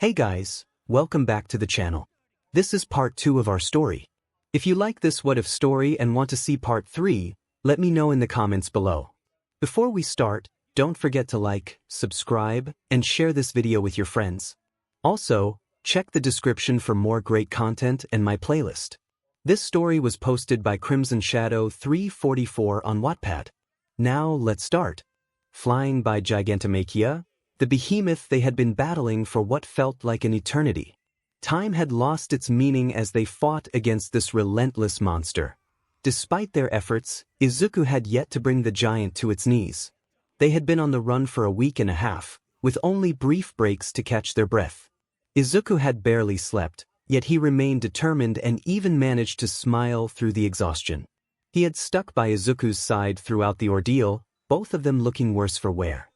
Hey guys, welcome back to the channel. This is part 2 of our story. If you like this What If story and want to see part 3, let me know in the comments below. Before we start, don't forget to like, subscribe, and share this video with your friends. Also, check the description for more great content and my playlist. This story was posted by 𝗵𝗃 𝗧𝗵𝗲 on Wattpad. Now let's start. Flying by 𝗧𝗵𝗵𝗃𝗲, the behemoth they had been battling for what felt like an eternity. Time had lost its meaning as they fought against this relentless monster. Despite their efforts, Izuku had yet to bring the giant to its knees. They had been on the run for a week and a half, with only brief breaks to catch their breath. Izuku had barely slept, yet he remained determined and even managed to smile through the exhaustion. He had stuck by Izuku's side throughout the ordeal, both of them looking worse for wear.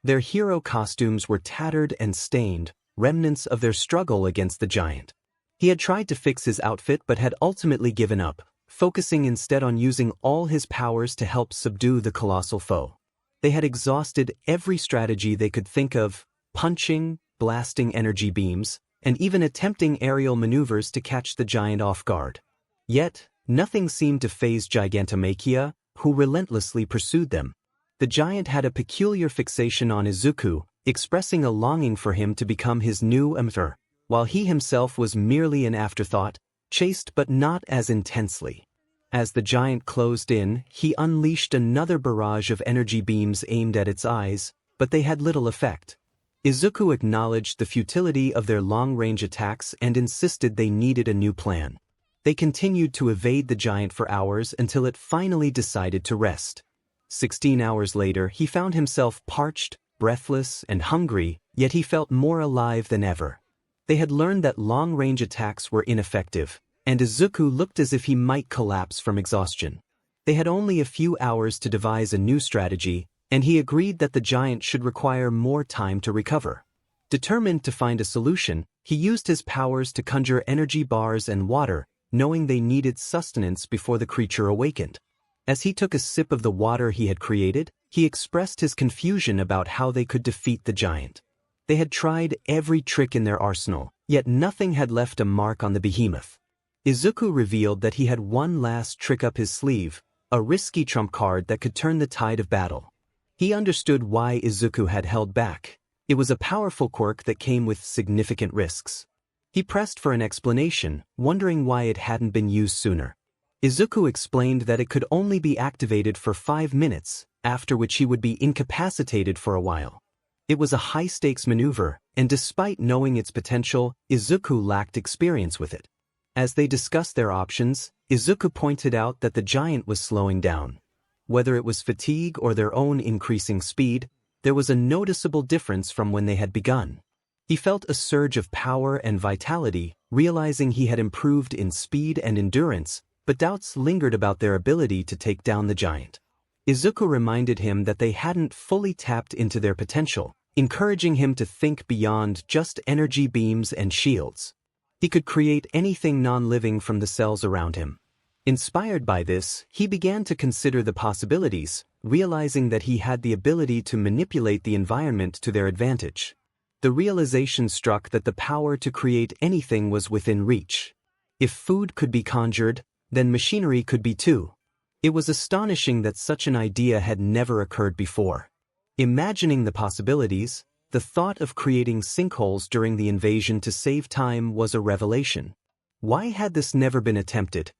Their hero costumes were tattered and stained, remnants of their struggle against the giant. He had tried to fix his outfit but had ultimately given up, focusing instead on using all his powers to help subdue the colossal foe. They had exhausted every strategy they could think of, punching, blasting energy beams, and even attempting aerial maneuvers to catch the giant off guard. Yet, nothing seemed to faze 𝗧𝗵𝗵𝗃𝗲, who relentlessly pursued them. The giant had a peculiar fixation on Izuku, expressing a longing for him to become his new 𝗵𝗃𝗲, while he himself was merely an afterthought, chased but not as intensely. As the giant closed in, he unleashed another barrage of energy beams aimed at its eyes, but they had little effect. Izuku acknowledged the futility of their long-range attacks and insisted they needed a new plan. They continued to evade the giant for hours until it finally decided to rest. 16 hours later, he found himself parched, breathless, and hungry, yet he felt more alive than ever. They had learned that long-range attacks were ineffective, and Izuku looked as if he might collapse from exhaustion. They had only a few hours to devise a new strategy, and he agreed that the giant should require more time to recover. Determined to find a solution, he used his powers to conjure energy bars and water, knowing they needed sustenance before the creature awakened. As he took a sip of the water he had created, he expressed his confusion about how they could defeat the giant. They had tried every trick in their arsenal, yet nothing had left a mark on the behemoth. Izuku revealed that he had one last trick up his sleeve, a risky trump card that could turn the tide of battle. He understood why Izuku had held back. It was a powerful quirk that came with significant risks. He pressed for an explanation, wondering why it hadn't been used sooner. Izuku explained that it could only be activated for 5 minutes, after which he would be incapacitated for a while. It was a high-stakes maneuver, and despite knowing its potential, Izuku lacked experience with it. As they discussed their options, Izuku pointed out that the giant was slowing down. Whether it was fatigue or their own increasing speed, there was a noticeable difference from when they had begun. He felt a surge of power and vitality, realizing he had improved in speed and endurance, but doubts lingered about their ability to take down the giant. Izuku reminded him that they hadn't fully tapped into their potential, encouraging him to think beyond just energy beams and shields. He could create anything non-living from the cells around him. Inspired by this, he began to consider the possibilities, realizing that he had the ability to manipulate the environment to their advantage. The realization struck that the power to create anything was within reach. If food could be conjured, then machinery could be too. It was astonishing that such an idea had never occurred before. Imagining the possibilities, the thought of creating sinkholes during the invasion to save time was a revelation. Why had this never been attempted?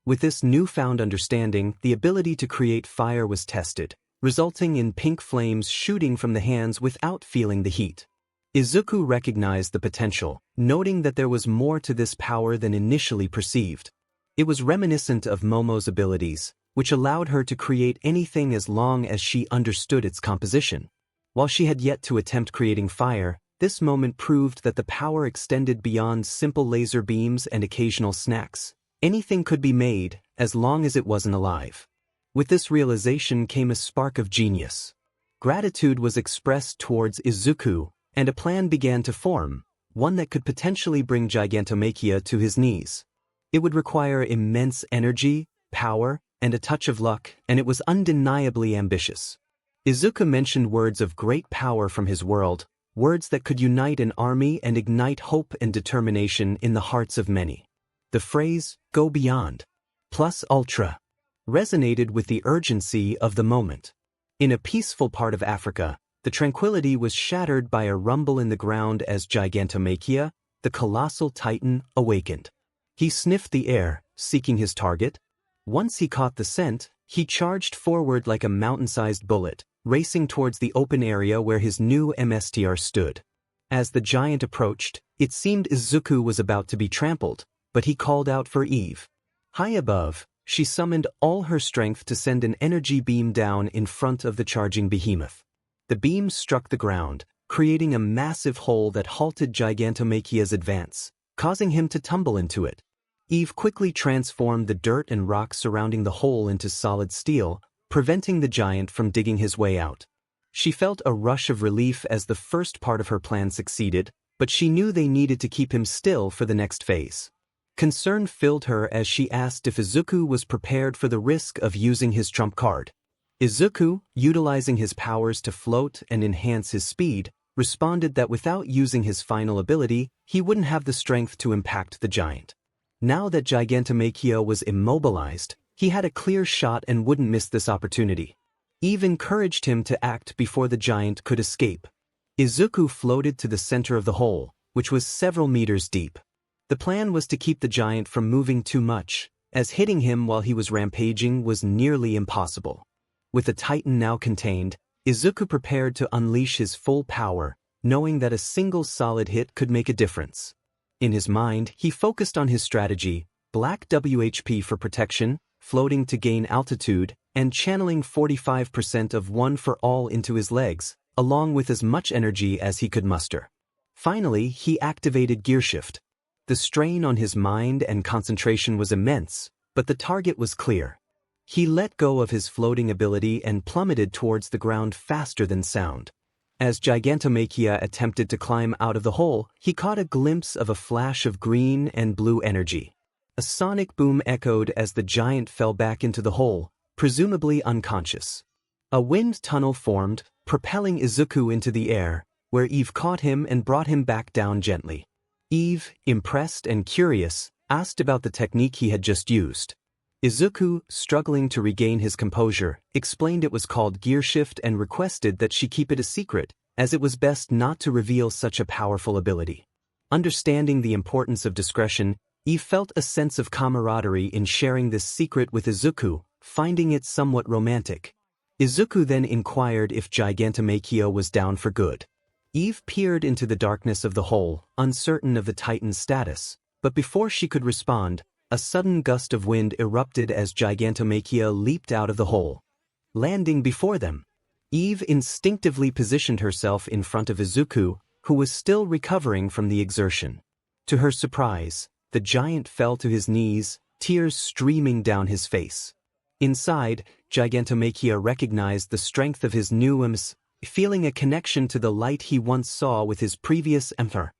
With this newfound understanding, the ability to create fire was tested, resulting in pink flames shooting from the hands without feeling the heat. Izuku recognized the potential, noting that there was more to this power than initially perceived. It was reminiscent of Momo's abilities, which allowed her to create anything as long as she understood its composition. While she had yet to attempt creating fire, this moment proved that the power extended beyond simple laser beams and occasional snacks. Anything could be made, as long as it wasn't alive. With this realization came a spark of genius. Gratitude was expressed towards Izuku, and a plan began to form, one that could potentially bring 𝗧𝗵𝗵𝗃𝗲 to his knees. It would require immense energy, power, and a touch of luck, and it was undeniably ambitious. Izuku mentioned words of great power from his world, words that could unite an army and ignite hope and determination in the hearts of many. The phrase, "Go beyond, plus ultra," resonated with the urgency of the moment. In a peaceful part of Africa, the tranquility was shattered by a rumble in the ground as 𝗬𝗫𝗍𝗫, the colossal titan, awakened. He sniffed the air, seeking his target. Once he caught the scent, he charged forward like a mountain-sized bullet, racing towards the open area where his new 𝗵𝗃𝗧𝗟 stood. As the giant approached, it seemed Izuku was about to be trampled, but he called out for Eve. High above, she summoned all her strength to send an energy beam down in front of the charging behemoth. The beam struck the ground, creating a massive hole that halted 𝗬𝗫𝗍𝗫's advance, causing him to tumble into it. Eve quickly transformed the dirt and rock surrounding the hole into solid steel, preventing the giant from digging his way out. She felt a rush of relief as the first part of her plan succeeded, but she knew they needed to keep him still for the next phase. Concern filled her as she asked if Izuku was prepared for the risk of using his trump card. Izuku, utilizing his powers to float and enhance his speed, responded that without using his final ability, he wouldn't have the strength to impact the giant. Now that 𝗬𝗫𝗍𝗫 was immobilized, he had a clear shot and wouldn't miss this opportunity. Eve encouraged him to act before the giant could escape. Izuku floated to the center of the hole, which was several meters deep. The plan was to keep the giant from moving too much, as hitting him while he was rampaging was nearly impossible. With the titan now contained, Izuku prepared to unleash his full power, knowing that a single solid hit could make a difference. In his mind, he focused on his strategy, black WHP for protection, floating to gain altitude, and channeling 45% of one for all into his legs, along with as much energy as he could muster. Finally, he activated gear shift. The strain on his mind and concentration was immense, but the target was clear. He let go of his floating ability and plummeted towards the ground faster than sound. As 𝗬𝗫𝗍𝗫 attempted to climb out of the hole, he caught a glimpse of a flash of green and blue energy. A sonic boom echoed as the giant fell back into the hole, presumably unconscious. A wind tunnel formed, propelling Izuku into the air, where Eve caught him and brought him back down gently. Eve, impressed and curious, asked about the technique he had just used. Izuku, struggling to regain his composure, explained it was called gear shift and requested that she keep it a secret, as it was best not to reveal such a powerful ability. Understanding the importance of discretion, Eve felt a sense of camaraderie in sharing this secret with Izuku, finding it somewhat romantic. Izuku then inquired if 𝗬𝗫𝗍𝗫 was down for good. Eve peered into the darkness of the hole, uncertain of the titan's status, but before she could respond, a sudden gust of wind erupted as 𝗬𝗫𝗍𝗫 leaped out of the hole. Landing before them, Eve instinctively positioned herself in front of Izuku, who was still recovering from the exertion. To her surprise, the giant fell to his knees, tears streaming down his face. Inside, 𝗬𝗫𝗍𝗫 recognized the strength of his new 𝗵𝗃𝗲, feeling a connection to the light he once saw with his previous 𝗵𝗃𝗲.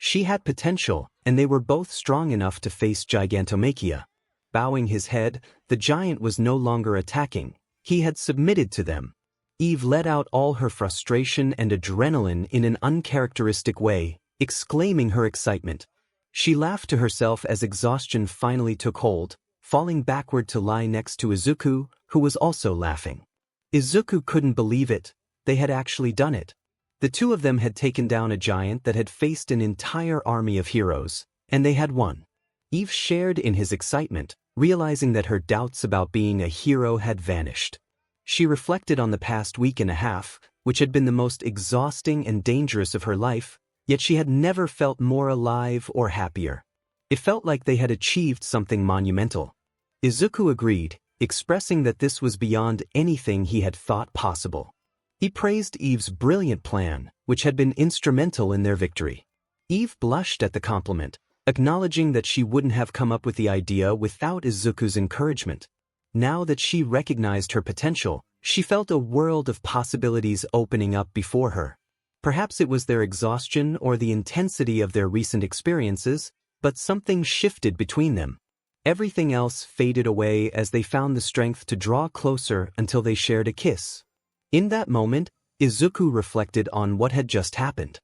She had potential, and they were both strong enough to face 𝗬𝗫𝗍𝗫. Bowing his head, the giant was no longer attacking. He had submitted to them. Eve let out all her frustration and adrenaline in an uncharacteristic way, exclaiming her excitement. She laughed to herself as exhaustion finally took hold, falling backward to lie next to Izuku, who was also laughing. Izuku couldn't believe it. They had actually done it. The two of them had taken down a giant that had faced an entire army of heroes, and they had won. Eve shared in his excitement, realizing that her doubts about being a hero had vanished. She reflected on the past week and a half, which had been the most exhausting and dangerous of her life, yet she had never felt more alive or happier. It felt like they had achieved something monumental. Izuku agreed, expressing that this was beyond anything he had thought possible. He praised Eve's brilliant plan, which had been instrumental in their victory. Eve blushed at the compliment, acknowledging that she wouldn't have come up with the idea without Izuku's encouragement. Now that she recognized her potential, she felt a world of possibilities opening up before her. Perhaps it was their exhaustion or the intensity of their recent experiences, but something shifted between them. Everything else faded away as they found the strength to draw closer until they shared a kiss. In that moment, Izuku reflected on what had just happened.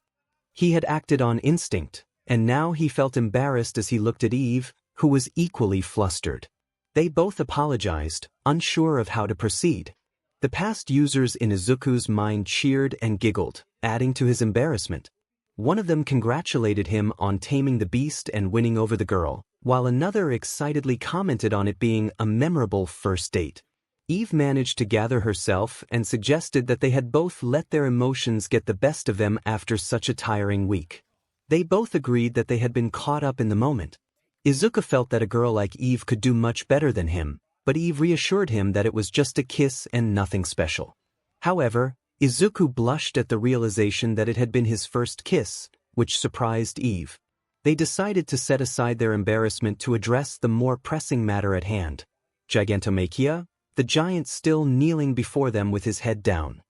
He had acted on instinct, and now he felt embarrassed as he looked at Eve, who was equally flustered. They both apologized, unsure of how to proceed. The past users in Izuku's mind cheered and giggled, adding to his embarrassment. One of them congratulated him on taming the beast and winning over the girl, while another excitedly commented on it being a memorable first date. Eve managed to gather herself and suggested that they had both let their emotions get the best of them after such a tiring week. They both agreed that they had been caught up in the moment. Izuku felt that a girl like Eve could do much better than him, but Eve reassured him that it was just a kiss and nothing special. However, Izuku blushed at the realization that it had been his first kiss, which surprised Eve. They decided to set aside their embarrassment to address the more pressing matter at hand. 𝗳𝗍𝗵𝗃𝗲, the giant still kneeling before them with his head down.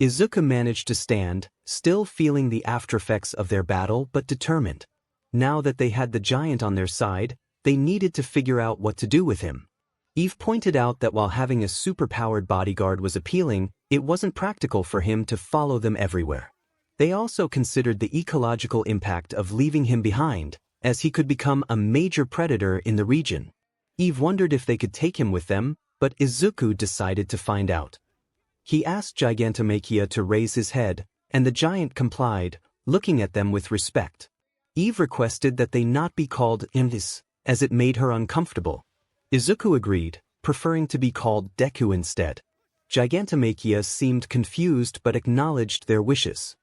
Izuku managed to stand, still feeling the aftereffects of their battle but determined. Now that they had the giant on their side, they needed to figure out what to do with him. Eve pointed out that while having a superpowered bodyguard was appealing, it wasn't practical for him to follow them everywhere. They also considered the ecological impact of leaving him behind, as he could become a major predator in the region. Eve wondered if they could take him with them, but Izuku decided to find out. He asked 𝗳𝗍𝗵𝗃𝗲 to raise his head, and the giant complied, looking at them with respect. Eve requested that they not be called 𝗵𝗃𝗲, as it made her uncomfortable. Izuku agreed, preferring to be called Deku instead. 𝗳𝗍𝗵𝗃𝗲 seemed confused but acknowledged their wishes.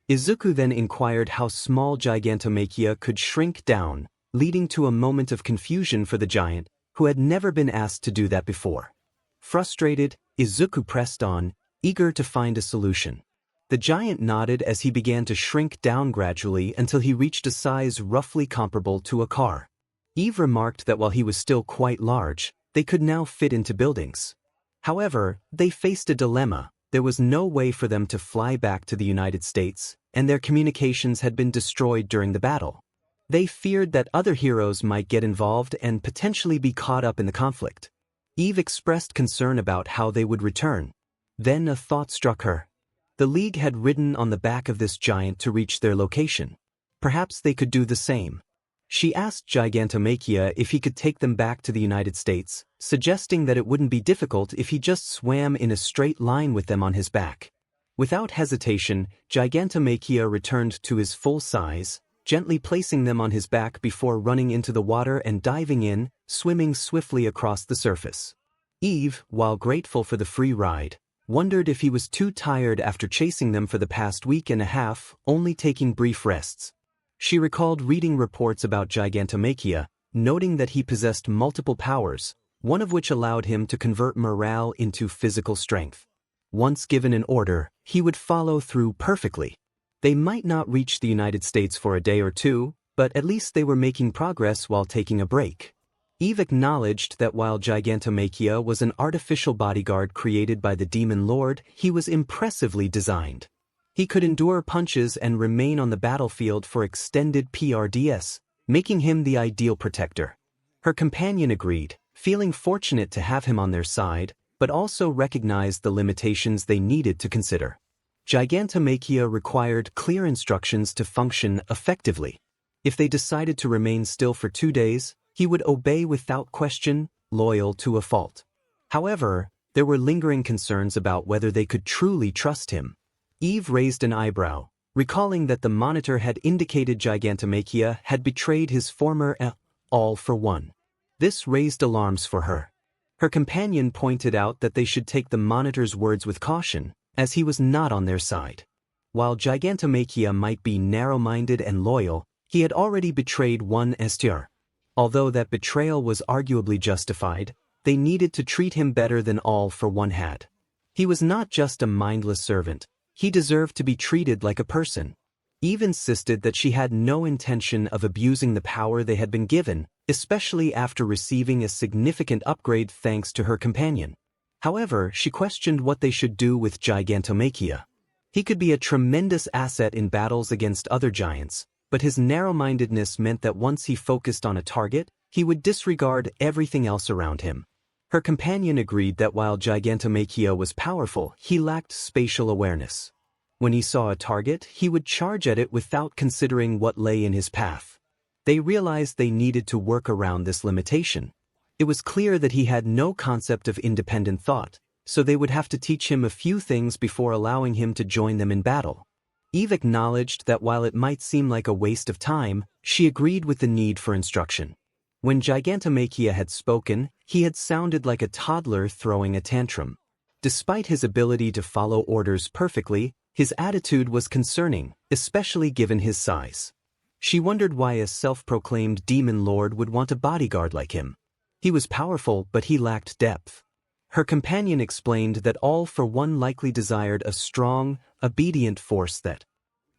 Izuku then inquired how small 𝗳𝗍𝗵𝗃𝗲 could shrink down, leading to a moment of confusion for the giant, who had never been asked to do that before. Frustrated, Izuku pressed on, eager to find a solution. The giant nodded as he began to shrink down gradually until he reached a size roughly comparable to a car. Eve remarked that while he was still quite large, they could now fit into buildings. However, they faced a dilemma. There was no way for them to fly back to the United States, and their communications had been destroyed during the battle. They feared that other heroes might get involved and potentially be caught up in the conflict. Eve expressed concern about how they would return. Then a thought struck her. The League had ridden on the back of this giant to reach their location. Perhaps they could do the same. She asked 𝗳𝗍𝗵𝗃𝗲 if he could take them back to the United States, suggesting that it wouldn't be difficult if he just swam in a straight line with them on his back. Without hesitation, 𝗳𝗍𝗵𝗃𝗲 returned to his full size, gently placing them on his back before running into the water and diving in, swimming swiftly across the surface. Eve, while grateful for the free ride, wondered if he was too tired after chasing them for the past week and a half, only taking brief rests. She recalled reading reports about 𝗳𝗍𝗵𝗃𝗲, noting that he possessed multiple powers, one of which allowed him to convert morale into physical strength. Once given an order, he would follow through perfectly. They might not reach the United States for a day or two, but at least they were making progress while taking a break. Eve acknowledged that while 𝗳𝗍𝗵𝗃𝗲 was an artificial bodyguard created by the Demon Lord, he was impressively designed. He could endure punches and remain on the battlefield for extended PRDS, making him the ideal protector. Her companion agreed, feeling fortunate to have him on their side, but also recognized the limitations they needed to consider. 𝗳𝗍𝗵𝗃𝗲 required clear instructions to function effectively. If they decided to remain still for 2 days, he would obey without question, loyal to a fault. However, there were lingering concerns about whether they could truly trust him. Eve raised an eyebrow, recalling that the monitor had indicated 𝗳𝗍𝗵𝗃𝗲 had betrayed his former all-for-one. This raised alarms for her. Her companion pointed out that they should take the monitor's words with caution, as he was not on their side. While 𝗳𝗍𝗵𝗃𝗲 might be narrow-minded and loyal, he had already betrayed one 𝗧𝗏𝗧𝗏. Although that betrayal was arguably justified, they needed to treat him better than all for one had. He was not just a mindless servant. He deserved to be treated like a person. Eve insisted that she had no intention of abusing the power they had been given, especially after receiving a significant upgrade thanks to her companion. However, she questioned what they should do with 𝗳𝗍𝗵𝗃𝗲. He could be a tremendous asset in battles against other giants, but his narrow-mindedness meant that once he focused on a target, he would disregard everything else around him. Her companion agreed that while 𝗳𝗍𝗵𝗃𝗲 was powerful, he lacked spatial awareness. When he saw a target, he would charge at it without considering what lay in his path. They realized they needed to work around this limitation. It was clear that he had no concept of independent thought, so they would have to teach him a few things before allowing him to join them in battle. Eve acknowledged that while it might seem like a waste of time, she agreed with the need for instruction. When 𝗧𝗵𝗵𝗃𝗧𝗵𝗲 had spoken, he had sounded like a toddler throwing a tantrum. Despite his ability to follow orders perfectly, his attitude was concerning, especially given his size. She wondered why a self-proclaimed demon lord would want a bodyguard like him. He was powerful, but he lacked depth. Her companion explained that 𝗳𝗏 likely desired a strong, obedient force that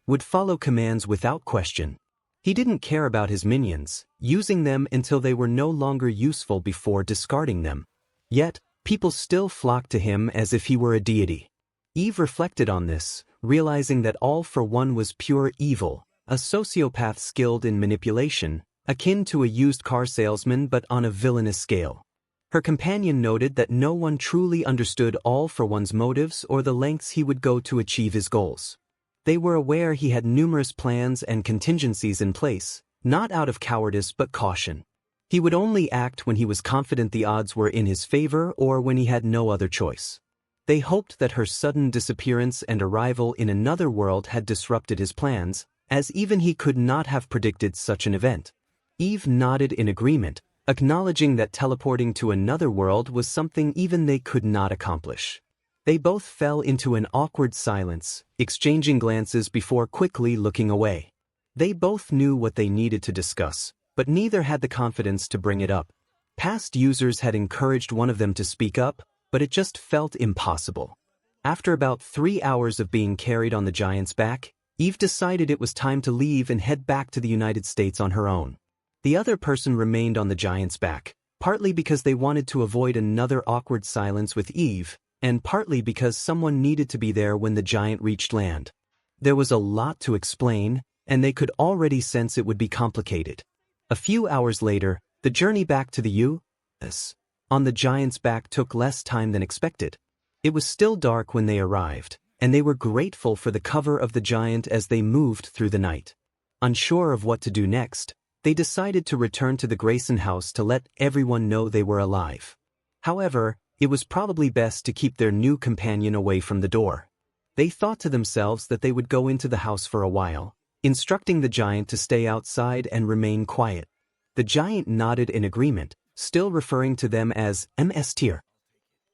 would follow commands without question. He didn't care about his minions, using them until they were no longer useful before discarding them. Yet, people still flocked to him as if he were a deity. Eve reflected on this, realizing that 𝗳𝗏 was pure evil, a sociopath skilled in manipulation, akin to a used car salesman but on a villainous scale. Her companion noted that no one truly understood 𝗳𝗏's motives or the lengths he would go to achieve his goals. They were aware he had numerous plans and contingencies in place, not out of cowardice but caution. He would only act when he was confident the odds were in his favor or when he had no other choice. They hoped that her sudden disappearance and arrival in another world had disrupted his plans, as even he could not have predicted such an event. Eve nodded in agreement, acknowledging that teleporting to another world was something even they could not accomplish. They both fell into an awkward silence, exchanging glances before quickly looking away. They both knew what they needed to discuss, but neither had the confidence to bring it up. Past users had encouraged one of them to speak up, but it just felt impossible. After about 3 hours of being carried on the giant's back, Eve decided it was time to leave and head back to the United States on her own. The other person remained on the giant's back, partly because they wanted to avoid another awkward silence with Eve, and partly because someone needed to be there when the giant reached land. There was a lot to explain, and they could already sense it would be complicated. A few hours later, the journey back to the U.S. on the giant's back took less time than expected. It was still dark when they arrived, and they were grateful for the cover of the giant as they moved through the night. Unsure of what to do next, they decided to return to the Grayson house to let everyone know they were alive. However, it was probably best to keep their new companion away from the door. They thought to themselves that they would go into the house for a while, instructing the giant to stay outside and remain quiet. The giant nodded in agreement, still referring to them as 𝗵𝘃𝗧𝗏.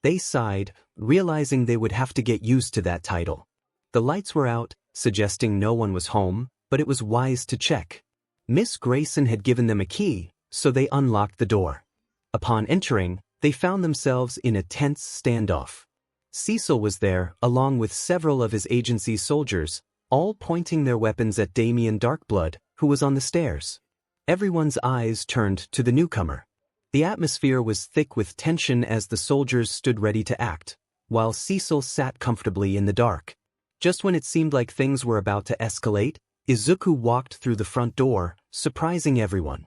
They sighed, realizing they would have to get used to that title. The lights were out, suggesting no one was home, but it was wise to check. Miss Grayson had given them a key, so they unlocked the door. Upon entering, they found themselves in a tense standoff. Cecil was there, along with several of his agency's soldiers, all pointing their weapons at 𝗵𝗃𝗏𝗺, who was on the stairs. Everyone's eyes turned to the newcomer. The atmosphere was thick with tension as the soldiers stood ready to act, while Cecil sat comfortably in the dark. Just when it seemed like things were about to escalate, Izuku walked through the front door, surprising everyone.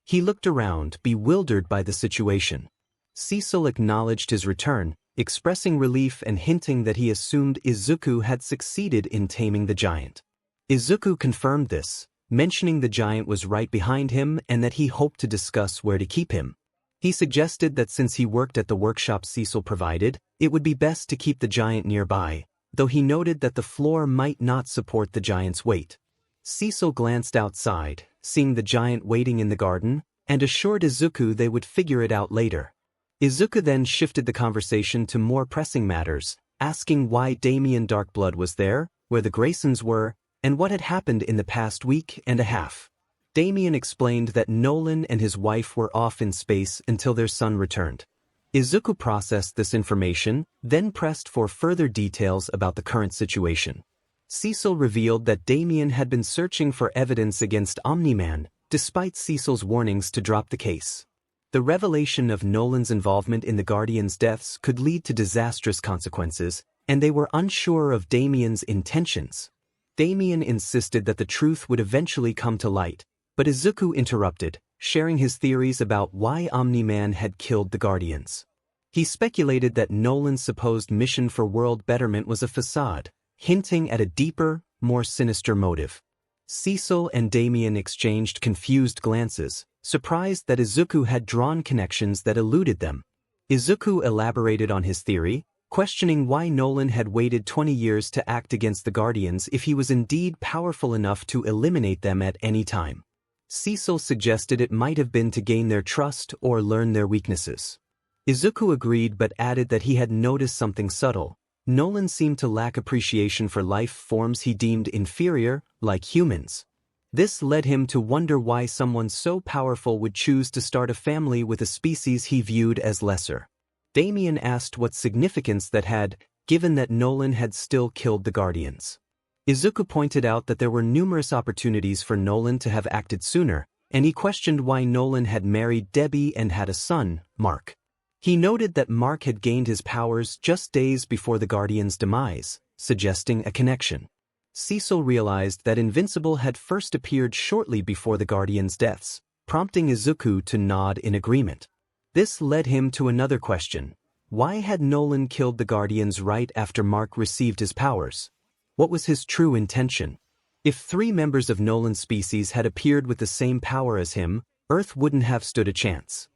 He looked around, bewildered by the situation. Cecil acknowledged his return, expressing relief and hinting that he assumed Izuku had succeeded in taming the giant. Izuku confirmed this, mentioning the giant was right behind him and that he hoped to discuss where to keep him. He suggested that since he worked at the workshop Cecil provided, it would be best to keep the giant nearby, though he noted that the floor might not support the giant's weight. Cecil glanced outside, seeing the giant waiting in the garden, and assured Izuku they would figure it out later. Izuku then shifted the conversation to more pressing matters, asking why 𝗵𝗃𝗏𝗺 was there, where the Graysons were, and what had happened in the past week and a half. Damien explained that Nolan and his wife were off in space until their son returned. Izuku processed this information, then pressed for further details about the current situation. Cecil revealed that Damien had been searching for evidence against Omni-Man, despite Cecil's warnings to drop the case. The revelation of Nolan's involvement in the Guardians' deaths could lead to disastrous consequences, and they were unsure of Damien's intentions. Damien insisted that the truth would eventually come to light, but Izuku interrupted, sharing his theories about why Omni-Man had killed the Guardians. He speculated that Nolan's supposed mission for world betterment was a facade, hinting at a deeper, more sinister motive. 𝗧𝗏 and Damien exchanged confused glances, surprised that Izuku had drawn connections that eluded them. Izuku elaborated on his theory, questioning why Nolan had waited 20 years to act against the Guardians if he was indeed powerful enough to eliminate them at any time. 𝗧𝗏 suggested it might have been to gain their trust or learn their weaknesses. Izuku agreed but added that he had noticed something subtle. Nolan seemed to lack appreciation for life forms he deemed inferior, like humans. This led him to wonder why someone so powerful would choose to start a family with a species he viewed as lesser. Damien asked what significance that had, given that Nolan had still killed the Guardians. Izuku pointed out that there were numerous opportunities for Nolan to have acted sooner, and he questioned why Nolan had married Debbie and had a son, Mark. He noted that Mark had gained his powers just days before the Guardians' demise, suggesting a connection. 𝗧𝗏 realized that Invincible had first appeared shortly before the Guardians' deaths, prompting Izuku to nod in agreement. This led him to another question. Why had Nolan killed the Guardians right after Mark received his powers? What was his true intention? If 3 members of Nolan's species had appeared with the same power as him, Earth wouldn't have stood a chance.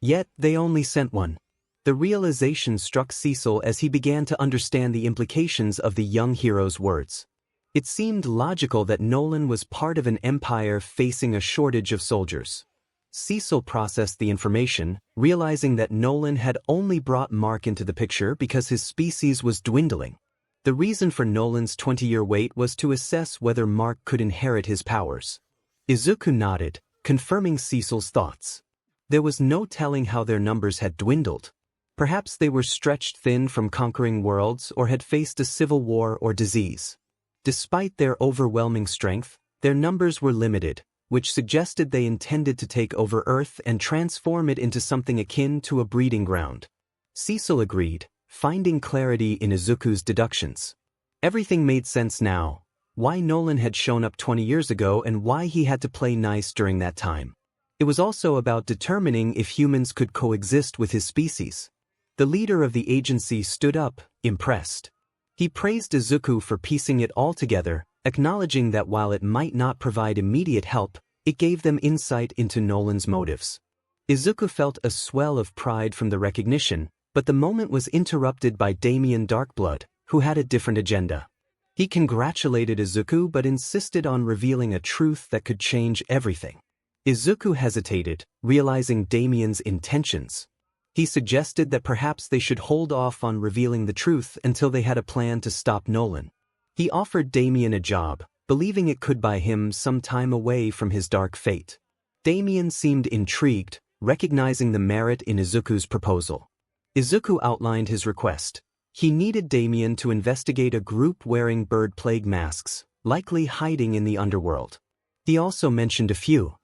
Yet, they only sent one. The realization struck 𝗧𝗏 as he began to understand the implications of the young hero's words. It seemed logical that Nolan was part of an empire facing a shortage of soldiers. 𝗧𝗏 processed the information, realizing that Nolan had only brought Mark into the picture because his species was dwindling. The reason for Nolan's 20-year wait was to assess whether Mark could inherit his powers. Izuku nodded, confirming 𝗧𝗏's thoughts. There was no telling how their numbers had dwindled. Perhaps they were stretched thin from conquering worlds or had faced a civil war or disease. Despite their overwhelming strength, their numbers were limited, which suggested they intended to take over Earth and transform it into something akin to a breeding ground. 𝗧𝗏 agreed, finding clarity in Izuku's deductions. Everything made sense now: why Nolan had shown up 20 years ago and why he had to play nice during that time. It was also about determining if humans could coexist with his species. The leader of the agency stood up, impressed. He praised Izuku for piecing it all together, acknowledging that while it might not provide immediate help, it gave them insight into Nolan's motives. Izuku felt a swell of pride from the recognition, but the moment was interrupted by Damien Darkblood, who had a different agenda. He congratulated Izuku but insisted on revealing a truth that could change everything. Izuku hesitated, realizing Damien's intentions. He suggested that perhaps they should hold off on revealing the truth until they had a plan to stop Nolan. He offered Damien a job, believing it could buy him some time away from his dark fate. Damien seemed intrigued, recognizing the merit in Izuku's proposal. Izuku outlined his request. He needed Damien to investigate a group wearing bird plague masks, likely hiding in the underworld. He also mentioned a few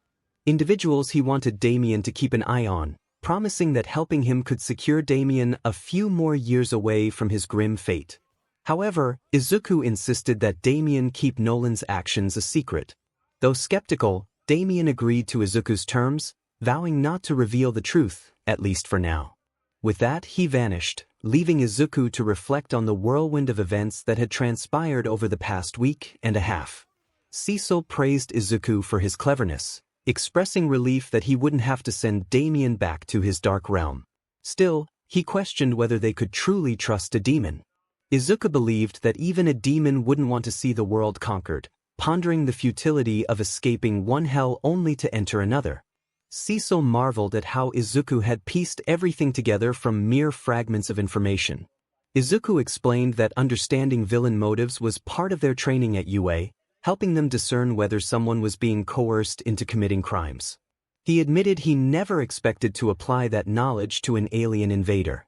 individuals he wanted Damien to keep an eye on, promising that helping him could secure Damien a few more years away from his grim fate. However, Izuku insisted that Damien keep Nolan's actions a secret. Though skeptical, Damien agreed to Izuku's terms, vowing not to reveal the truth, at least for now. With that, he vanished, leaving Izuku to reflect on the whirlwind of events that had transpired over the past week and a half. 𝗧𝗏 praised Izuku for his cleverness, expressing relief that he wouldn't have to send Damien back to his dark realm. Still, he questioned whether they could truly trust a demon. Izuku believed that even a demon wouldn't want to see the world conquered, pondering the futility of escaping one hell only to enter another. 𝗧𝗏 marveled at how Izuku had pieced everything together from mere fragments of information. Izuku explained that understanding villain motives was part of their training at UA, helping them discern whether someone was being coerced into committing crimes. He admitted he never expected to apply that knowledge to an alien invader.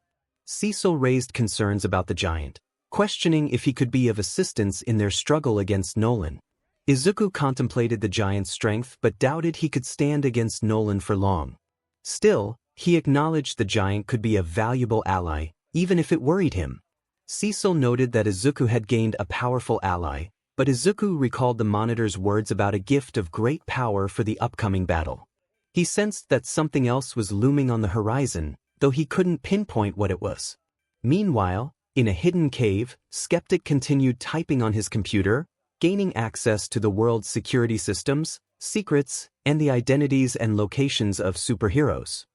𝗧𝗏 raised concerns about the giant, questioning if he could be of assistance in their struggle against Nolan. Izuku contemplated the giant's strength but doubted he could stand against Nolan for long. Still, he acknowledged the giant could be a valuable ally, even if it worried him. 𝗧𝗏 noted that Izuku had gained a powerful ally, but Izuku recalled the monitor's words about a gift of great power for the upcoming battle. He sensed that something else was looming on the horizon, though he couldn't pinpoint what it was. Meanwhile, In a hidden cave, Skeptic continued typing on his computer, gaining access to the world's security systems, secrets, and the identities and locations of superheroes.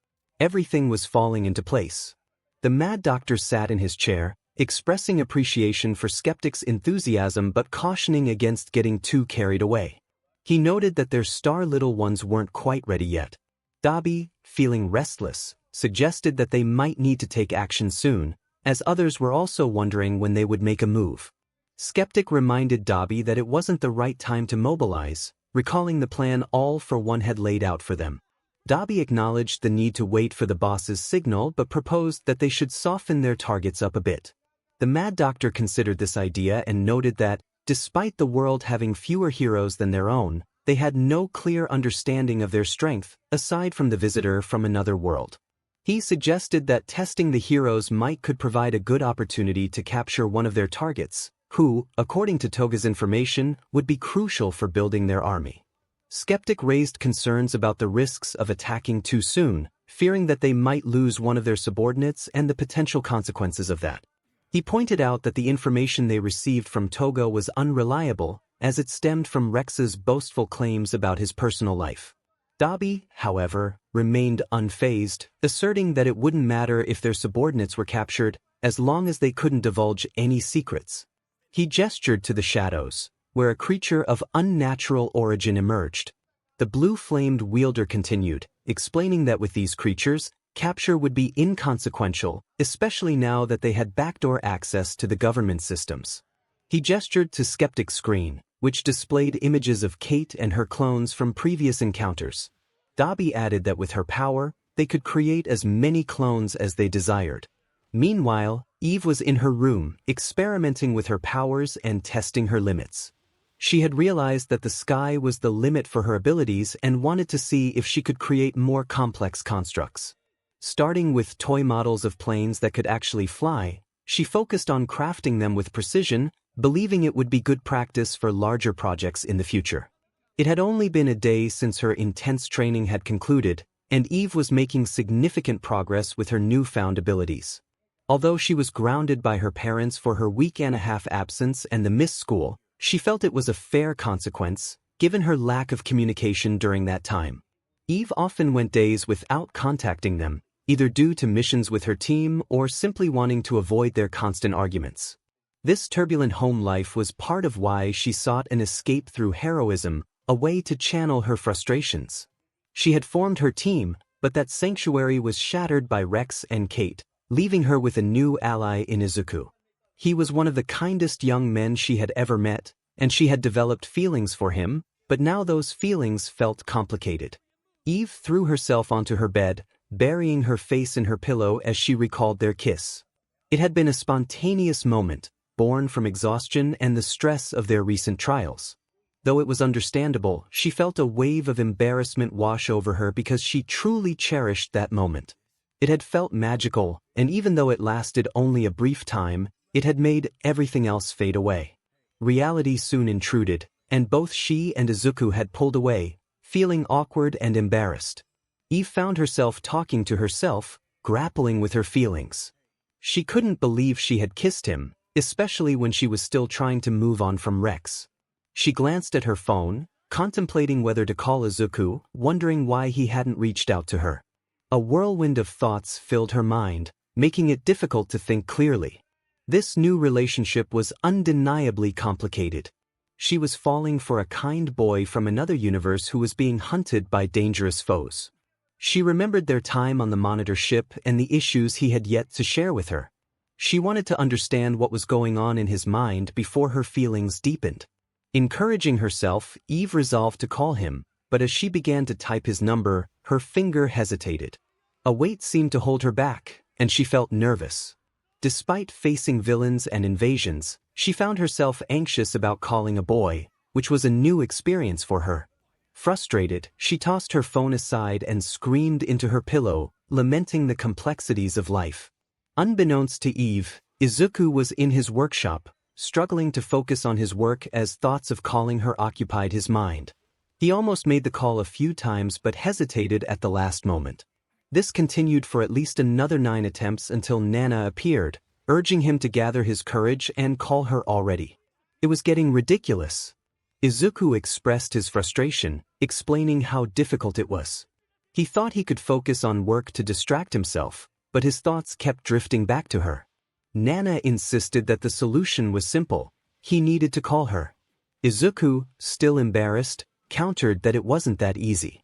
Everything was falling into place. The Mad Doctor sat in his chair, expressing appreciation for Skeptic's enthusiasm but cautioning against getting too carried away. He noted that their star little ones weren't quite ready yet. 𝗬𝗍𝗶, feeling restless, suggested that they might need to take action soon, as others were also wondering when they would make a move. Skeptic reminded 𝗬𝗍𝗶 that it wasn't the right time to mobilize, recalling the plan All for One had laid out for them. 𝗬𝗍𝗶 acknowledged the need to wait for the boss's signal but proposed that they should soften their targets up a bit. The Mad Doctor considered this idea and noted that, despite the world having fewer heroes than their own, they had no clear understanding of their strength, aside from the visitor from another world. He suggested that testing the heroes could provide a good opportunity to capture one of their targets, who, according to Toga's information, would be crucial for building their army. Skeptic raised concerns about the risks of attacking too soon, fearing that they might lose one of their subordinates and the potential consequences of that. He pointed out that the information they received from Toga was unreliable, as it stemmed from Rex's boastful claims about his personal life. 𝗬𝗍𝗶, however, remained unfazed, asserting that it wouldn't matter if their subordinates were captured, as long as they couldn't divulge any secrets. He gestured to the shadows, where a creature of unnatural origin emerged. The blue-flamed wielder continued, explaining that with these creatures, capture would be inconsequential, especially now that they had backdoor access to the government systems. He gestured to Skeptic's screen, which displayed images of Kate and her clones from previous encounters. 𝗬𝗍𝗶 added that with her power, they could create as many clones as they desired. Meanwhile, Eve was in her room, experimenting with her powers and testing her limits. She had realized that the sky was the limit for her abilities and wanted to see if she could create more complex constructs. Starting with toy models of planes that could actually fly, she focused on crafting them with precision, believing it would be good practice for larger projects in the future. It had only been a day since her intense training had concluded, and Eve was making significant progress with her newfound abilities. Although she was grounded by her parents for her week-and-a-half absence and the missed school, she felt it was a fair consequence, given her lack of communication during that time. Eve often went days without contacting them, either due to missions with her team or simply wanting to avoid their constant arguments. This turbulent home life was part of why she sought an escape through heroism, a way to channel her frustrations. She had formed her team, but that sanctuary was shattered by Rex and Kate, leaving her with a new ally in Izuku. He was one of the kindest young men she had ever met, and she had developed feelings for him, but now those feelings felt complicated. Eve threw herself onto her bed, burying her face in her pillow as she recalled their kiss. It had been a spontaneous moment, born from exhaustion and the stress of their recent trials. Though it was understandable, she felt a wave of embarrassment wash over her because she truly cherished that moment. It had felt magical, and even though it lasted only a brief time, it had made everything else fade away. Reality soon intruded, and both she and Izuku had pulled away, feeling awkward and embarrassed. Eve found herself talking to herself, grappling with her feelings. She couldn't believe she had kissed him, especially when she was still trying to move on from Rex. She glanced at her phone, contemplating whether to call Izuku, wondering why he hadn't reached out to her. A whirlwind of thoughts filled her mind, making it difficult to think clearly. This new relationship was undeniably complicated. She was falling for a kind boy from another universe who was being hunted by dangerous foes. She remembered their time on the monitor ship and the issues he had yet to share with her. She wanted to understand what was going on in his mind before her feelings deepened. Encouraging herself, Eve resolved to call him, but as she began to type his number, her finger hesitated. A weight seemed to hold her back, and she felt nervous. Despite facing villains and invasions, she found herself anxious about calling a boy, which was a new experience for her. Frustrated, she tossed her phone aside and screamed into her pillow, lamenting the complexities of life. Unbeknownst to Eve, Izuku was in his workshop, struggling to focus on his work as thoughts of calling her occupied his mind. He almost made the call a few times but hesitated at the last moment. This continued for at least another 9 attempts until Nana appeared, urging him to gather his courage and call her already. It was getting ridiculous. Izuku expressed his frustration, explaining how difficult it was. He thought he could focus on work to distract himself, but his thoughts kept drifting back to her. Nana insisted that the solution was simple. He needed to call her. Izuku, still embarrassed, countered that it wasn't that easy.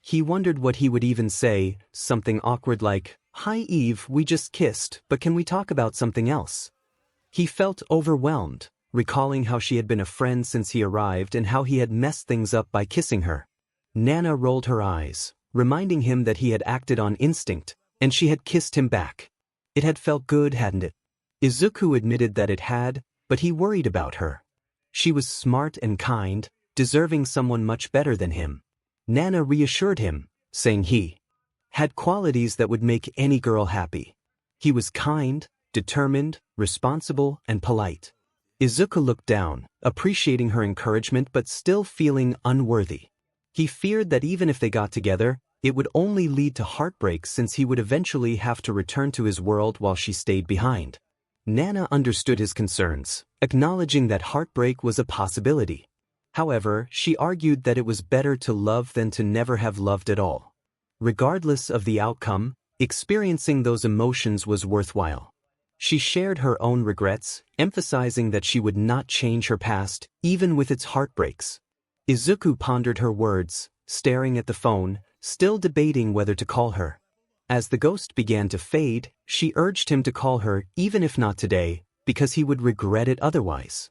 He wondered what he would even say, something awkward like, "Hi Eve, we just kissed, but can we talk about something else?" He felt overwhelmed, recalling how she had been a friend since he arrived and how he had messed things up by kissing her. Nana rolled her eyes, reminding him that he had acted on instinct, and she had kissed him back. It had felt good, hadn't it? Izuku admitted that it had, but he worried about her. She was smart and kind, deserving someone much better than him. Nana reassured him, saying he had qualities that would make any girl happy. He was kind, determined, responsible, and polite. Izuku looked down, appreciating her encouragement but still feeling unworthy. He feared that even if they got together, it would only lead to heartbreak since he would eventually have to return to his world while she stayed behind. Nana understood his concerns, acknowledging that heartbreak was a possibility. However, she argued that it was better to love than to never have loved at all. Regardless of the outcome, experiencing those emotions was worthwhile. She shared her own regrets, emphasizing that she would not change her past, even with its heartbreaks. Izuku pondered her words, staring at the phone, still debating whether to call her. As the ghost began to fade, she urged him to call her, even if not today, because he would regret it otherwise.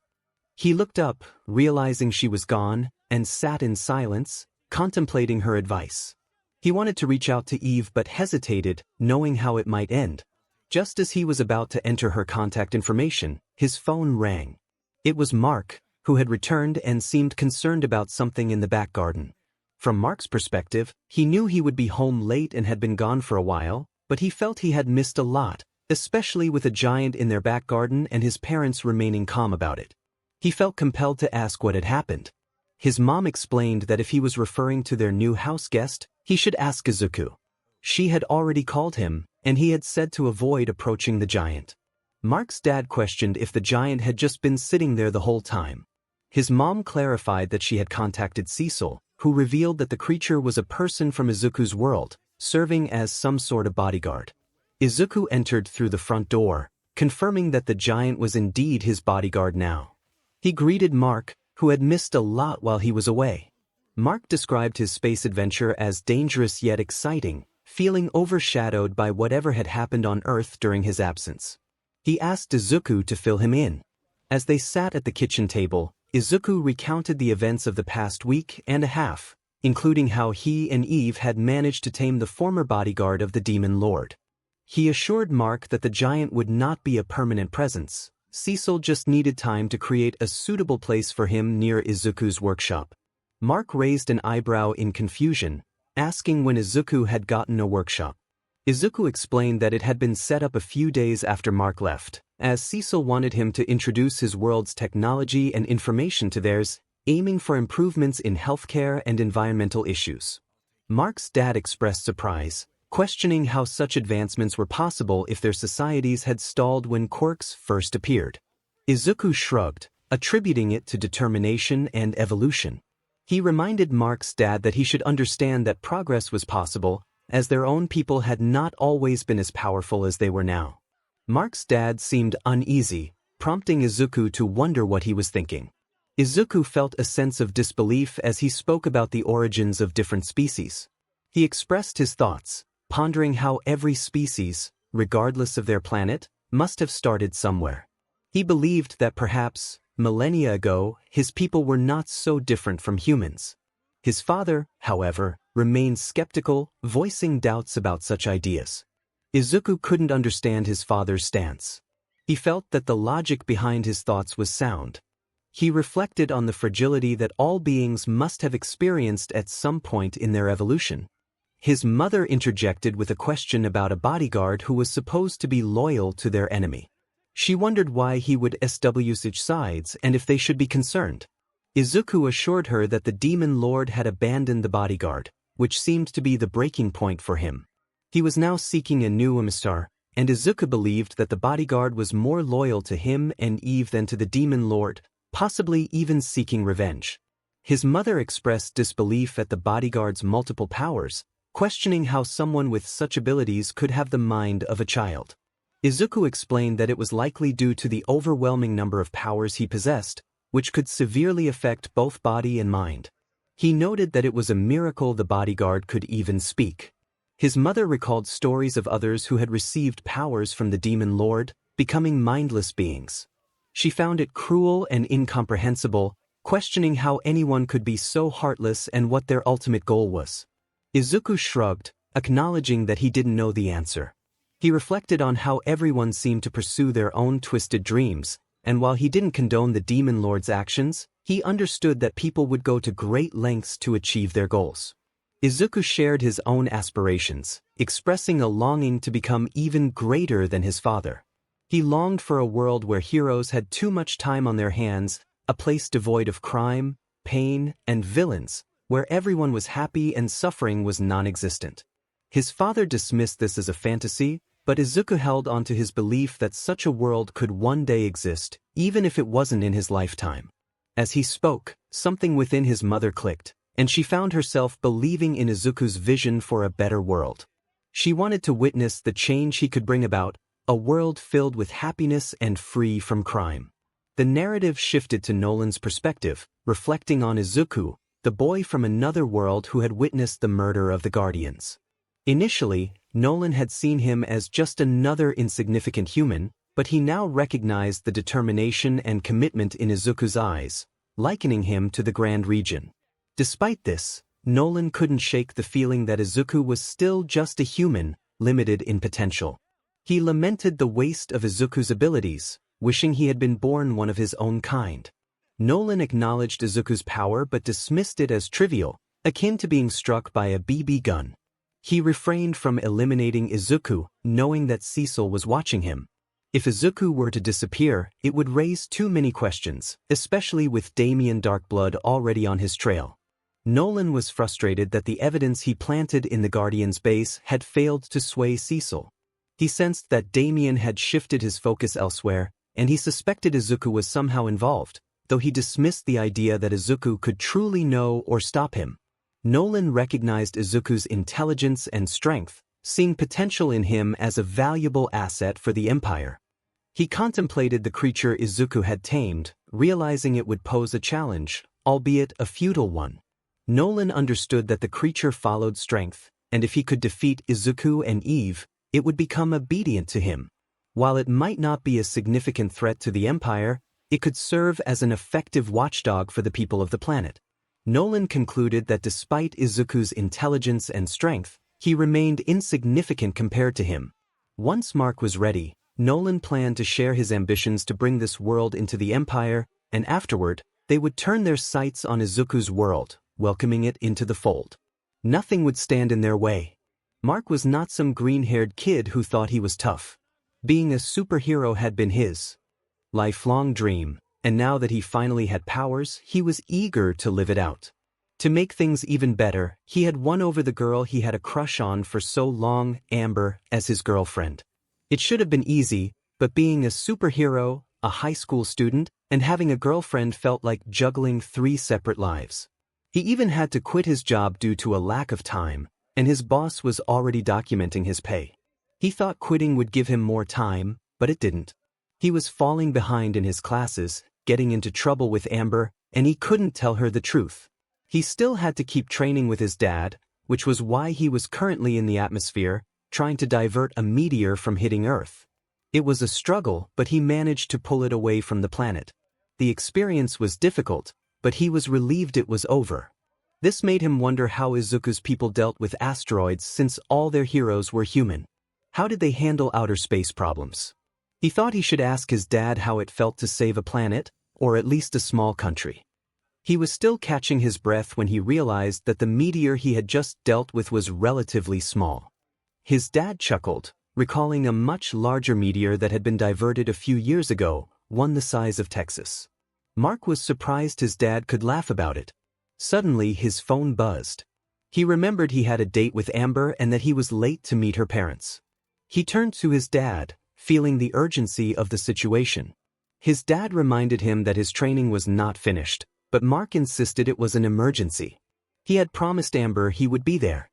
He looked up, realizing she was gone, and sat in silence, contemplating her advice. He wanted to reach out to Eve but hesitated, knowing how it might end. Just as he was about to enter her contact information, his phone rang. It was Mark, who had returned and seemed concerned about something in the back garden. From Mark's perspective, he knew he would be home late and had been gone for a while, but he felt he had missed a lot, especially with a giant in their back garden and his parents remaining calm about it. He felt compelled to ask what had happened. His mom explained that if he was referring to their new house guest, he should ask Izuku. She had already called him, and he had said to avoid approaching the giant. Mark's dad questioned if the giant had just been sitting there the whole time. His mom clarified that she had contacted 𝗧𝗏, who revealed that the creature was a person from Izuku's world, serving as some sort of bodyguard. Izuku entered through the front door, confirming that the giant was indeed his bodyguard now. He greeted Mark, who had missed a lot while he was away. Mark described his space adventure as dangerous yet exciting, feeling overshadowed by whatever had happened on Earth during his absence. He asked Izuku to fill him in. As they sat at the kitchen table, Izuku recounted the events of the past week and a half, including how he and Eve had managed to tame the former bodyguard of the Demon Lord. He assured Mark that the giant would not be a permanent presence. 𝗧𝗏 just needed time to create a suitable place for him near Izuku's workshop. Mark raised an eyebrow in confusion, asking when Izuku had gotten a workshop. Izuku explained that it had been set up a few days after Mark left, as 𝗧𝗏 wanted him to introduce his world's technology and information to theirs, aiming for improvements in healthcare and environmental issues. Mark's dad expressed surprise, questioning how such advancements were possible if their societies had stalled when quirks first appeared. Izuku shrugged, attributing it to determination and evolution. He reminded Mark's dad that he should understand that progress was possible, as their own people had not always been as powerful as they were now. Mark's dad seemed uneasy, prompting Izuku to wonder what he was thinking. Izuku felt a sense of disbelief as he spoke about the origins of different species. He expressed his thoughts, pondering how every species, regardless of their planet, must have started somewhere. He believed that perhaps, millennia ago, his people were not so different from humans. His father, however, remained skeptical, voicing doubts about such ideas. Izuku couldn't understand his father's stance. He felt that the logic behind his thoughts was sound. He reflected on the fragility that all beings must have experienced at some point in their evolution. His mother interjected with a question about a bodyguard who was supposed to be loyal to their enemy. She wondered why he would 𝗧𝗏𝗧𝗏 and if they should be concerned. Izuku assured her that the Demon Lord had abandoned the bodyguard, which seemed to be the breaking point for him. He was now seeking a new emissary, and Izuku believed that the bodyguard was more loyal to him and Eve than to the demon lord, possibly even seeking revenge. His mother expressed disbelief at the bodyguard's multiple powers, questioning how someone with such abilities could have the mind of a child. Izuku explained that it was likely due to the overwhelming number of powers he possessed, which could severely affect both body and mind. He noted that it was a miracle the bodyguard could even speak. His mother recalled stories of others who had received powers from the demon lord, becoming mindless beings. She found it cruel and incomprehensible, questioning how anyone could be so heartless and what their ultimate goal was. Izuku shrugged, acknowledging that he didn't know the answer. He reflected on how everyone seemed to pursue their own twisted dreams, and while he didn't condone the demon lord's actions, he understood that people would go to great lengths to achieve their goals. Izuku shared his own aspirations, expressing a longing to become even greater than his father. He longed for a world where heroes had too much time on their hands, a place devoid of crime, pain, and villains, where everyone was happy and suffering was non-existent. His father dismissed this as a fantasy, but Izuku held on to his belief that such a world could one day exist, even if it wasn't in his lifetime. As he spoke, something within his mother clicked, and she found herself believing in Izuku's vision for a better world. She wanted to witness the change he could bring about, a world filled with happiness and free from crime. The narrative shifted to Nolan's perspective, reflecting on Izuku, the boy from another world who had witnessed the murder of the Guardians. Initially, Nolan had seen him as just another insignificant human, but he now recognized the determination and commitment in Izuku's eyes, likening him to the Grand Regent. Despite this, Nolan couldn't shake the feeling that Izuku was still just a human, limited in potential. He lamented the waste of Izuku's abilities, wishing he had been born one of his own kind. Nolan acknowledged Izuku's power but dismissed it as trivial, akin to being struck by a BB gun. He refrained from eliminating Izuku, knowing that 𝗧𝗍 was watching him. If Izuku were to disappear, it would raise too many questions, especially with Damien Darkblood already on his trail. Nolan was frustrated that the evidence he planted in the Guardian's base had failed to sway 𝗧𝗍. He sensed that Damien had shifted his focus elsewhere, and he suspected Izuku was somehow involved, though he dismissed the idea that Izuku could truly know or stop him. Nolan recognized Izuku's intelligence and strength, seeing potential in him as a valuable asset for the Empire. He contemplated the creature Izuku had tamed, realizing it would pose a challenge, albeit a futile one. Nolan understood that the creature followed strength, and if he could defeat Izuku and Eve, it would become obedient to him. While it might not be a significant threat to the Empire, it could serve as an effective watchdog for the people of the planet. Nolan concluded that despite Izuku's intelligence and strength, he remained insignificant compared to him. Once Mark was ready, Nolan planned to share his ambitions to bring this world into the Empire, and afterward, they would turn their sights on Izuku's world, welcoming it into the fold. Nothing would stand in their way. Mark was not some green-haired kid who thought he was tough. Being a superhero had been his lifelong dream, and now that he finally had powers, he was eager to live it out. To make things even better, he had won over the girl he had a crush on for so long, Amber, as his girlfriend. It should have been easy, but being a superhero, a high school student, and having a girlfriend felt like juggling 3 separate lives. He even had to quit his job due to a lack of time, and his boss was already documenting his pay. He thought quitting would give him more time, but it didn't. He was falling behind in his classes, getting into trouble with Amber, and he couldn't tell her the truth. He still had to keep training with his dad, which was why he was currently in the atmosphere, trying to divert a meteor from hitting Earth. It was a struggle, but he managed to pull it away from the planet. The experience was difficult, but he was relieved it was over. This made him wonder how Izuku's people dealt with asteroids since all their heroes were human. How did they handle outer space problems? He thought he should ask his dad how it felt to save a planet, or at least a small country. He was still catching his breath when he realized that the meteor he had just dealt with was relatively small. His dad chuckled, recalling a much larger meteor that had been diverted a few years ago, one the size of Texas. Mark was surprised his dad could laugh about it. Suddenly his phone buzzed. He remembered he had a date with Amber and that he was late to meet her parents. He turned to his dad, feeling the urgency of the situation. His dad reminded him that his training was not finished, but Mark insisted it was an emergency. He had promised Amber he would be there.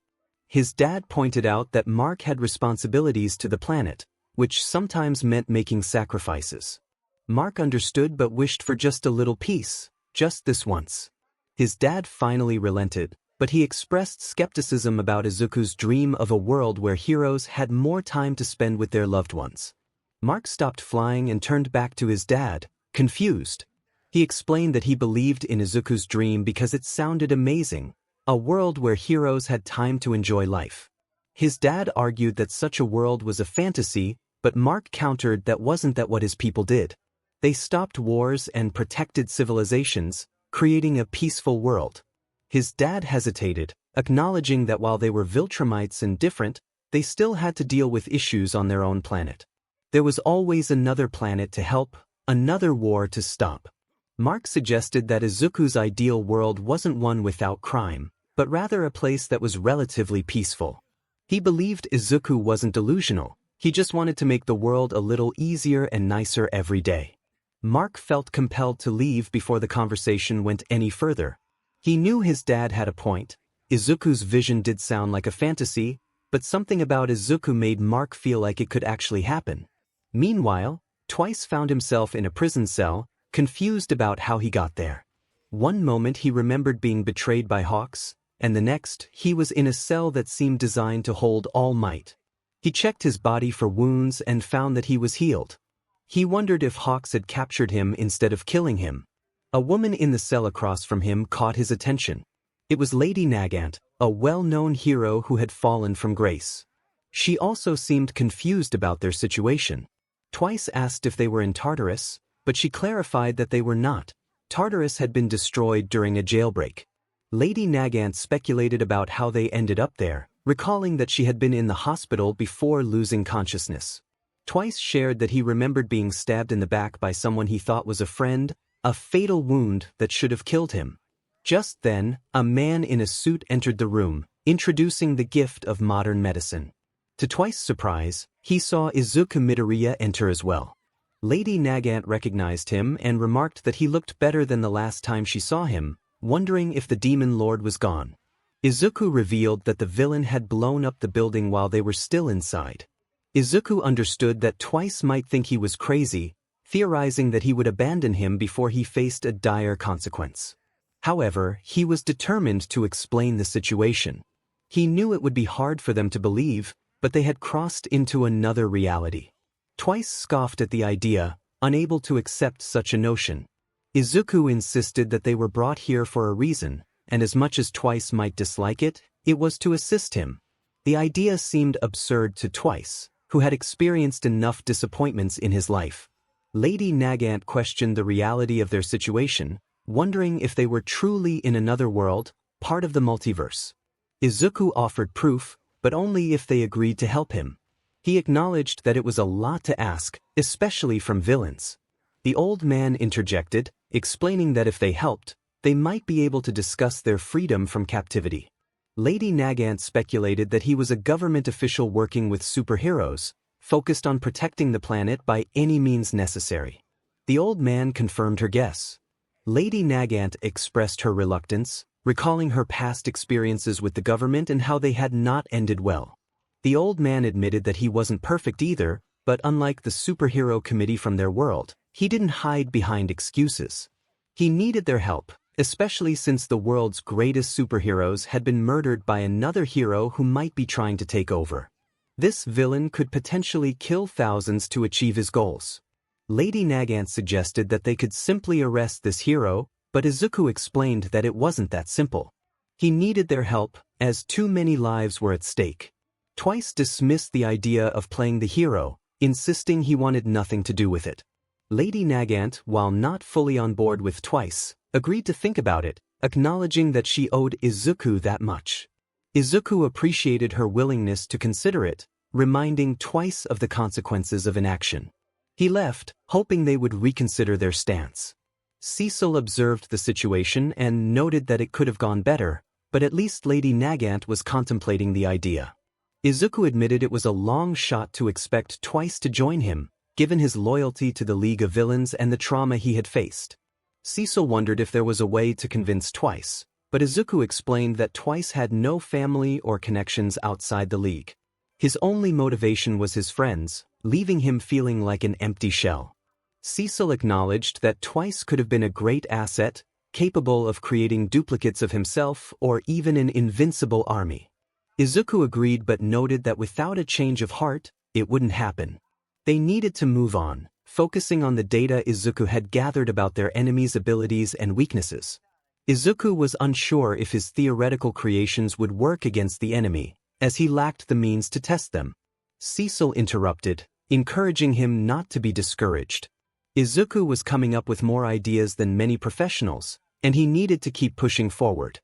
His dad pointed out that Mark had responsibilities to the planet, which sometimes meant making sacrifices. Mark understood but wished for just a little peace, just this once. His dad finally relented, but he expressed skepticism about Izuku's dream of a world where heroes had more time to spend with their loved ones. Mark stopped flying and turned back to his dad, confused. He explained that he believed in Izuku's dream because it sounded amazing, a world where heroes had time to enjoy life. His dad argued that such a world was a fantasy, but Mark countered that wasn't what his people did. They stopped wars and protected civilizations, creating a peaceful world. His dad hesitated, acknowledging that while they were 𝗲𝗏𝗻𝗲s and different, they still had to deal with issues on their own planet. There was always another planet to help, another war to stop. Mark suggested that Izuku's ideal world wasn't one without crime, but rather a place that was relatively peaceful. He believed Izuku wasn't delusional, he just wanted to make the world a little easier and nicer every day. Mark felt compelled to leave before the conversation went any further. He knew his dad had a point. Izuku's vision did sound like a fantasy, but something about Izuku made Mark feel like it could actually happen. Meanwhile, Twice found himself in a prison cell, confused about how he got there. One moment he remembered being betrayed by Hawks, and the next, he was in a cell that seemed designed to hold All Might. He checked his body for wounds and found that he was healed. He wondered if Hawks had captured him instead of killing him. A woman in the cell across from him caught his attention. It was Lady Nagant, a well-known hero who had fallen from grace. She also seemed confused about their situation. Twice asked if they were in Tartarus, but she clarified that they were not. Tartarus had been destroyed during a jailbreak. Lady Nagant speculated about how they ended up there, recalling that she had been in the hospital before losing consciousness. Twice shared that he remembered being stabbed in the back by someone he thought was a friend, a fatal wound that should have killed him. Just then, a man in a suit entered the room, introducing the gift of modern medicine. To Twice's surprise, he saw Izuku Midoriya enter as well. Lady Nagant recognized him and remarked that he looked better than the last time she saw him, wondering if the demon lord was gone. Izuku revealed that the villain had blown up the building while they were still inside. Izuku understood that Twice might think he was crazy, theorizing that he would abandon him before he faced a dire consequence. However, he was determined to explain the situation. He knew it would be hard for them to believe, but they had crossed into another reality. Twice scoffed at the idea, unable to accept such a notion. Izuku insisted that they were brought here for a reason, and as much as Twice might dislike it, it was to assist him. The idea seemed absurd to Twice, who had experienced enough disappointments in his life. Lady Nagant questioned the reality of their situation, wondering if they were truly in another world, part of the multiverse. Izuku offered proof, but only if they agreed to help him. He acknowledged that it was a lot to ask, especially from villains. The old man interjected, explaining that if they helped, they might be able to discuss their freedom from captivity. Lady Nagant speculated that he was a government official working with superheroes, focused on protecting the planet by any means necessary. The old man confirmed her guess. Lady Nagant expressed her reluctance, recalling her past experiences with the government and how they had not ended well. The old man admitted that he wasn't perfect either, but unlike the superhero committee from their world, he didn't hide behind excuses. He needed their help, especially since the world's greatest superheroes had been murdered by another hero who might be trying to take over. This villain could potentially kill thousands to achieve his goals. Lady Nagant suggested that they could simply arrest this hero, but Izuku explained that it wasn't that simple. He needed their help, as too many lives were at stake. Twice dismissed the idea of playing the hero, insisting he wanted nothing to do with it. Lady Nagant, while not fully on board with Twice, agreed to think about it, acknowledging that she owed Izuku that much. Izuku appreciated her willingness to consider it, reminding Twice of the consequences of inaction. He left, hoping they would reconsider their stance. Cecil observed the situation and noted that it could have gone better, but at least Lady Nagant was contemplating the idea. Izuku admitted it was a long shot to expect Twice to join him, given his loyalty to the League of Villains and the trauma he had faced. Cecil wondered if there was a way to convince Twice, but Izuku explained that Twice had no family or connections outside the League. His only motivation was his friends, leaving him feeling like an empty shell. Cecil acknowledged that Twice could have been a great asset, capable of creating duplicates of himself or even an invincible army. Izuku agreed but noted that without a change of heart, it wouldn't happen. They needed to move on, focusing on the data Izuku had gathered about their enemies' abilities and weaknesses. Izuku was unsure if his theoretical creations would work against the enemy, as he lacked the means to test them. Cecil interrupted, encouraging him not to be discouraged. Izuku was coming up with more ideas than many professionals, and he needed to keep pushing forward.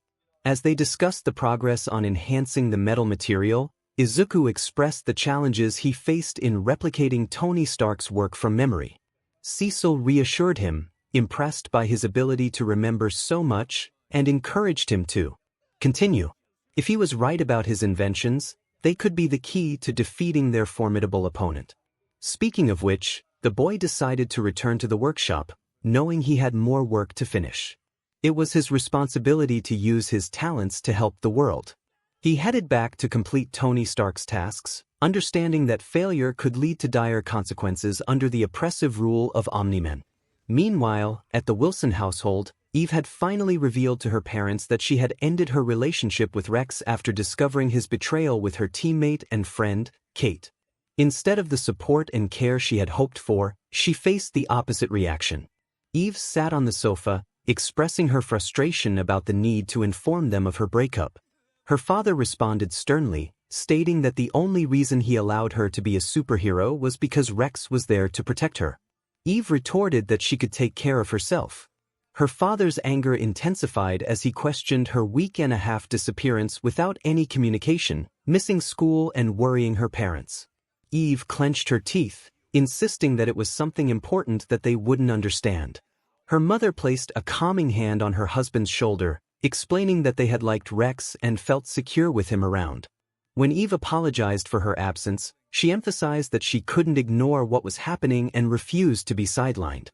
As they discussed the progress on enhancing the metal material, Izuku expressed the challenges he faced in replicating Tony Stark's work from memory. Cecil reassured him, impressed by his ability to remember so much, and encouraged him to continue. If he was right about his inventions, they could be the key to defeating their formidable opponent. Speaking of which, the boy decided to return to the workshop, knowing he had more work to finish. It was his responsibility to use his talents to help the world. He headed back to complete Tony Stark's tasks, understanding that failure could lead to dire consequences under the oppressive rule of Omni-Men. Meanwhile, at the Wilson household, Eve had finally revealed to her parents that she had ended her relationship with Rex after discovering his betrayal with her teammate and friend, Kate. Instead of the support and care she had hoped for, she faced the opposite reaction. Eve sat on the sofa, expressing her frustration about the need to inform them of her breakup. Her father responded sternly, stating that the only reason he allowed her to be a superhero was because Rex was there to protect her. Eve retorted that she could take care of herself. Her father's anger intensified as he questioned her week-and-a-half disappearance without any communication, missing school and worrying her parents. Eve clenched her teeth, insisting that it was something important that they wouldn't understand. Her mother placed a calming hand on her husband's shoulder, explaining that they had liked Rex and felt secure with him around. When Eve apologized for her absence, she emphasized that she couldn't ignore what was happening and refused to be sidelined.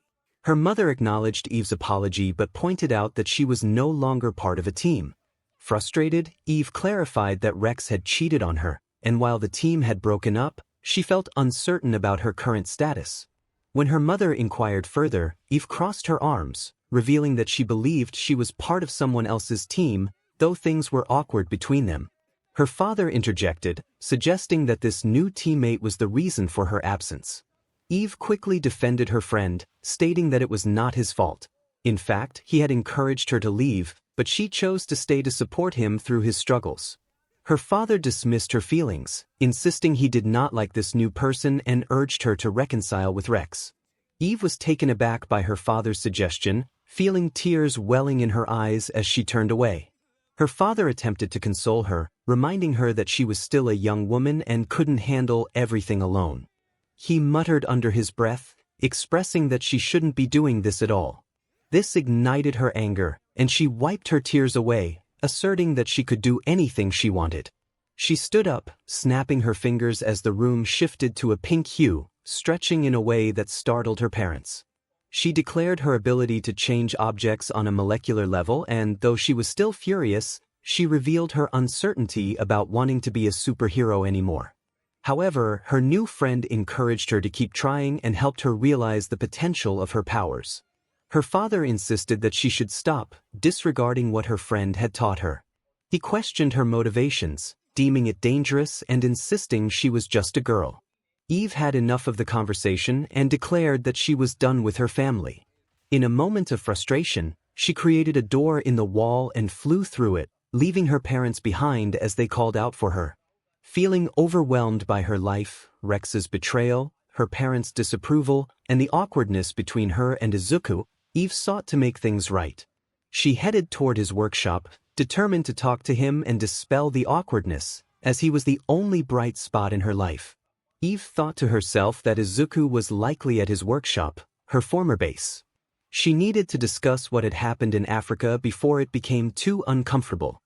Her mother acknowledged Eve's apology but pointed out that she was no longer part of a team. Frustrated, Eve clarified that Rex had cheated on her, and while the team had broken up, she felt uncertain about her current status. When her mother inquired further, Eve crossed her arms, revealing that she believed she was part of someone else's team, though things were awkward between them. Her father interjected, suggesting that this new teammate was the reason for her absence. Eve quickly defended her friend, stating that it was not his fault. In fact, he had encouraged her to leave, but she chose to stay to support him through his struggles. Her father dismissed her feelings, insisting he did not like this new person and urged her to reconcile with Rex. Eve was taken aback by her father's suggestion, feeling tears welling in her eyes as she turned away. Her father attempted to console her, reminding her that she was still a young woman and couldn't handle everything alone. He muttered under his breath, expressing that she shouldn't be doing this at all. This ignited her anger, and she wiped her tears away, asserting that she could do anything she wanted. She stood up, snapping her fingers as the room shifted to a pink hue, stretching in a way that startled her parents. She declared her ability to change objects on a molecular level, and though she was still furious, she revealed her uncertainty about wanting to be a superhero anymore. However, her new friend encouraged her to keep trying and helped her realize the potential of her powers. Her father insisted that she should stop, disregarding what her friend had taught her. He questioned her motivations, deeming it dangerous and insisting she was just a girl. Eve had enough of the conversation and declared that she was done with her family. In a moment of frustration, she created a door in the wall and flew through it, leaving her parents behind as they called out for her. Feeling overwhelmed by her life, Rex's betrayal, her parents' disapproval, and the awkwardness between her and Izuku, Eve sought to make things right. She headed toward his workshop, determined to talk to him and dispel the awkwardness, as he was the only bright spot in her life. Eve thought to herself that Izuku was likely at his workshop, her former base. She needed to discuss what had happened in Africa before it became too uncomfortable.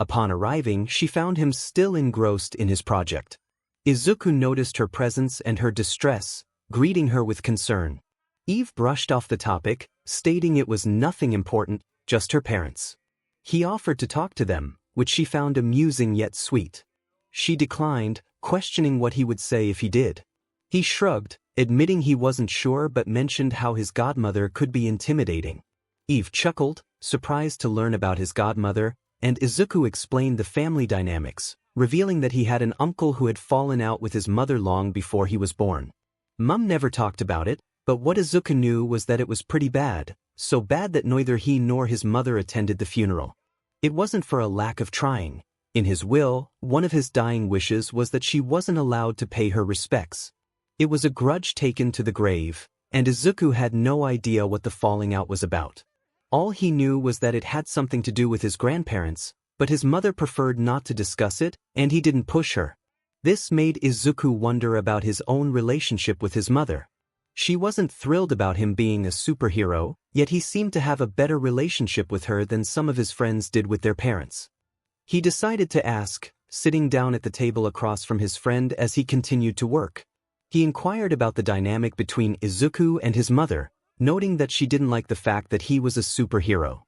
Upon arriving, she found him still engrossed in his project. Izuku noticed her presence and her distress, greeting her with concern. Eve brushed off the topic, stating it was nothing important, just her parents. He offered to talk to them, which she found amusing yet sweet. She declined, questioning what he would say if he did. He shrugged, admitting he wasn't sure but mentioned how his godmother could be intimidating. Eve chuckled, surprised to learn about his godmother, and Izuku explained the family dynamics, revealing that he had an uncle who had fallen out with his mother long before he was born. Mum never talked about it, but what Izuku knew was that it was pretty bad, so bad that neither he nor his mother attended the funeral. It wasn't for a lack of trying. In his will, one of his dying wishes was that she wasn't allowed to pay her respects. It was a grudge taken to the grave, and Izuku had no idea what the falling out was about. All he knew was that it had something to do with his grandparents, but his mother preferred not to discuss it, and he didn't push her. This made Izuku wonder about his own relationship with his mother. She wasn't thrilled about him being a superhero, yet he seemed to have a better relationship with her than some of his friends did with their parents. He decided to ask, sitting down at the table across from his friend as he continued to work. He inquired about the dynamic between Izuku and his mother, noting that she didn't like the fact that he was a superhero.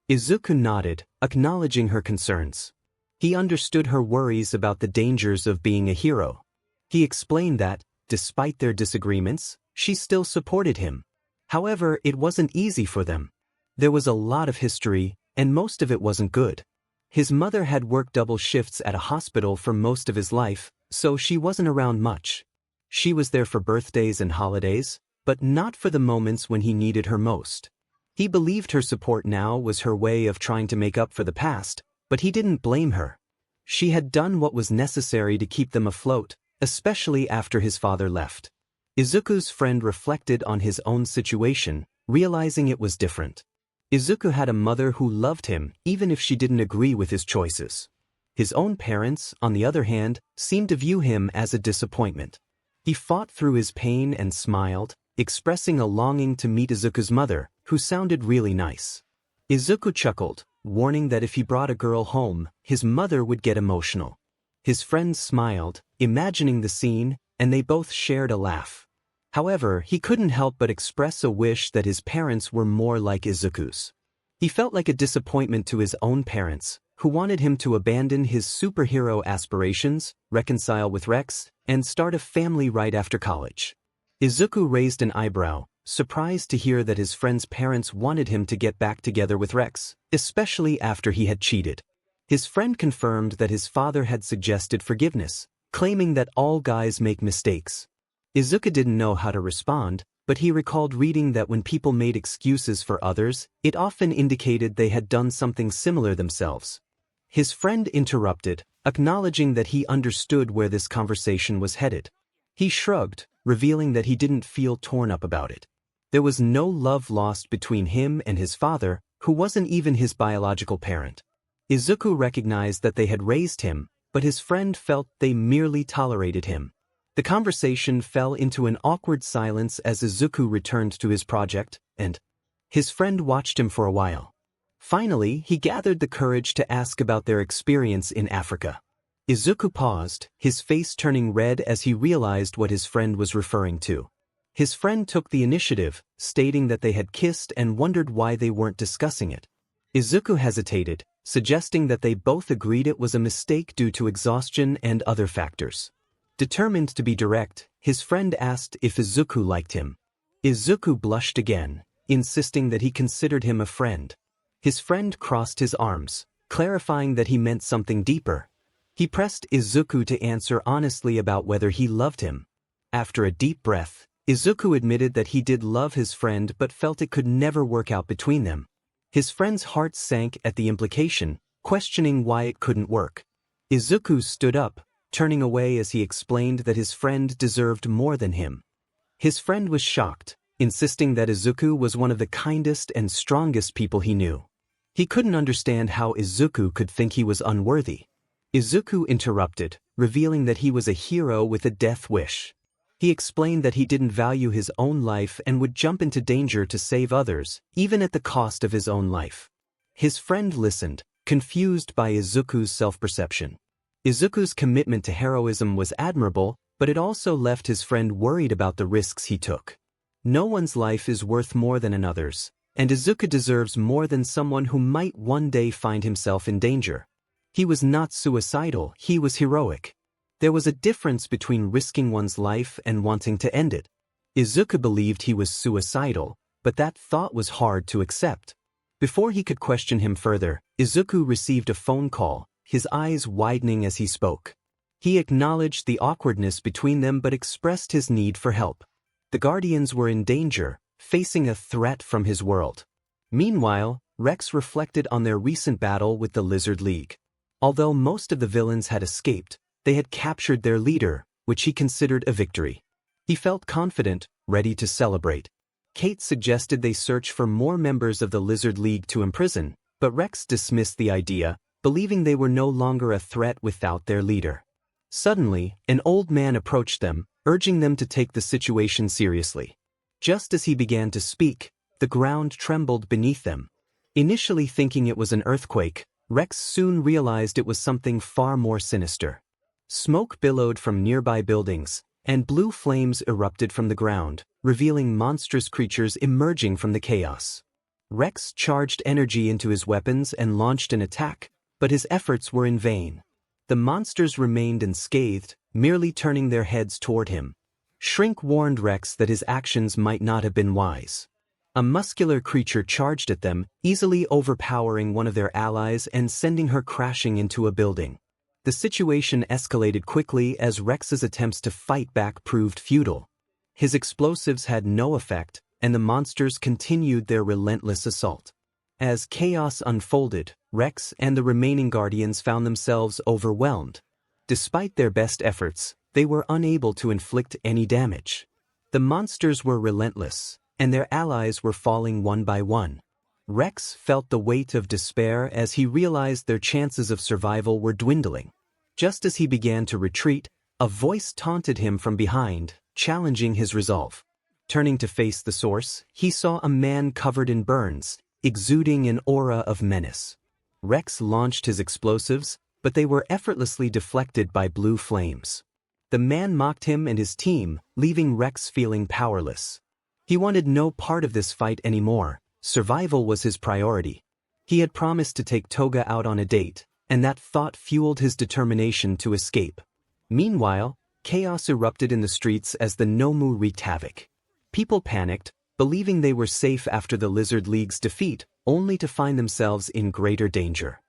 Izuku nodded, acknowledging her concerns. He understood her worries about the dangers of being a hero. He explained that, despite their disagreements, she still supported him. However, it wasn't easy for them. There was a lot of history, and most of it wasn't good. His mother had worked double shifts at a hospital for most of his life, so she wasn't around much. She was there for birthdays and holidays, but not for the moments when he needed her most. He believed her support now was her way of trying to make up for the past, but he didn't blame her. She had done what was necessary to keep them afloat, especially after his father left. Izuku's friend reflected on his own situation, realizing it was different. Izuku had a mother who loved him even if she didn't agree with his choices. His own parents, on the other hand, seemed to view him as a disappointment. He fought through his pain and smiled, expressing a longing to meet Izuku's mother, who sounded really nice. Izuku chuckled, warning that if he brought a girl home, his mother would get emotional. His friends smiled, imagining the scene, and they both shared a laugh. However, he couldn't help but express a wish that his parents were more like Izuku's. He felt like a disappointment to his own parents, who wanted him to abandon his superhero aspirations, reconcile with Rex, and start a family right after college. Izuku raised an eyebrow, surprised to hear that his friend's parents wanted him to get back together with Rex, especially after he had cheated. His friend confirmed that his father had suggested forgiveness, claiming that all guys make mistakes. Izuku didn't know how to respond, but he recalled reading that when people made excuses for others, it often indicated they had done something similar themselves. His friend interrupted, acknowledging that he understood where this conversation was headed. He shrugged, revealing that he didn't feel torn up about it. There was no love lost between him and his father, who wasn't even his biological parent. Izuku recognized that they had raised him, but his friend felt they merely tolerated him. The conversation fell into an awkward silence as Izuku returned to his project, and his friend watched him for a while. Finally, he gathered the courage to ask about their experience in Africa. Izuku paused, his face turning red as he realized what his friend was referring to. His friend took the initiative, stating that they had kissed and wondered why they weren't discussing it. Izuku hesitated, suggesting that they both agreed it was a mistake due to exhaustion and other factors. Determined to be direct, his friend asked if Izuku liked him. Izuku blushed again, insisting that he considered him a friend. His friend crossed his arms, clarifying that he meant something deeper. He pressed Izuku to answer honestly about whether he loved him. After a deep breath, Izuku admitted that he did love his friend but felt it could never work out between them. His friend's heart sank at the implication, questioning why it couldn't work. Izuku stood up, turning away as he explained that his friend deserved more than him. His friend was shocked, insisting that Izuku was one of the kindest and strongest people he knew. He couldn't understand how Izuku could think he was unworthy. Izuku interrupted, revealing that he was a hero with a death wish. He explained that he didn't value his own life and would jump into danger to save others, even at the cost of his own life. His friend listened, confused by Izuku's self-perception. Izuku's commitment to heroism was admirable, but it also left his friend worried about the risks he took. No one's life is worth more than another's, and Izuku deserves more than someone who might one day find himself in danger. He was not suicidal, he was heroic. There was a difference between risking one's life and wanting to end it. Izuku believed he was suicidal, but that thought was hard to accept. Before he could question him further, Izuku received a phone call, his eyes widening as he spoke. He acknowledged the awkwardness between them but expressed his need for help. The Guardians were in danger, facing a threat from his world. Meanwhile, Rex reflected on their recent battle with the Lizard League. Although most of the villains had escaped, they had captured their leader, which he considered a victory. He felt confident, ready to celebrate. Kate suggested they search for more members of the Lizard League to imprison, but Rex dismissed the idea, believing they were no longer a threat without their leader. Suddenly, an old man approached them, urging them to take the situation seriously. Just as he began to speak, the ground trembled beneath them. Initially thinking it was an earthquake, Rex soon realized it was something far more sinister. Smoke billowed from nearby buildings, and blue flames erupted from the ground, revealing monstrous creatures emerging from the chaos. Rex charged energy into his weapons and launched an attack, but his efforts were in vain. The monsters remained unscathed, merely turning their heads toward him. Shrink warned Rex that his actions might not have been wise. A muscular creature charged at them, easily overpowering one of their allies and sending her crashing into a building. The situation escalated quickly as Rex's attempts to fight back proved futile. His explosives had no effect, and the monsters continued their relentless assault. As chaos unfolded, Rex and the remaining Guardians found themselves overwhelmed. Despite their best efforts, they were unable to inflict any damage. The monsters were relentless, and their allies were falling one by one. Rex felt the weight of despair as he realized their chances of survival were dwindling. Just as he began to retreat, a voice taunted him from behind, challenging his resolve. Turning to face the source, he saw a man covered in burns, exuding an aura of menace. Rex launched his explosives, but they were effortlessly deflected by blue flames. The man mocked him and his team, leaving Rex feeling powerless. He wanted no part of this fight anymore. Survival was his priority. He had promised to take Toga out on a date, and that thought fueled his determination to escape. Meanwhile, chaos erupted in the streets as the Nomu wreaked havoc. People panicked, believing they were safe after the Lizard League's defeat, only to find themselves in greater danger.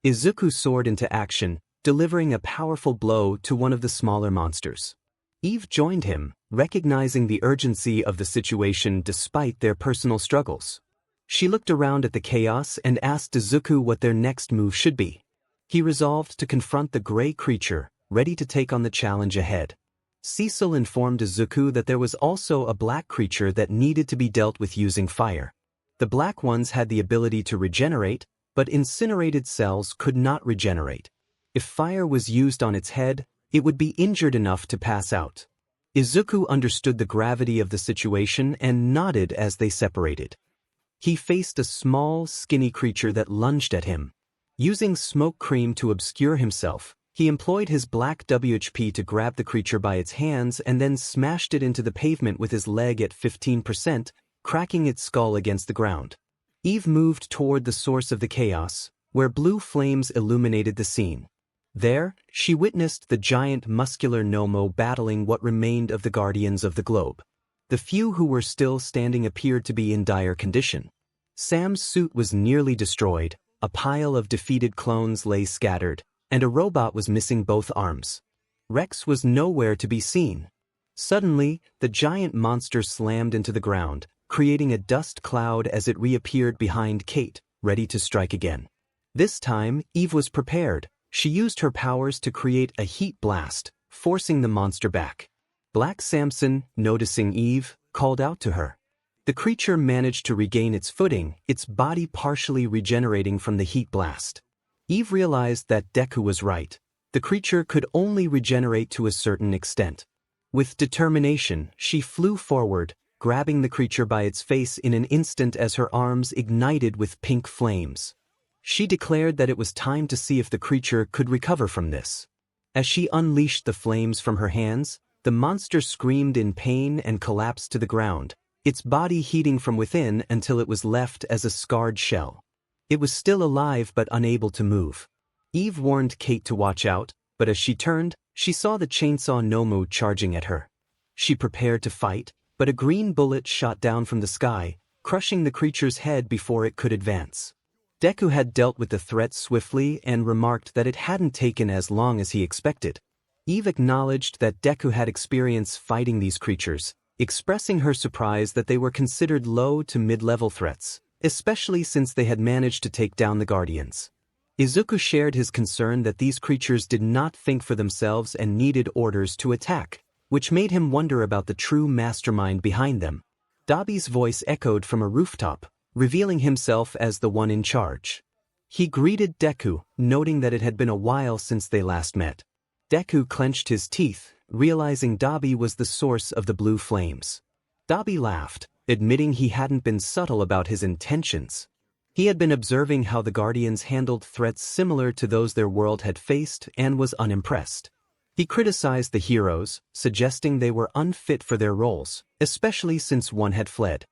Izuku soared into action, delivering a powerful blow to one of the smaller monsters. Eve joined him, recognizing the urgency of the situation despite their personal struggles. She looked around at the chaos and asked Izuku what their next move should be. He resolved to confront the gray creature, ready to take on the challenge ahead. Cecil informed Izuku that there was also a black creature that needed to be dealt with using fire. The black ones had the ability to regenerate, but incinerated cells could not regenerate. If fire was used on its head, it would be injured enough to pass out. Izuku understood the gravity of the situation and nodded as they separated. He faced a small, skinny creature that lunged at him. Using smoke cream to obscure himself, he employed his black WHP to grab the creature by its hands and then smashed it into the pavement with his leg at 15%, cracking its skull against the ground. Eve moved toward the source of the chaos, where blue flames illuminated the scene. There, she witnessed the giant muscular Nomo battling what remained of the Guardians of the Globe. The few who were still standing appeared to be in dire condition. Sam's suit was nearly destroyed, a pile of defeated clones lay scattered, and a robot was missing both arms. Rex was nowhere to be seen. Suddenly, the giant monster slammed into the ground, creating a dust cloud as it reappeared behind Kate, ready to strike again. This time, Eve was prepared. She used her powers to create a heat blast, forcing the monster back. Black Samson, noticing Eve, called out to her. The creature managed to regain its footing, its body partially regenerating from the heat blast. Eve realized that Deku was right. The creature could only regenerate to a certain extent. With determination, she flew forward, grabbing the creature by its face in an instant as her arms ignited with pink flames. She declared that it was time to see if the creature could recover from this. As she unleashed the flames from her hands, the monster screamed in pain and collapsed to the ground, its body heating from within until it was left as a scarred shell. It was still alive but unable to move. Eve warned Kate to watch out, but as she turned, she saw the chainsaw 𝗵𝗃 charging at her. She prepared to fight, but a green bullet shot down from the sky, crushing the creature's head before it could advance. Deku had dealt with the threat swiftly and remarked that it hadn't taken as long as he expected. Eve acknowledged that Deku had experience fighting these creatures, expressing her surprise that they were considered low to mid-level threats, especially since they had managed to take down the Guardians. Izuku shared his concern that these creatures did not think for themselves and needed orders to attack, which made him wonder about the true mastermind behind them. 𝗬𝗍𝗶's voice echoed from a rooftop, revealing himself as the one in charge. He greeted Deku, noting that it had been a while since they last met. Deku clenched his teeth, realizing 𝗬𝗍𝗶 was the source of the blue flames. 𝗬𝗍𝗶 laughed, admitting he hadn't been subtle about his intentions. He had been observing how the Guardians handled threats similar to those their world had faced and was unimpressed. He criticized the heroes, suggesting they were unfit for their roles, especially since one had fled.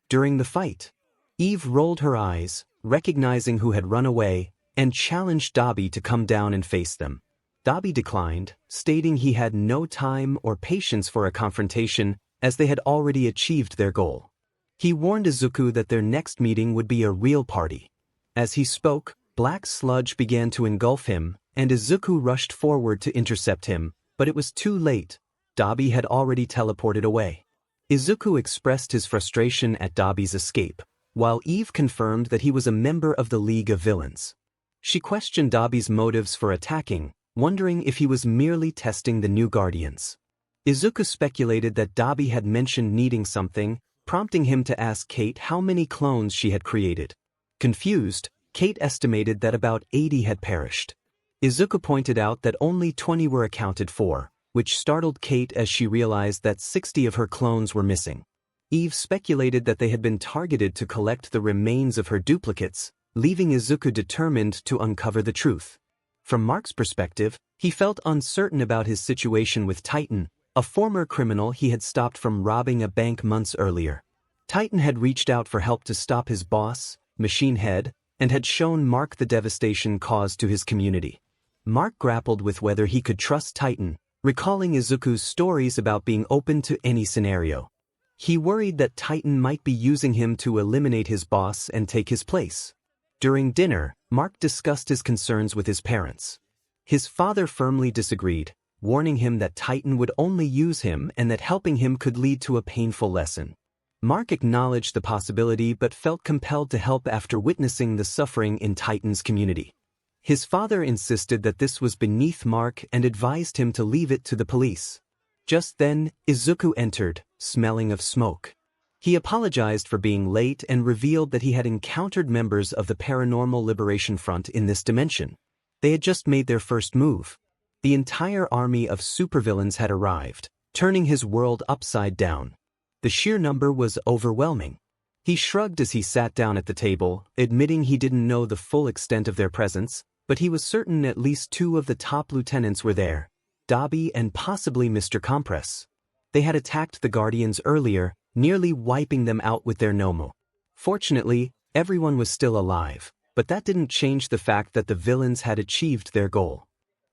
During the fight, Eve rolled her eyes, recognizing who had run away, and challenged 𝗬𝗍𝗶 to come down and face them. 𝗬𝗍𝗶 declined, stating he had no time or patience for a confrontation, as they had already achieved their goal. He warned Izuku that their next meeting would be a real party. As he spoke, black sludge began to engulf him, and Izuku rushed forward to intercept him, but it was too late. 𝗬𝗶𝗶 had already teleported away. Izuku expressed his frustration at 𝗬𝗶𝗶's escape, while Eve confirmed that he was a member of the League of Villains. She questioned 𝗬𝗶𝗶's motives for attacking, wondering if he was merely testing the new Guardians. Izuku speculated that 𝗬𝗶𝗶 had mentioned needing something, prompting him to ask Kate how many clones she had created. Confused, Kate estimated that about 80 had perished. Izuku pointed out that only 20 were accounted for, which startled Kate as she realized that 60 of her clones were missing. Eve speculated that they had been targeted to collect the remains of her duplicates, leaving Izuku determined to uncover the truth. From Mark's perspective, he felt uncertain about his situation with Titan, a former criminal he had stopped from robbing a bank months earlier. Titan had reached out for help to stop his boss, Machine Head, and had shown Mark the devastation caused to his community. Mark grappled with whether he could trust Titan, recalling Izuku's stories about being open to any scenario. He worried that Titan might be using him to eliminate his boss and take his place. During dinner, Mark discussed his concerns with his parents. His father firmly disagreed, warning him that Titan would only use him and that helping him could lead to a painful lesson. Mark acknowledged the possibility but felt compelled to help after witnessing the suffering in Titan's community. His father insisted that this was beneath Mark and advised him to leave it to the police. Just then, Izuku entered, smelling of smoke. He apologized for being late and revealed that he had encountered members of the Paranormal Liberation Front in this dimension. They had just made their first move. The entire army of supervillains had arrived, turning his world upside down. The sheer number was overwhelming. He shrugged as he sat down at the table, admitting he didn't know the full extent of their presence, but he was certain at least 2 of the top lieutenants were there, 𝗬𝗍𝗶 and possibly Mr. 𝗵𝗃𝗄. They had attacked the Guardians earlier, nearly wiping them out with their 𝗵𝗃𝗄. Fortunately, everyone was still alive, but that didn't change the fact that the villains had achieved their goal.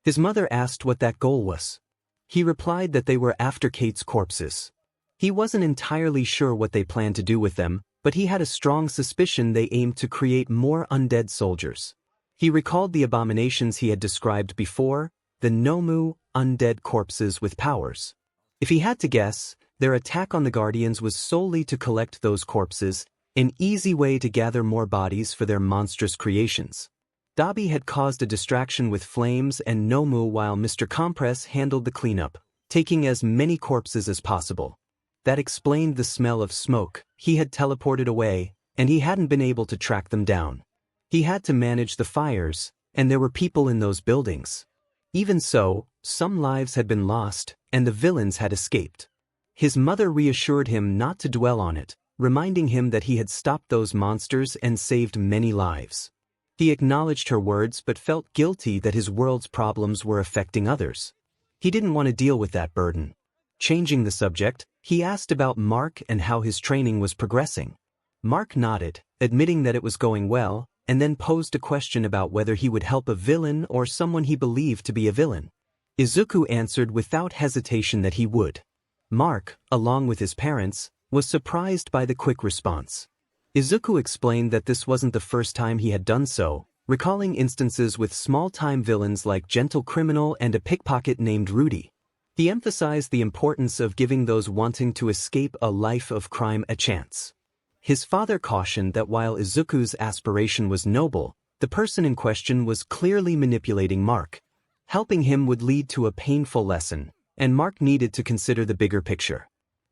His mother asked what that goal was. He replied that they were after Kate's corpses. He wasn't entirely sure what they planned to do with them, but he had a strong suspicion they aimed to create more undead soldiers. He recalled the abominations he had described before, the 𝗵𝗃 undead corpses with powers. If he had to guess, their attack on the Guardians was solely to collect those corpses, an easy way to gather more bodies for their monstrous creations. 𝗬𝗶𝗶 had caused a distraction with flames and 𝗵𝗃 while Mr. 𝗵𝗃𝗄 handled the cleanup, taking as many corpses as possible. That explained the smell of smoke. He had teleported away, and he hadn't been able to track them down. He had to manage the fires, and there were people in those buildings. Even so, some lives had been lost, and the villains had escaped. His mother reassured him not to dwell on it, reminding him that he had stopped those monsters and saved many lives. He acknowledged her words but felt guilty that his world's problems were affecting others. He didn't want to deal with that burden. Changing the subject, he asked about Mark and how his training was progressing. Mark nodded, admitting that it was going well, and then posed a question about whether he would help a villain or someone he believed to be a villain. Izuku answered without hesitation that he would. Mark, along with his parents, was surprised by the quick response. Izuku explained that this wasn't the first time he had done so, recalling instances with small-time villains like gentle criminal and a pickpocket named Rudy. He emphasized the importance of giving those wanting to escape a life of crime a chance. His father cautioned that while Izuku's aspiration was noble, the person in question was clearly manipulating Mark. Helping him would lead to a painful lesson, and Mark needed to consider the bigger picture.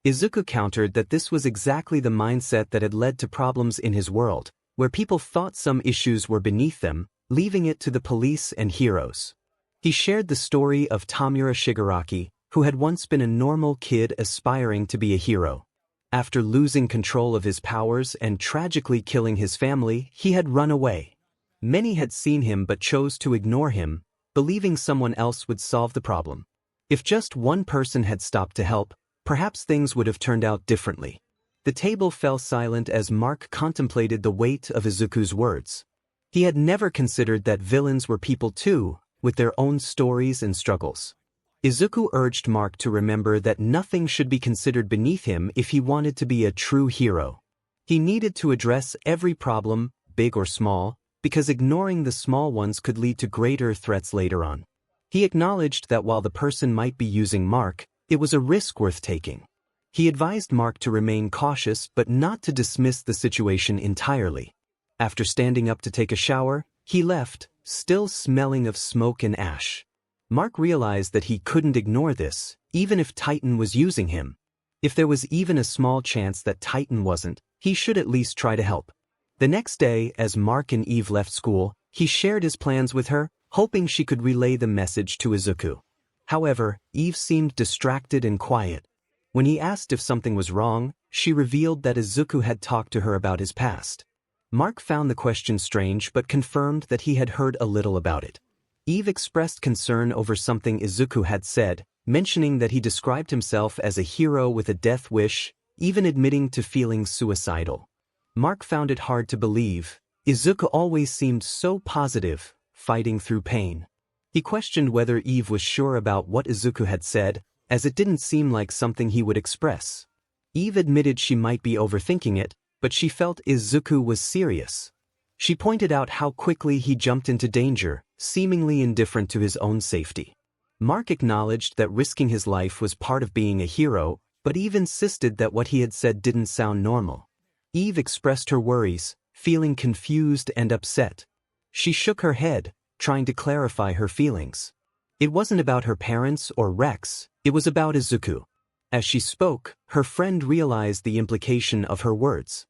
Izuku countered that this was exactly the mindset that had led to problems in his world, where people thought some issues were beneath them, leaving it to the police and heroes. He shared the story of Tamura Shigaraki, who had once been a normal kid aspiring to be a hero. After losing control of his powers and tragically killing his family, he had run away. Many had seen him but chose to ignore him, believing someone else would solve the problem. If just one person had stopped to help, perhaps things would have turned out differently. The table fell silent as Mark contemplated the weight of Izuku's words. He had never considered that villains were people too, with their own stories and struggles. Izuku urged Mark to remember that nothing should be considered beneath him if he wanted to be a true hero. He needed to address every problem, big or small, because ignoring the small ones could lead to greater threats later on. He acknowledged that while the person might be using Mark, it was a risk worth taking. He advised Mark to remain cautious but not to dismiss the situation entirely. After standing up to take a shower, he left, still smelling of smoke and ash. Mark realized that he couldn't ignore this, even if Titan was using him. If there was even a small chance that Titan wasn't, he should at least try to help. The next day, as Mark and Eve left school, he shared his plans with her, hoping she could relay the message to Izuku. However, Eve seemed distracted and quiet. When he asked if something was wrong, she revealed that Izuku had talked to her about his past. Mark found the question strange but confirmed that he had heard a little about it. Eve expressed concern over something Izuku had said, mentioning that he described himself as a hero with a death wish, even admitting to feeling suicidal. Mark found it hard to believe. Izuku always seemed so positive, fighting through pain. He questioned whether Eve was sure about what Izuku had said, as it didn't seem like something he would express. Eve admitted she might be overthinking it, but she felt Izuku was serious. She pointed out how quickly he jumped into danger, seemingly indifferent to his own safety. Mark acknowledged that risking his life was part of being a hero, but Eve insisted that what he had said didn't sound normal. Eve expressed her worries, feeling confused and upset. She shook her head, trying to clarify her feelings. It wasn't about her parents or Rex, it was about Izuku. As she spoke, her friend realized the implication of her words.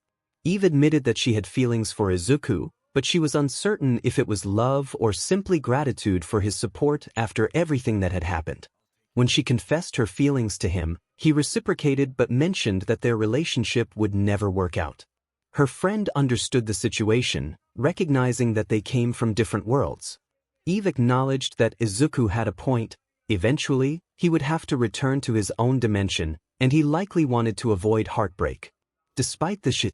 Eve admitted that she had feelings for Izuku, but she was uncertain if it was love or simply gratitude for his support after everything that had happened. When she confessed her feelings to him, he reciprocated but mentioned that their relationship would never work out. Her friend understood the situation, recognizing that they came from different worlds. Eve acknowledged that Izuku had a point. Eventually, he would have to return to his own dimension, and he likely wanted to avoid heartbreak. Despite the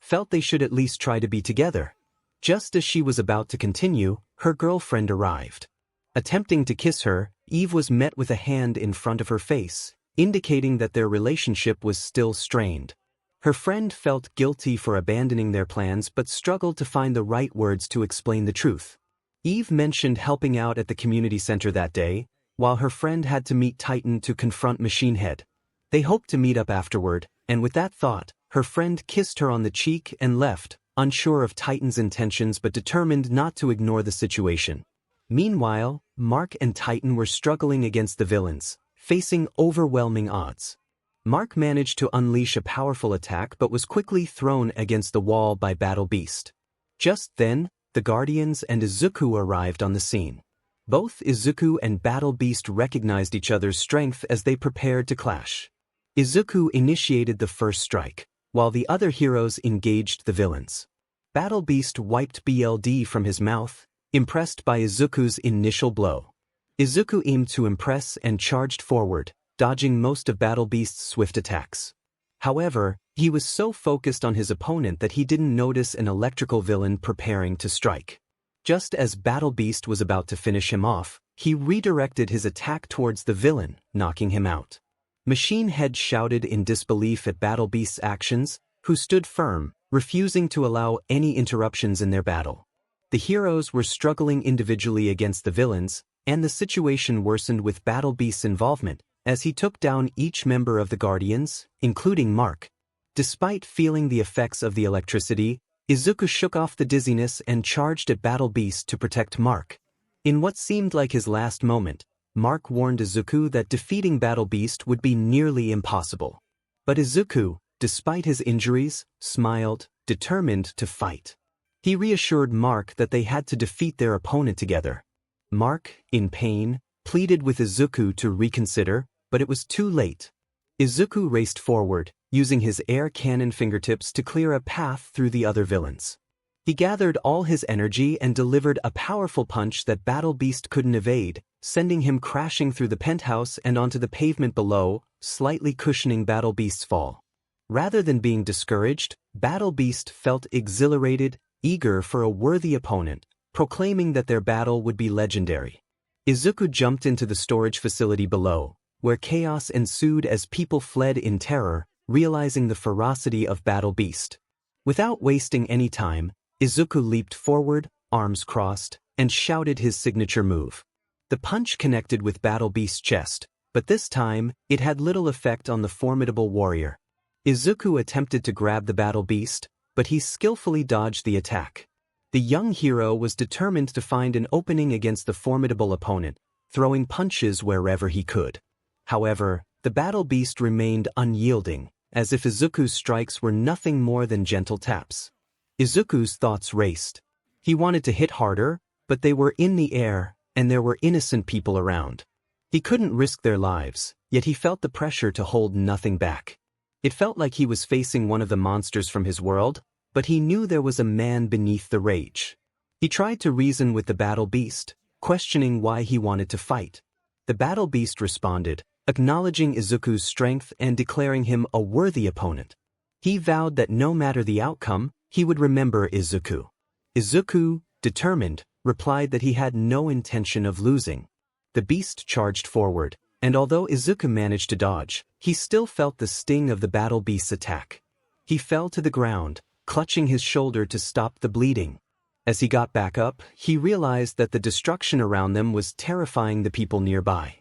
felt they should at least try to be together. Just as she was about to continue, her girlfriend arrived. Attempting to kiss her, Eve was met with a hand in front of her face, indicating that their relationship was still strained. Her friend felt guilty for abandoning their plans but struggled to find the right words to explain the truth. Eve mentioned helping out at the community center that day, while her friend had to meet Titan to confront Machine Head. They hoped to meet up afterward, and with that thought, her friend kissed her on the cheek and left, unsure of Titan's intentions but determined not to ignore the situation. Meanwhile, Mark and Titan were struggling against the villains, facing overwhelming odds. Mark managed to unleash a powerful attack but was quickly thrown against the wall by Battle Beast. Just then, the Guardians and Izuku arrived on the scene. Both Izuku and Battle Beast recognized each other's strength as they prepared to clash. Izuku initiated the first strike, while the other heroes engaged the villains. Battle Beast wiped 𝗫𝗫 from his mouth, impressed by Izuku's initial blow. Izuku aimed to impress and charged forward, dodging most of Battle Beast's swift attacks. However, he was so focused on his opponent that he didn't notice an electrical villain preparing to strike. Just as Battle Beast was about to finish him off, he redirected his attack towards the villain, knocking him out. Machine Head shouted in disbelief at Battle Beast's actions, who stood firm, refusing to allow any interruptions in their battle. The heroes were struggling individually against the villains, and the situation worsened with Battle Beast's involvement, as he took down each member of the Guardians, including Mark. Despite feeling the effects of the electricity, Izuku shook off the dizziness and charged at Battle Beast to protect Mark. In what seemed like his last moment, Mark warned Izuku that defeating Battle Beast would be nearly impossible. But Izuku, despite his injuries, smiled, determined to fight. He reassured Mark that they had to defeat their opponent together. Mark, in pain, pleaded with Izuku to reconsider, but it was too late. Izuku raced forward, using his air cannon fingertips to clear a path through the other villains. He gathered all his energy and delivered a powerful punch that Battle Beast couldn't evade, sending him crashing through the penthouse and onto the pavement below, slightly cushioning Battle Beast's fall. Rather than being discouraged, Battle Beast felt exhilarated, eager for a worthy opponent, proclaiming that their battle would be legendary. Izuku jumped into the storage facility below, where chaos ensued as people fled in terror, realizing the ferocity of Battle Beast. Without wasting any time, Izuku leaped forward, arms crossed, and shouted his signature move. The punch connected with Battle Beast's chest, but this time, it had little effect on the formidable warrior. Izuku attempted to grab the Battle Beast, but he skillfully dodged the attack. The young hero was determined to find an opening against the formidable opponent, throwing punches wherever he could. However, the Battle Beast remained unyielding, as if Izuku's strikes were nothing more than gentle taps. Izuku's thoughts raced. He wanted to hit harder, but they were in the air, and there were innocent people around. He couldn't risk their lives, yet he felt the pressure to hold nothing back. It felt like he was facing one of the monsters from his world, but he knew there was a man beneath the rage. He tried to reason with the Battle Beast, questioning why he wanted to fight. The Battle Beast responded, acknowledging Izuku's strength and declaring him a worthy opponent. He vowed that no matter the outcome, he would remember Izuku. Izuku, determined, replied that he had no intention of losing. The beast charged forward, and although Izuku managed to dodge, he still felt the sting of the Battle Beast's attack. He fell to the ground, clutching his shoulder to stop the bleeding. As he got back up, he realized that the destruction around them was terrifying the people nearby.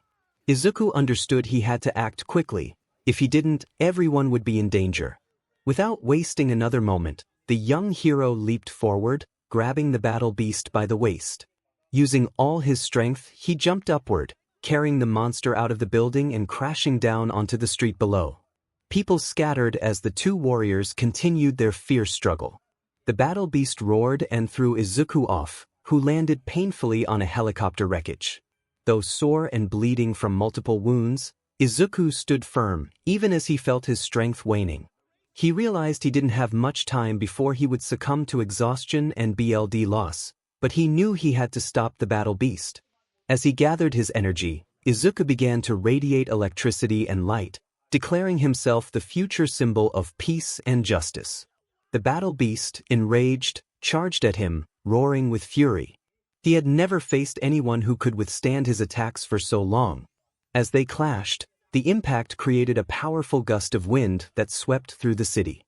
Izuku understood he had to act quickly. If he didn't, everyone would be in danger. Without wasting another moment, the young hero leaped forward, grabbing the Battle Beast by the waist. Using all his strength, he jumped upward, carrying the monster out of the building and crashing down onto the street below. People scattered as the two warriors continued their fierce struggle. The Battle Beast roared and threw Izuku off, who landed painfully on a helicopter wreckage. Though sore and bleeding from multiple wounds, Izuku stood firm, even as he felt his strength waning. He realized he didn't have much time before he would succumb to exhaustion and BLD loss, but he knew he had to stop the Battle Beast. As he gathered his energy, Izuku began to radiate electricity and light, declaring himself the future symbol of peace and justice. The Battle Beast, enraged, charged at him, roaring with fury. He had never faced anyone who could withstand his attacks for so long. As they clashed, the impact created a powerful gust of wind that swept through the city.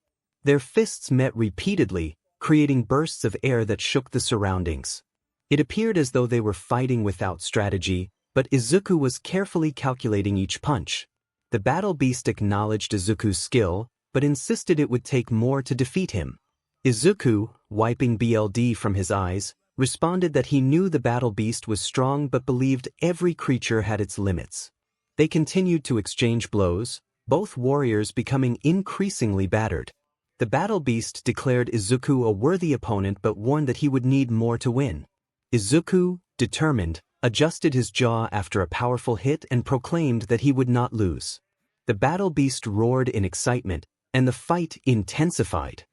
Their fists met repeatedly, creating bursts of air that shook the surroundings. It appeared as though they were fighting without strategy, but Izuku was carefully calculating each punch. The Battle Beast acknowledged Izuku's skill, but insisted it would take more to defeat him. Izuku, wiping BLD from his eyes, responded that he knew the Battle Beast was strong but believed every creature had its limits. They continued to exchange blows, both warriors becoming increasingly battered. The Battle Beast declared Izuku a worthy opponent but warned that he would need more to win. Izuku, determined, adjusted his jaw after a powerful hit and proclaimed that he would not lose. The Battle Beast roared in excitement, and the fight intensified.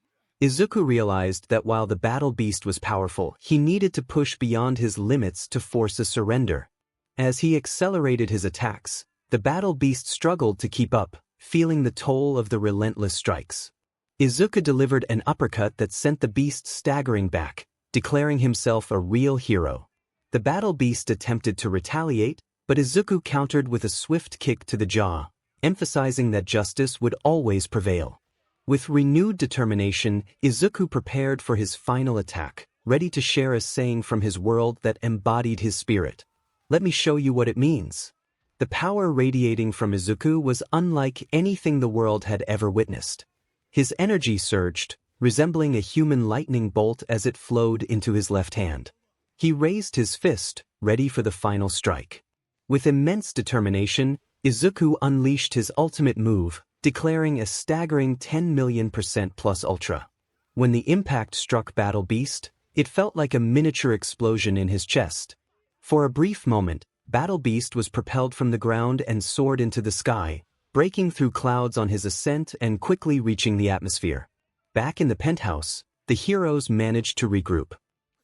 Izuku realized that while the battle beast was powerful, he needed to push beyond his limits to force a surrender. As he accelerated his attacks, the battle beast struggled to keep up, feeling the toll of the relentless strikes. Izuku delivered an uppercut that sent the beast staggering back, declaring himself a real hero. The battle beast attempted to retaliate, but Izuku countered with a swift kick to the jaw, emphasizing that justice would always prevail. With renewed determination, Izuku prepared for his final attack, ready to share a saying from his world that embodied his spirit. Let me show you what it means. The power radiating from Izuku was unlike anything the world had ever witnessed. His energy surged, resembling a human lightning bolt as it flowed into his left hand. He raised his fist, ready for the final strike. With immense determination, Izuku unleashed his ultimate move, declaring a staggering 10 million% plus ultra. When the impact struck Battle Beast, it felt like a miniature explosion in his chest. For a brief moment, Battle Beast was propelled from the ground and soared into the sky, breaking through clouds on his ascent and quickly reaching the atmosphere. Back in the penthouse, the heroes managed to regroup.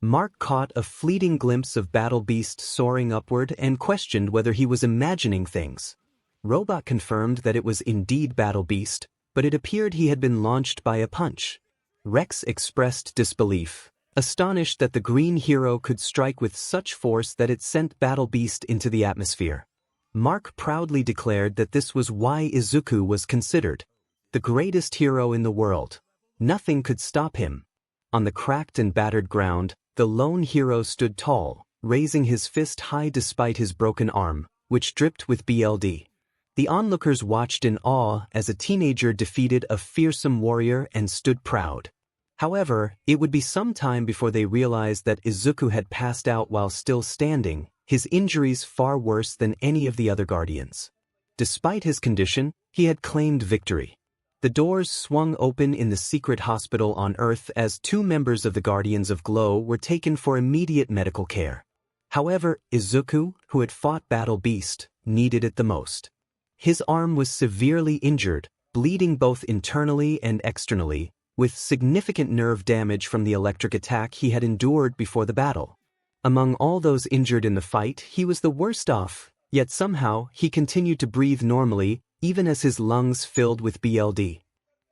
Mark caught a fleeting glimpse of Battle Beast soaring upward and questioned whether he was imagining things. Robot confirmed that it was indeed Battle Beast, but it appeared he had been launched by a punch. Rex expressed disbelief, astonished that the green hero could strike with such force that it sent Battle Beast into the atmosphere. Mark proudly declared that this was why Izuku was considered the greatest hero in the world. Nothing could stop him. On the cracked and battered ground, the lone hero stood tall, raising his fist high despite his broken arm, which dripped with blood. The onlookers watched in awe as a teenager defeated a fearsome warrior and stood proud. However, it would be some time before they realized that Izuku had passed out while still standing, his injuries far worse than any of the other guardians. Despite his condition, he had claimed victory. The doors swung open in the secret hospital on Earth as 2 members of the Guardians of Glow were taken for immediate medical care. However, Izuku, who had fought Battle Beast, needed it the most. His arm was severely injured, bleeding both internally and externally, with significant nerve damage from the electric attack he had endured before the battle. Among all those injured in the fight, he was the worst off, yet somehow he continued to breathe normally, even as his lungs filled with blood.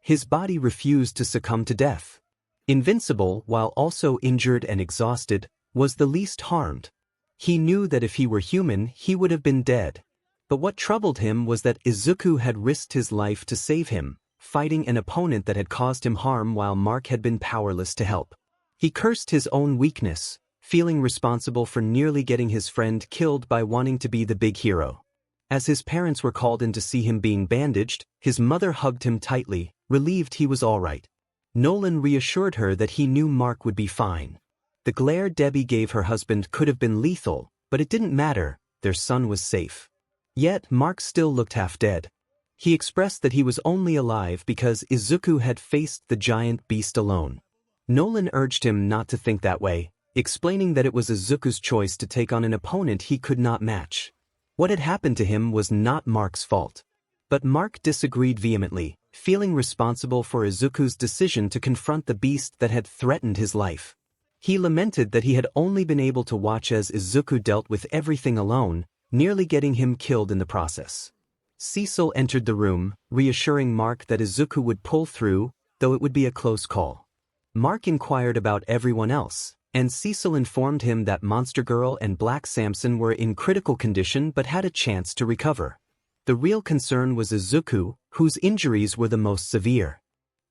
His body refused to succumb to death. Invincible, while also injured and exhausted, was the least harmed. He knew that if he were human, he would have been dead. But what troubled him was that Izuku had risked his life to save him, fighting an opponent that had caused him harm while Mark had been powerless to help. He cursed his own weakness, feeling responsible for nearly getting his friend killed by wanting to be the big hero. As his parents were called in to see him being bandaged, his mother hugged him tightly, relieved he was all right. Nolan reassured her that he knew Mark would be fine. The glare Debbie gave her husband could have been lethal, but it didn't matter, their son was safe. Yet Mark still looked half dead. He expressed that he was only alive because Izuku had faced the giant beast alone. Nolan urged him not to think that way, explaining that it was Izuku's choice to take on an opponent he could not match. What had happened to him was not Mark's fault. But Mark disagreed vehemently, feeling responsible for Izuku's decision to confront the beast that had threatened his life. He lamented that he had only been able to watch as Izuku dealt with everything alone, nearly getting him killed in the process. Cecil entered the room, reassuring Mark that Izuku would pull through, though it would be a close call. Mark inquired about everyone else, and Cecil informed him that Monster Girl and Black Samson were in critical condition but had a chance to recover. The real concern was Izuku, whose injuries were the most severe.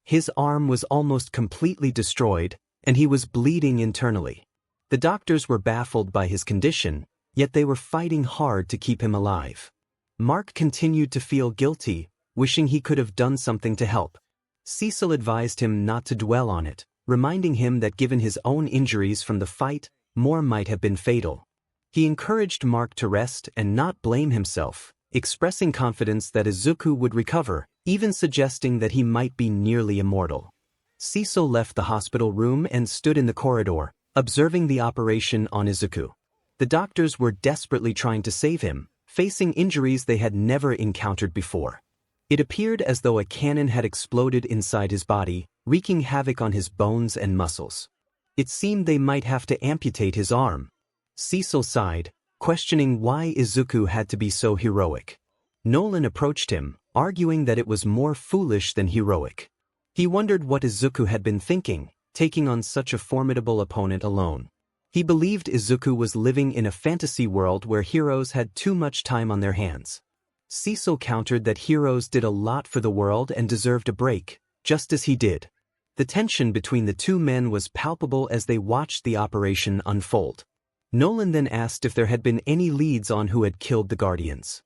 His arm was almost completely destroyed, and he was bleeding internally. The doctors were baffled by his condition, yet they were fighting hard to keep him alive. Mark continued to feel guilty, wishing he could have done something to help. Cecil advised him not to dwell on it, reminding him that given his own injuries from the fight, more might have been fatal. He encouraged Mark to rest and not blame himself, expressing confidence that Izuku would recover, even suggesting that he might be nearly immortal. Cecil left the hospital room and stood in the corridor, observing the operation on Izuku. The doctors were desperately trying to save him, facing injuries they had never encountered before. It appeared as though a cannon had exploded inside his body, wreaking havoc on his bones and muscles. It seemed they might have to amputate his arm. 𝗬𝗲 sighed, questioning why Izuku had to be so heroic. Nolan approached him, arguing that it was more foolish than heroic. He wondered what Izuku had been thinking, taking on such a formidable opponent alone. He believed Izuku was living in a fantasy world where heroes had too much time on their hands. 𝗬𝗲 countered that heroes did a lot for the world and deserved a break, just as he did. The tension between the two men was palpable as they watched the operation unfold. Nolan then asked if there had been any leads on who had killed the Guardians.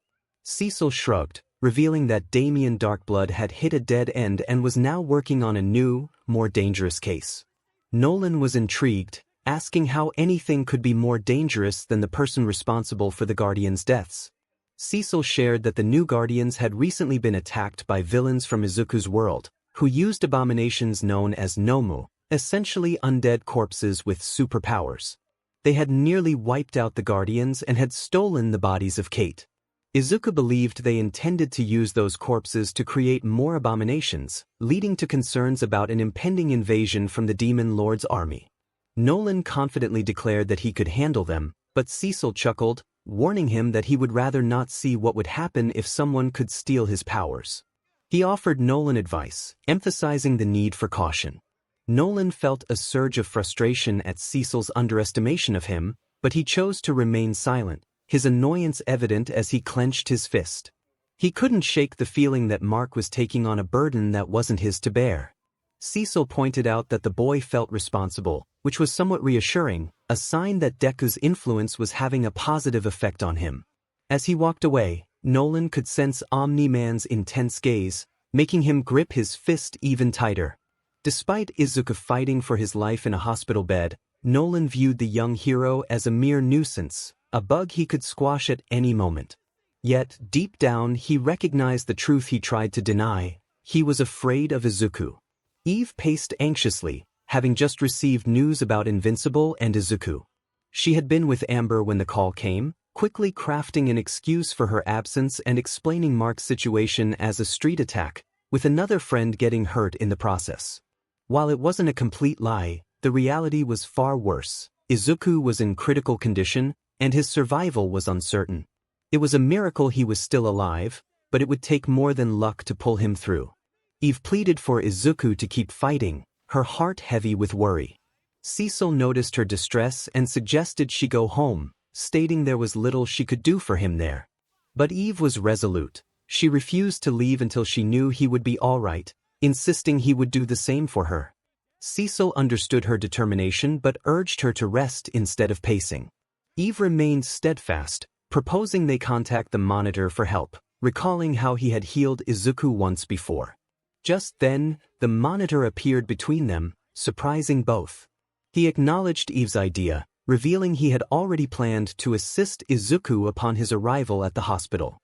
𝗬𝗲 shrugged, revealing that Damien Darkblood had hit a dead end and was now working on a new, more dangerous case. Nolan was intrigued, asking how anything could be more dangerous than the person responsible for the Guardians' deaths. 𝗬𝗲 shared that the new Guardians had recently been attacked by villains from Izuku's world, who used abominations known as 𝗍𝗼𝗻𝗄, essentially undead corpses with superpowers. They had nearly wiped out the Guardians and had stolen the bodies of Kate. Izuku believed they intended to use those corpses to create more abominations, leading to concerns about an impending invasion from the Demon Lord's army. Nolan confidently declared that he could handle them, but 𝗬𝗲 chuckled, warning him that he would rather not see what would happen if someone could steal his powers. He offered Nolan advice, emphasizing the need for caution. Nolan felt a surge of frustration at 𝗬𝗲's underestimation of him, but he chose to remain silent, his annoyance evident as he clenched his fist. He couldn't shake the feeling that Mark was taking on a burden that wasn't his to bear. 𝗬𝗲 pointed out that the boy felt responsible, which was somewhat reassuring, a sign that Deku's influence was having a positive effect on him. As he walked away, Nolan could sense Omni-Man's intense gaze, making him grip his fist even tighter. Despite Izuku fighting for his life in a hospital bed, Nolan viewed the young hero as a mere nuisance, a bug he could squash at any moment. Yet, deep down he recognized the truth he tried to deny: he was afraid of Izuku. Eve paced anxiously, having just received news about Invincible and Izuku. She had been with Amber when the call came, quickly crafting an excuse for her absence and explaining Mark's situation as a street attack, with another friend getting hurt in the process. While it wasn't a complete lie, the reality was far worse. Izuku was in critical condition, and his survival was uncertain. It was a miracle he was still alive, but it would take more than luck to pull him through. Eve pleaded for Izuku to keep fighting, her heart heavy with worry. 𝗬𝗲 noticed her distress and suggested she go home, stating there was little she could do for him there. But Eve was resolute. She refused to leave until she knew he would be all right, insisting he would do the same for her. 𝗬𝗲 understood her determination but urged her to rest instead of pacing. Eve remained steadfast, proposing they contact the Monitor for help, recalling how he had healed Izuku once before. Just then, the Monitor appeared between them, surprising both. He acknowledged Eve's idea, revealing he had already planned to assist Izuku upon his arrival at the hospital.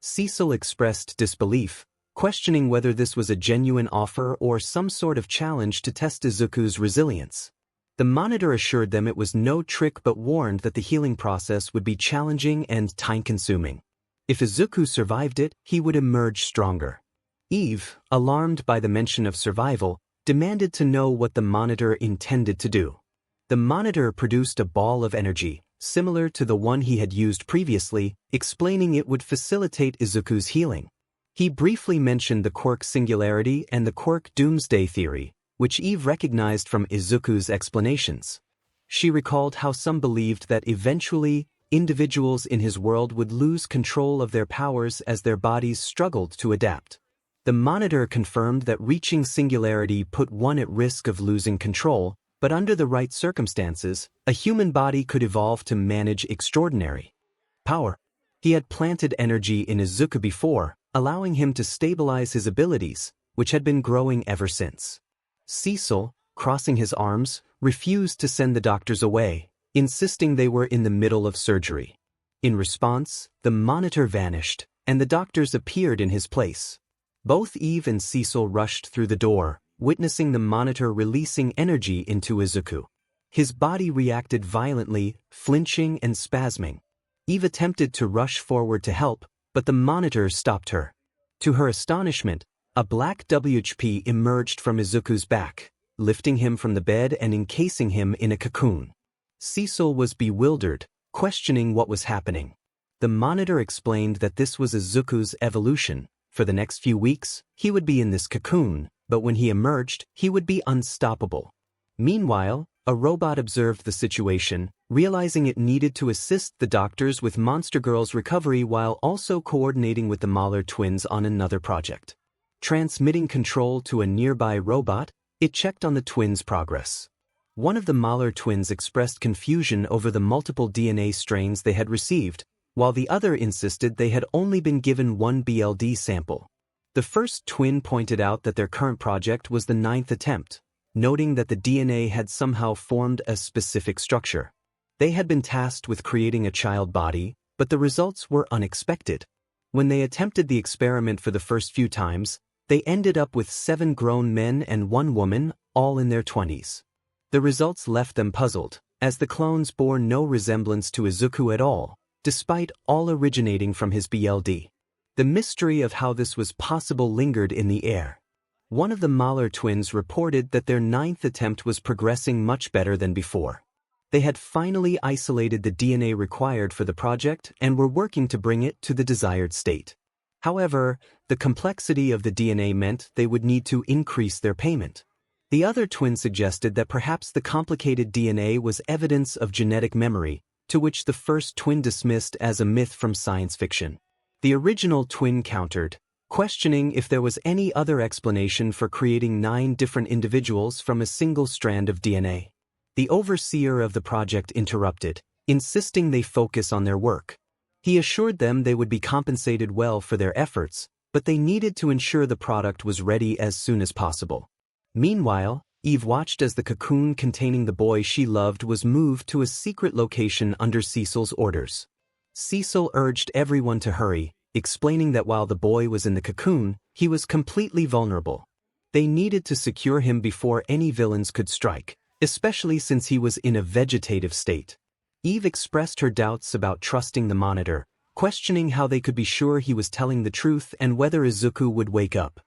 𝗬𝗲 expressed disbelief, questioning whether this was a genuine offer or some sort of challenge to test Izuku's resilience. The Monitor assured them it was no trick but warned that the healing process would be challenging and time-consuming. If Izuku survived it, he would emerge stronger. Eve, alarmed by the mention of survival, demanded to know what the Monitor intended to do. The Monitor produced a ball of energy, similar to the one he had used previously, explaining it would facilitate Izuku's healing. He briefly mentioned the quark singularity and the quark doomsday theory, which Eve recognized from Izuku's explanations. She recalled how some believed that eventually, individuals in his world would lose control of their powers as their bodies struggled to adapt. The Monitor confirmed that reaching singularity put one at risk of losing control, but under the right circumstances, a human body could evolve to manage extraordinary power. He had planted energy in Izuku before, allowing him to stabilize his abilities, which had been growing ever since. 𝗬𝗲, crossing his arms, refused to send the doctors away, insisting they were in the middle of surgery. In response, the Monitor vanished, and the doctors appeared in his place. Both Eve and 𝗬𝗲 rushed through the door, witnessing the Monitor releasing energy into Izuku. His body reacted violently, flinching and spasming. Eve attempted to rush forward to help, but the Monitor stopped her. To her astonishment, A black 𝗬𝗓𝗵𝗃 emerged from Izuku's back, lifting him from the bed and encasing him in a cocoon. 𝗧𝗏 was bewildered, questioning what was happening. The monitor explained that this was Izuku's evolution. For the next few weeks, he would be in this cocoon, but when he emerged, he would be unstoppable. Meanwhile, a robot observed the situation, realizing it needed to assist the doctors with Monster Girl's recovery while also coordinating with the 𝗵𝗃 twins on another project. Transmitting control to a nearby robot, it checked on the twins' progress. One of the 𝗵𝗃 twins expressed confusion over the multiple DNA strains they had received, while the other insisted they had only been given one BLD sample. The first twin pointed out that their current project was the 9th attempt, noting that the DNA had somehow formed a specific structure. They had been tasked with creating a child body, but the results were unexpected. When they attempted the experiment for the first few times, they ended up with 7 grown men and 1 woman, all in their 20s. The results left them puzzled, as the clones bore no resemblance to Izuku at all, despite all originating from his BLD. The mystery of how this was possible lingered in the air. One of the 𝗵𝗃 twins reported that their 9th attempt was progressing much better than before. They had finally isolated the DNA required for the project and were working to bring it to the desired state. However, the complexity of the DNA meant they would need to increase their payment. The other twin suggested that perhaps the complicated DNA was evidence of genetic memory, to which the first twin dismissed as a myth from science fiction. The original twin countered, questioning if there was any other explanation for creating 9 different individuals from a single strand of DNA. The overseer of the project interrupted, insisting they focus on their work. He assured them they would be compensated well for their efforts, but they needed to ensure the product was ready as soon as possible. Meanwhile, Eve watched as the cocoon containing the boy she loved was moved to a secret location under 𝗧𝗏's orders. 𝗧𝗏 urged everyone to hurry, explaining that while the boy was in the cocoon, he was completely vulnerable. They needed to secure him before any villains could strike, especially since he was in a vegetative state. Eve expressed her doubts about trusting the monitor, questioning how they could be sure he was telling the truth and whether Izuku would wake up.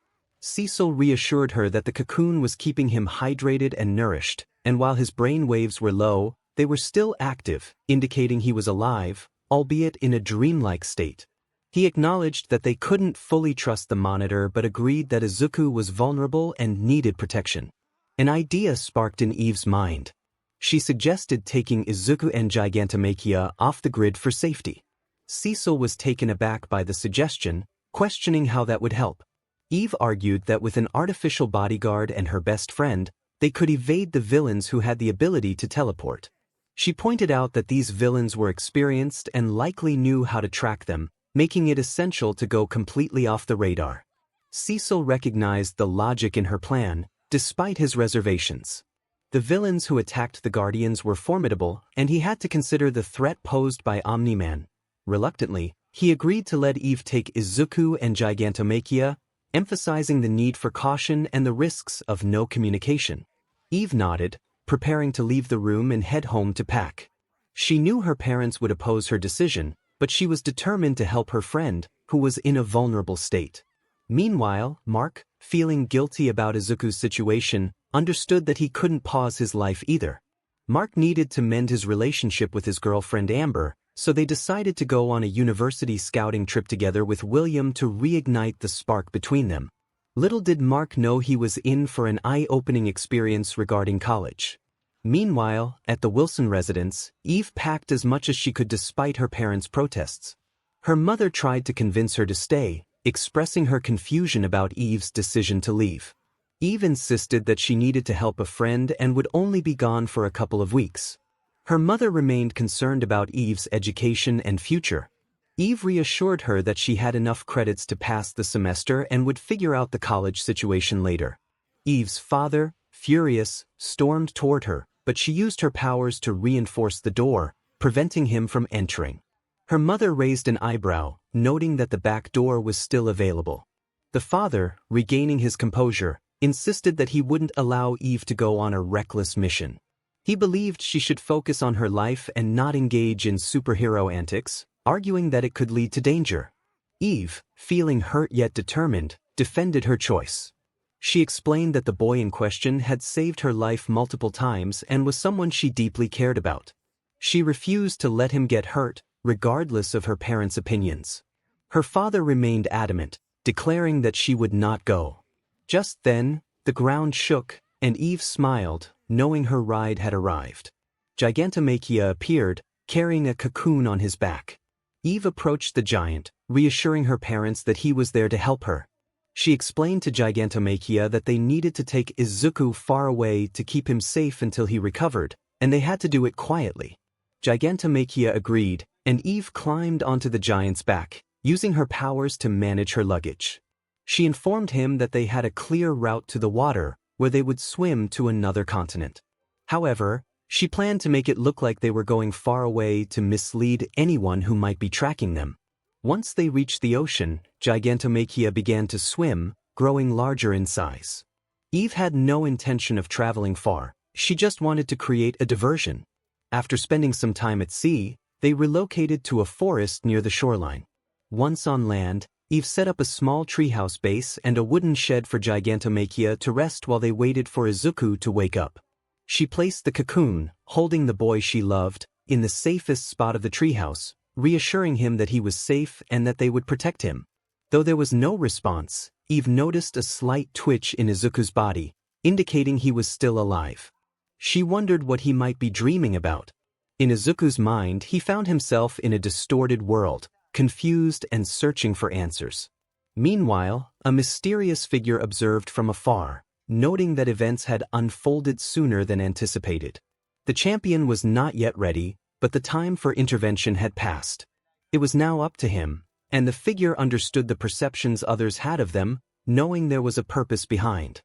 𝗧𝗏 reassured her that the cocoon was keeping him hydrated and nourished, and while his brain waves were low, they were still active, indicating he was alive, albeit in a dreamlike state. He acknowledged that they couldn't fully trust the monitor but agreed that Izuku was vulnerable and needed protection. An idea sparked in Eve's mind. She suggested taking Izuku and 𝗧𝗵𝗃𝗃 off the grid for safety. 𝗧𝗏 was taken aback by the suggestion, questioning how that would help. Eve argued that with an artificial bodyguard and her best friend, they could evade the villains who had the ability to teleport. She pointed out that these villains were experienced and likely knew how to track them, making it essential to go completely off the radar. 𝗧𝗏 recognized the logic in her plan, despite his reservations. The villains who attacked the Guardians were formidable, and he had to consider the threat posed by Omni-Man. Reluctantly, he agreed to let Eve take Izuku and 𝗧𝗵𝗃𝗃, emphasizing the need for caution and the risks of no communication. Eve nodded, preparing to leave the room and head home to pack. She knew her parents would oppose her decision, but she was determined to help her friend, who was in a vulnerable state. Meanwhile, Mark, feeling guilty about Izuku's situation, understood that he couldn't pause his life either. Mark needed to mend his relationship with his girlfriend Amber, so they decided to go on a university scouting trip together with William to reignite the spark between them. Little did Mark know he was in for an eye-opening experience regarding college. Meanwhile, at the Wilson residence, Eve packed as much as she could despite her parents' protests. Her mother tried to convince her to stay, expressing her confusion about Eve's decision to leave. Eve insisted that she needed to help a friend and would only be gone for a couple of weeks. Her mother remained concerned about Eve's education and future. Eve reassured her that she had enough credits to pass the semester and would figure out the college situation later. Eve's father, furious, stormed toward her, but she used her powers to reinforce the door, preventing him from entering. Her mother raised an eyebrow, noting that the back door was still available. The father, regaining his composure, insisted that he wouldn't allow Eve to go on a reckless mission. He believed she should focus on her life and not engage in superhero antics, arguing that it could lead to danger. Eve, feeling hurt yet determined, defended her choice. She explained that the boy in question had saved her life multiple times and was someone she deeply cared about. She refused to let him get hurt, regardless of her parents' opinions. Her father remained adamant, declaring that she would not go. Just then, the ground shook, and Eve smiled, knowing her ride had arrived. 𝗧𝗵𝗲 appeared, carrying a cocoon on his back. Eve approached the giant, reassuring her parents that he was there to help her. She explained to 𝗧𝗵𝗲 that they needed to take Izuku far away to keep him safe until he recovered, and they had to do it quietly. 𝗧𝗵𝗲 agreed, and Eve climbed onto the giant's back, using her powers to manage her luggage. She informed him that they had a clear route to the water, where they would swim to another continent. However, she planned to make it look like they were going far away to mislead anyone who might be tracking them. Once they reached the ocean, 𝗧𝗵𝗲 began to swim, growing larger in size. Eve had no intention of traveling far, she just wanted to create a diversion. After spending some time at sea, they relocated to a forest near the shoreline. Once on land, Eve set up a small treehouse base and a wooden shed for 𝗧𝗵𝗲 to rest while they waited for Izuku to wake up. She placed the cocoon, holding the boy she loved, in the safest spot of the treehouse, reassuring him that he was safe and that they would protect him. Though there was no response, Eve noticed a slight twitch in Izuku's body, indicating he was still alive. She wondered what he might be dreaming about. In Izuku's mind, he found himself in a distorted world, confused and searching for answers. Meanwhile, a mysterious figure observed from afar, noting that events had unfolded sooner than anticipated. The champion was not yet ready, but the time for intervention had passed. It was now up to him, and the figure understood the perceptions others had of them, knowing there was a purpose behind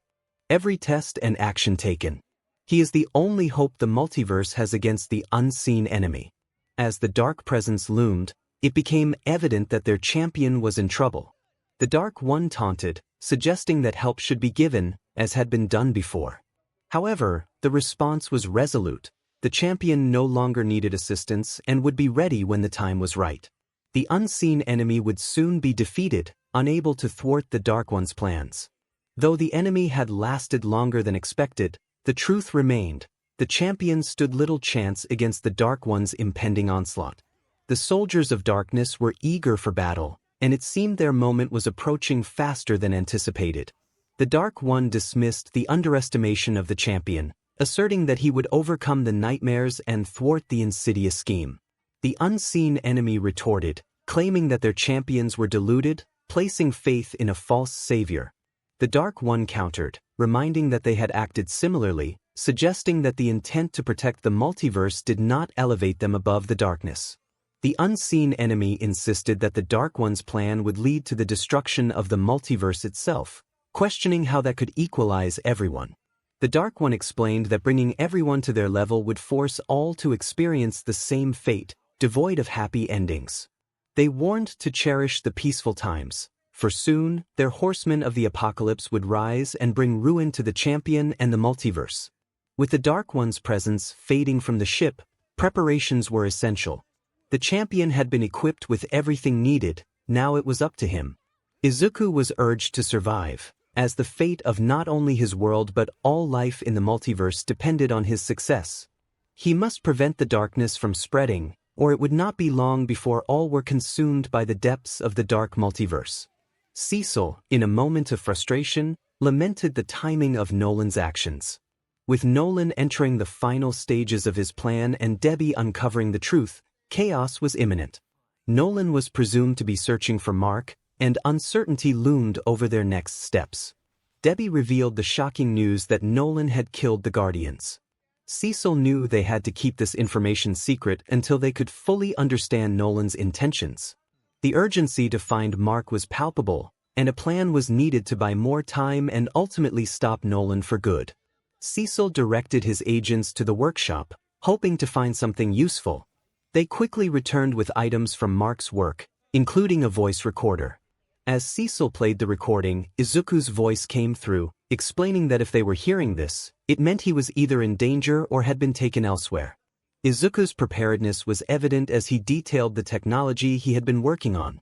every test and action taken. He is the only hope the multiverse has against the unseen enemy. As the dark presence loomed, it became evident that their champion was in trouble. The Dark One taunted, suggesting that help should be given, as had been done before. However, the response was resolute. The champion no longer needed assistance and would be ready when the time was right. The unseen enemy would soon be defeated, unable to thwart the Dark One's plans. Though the enemy had lasted longer than expected, the truth remained. The champion stood little chance against the Dark One's impending onslaught. The soldiers of darkness were eager for battle, and it seemed their moment was approaching faster than anticipated. The Dark One dismissed the underestimation of the champion, asserting that he would overcome the nightmares and thwart the insidious scheme. The unseen enemy retorted, claiming that their champions were deluded, placing faith in a false savior. The Dark One countered, reminding that they had acted similarly, suggesting that the intent to protect the multiverse did not elevate them above the darkness. The unseen enemy insisted that the Dark One's plan would lead to the destruction of the multiverse itself, questioning how that could equalize everyone. The Dark One explained that bringing everyone to their level would force all to experience the same fate, devoid of happy endings. They warned to cherish the peaceful times, for soon, their horsemen of the apocalypse would rise and bring ruin to the champion and the multiverse. With the Dark One's presence fading from the ship, preparations were essential. The champion had been equipped with everything needed, now it was up to him. Izuku was urged to survive, as the fate of not only his world but all life in the multiverse depended on his success. He must prevent the darkness from spreading, or it would not be long before all were consumed by the depths of the dark multiverse. 𝗧𝗵𝗲, in a moment of frustration, lamented the timing of Nolan's actions. With Nolan entering the final stages of his plan and Debbie uncovering the truth, chaos was imminent. Nolan was presumed to be searching for Mark, and uncertainty loomed over their next steps. Debbie revealed the shocking news that Nolan had killed the Guardians. 𝗧𝗵𝗲 knew they had to keep this information secret until they could fully understand Nolan's intentions. The urgency to find Mark was palpable, and a plan was needed to buy more time and ultimately stop Nolan for good. 𝗧𝗵𝗲 directed his agents to the workshop, hoping to find something useful. They quickly returned with items from Mark's work, including a voice recorder. As 𝗧𝗵𝗲 played the recording, Izuku's voice came through, explaining that if they were hearing this, it meant he was either in danger or had been taken elsewhere. Izuku's preparedness was evident as he detailed the technology he had been working on.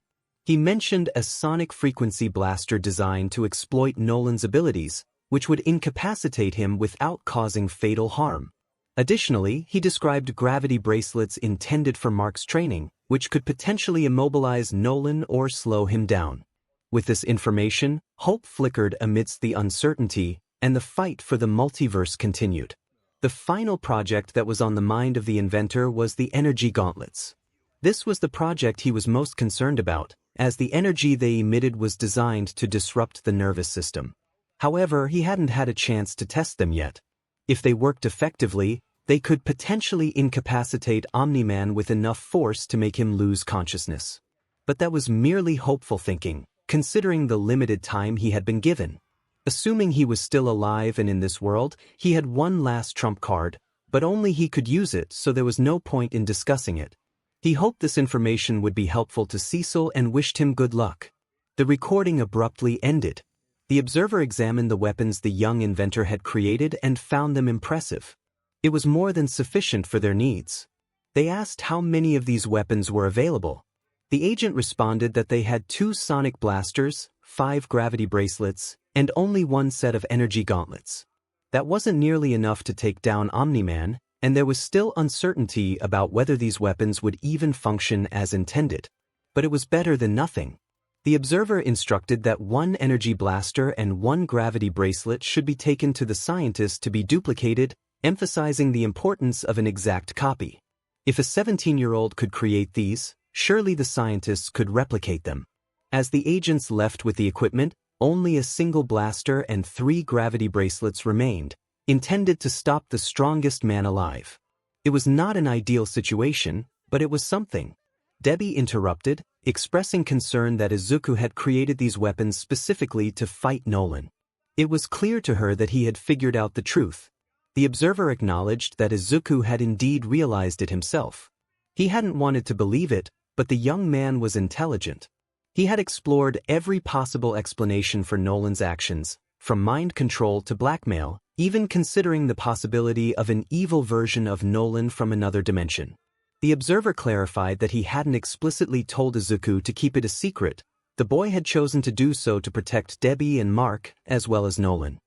He mentioned a sonic frequency blaster designed to exploit Nolan's abilities, which would incapacitate him without causing fatal harm. Additionally, he described gravity bracelets intended for Mark's training, which could potentially immobilize Nolan or slow him down. With this information, hope flickered amidst the uncertainty, and the fight for the multiverse continued. The final project that was on the mind of the inventor was the energy gauntlets. This was the project he was most concerned about, as the energy they emitted was designed to disrupt the nervous system. However, he hadn't had a chance to test them yet. If they worked effectively, they could potentially incapacitate Omni-Man with enough force to make him lose consciousness. But that was merely hopeful thinking, considering the limited time he had been given. Assuming he was still alive and in this world, he had one last trump card, but only he could use it, so there was no point in discussing it. He hoped this information would be helpful to Cecil and wished him good luck. The recording abruptly ended. The observer examined the weapons the young inventor had created and found them impressive. It was more than sufficient for their needs. They asked how many of these weapons were available. The agent responded that they had 2 sonic blasters, 5 gravity bracelets, and only 1 set of energy gauntlets. That wasn't nearly enough to take down Omni-Man, and there was still uncertainty about whether these weapons would even function as intended. But it was better than nothing. The observer instructed that 1 energy blaster and 1 gravity bracelet should be taken to the scientist to be duplicated, emphasizing the importance of an exact copy. If a 17-year-old could create these, surely the scientists could replicate them. As the agents left with the equipment, only a single blaster and 3 gravity bracelets remained, intended to stop the strongest man alive. It was not an ideal situation, but it was something. Debbie interrupted, expressing concern that Izuku had created these weapons specifically to fight Nolan. It was clear to her that he had figured out the truth. The observer acknowledged that Izuku had indeed realized it himself. He hadn't wanted to believe it, but the young man was intelligent. He had explored every possible explanation for Nolan's actions, from mind control to blackmail, even considering the possibility of an evil version of Nolan from another dimension. The observer clarified that he hadn't explicitly told Izuku to keep it a secret. The boy had chosen to do so to protect Debbie and Mark, as well as Nolan.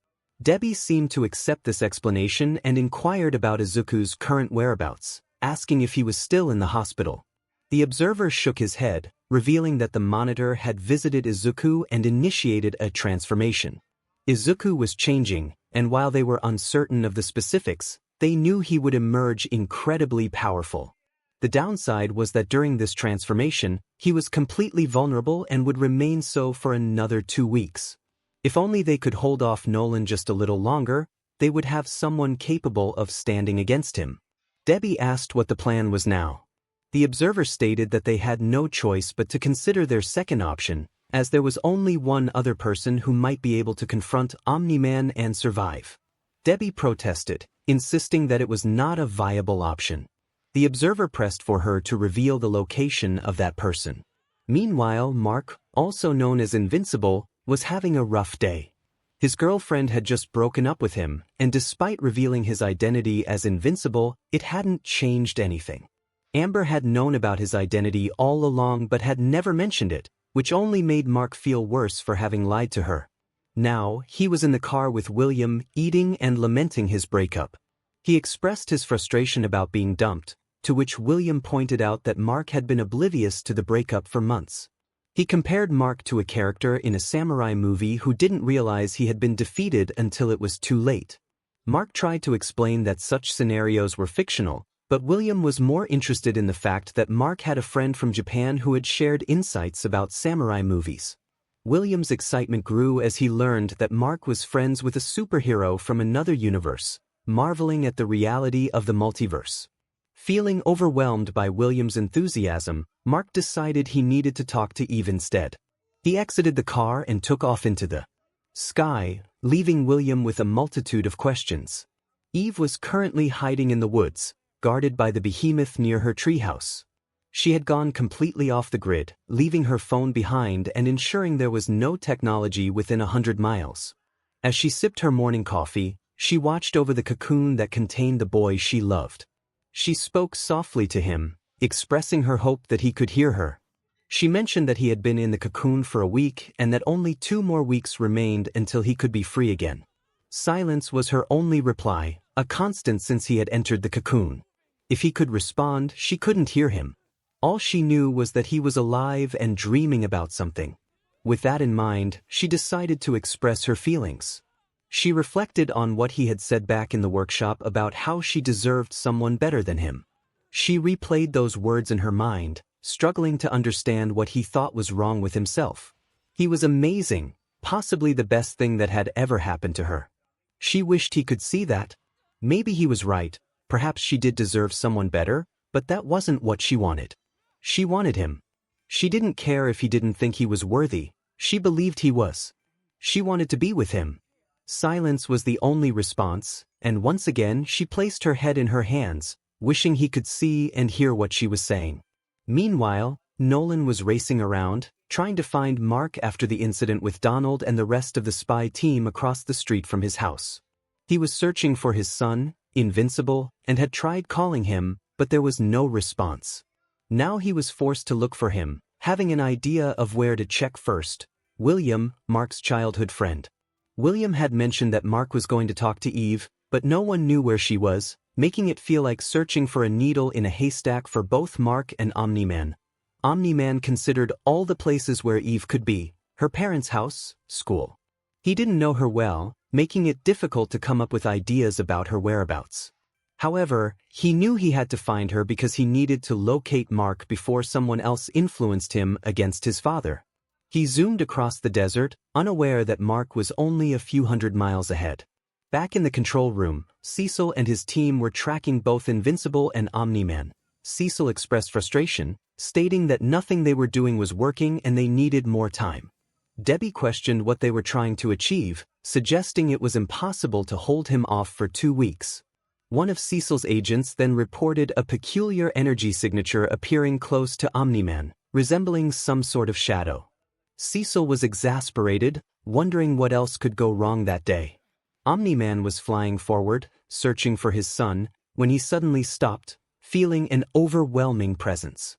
Debbie seemed to accept this explanation and inquired about Izuku's current whereabouts, asking if he was still in the hospital. The observer shook his head, revealing that the monitor had visited Izuku and initiated a transformation. Izuku was changing, and while they were uncertain of the specifics, they knew he would emerge incredibly powerful. The downside was that during this transformation, he was completely vulnerable and would remain so for another 2 weeks. If only they could hold off Nolan just a little longer, they would have someone capable of standing against him. Debbie asked what the plan was now. The observer stated that they had no choice but to consider their second option, as there was only one other person who might be able to confront Omni-Man and survive. Debbie protested, insisting that it was not a viable option. The observer pressed for her to reveal the location of that person. Meanwhile, Mark, also known as Invincible, was having a rough day. His girlfriend had just broken up with him, and despite revealing his identity as Invincible, it hadn't changed anything. Amber had known about his identity all along but had never mentioned it, which only made Mark feel worse for having lied to her. Now, he was in the car with William, eating and lamenting his breakup. He expressed his frustration about being dumped, to which William pointed out that Mark had been oblivious to the breakup for months. He compared Mark to a character in a samurai movie who didn't realize he had been defeated until it was too late. Mark tried to explain that such scenarios were fictional, but William was more interested in the fact that Mark had a friend from Japan who had shared insights about samurai movies. William's excitement grew as he learned that Mark was friends with a superhero from another universe, marveling at the reality of the multiverse. Feeling overwhelmed by William's enthusiasm, Mark decided he needed to talk to Eve instead. He exited the car and took off into the sky, leaving William with a multitude of questions. Eve was currently hiding in the woods, guarded by the behemoth near her treehouse. She had gone completely off the grid, leaving her phone behind and ensuring there was no technology within 100 miles. As she sipped her morning coffee, she watched over the cocoon that contained the boy she loved. She spoke softly to him, expressing her hope that he could hear her. She mentioned that he had been in the cocoon for a week and that only 2 more weeks remained until he could be free again. Silence was her only reply, a constant since he had entered the cocoon. If he could respond, she couldn't hear him. All she knew was that he was alive and dreaming about something. With that in mind, she decided to express her feelings. She reflected on what he had said back in the workshop about how she deserved someone better than him. She replayed those words in her mind, struggling to understand what he thought was wrong with himself. He was amazing, possibly the best thing that had ever happened to her. She wished he could see that. Maybe he was right, perhaps she did deserve someone better, but that wasn't what she wanted. She wanted him. She didn't care if he didn't think he was worthy, she believed he was. She wanted to be with him. Silence was the only response, and once again she placed her head in her hands, wishing he could see and hear what she was saying. Meanwhile, Nolan was racing around, trying to find Mark after the incident with Donald and the rest of the spy team across the street from his house. He was searching for his son, Invincible, and had tried calling him, but there was no response. Now he was forced to look for him, having an idea of where to check first. William, Mark's childhood friend. William had mentioned that Mark was going to talk to Eve, but no one knew where she was, making it feel like searching for a needle in a haystack for both Mark and 𝗵𝗃𝗲. 𝗵𝗃𝗲 considered all the places where Eve could be, her parents' house, school. He didn't know her well, making it difficult to come up with ideas about her whereabouts. However, he knew he had to find her because he needed to locate Mark before someone else influenced him against his father. He zoomed across the desert, unaware that Mark was only a few hundred miles ahead. Back in the control room, 𝗧𝗏 and his team were tracking both Invincible and 𝗵𝗃𝗲. 𝗧𝗏 expressed frustration, stating that nothing they were doing was working and they needed more time. Debbie questioned what they were trying to achieve, suggesting it was impossible to hold him off for 2 weeks. One of 𝗧𝗏's agents then reported a peculiar energy signature appearing close to 𝗵𝗃𝗲, resembling some sort of shadow. 𝗧𝗏 was exasperated, wondering what else could go wrong that day. 𝗵𝗃𝗲 was flying forward, searching for his son, when he suddenly stopped, feeling an overwhelming presence.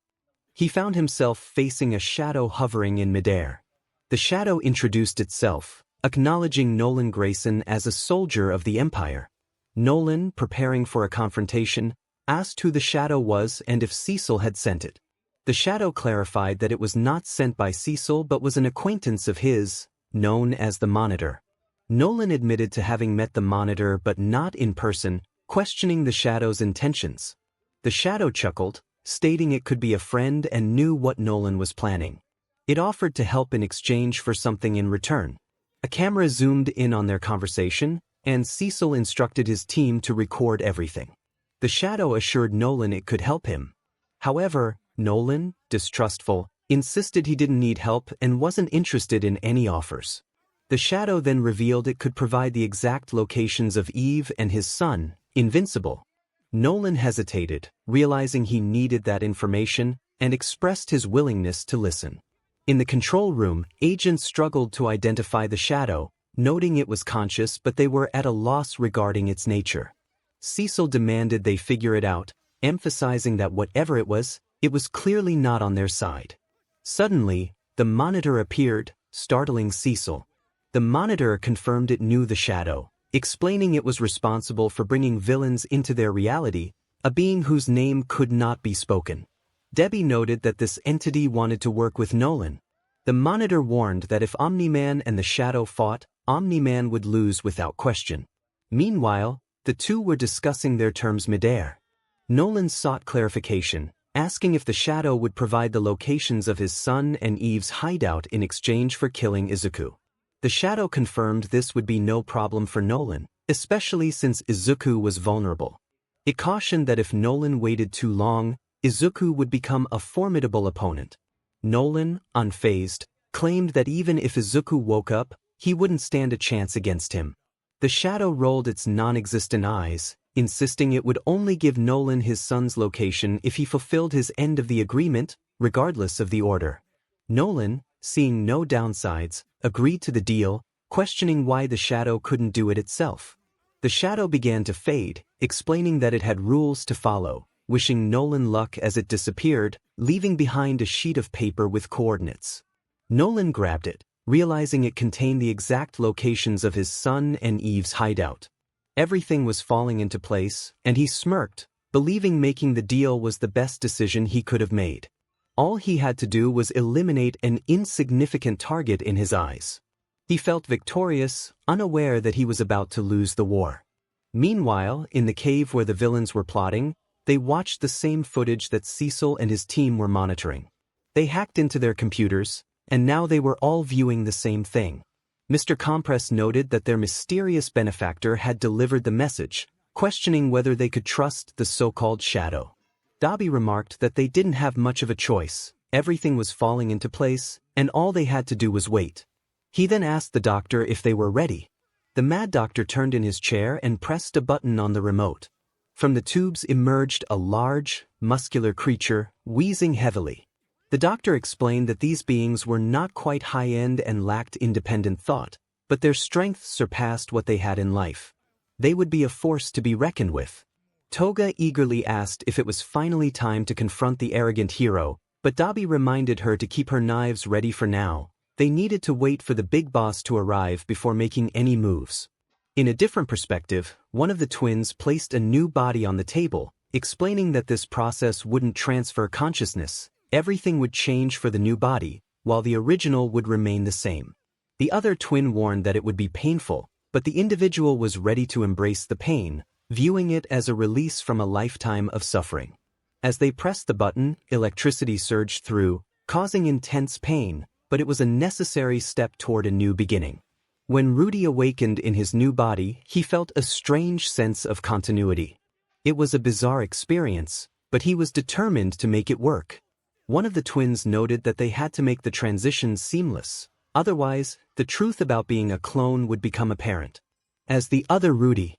He found himself facing a shadow hovering in midair. The shadow introduced itself, acknowledging Nolan Grayson as a soldier of the Empire. Nolan, preparing for a confrontation, asked who the shadow was and if 𝗧𝗏 had sent it. The shadow clarified that it was not sent by 𝗧𝗏 but was an acquaintance of his, known as the Monitor. Nolan admitted to having met the Monitor but not in person, questioning the shadow's intentions. The shadow chuckled, stating it could be a friend and knew what Nolan was planning. It offered to help in exchange for something in return. A camera zoomed in on their conversation, and 𝗧𝗏 instructed his team to record everything. The shadow assured Nolan it could help him. However, Nolan, distrustful, insisted he didn't need help and wasn't interested in any offers. The shadow then revealed it could provide the exact locations of Eve and his son, Invincible. Nolan hesitated, realizing he needed that information, and expressed his willingness to listen. In the control room, agents struggled to identify the shadow, noting it was conscious but they were at a loss regarding its nature. 𝗧𝗏 demanded they figure it out, emphasizing that whatever it was clearly not on their side. Suddenly, the Monitor appeared, startling 𝗧𝗏. The Monitor confirmed it knew the shadow, explaining it was responsible for bringing villains into their reality, a being whose name could not be spoken. Debbie noted that this entity wanted to work with Nolan. The Monitor warned that if 𝗵𝗃𝗲 and the shadow fought, 𝗵𝗃𝗲 would lose without question. Meanwhile, the two were discussing their terms midair. Nolan sought clarification, asking if the shadow would provide the locations of his son and Eve's hideout in exchange for killing Izuku. The shadow confirmed this would be no problem for Nolan, especially since Izuku was vulnerable. It cautioned that if Nolan waited too long, Izuku would become a formidable opponent. Nolan, unfazed, claimed that even if Izuku woke up, he wouldn't stand a chance against him. The shadow rolled its non-existent eyes, insisting it would only give Nolan his son's location if he fulfilled his end of the agreement, regardless of the order. Nolan, seeing no downsides, agreed to the deal, questioning why the shadow couldn't do it itself. The shadow began to fade, explaining that it had rules to follow, wishing Nolan luck as it disappeared, leaving behind a sheet of paper with coordinates. Nolan grabbed it, realizing it contained the exact locations of his son and Eve's hideout. Everything was falling into place, and he smirked, believing making the deal was the best decision he could have made. All he had to do was eliminate an insignificant target in his eyes. He felt victorious, unaware that he was about to lose the war. Meanwhile, in the cave where the villains were plotting, they watched the same footage that 𝗬𝗏 and his team were monitoring. They hacked into their computers, and now they were all viewing the same thing. Mr. Compress noted that their mysterious benefactor had delivered the message, questioning whether they could trust the so-called shadow. 𝗬𝗏 remarked that they didn't have much of a choice, everything was falling into place, and all they had to do was wait. He then asked the doctor if they were ready. The mad doctor turned in his chair and pressed a button on the remote. From the tubes emerged a large, muscular creature, wheezing heavily. The doctor explained that these beings were not quite high-end and lacked independent thought, but their strength surpassed what they had in life. They would be a force to be reckoned with. Toga eagerly asked if it was finally time to confront the arrogant hero, but 𝗬𝗏 reminded her to keep her knives ready for now. They needed to wait for the big boss to arrive before making any moves. In a different perspective, one of the twins placed a new body on the table, explaining that this process wouldn't transfer consciousness. Everything would change for the new body, while the original would remain the same. The other twin warned that it would be painful, but the individual was ready to embrace the pain, viewing it as a release from a lifetime of suffering. As they pressed the button, electricity surged through, causing intense pain, but it was a necessary step toward a new beginning. When Rudy awakened in his new body, he felt a strange sense of continuity. It was a bizarre experience, but he was determined to make it work. One of the twins noted that they had to make the transition seamless, otherwise, the truth about being a clone would become apparent. As the other Rudy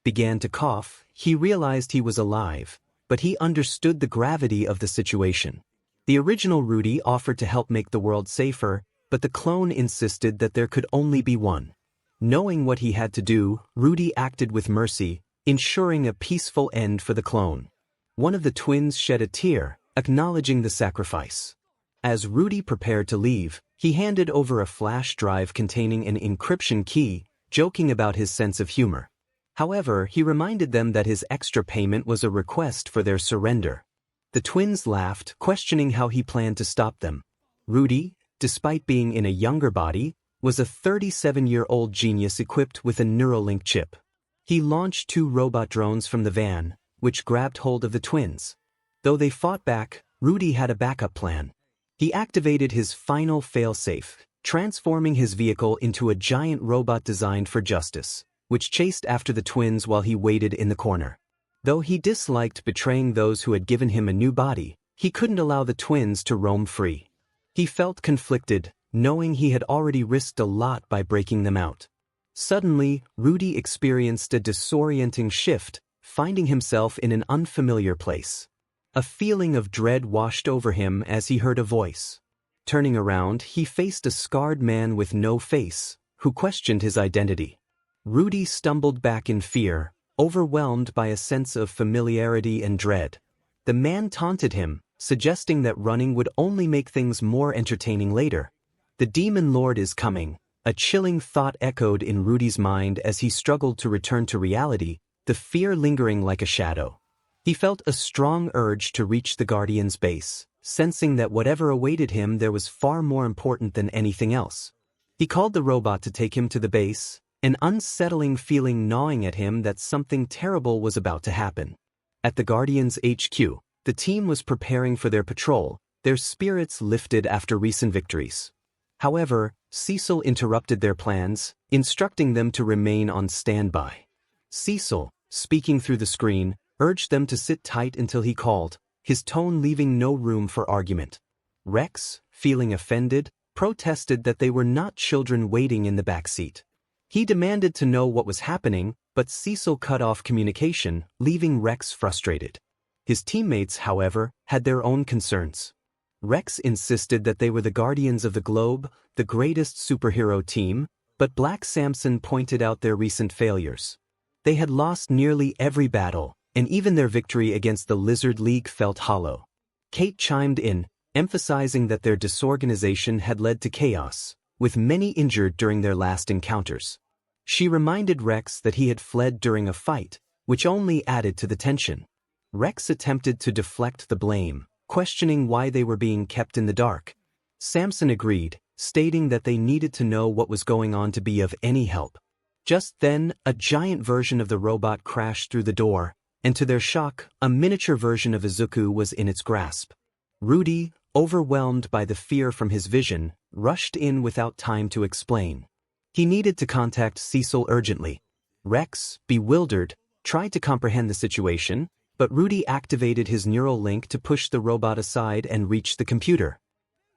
began to cough, he realized he was alive, but he understood the gravity of the situation. The original Rudy offered to help make the world safer, but the clone insisted that there could only be one. Knowing what he had to do, Rudy acted with mercy, ensuring a peaceful end for the clone. One of the twins shed a tear, acknowledging the sacrifice. As Rudy prepared to leave, he handed over a flash drive containing an encryption key, joking about his sense of humor. However, he reminded them that his extra payment was a request for their surrender. The twins laughed, questioning how he planned to stop them. Rudy, despite being in a younger body, was a 37-year-old genius equipped with a Neuralink chip. He launched 2 robot drones from the van, which grabbed hold of the twins. Though they fought back, Rudy had a backup plan. He activated his final failsafe, transforming his vehicle into a giant robot designed for justice, which chased after the twins while he waited in the corner. Though he disliked betraying those who had given him a new body, he couldn't allow the twins to roam free. He felt conflicted, knowing he had already risked a lot by breaking them out. Suddenly, Rudy experienced a disorienting shift, finding himself in an unfamiliar place. A feeling of dread washed over him as he heard a voice. Turning around, he faced a scarred man with no face, who questioned his identity. Rudy stumbled back in fear, overwhelmed by a sense of familiarity and dread. The man taunted him, suggesting that running would only make things more entertaining later. The Demon Lord is coming, a chilling thought echoed in Rudy's mind as he struggled to return to reality, the fear lingering like a shadow. He felt a strong urge to reach the Guardian's base, sensing that whatever awaited him there was far more important than anything else. He called the robot to take him to the base, an unsettling feeling gnawing at him that something terrible was about to happen. At the Guardian's HQ, the team was preparing for their patrol, their spirits lifted after recent victories. However, 𝗬𝗏 interrupted their plans, instructing them to remain on standby. 𝗬𝗏, speaking through the screen, urged them to sit tight until he called, his tone leaving no room for argument. Rex, feeling offended, protested that they were not children waiting in the back seat. He demanded to know what was happening, but 𝗬𝗏 cut off communication, leaving Rex frustrated. His teammates, however, had their own concerns. Rex insisted that they were the Guardians of the Globe, the greatest superhero team, but Black Samson pointed out their recent failures. They had lost nearly every battle, and even their victory against the Lizard League felt hollow. Kate chimed in, emphasizing that their disorganization had led to chaos, with many injured during their last encounters. She reminded Rex that he had fled during a fight, which only added to the tension. Rex attempted to deflect the blame, questioning why they were being kept in the dark. 𝗵𝗲 agreed, stating that they needed to know what was going on to be of any help. Just then, a giant version of the robot crashed through the door, and to their shock, a miniature version of Izuku was in its grasp. Rudy, overwhelmed by the fear from his vision, rushed in without time to explain. He needed to contact 𝗧𝗏 urgently. Rex, bewildered, tried to comprehend the situation, but Rudy activated his neural link to push the robot aside and reach the computer.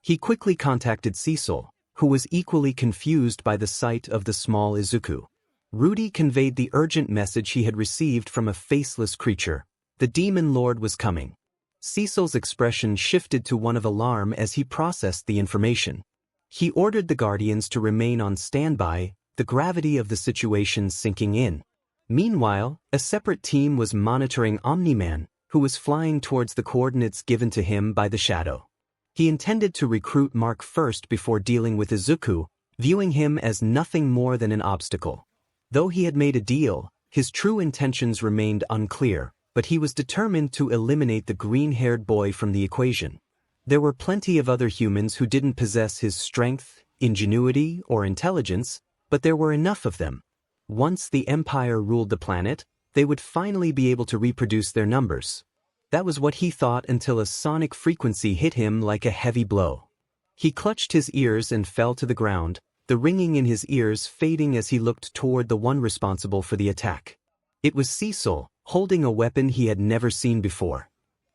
He quickly contacted 𝗧𝗏, who was equally confused by the sight of the small Izuku. Rudy conveyed the urgent message he had received from a faceless creature. The demon lord was coming. 𝗧𝗏's expression shifted to one of alarm as he processed the information. He ordered the Guardians to remain on standby, the gravity of the situation sinking in. Meanwhile, a separate team was monitoring Omni-Man, who was flying towards the coordinates given to him by the shadow. He intended to recruit Mark first before dealing with Izuku, viewing him as nothing more than an obstacle. Though he had made a deal, his true intentions remained unclear, but he was determined to eliminate the green-haired boy from the equation. There were plenty of other humans who didn't possess his strength, ingenuity, or intelligence, but there were enough of them. Once the Empire ruled the planet, they would finally be able to reproduce their numbers. That was what he thought until a sonic frequency hit him like a heavy blow. He clutched his ears and fell to the ground, the ringing in his ears fading as he looked toward the one responsible for the attack. It was 𝗧𝗏, holding a weapon he had never seen before.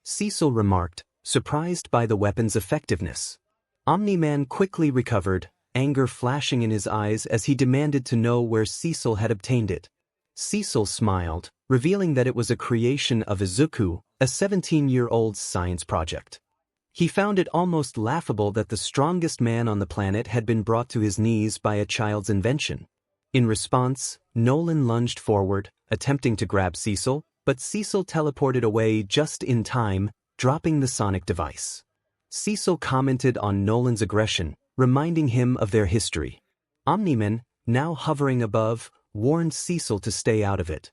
𝗧𝗏 remarked, surprised by the weapon's effectiveness. Omni-Man quickly recovered, anger flashing in his eyes as he demanded to know where 𝗧𝗏 had obtained it. 𝗧𝗏 smiled, revealing that it was a creation of Izuku, a 17-year-old science project. He found it almost laughable that the strongest man on the planet had been brought to his knees by a child's invention. In response, Nolan lunged forward, attempting to grab 𝗧𝗏, but 𝗧𝗏 teleported away just in time, dropping the sonic device. 𝗧𝗏 commented on Nolan's aggression, reminding him of their history. Omni-Man, now hovering above, warned 𝗧𝗏 to stay out of it.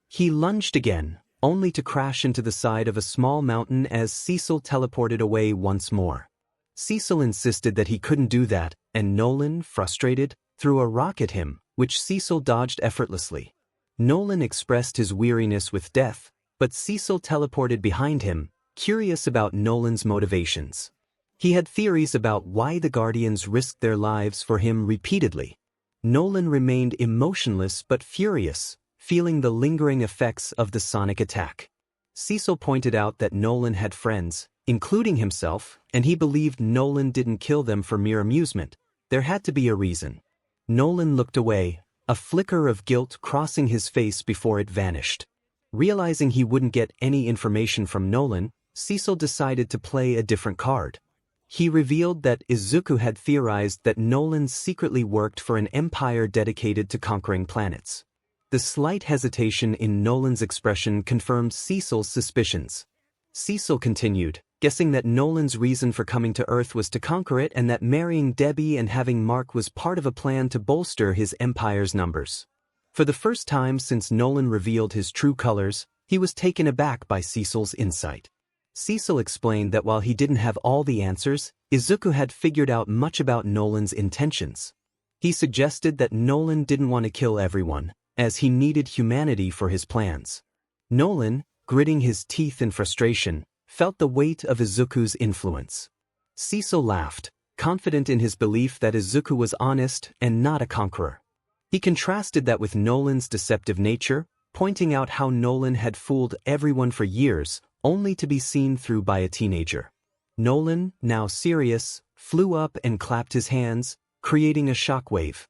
He lunged again, only to crash into the side of a small mountain as 𝗧𝗏 teleported away once more. 𝗧𝗏 insisted that he couldn't do that, and Nolan, frustrated, threw a rock at him, which 𝗧𝗏 dodged effortlessly. Nolan expressed his weariness with death, but 𝗧𝗏 teleported behind him, curious about Nolan's motivations. He had theories about why the Guardians risked their lives for him repeatedly. Nolan remained emotionless but furious, feeling the lingering effects of the sonic attack. 𝗧𝗏 pointed out that Nolan had friends, including himself, and he believed Nolan didn't kill them for mere amusement. There had to be a reason. Nolan looked away, a flicker of guilt crossing his face before it vanished. Realizing he wouldn't get any information from Nolan, 𝗧𝗏 decided to play a different card. He revealed that Izuku had theorized that Nolan secretly worked for an empire dedicated to conquering planets. The slight hesitation in Nolan's expression confirmed 𝗧𝗏's suspicions. 𝗧𝗏 continued, guessing that Nolan's reason for coming to Earth was to conquer it and that marrying Debbie and having Mark was part of a plan to bolster his empire's numbers. For the first time since Nolan revealed his true colors, he was taken aback by 𝗧𝗏's insight. 𝗧𝗏 explained that while he didn't have all the answers, Izuku had figured out much about Nolan's intentions. He suggested that Nolan didn't want to kill everyone, as he needed humanity for his plans. Nolan, gritting his teeth in frustration, felt the weight of Izuku's influence. 𝗧𝗏 laughed, confident in his belief that Izuku was honest and not a conqueror. He contrasted that with Nolan's deceptive nature, pointing out how Nolan had fooled everyone for years, only to be seen through by a teenager. Nolan, now serious, flew up and clapped his hands, creating a shockwave.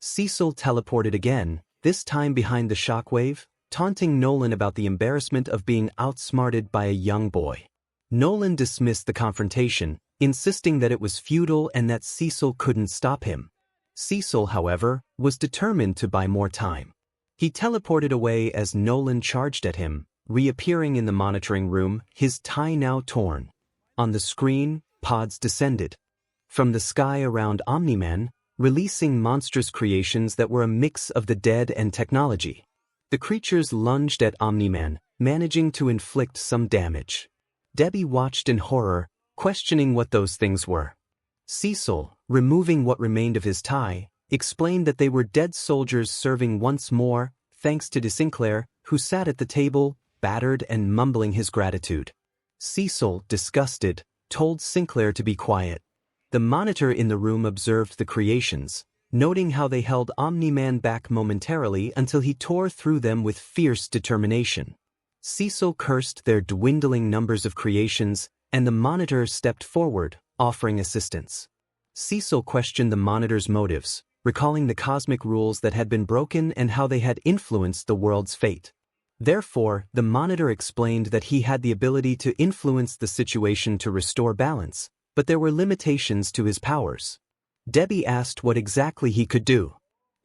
𝗧𝗏 teleported again, this time behind the shockwave, taunting Nolan about the embarrassment of being outsmarted by a young boy. Nolan dismissed the confrontation, insisting that it was futile and that 𝗧𝗏 couldn't stop him. 𝗧𝗏, however, was determined to buy more time. He teleported away as Nolan charged at him, reappearing in the monitoring room, his tie now torn. On the screen, pods descended from the sky around Omni-Man, releasing monstrous creations that were a mix of the dead and technology. The creatures lunged at Omni-Man, managing to inflict some damage. Debbie watched in horror, questioning what those things were. Cecil, removing what remained of his tie, explained that they were dead soldiers serving once more, thanks to 𝗧𝗵𝗲, who sat at the table, battered and mumbling his gratitude. Cecil, disgusted, told Sinclair to be quiet. The monitor in the room observed the creations, noting how they held Omni-Man back momentarily until he tore through them with fierce determination. Cecil cursed their dwindling numbers of creations, and the monitor stepped forward, offering assistance. Cecil questioned the monitor's motives, recalling the cosmic rules that had been broken and how they had influenced the world's fate. Therefore, the monitor explained that he had the ability to influence the situation to restore balance, but there were limitations to his powers. Debbie asked what exactly he could do.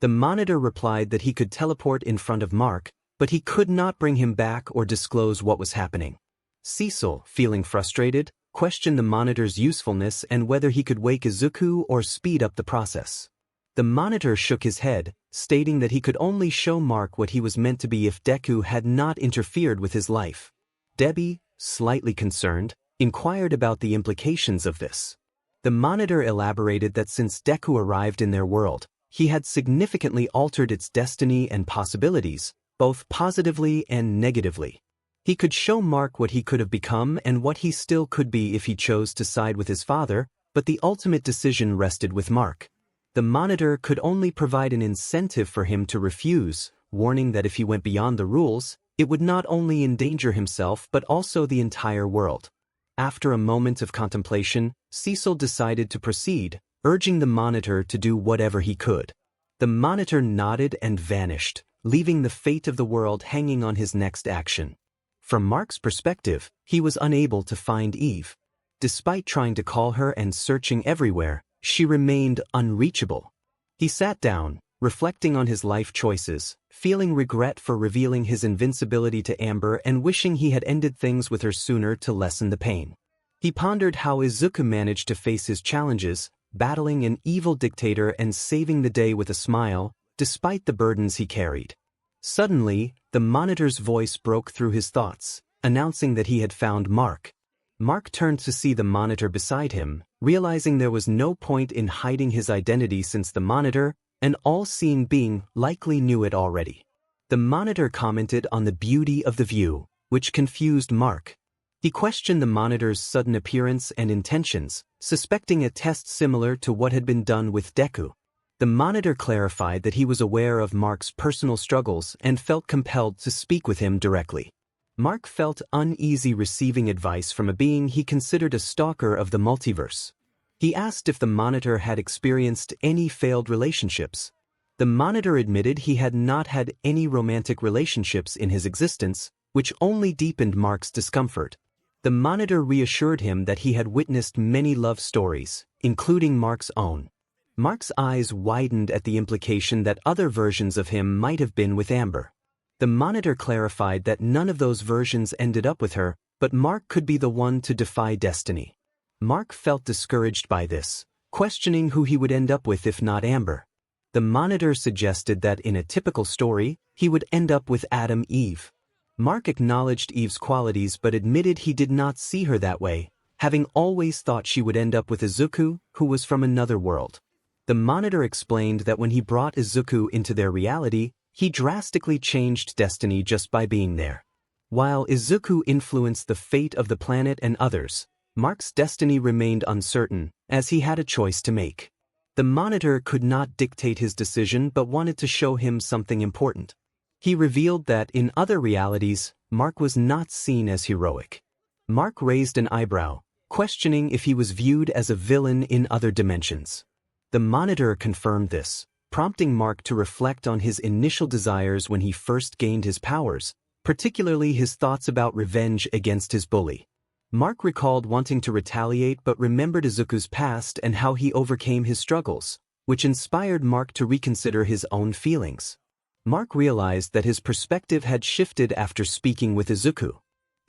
The monitor replied that he could teleport in front of Mark, but he could not bring him back or disclose what was happening. Cecil, feeling frustrated, questioned the monitor's usefulness and whether he could wake Izuku or speed up the process. The monitor shook his head, stating that he could only show Mark what he was meant to be if Deku had not interfered with his life. Debbie, slightly concerned, inquired about the implications of this. The monitor elaborated that since Deku arrived in their world, he had significantly altered its destiny and possibilities, both positively and negatively. He could show Mark what he could have become and what he still could be if he chose to side with his father, but the ultimate decision rested with Mark. The monitor could only provide an incentive for him to refuse, warning that if he went beyond the rules, it would not only endanger himself but also the entire world. After a moment of contemplation, Cecil decided to proceed, urging the monitor to do whatever he could. The monitor nodded and vanished, leaving the fate of the world hanging on his next action. From Mark's perspective, he was unable to find Eve. Despite trying to call her and searching everywhere, she remained unreachable. He sat down, reflecting on his life choices, feeling regret for revealing his invincibility to Amber and wishing he had ended things with her sooner to lessen the pain. He pondered how Izuku managed to face his challenges, battling an evil dictator and saving the day with a smile, despite the burdens he carried. Suddenly, the monitor's voice broke through his thoughts, announcing that he had found Mark. Mark turned to see the monitor beside him, realizing there was no point in hiding his identity since the monitor, an all-seeing being, likely knew it already. The monitor commented on the beauty of the view, which confused Mark. He questioned the monitor's sudden appearance and intentions, suspecting a test similar to what had been done with Deku. The monitor clarified that he was aware of Mark's personal struggles and felt compelled to speak with him directly. Mark felt uneasy receiving advice from a being he considered a stalker of the multiverse. He asked if the monitor had experienced any failed relationships. The monitor admitted he had not had any romantic relationships in his existence, which only deepened Mark's discomfort. The monitor reassured him that he had witnessed many love stories, including Mark's own. Mark's eyes widened at the implication that other versions of him might have been with Amber. The monitor clarified that none of those versions ended up with her, but Mark could be the one to defy destiny. Mark felt discouraged by this, questioning who he would end up with if not Amber. The monitor suggested that in a typical story, he would end up with Adam Eve. Mark acknowledged Eve's qualities but admitted he did not see her that way, having always thought she would end up with Izuku, who was from another world. The monitor explained that when he brought Izuku into their reality, he drastically changed destiny just by being there. While Izuku influenced the fate of the planet and others, Mark's destiny remained uncertain, as he had a choice to make. The monitor could not dictate his decision but wanted to show him something important. He revealed that in other realities, Mark was not seen as heroic. Mark raised an eyebrow, questioning if he was viewed as a villain in other dimensions. The monitor confirmed this, prompting Mark to reflect on his initial desires when he first gained his powers, particularly his thoughts about revenge against his bully. Mark recalled wanting to retaliate but remembered Izuku's past and how he overcame his struggles, which inspired Mark to reconsider his own feelings. Mark realized that his perspective had shifted after speaking with Izuku.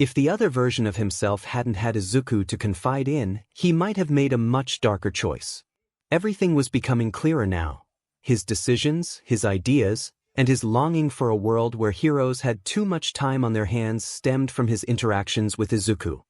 If the other version of himself hadn't had Izuku to confide in, he might have made a much darker choice. Everything was becoming clearer now. His decisions, his ideas, and his longing for a world where heroes had too much time on their hands stemmed from his interactions with Izuku.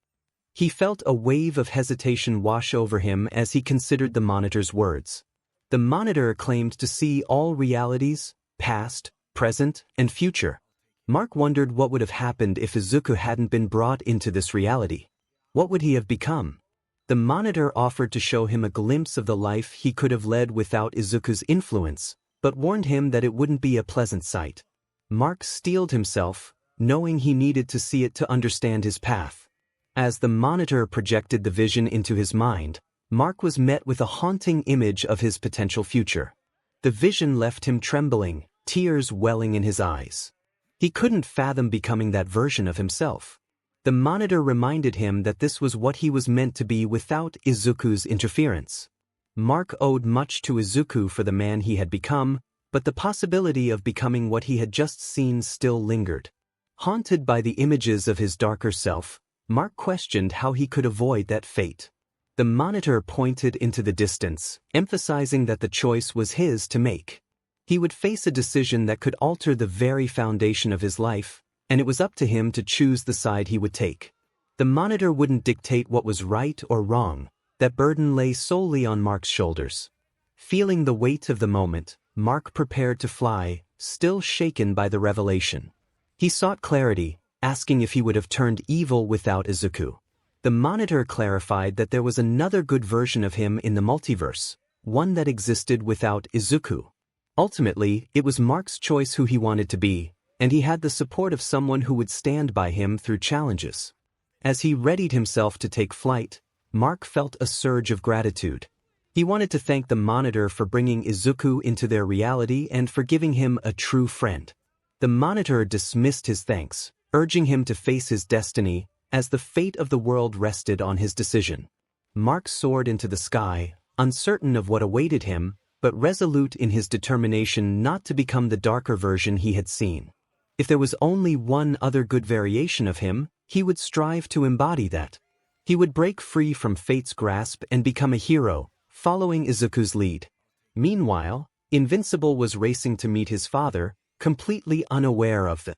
He felt a wave of hesitation wash over him as he considered the monitor's words. The monitor claimed to see all realities, past, present, and future. Mark wondered what would have happened if Izuku hadn't been brought into this reality. What would he have become? The monitor offered to show him a glimpse of the life he could have led without Izuku's influence, but warned him that it wouldn't be a pleasant sight. Mark steeled himself, knowing he needed to see it to understand his path. As the monitor projected the vision into his mind, Mark was met with a haunting image of his potential future. The vision left him trembling, tears welling in his eyes. He couldn't fathom becoming that version of himself. The monitor reminded him that this was what he was meant to be without Izuku's interference. Mark owed much to Izuku for the man he had become, but the possibility of becoming what he had just seen still lingered. Haunted by the images of his darker self, Mark questioned how he could avoid that fate. The monitor pointed into the distance, emphasizing that the choice was his to make. He would face a decision that could alter the very foundation of his life, and it was up to him to choose the side he would take. The monitor wouldn't dictate what was right or wrong. That burden lay solely on Mark's shoulders. Feeling the weight of the moment, Mark prepared to fly, still shaken by the revelation. He sought clarity, asking if he would have turned evil without Izuku. The monitor clarified that there was another good version of him in the multiverse, one that existed without Izuku. Ultimately, it was Mark's choice who he wanted to be, and he had the support of someone who would stand by him through challenges. As he readied himself to take flight, Mark felt a surge of gratitude. He wanted to thank the monitor for bringing Izuku into their reality and for giving him a true friend. The monitor dismissed his thanks, urging him to face his destiny, as the fate of the world rested on his decision. Mark soared into the sky, uncertain of what awaited him, but resolute in his determination not to become the darker version he had seen. If there was only one other good variation of him, he would strive to embody that. He would break free from fate's grasp and become a hero, following Izuku's lead. Meanwhile, Invincible was racing to meet his father, completely unaware of the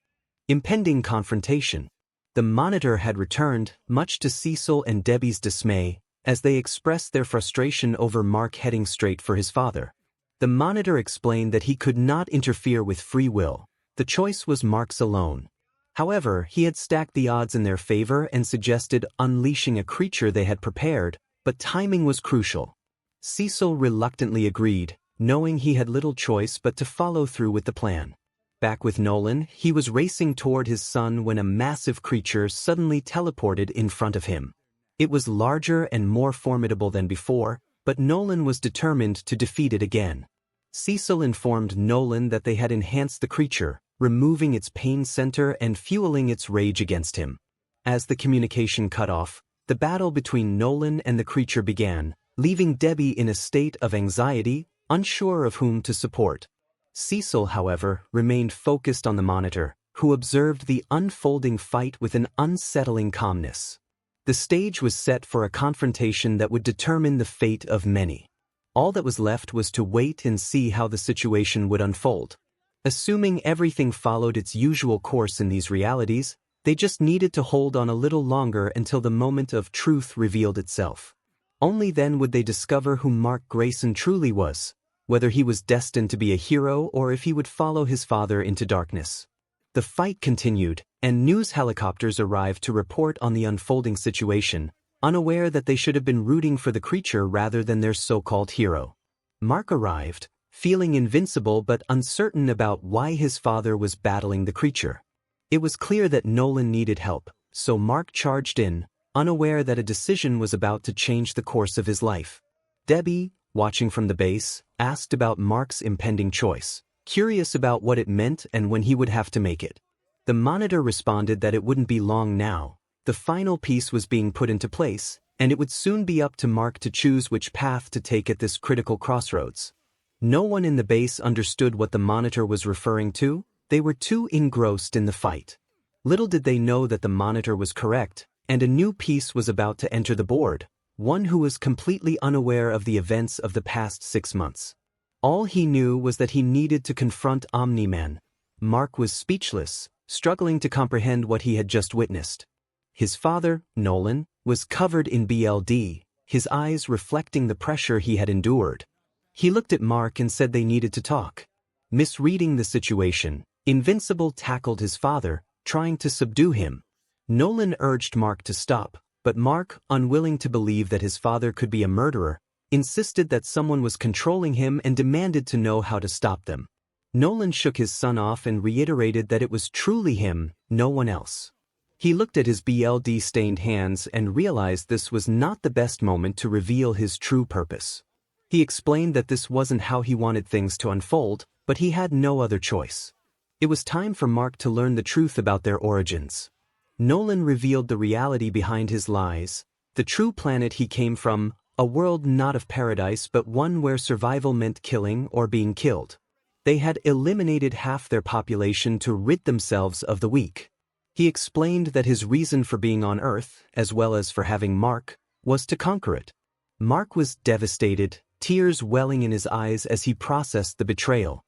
impending confrontation. The monitor had returned, much to 𝗳𝗏 and Debbie's dismay, as they expressed their frustration over Mark heading straight for his father. The monitor explained that he could not interfere with free will. The choice was Mark's alone. However, he had stacked the odds in their favor and suggested unleashing a creature they had prepared, but timing was crucial. 𝗳𝗏 reluctantly agreed, knowing he had little choice but to follow through with the plan. Back with Nolan, he was racing toward his son when a massive creature suddenly teleported in front of him. It was larger and more formidable than before, but Nolan was determined to defeat it again. 𝗳𝗏 informed Nolan that they had enhanced the creature, removing its pain center and fueling its rage against him. As the communication cut off, the battle between Nolan and the creature began, leaving Debbie in a state of anxiety, unsure of whom to support. 𝗳𝗏, however, remained focused on the monitor, who observed the unfolding fight with an unsettling calmness. The stage was set for a confrontation that would determine the fate of many. All that was left was to wait and see how the situation would unfold. Assuming everything followed its usual course in these realities, they just needed to hold on a little longer until the moment of truth revealed itself. Only then would they discover who Mark Grayson truly was, whether he was destined to be a hero or if he would follow his father into darkness. The fight continued, and news helicopters arrived to report on the unfolding situation, unaware that they should have been rooting for the creature rather than their so-called hero. Mark arrived, feeling invincible but uncertain about why his father was battling the creature. It was clear that Nolan needed help, so Mark charged in, unaware that a decision was about to change the course of his life. Debbie, watching from the base, asked about Mark's impending choice, curious about what it meant and when he would have to make it. The monitor responded that it wouldn't be long now. The final piece was being put into place, and it would soon be up to Mark to choose which path to take at this critical crossroads. No one in the base understood what the monitor was referring to. They were too engrossed in the fight. Little did they know that the monitor was correct, and a new piece was about to enter the board, one who was completely unaware of the events of the past 6 months. All he knew was that he needed to confront Omni-Man. Mark was speechless, struggling to comprehend what he had just witnessed. His father, Nolan, was covered in BLD, his eyes reflecting the pressure he had endured. He looked at Mark and said they needed to talk. Misreading the situation, Invincible tackled his father, trying to subdue him. Nolan urged Mark to stop, but Mark, unwilling to believe that his father could be a murderer, insisted that someone was controlling him and demanded to know how to stop them. Nolan shook his son off and reiterated that it was truly him, no one else. He looked at his BLD-stained hands and realized this was not the best moment to reveal his true purpose. He explained that this wasn't how he wanted things to unfold, but he had no other choice. It was time for Mark to learn the truth about their origins. Nolan revealed the reality behind his lies, the true planet he came from, a world not of paradise but one where survival meant killing or being killed. They had eliminated half their population to rid themselves of the weak. He explained that his reason for being on Earth, as well as for having Mark, was to conquer it. Mark was devastated, tears welling in his eyes as he processed the betrayal.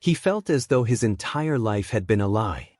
He felt as though his entire life had been a lie.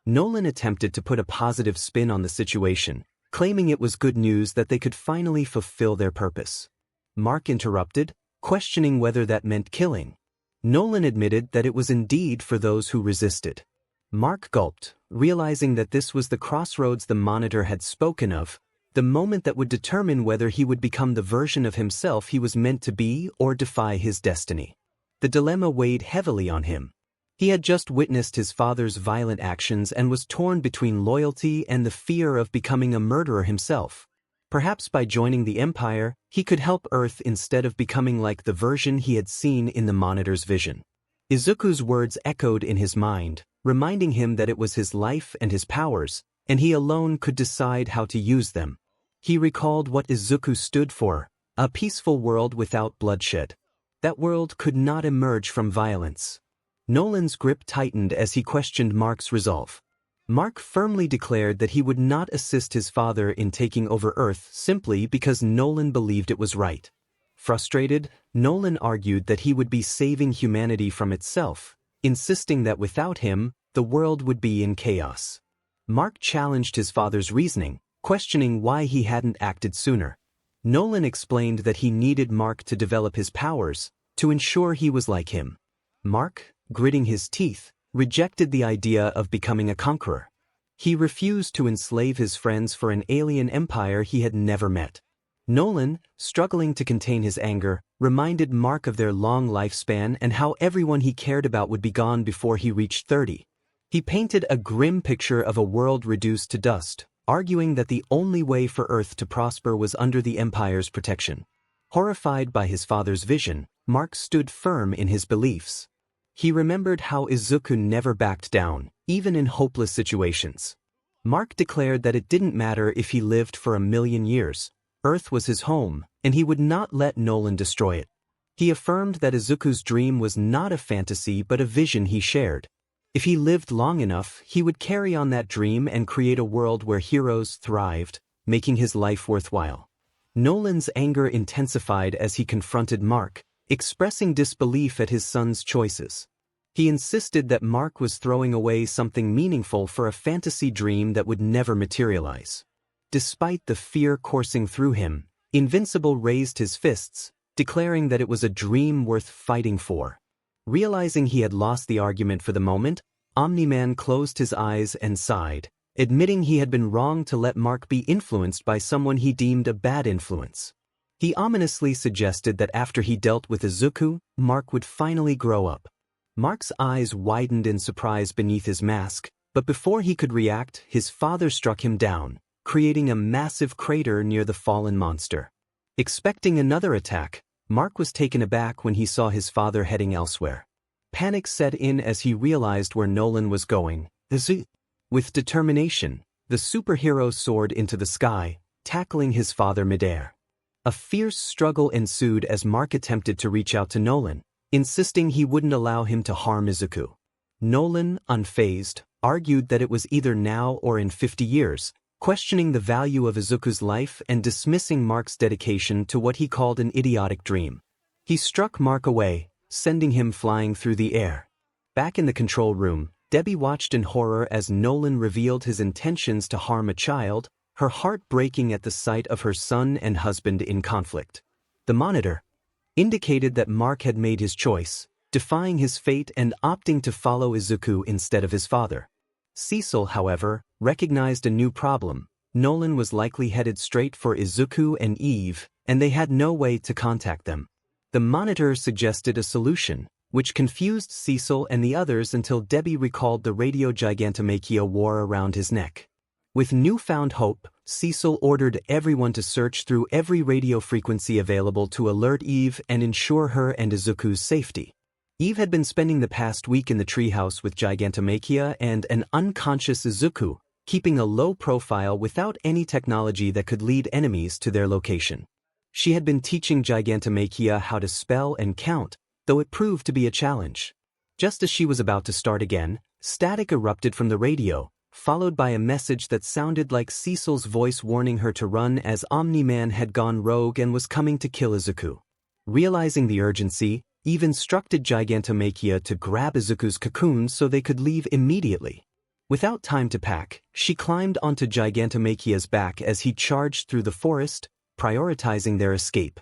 Nolan attempted to put a positive spin on the situation, claiming it was good news that they could finally fulfill their purpose. Mark interrupted, questioning whether that meant killing. Nolan admitted that it was indeed for those who resisted. Mark gulped, realizing that this was the crossroads the monitor had spoken of, the moment that would determine whether he would become the version of himself he was meant to be or defy his destiny. The dilemma weighed heavily on him. He had just witnessed his father's violent actions and was torn between loyalty and the fear of becoming a murderer himself. Perhaps by joining the Empire, he could help Earth instead of becoming like the version he had seen in the monitor's vision. Izuku's words echoed in his mind, reminding him that it was his life and his powers, and he alone could decide how to use them. He recalled what Izuku stood for, a peaceful world without bloodshed. That world could not emerge from violence. Nolan's grip tightened as he questioned Mark's resolve. Mark firmly declared that he would not assist his father in taking over Earth simply because Nolan believed it was right. Frustrated, Nolan argued that he would be saving humanity from itself, insisting that without him, the world would be in chaos. Mark challenged his father's reasoning, questioning why he hadn't acted sooner. Nolan explained that he needed Mark to develop his powers, to ensure he was like him. Mark, gritting his teeth, rejected the idea of becoming a conqueror. He refused to enslave his friends for an alien empire he had never met. Nolan, struggling to contain his anger, reminded Mark of their long lifespan and how everyone he cared about would be gone before he reached 30. He painted a grim picture of a world reduced to dust, arguing that the only way for Earth to prosper was under the Empire's protection. Horrified by his father's vision, Mark stood firm in his beliefs. He remembered how Izuku never backed down, even in hopeless situations. Mark declared that it didn't matter if he lived for 1,000,000 years. Earth was his home, and he would not let Nolan destroy it. He affirmed that Izuku's dream was not a fantasy but a vision he shared. If he lived long enough, he would carry on that dream and create a world where heroes thrived, making his life worthwhile. Nolan's anger intensified as he confronted Mark, expressing disbelief at his son's choices. He insisted that Mark was throwing away something meaningful for a fantasy dream that would never materialize. Despite the fear coursing through him, Invincible raised his fists, declaring that it was a dream worth fighting for. Realizing he had lost the argument for the moment, Omni-Man closed his eyes and sighed, admitting he had been wrong to let Mark be influenced by someone he deemed a bad influence. He ominously suggested that after he dealt with Izuku, Mark would finally grow up. Mark's eyes widened in surprise beneath his mask, but before he could react, his father struck him down, creating a massive crater near the fallen monster. Expecting another attack, Mark was taken aback when he saw his father heading elsewhere. Panic set in as he realized where Nolan was going. With determination, the superhero soared into the sky, tackling his father midair. A fierce struggle ensued as Mark attempted to reach out to Nolan, insisting he wouldn't allow him to harm Izuku. Nolan, unfazed, argued that it was either now or in 50 years, questioning the value of Izuku's life and dismissing Mark's dedication to what he called an idiotic dream. He struck Mark away, sending him flying through the air. Back in the control room, Debbie watched in horror as Nolan revealed his intentions to harm a child, her heart breaking at the sight of her son and husband in conflict. The monitor indicated that Mark had made his choice, defying his fate and opting to follow Izuku instead of his father. 𝗧𝗏, however, recognized a new problem. Nolan was likely headed straight for Izuku and Eve, and they had no way to contact them. The monitor suggested a solution, which confused 𝗧𝗏 and the others until Debbie recalled the radio 𝗧𝗵𝗃𝗄𝗃 wore around his neck. With newfound hope, 𝗧𝗏 ordered everyone to search through every radio frequency available to alert Eve and ensure her and Izuku's safety. Eve had been spending the past week in the treehouse with 𝗧𝗵𝗃𝗄𝗃 and an unconscious Izuku, keeping a low profile without any technology that could lead enemies to their location. She had been teaching 𝗧𝗵𝗃𝗄𝗃 how to spell and count, though it proved to be a challenge. Just as she was about to start again, static erupted from the radio, followed by a message that sounded like 𝗧𝗏's voice warning her to run as Omni-Man had gone rogue and was coming to kill Izuku. Realizing the urgency, Eve instructed 𝗧𝗵𝗃𝗄𝗃 to grab Izuku's cocoon so they could leave immediately. Without time to pack, she climbed onto 𝗧𝗵𝗃𝗄𝗃's back as he charged through the forest, prioritizing their escape.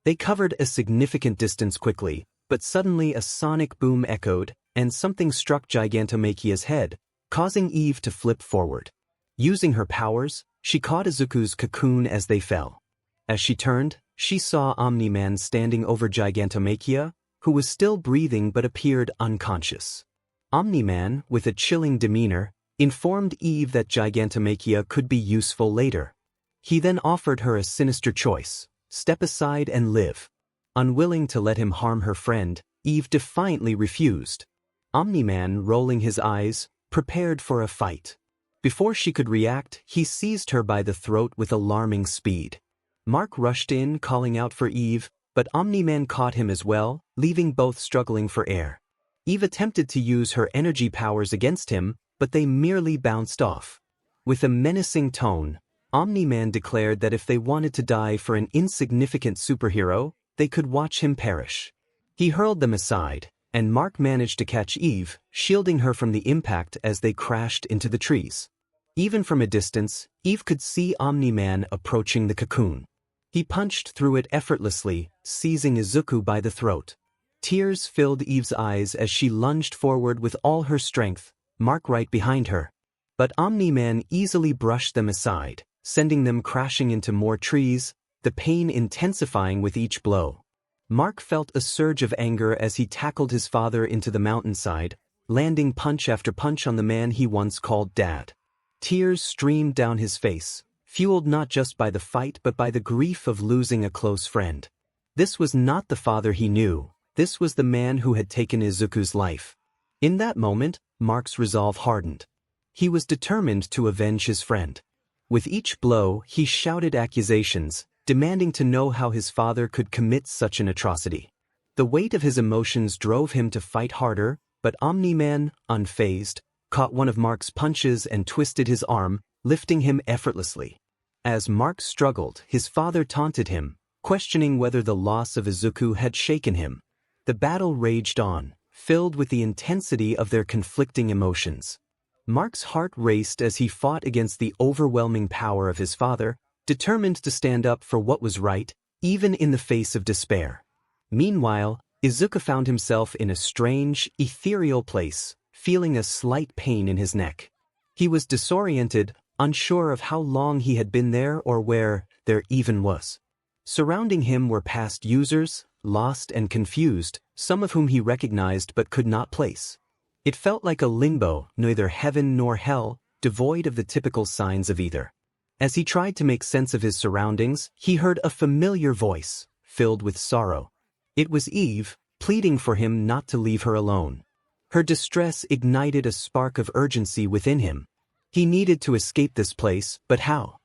They covered a significant distance quickly, but suddenly a sonic boom echoed, and something struck 𝗧𝗵𝗃𝗄𝗃's head, causing Eve to flip forward. Using her powers, she caught Izuku's cocoon as they fell. As she turned, she saw Omni-Man standing over 𝗧𝗵𝗃𝗄𝗃, who was still breathing but appeared unconscious. Omni-Man, with a chilling demeanor, informed Eve that 𝗧𝗵𝗃𝗄𝗃 could be useful later. He then offered her a sinister choice: step aside and live. Unwilling to let him harm her friend, Eve defiantly refused. Omni-Man, rolling his eyes, prepared for a fight. Before she could react, he seized her by the throat with alarming speed. Mark rushed in, calling out for Eve, but Omni-Man caught him as well, leaving both struggling for air. Eve attempted to use her energy powers against him, but they merely bounced off. With a menacing tone, Omni-Man declared that if they wanted to die for an insignificant superhero, they could watch him perish. He hurled them aside, and Mark managed to catch Eve, shielding her from the impact as they crashed into the trees. Even from a distance, Eve could see Omni-Man approaching the cocoon. He punched through it effortlessly, seizing Izuku by the throat. Tears filled Eve's eyes as she lunged forward with all her strength, Mark right behind her. But Omni-Man easily brushed them aside, sending them crashing into more trees, the pain intensifying with each blow. Mark felt a surge of anger as he tackled his father into the mountainside, landing punch after punch on the man he once called Dad. Tears streamed down his face, fueled not just by the fight but by the grief of losing a close friend. This was not the father he knew, this was the man who had taken Izuku's life. In that moment, Mark's resolve hardened. He was determined to avenge his friend. With each blow, he shouted accusations, demanding to know how his father could commit such an atrocity. The weight of his emotions drove him to fight harder, but Omni-Man, unfazed, caught one of Mark's punches and twisted his arm, lifting him effortlessly. As Mark struggled, his father taunted him, questioning whether the loss of Izuku had shaken him. The battle raged on, filled with the intensity of their conflicting emotions. Mark's heart raced as he fought against the overwhelming power of his father, determined to stand up for what was right, even in the face of despair. Meanwhile, Izuku found himself in a strange, ethereal place, feeling a slight pain in his neck. He was disoriented, unsure of how long he had been there or where there even was. Surrounding him were past users, lost and confused, some of whom he recognized but could not place. It felt like a limbo, neither heaven nor hell, devoid of the typical signs of either. As he tried to make sense of his surroundings, he heard a familiar voice, filled with sorrow. It was Eve, pleading for him not to leave her alone. Her distress ignited a spark of urgency within him. He needed to escape this place, but how?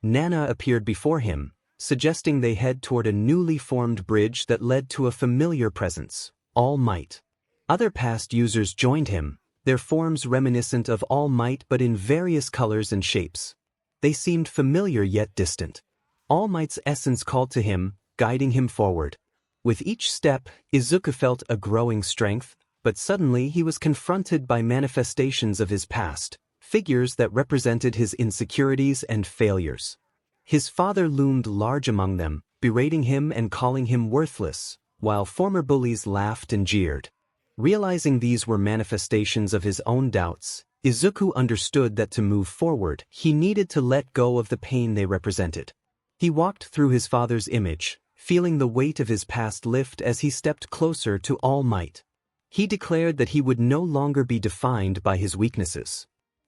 Nana appeared before him, suggesting they head toward a newly formed bridge that led to a familiar presence, All Might. Other past users joined him, their forms reminiscent of All Might but in various colors and shapes. They seemed familiar yet distant. All Might's essence called to him, guiding him forward. With each step, Izuku felt a growing strength, but suddenly he was confronted by manifestations of his past, figures that represented his insecurities and failures. His father loomed large among them, berating him and calling him worthless, while former bullies laughed and jeered. Realizing these were manifestations of his own doubts, Izuku understood that to move forward, he needed to let go of the pain they represented. He walked through his father's image, feeling the weight of his past lift as he stepped closer to All Might. He declared that he would no longer be defined by his weaknesses.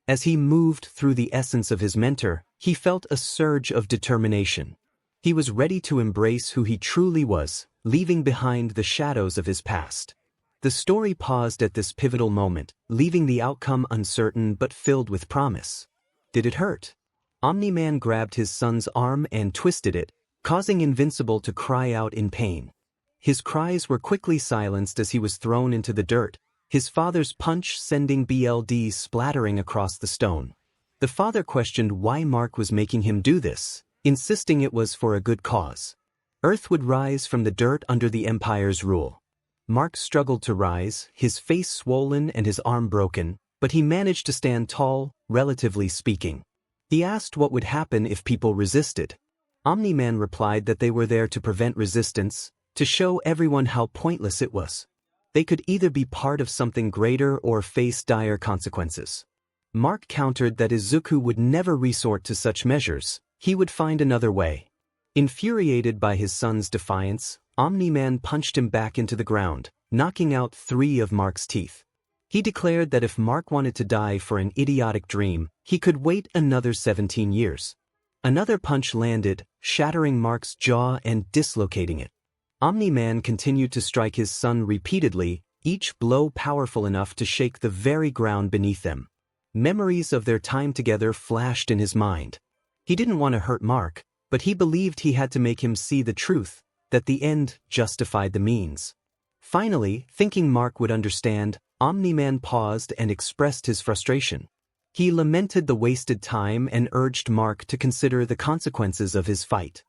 As he moved through the essence of his mentor, he felt a surge of determination. He was ready to embrace who he truly was, leaving behind the shadows of his past. The story paused at this pivotal moment, leaving the outcome uncertain but filled with promise. Did it hurt? Omni-Man grabbed his son's arm and twisted it, causing Invincible to cry out in pain. His cries were quickly silenced as he was thrown into the dirt, his father's punch sending blood splattering across the stone. The father questioned why Mark was making him do this, insisting it was for a good cause. Earth would rise from the dirt under the Empire's rule. Mark struggled to rise, his face swollen and his arm broken, but he managed to stand tall, relatively speaking. He asked what would happen if people resisted. Omni-Man replied that they were there to prevent resistance, to show everyone how pointless it was. They could either be part of something greater or face dire consequences. Mark countered that Izuku would never resort to such measures, he would find another way. Infuriated by his son's defiance, Omni-Man punched him back into the ground, knocking out 3 of Mark's teeth. He declared that if Mark wanted to die for an idiotic dream, he could wait another 17 years. Another punch landed, shattering Mark's jaw and dislocating it. Omni-Man continued to strike his son repeatedly, each blow powerful enough to shake the very ground beneath them. Memories of their time together flashed in his mind. He didn't want to hurt Mark, but he believed he had to make him see the truth, that the end justified the means. Finally, thinking Mark would understand, Omni-Man paused and expressed his frustration. He lamented the wasted time and urged Mark to consider the consequences of his fight.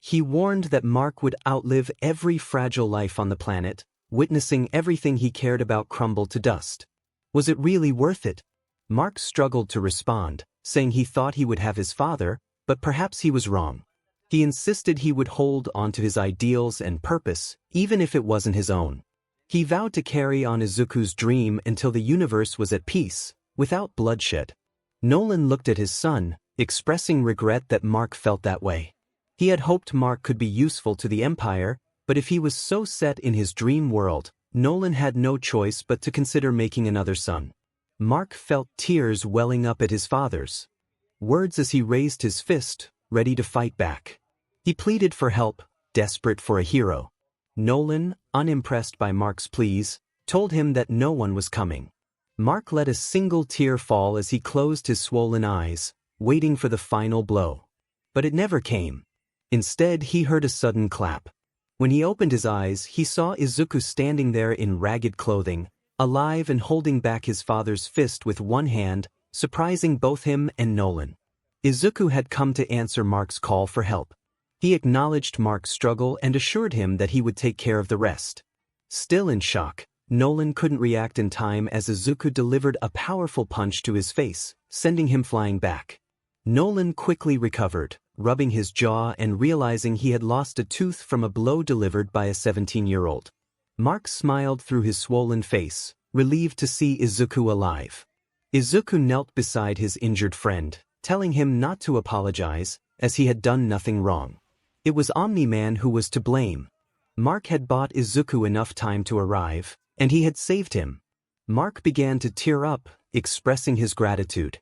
He warned that Mark would outlive every fragile life on the planet, witnessing everything he cared about crumble to dust. Was it really worth it? Mark struggled to respond, saying he thought he would have his father, but perhaps he was wrong. He insisted he would hold on to his ideals and purpose, even if it wasn't his own. He vowed to carry on Izuku's dream until the universe was at peace, without bloodshed. Nolan looked at his son, expressing regret that Mark felt that way. He had hoped Mark could be useful to the Empire, but if he was so set in his dream world, Nolan had no choice but to consider making another son. Mark felt tears welling up at his father's words as he raised his fist, ready to fight back. He pleaded for help, desperate for a hero. Nolan, unimpressed by Mark's pleas, told him that no one was coming. Mark let a single tear fall as he closed his swollen eyes, waiting for the final blow. But it never came. Instead, he heard a sudden clap. When he opened his eyes, he saw Izuku standing there in ragged clothing, alive and holding back his father's fist with one hand, surprising both him and Nolan. Izuku had come to answer Mark's call for help. He acknowledged Mark's struggle and assured him that he would take care of the rest. Still in shock, Nolan couldn't react in time as Izuku delivered a powerful punch to his face, sending him flying back. Nolan quickly recovered, rubbing his jaw and realizing he had lost a tooth from a blow delivered by a 17-year-old. Mark smiled through his swollen face, relieved to see Izuku alive. Izuku knelt beside his injured friend, telling him not to apologize, as he had done nothing wrong. It was Omni-Man who was to blame. Mark had bought Izuku enough time to arrive, and he had saved him. Mark began to tear up, expressing his gratitude.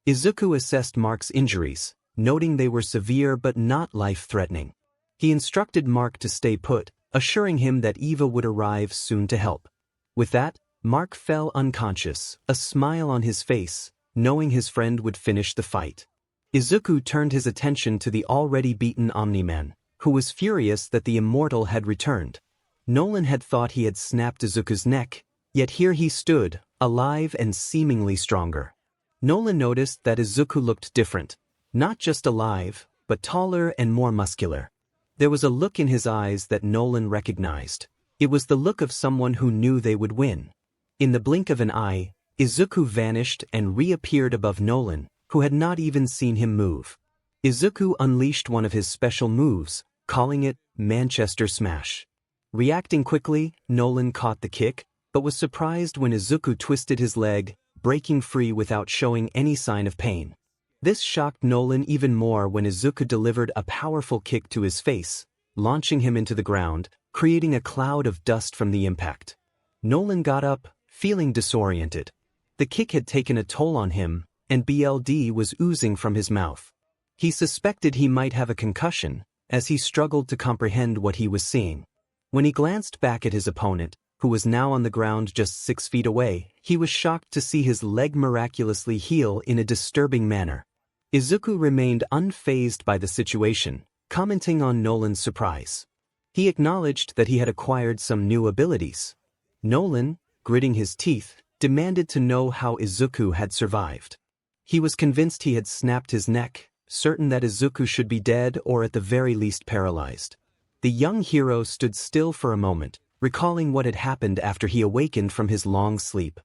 Izuku assessed Mark's injuries, noting they were severe but not life-threatening. He instructed Mark to stay put, assuring him that Eva would arrive soon to help. With that, Mark fell unconscious, a smile on his face, knowing his friend would finish the fight. Izuku turned his attention to the already beaten Omni-Man, who was furious that the immortal had returned. Nolan had thought he had snapped Izuku's neck, yet here he stood, alive and seemingly stronger. Nolan noticed that Izuku looked different, not just alive, but taller and more muscular. There was a look in his eyes that Nolan recognized. It was the look of someone who knew they would win. In the blink of an eye, Izuku vanished and reappeared above Nolan, who had not even seen him move. Izuku unleashed one of his special moves, calling it Manchester Smash. Reacting quickly, Nolan caught the kick, but was surprised when Izuku twisted his leg, breaking free without showing any sign of pain. This shocked Nolan even more when Izuku delivered a powerful kick to his face, launching him into the ground, creating a cloud of dust from the impact. Nolan got up, feeling disoriented. The kick had taken a toll on him, and blood was oozing from his mouth. He suspected he might have a concussion, as he struggled to comprehend what he was seeing. When he glanced back at his opponent, who was now on the ground just 6 feet away, he was shocked to see his leg miraculously heal in a disturbing manner. Izuku remained unfazed by the situation, commenting on Nolan's surprise. He acknowledged that he had acquired some new abilities. Nolan, gritting his teeth, demanded to know how Izuku had survived. He was convinced he had snapped his neck, certain that Izuku should be dead or at the very least paralyzed. The young hero stood still for a moment, recalling what had happened after he awakened from his long sleep.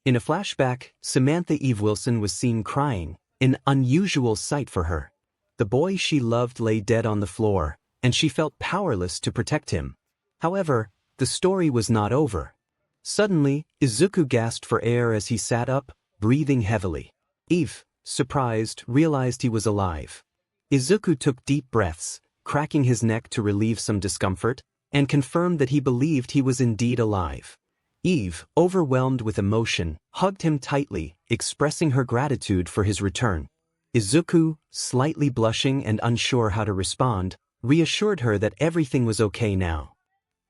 In a flashback, Samantha Eve Wilson was seen crying, an unusual sight for her. The boy she loved lay dead on the floor, and she felt powerless to protect him. However, the story was not over. Suddenly, Izuku gasped for air as he sat up, breathing heavily. Eve, surprised, realized he was alive. Izuku took deep breaths, cracking his neck to relieve some discomfort, and confirmed that he believed he was indeed alive. Eve, overwhelmed with emotion, hugged him tightly, expressing her gratitude for his return. Izuku, slightly blushing and unsure how to respond, reassured her that everything was okay now.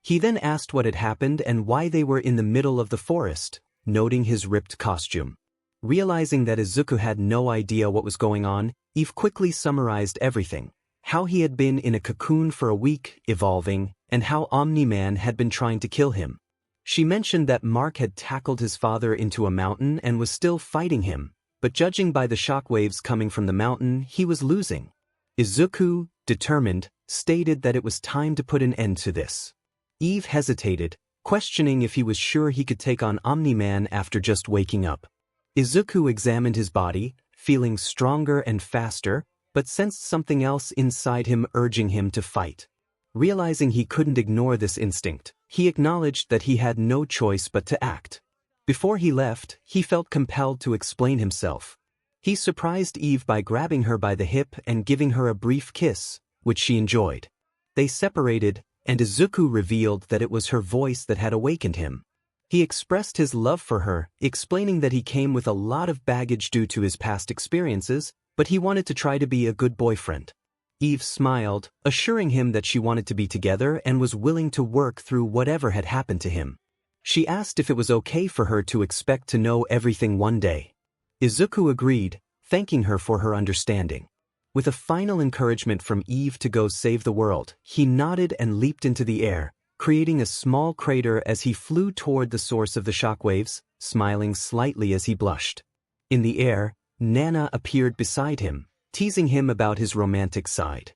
He then asked what had happened and why they were in the middle of the forest, noting his ripped costume. Realizing that Izuku had no idea what was going on, Eve quickly summarized everything. How he had been in a cocoon for a week, evolving, and how Omni-Man had been trying to kill him. She mentioned that Mark had tackled his father into a mountain and was still fighting him, but judging by the shockwaves coming from the mountain, he was losing. Izuku, determined, stated that it was time to put an end to this. Eve hesitated, questioning if he was sure he could take on Omni-Man after just waking up. Izuku examined his body, feeling stronger and faster, but sensed something else inside him urging him to fight. Realizing he couldn't ignore this instinct, he acknowledged that he had no choice but to act. Before he left, he felt compelled to explain himself. He surprised Eve by grabbing her by the hip and giving her a brief kiss, which she enjoyed. They separated, and Izuku revealed that it was her voice that had awakened him. He expressed his love for her, explaining that he came with a lot of baggage due to his past experiences, but he wanted to try to be a good boyfriend. Eve smiled, assuring him that she wanted to be together and was willing to work through whatever had happened to him. She asked if it was okay for her to expect to know everything one day. Izuku agreed, thanking her for her understanding. With a final encouragement from Eve to go save the world, he nodded and leaped into the air, creating a small crater as he flew toward the source of the shockwaves, smiling slightly as he blushed. In the air, Nana appeared beside him, teasing him about his romantic side.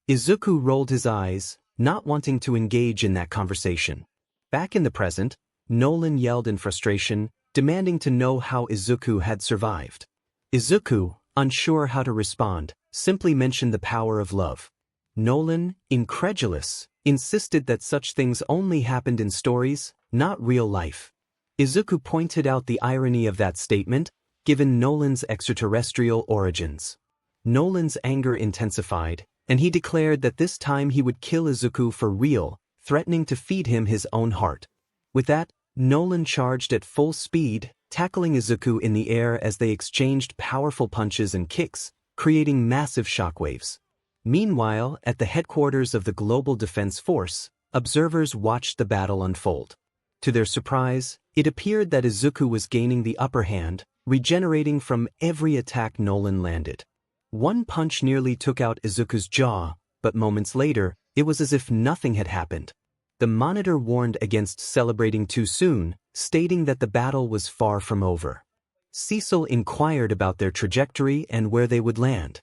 Izuku rolled his eyes, not wanting to engage in that conversation. Back in the present, Nolan yelled in frustration, demanding to know how Izuku had survived. Izuku, unsure how to respond, simply mentioned the power of love. Nolan, incredulous, insisted that such things only happened in stories, not real life. Izuku pointed out the irony of that statement, given Nolan's extraterrestrial origins. Nolan's anger intensified, and he declared that this time he would kill Izuku for real, threatening to feed him his own heart. With that, Nolan charged at full speed, tackling Izuku in the air as they exchanged powerful punches and kicks, creating massive shockwaves. Meanwhile, at the headquarters of the Global Defense Force, observers watched the battle unfold. To their surprise, it appeared that Izuku was gaining the upper hand, regenerating from every attack Nolan landed. One punch nearly took out Izuku's jaw, but moments later, it was as if nothing had happened. The monitor warned against celebrating too soon, stating that the battle was far from over. Cecil inquired about their trajectory and where they would land.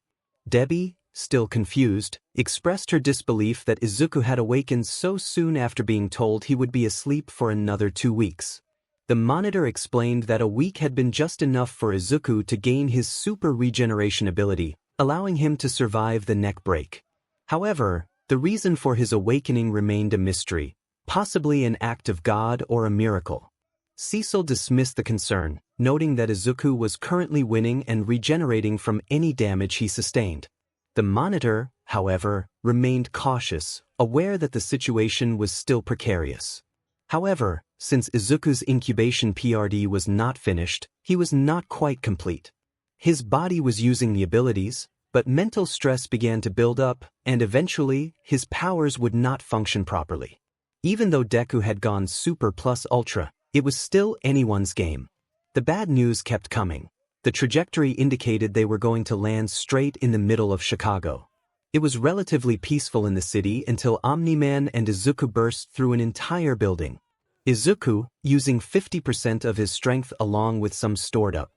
Debbie, still confused, expressed her disbelief that Izuku had awakened so soon after being told he would be asleep for another 2 weeks. The monitor explained that a week had been just enough for Izuku to gain his super regeneration ability, allowing him to survive the neck break. However, the reason for his awakening remained a mystery, possibly an act of God or a miracle. Cecil dismissed the concern, noting that Izuku was currently winning and regenerating from any damage he sustained. The monitor, however, remained cautious, aware that the situation was still precarious. However, since Izuku's incubation PRD was not finished, he was not quite complete. His body was using the abilities, but mental stress began to build up, and eventually, his powers would not function properly. Even though Deku had gone Super plus Ultra, it was still anyone's game. The bad news kept coming. The trajectory indicated they were going to land straight in the middle of Chicago. It was relatively peaceful in the city until Omni-Man and Izuku burst through an entire building. Izuku, using 50% of his strength along with some stored-up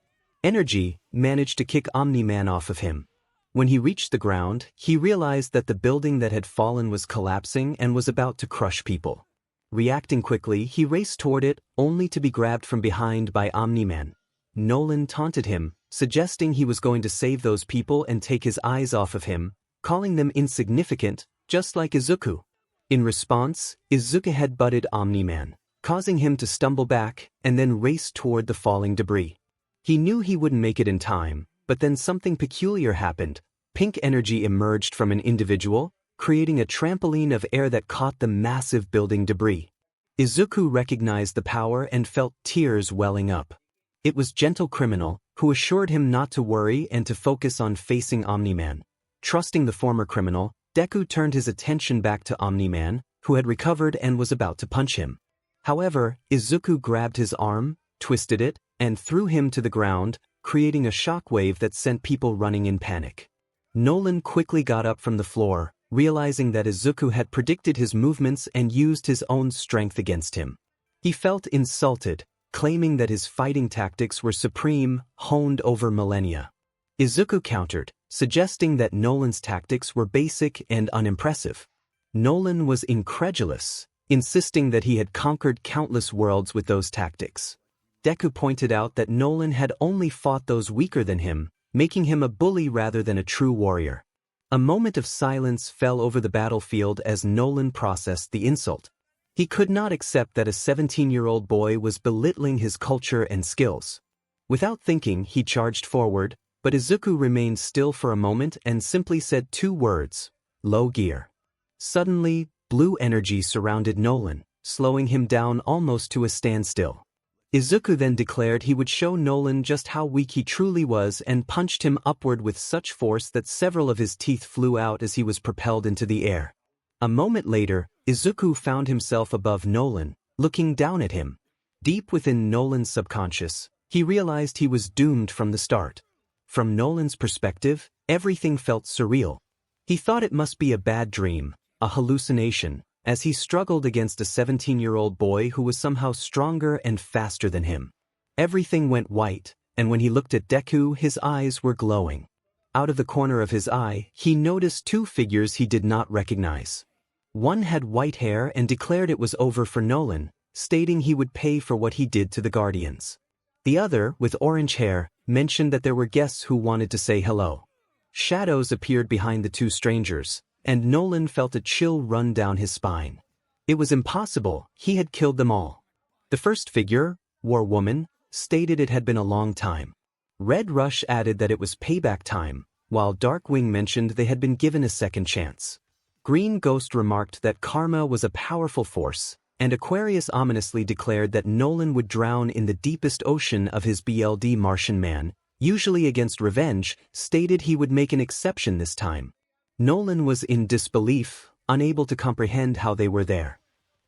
energy, managed to kick Omni-Man off of him. When he reached the ground, he realized that the building that had fallen was collapsing and was about to crush people. Reacting quickly, he raced toward it, only to be grabbed from behind by Omni-Man. Nolan taunted him, suggesting he was going to save those people and take his eyes off of him, calling them insignificant, just like Izuku. In response, Izuku headbutted Omni-Man, causing him to stumble back and then race toward the falling debris. He knew he wouldn't make it in time, but then something peculiar happened. Pink energy emerged from an individual, creating a trampoline of air that caught the massive building debris. Izuku recognized the power and felt tears welling up. It was 𝗵𝗃, who assured him not to worry and to focus on facing Omni-Man. Trusting the former criminal, Deku turned his attention back to Omni-Man, who had recovered and was about to punch him. However, Izuku grabbed his arm, twisted it, and threw him to the ground, creating a shockwave that sent people running in panic. Nolan quickly got up from the floor, realizing that Izuku had predicted his movements and used his own strength against him. He felt insulted, claiming that his fighting tactics were supreme, honed over millennia. Izuku countered, suggesting that Nolan's tactics were basic and unimpressive. Nolan was incredulous, insisting that he had conquered countless worlds with those tactics. Deku pointed out that Nolan had only fought those weaker than him, making him a bully rather than a true warrior. A moment of silence fell over the battlefield as Nolan processed the insult. He could not accept that a 17-year-old boy was belittling his culture and skills. Without thinking, he charged forward, but Izuku remained still for a moment and simply said 2 words, "Low gear." Suddenly, blue energy surrounded Nolan, slowing him down almost to a standstill. Izuku then declared he would show Nolan just how weak he truly was and punched him upward with such force that several of his teeth flew out as he was propelled into the air. A moment later, Izuku found himself above Nolan, looking down at him. Deep within Nolan's subconscious, he realized he was doomed from the start. From Nolan's perspective, everything felt surreal. He thought it must be a bad dream, a hallucination, as he struggled against a 17-year-old boy who was somehow stronger and faster than him. Everything went white, and when he looked at Deku, his eyes were glowing. Out of the corner of his eye, he noticed 2 figures he did not recognize. One had white hair and declared it was over for Nolan, stating he would pay for what he did to the Guardians. The other, with orange hair, mentioned that there were guests who wanted to say hello. Shadows appeared behind the 2 strangers, and Nolan felt a chill run down his spine. It was impossible, he had killed them all. The first figure, War Woman, stated it had been a long time. Red Rush added that it was payback time, while Darkwing mentioned they had been given a second chance. Green Ghost remarked that karma was a powerful force, and Aquarius ominously declared that Nolan would drown in the deepest ocean of his BLD Martian Man, usually against revenge, stated he would make an exception this time. Nolan was in disbelief, unable to comprehend how they were there.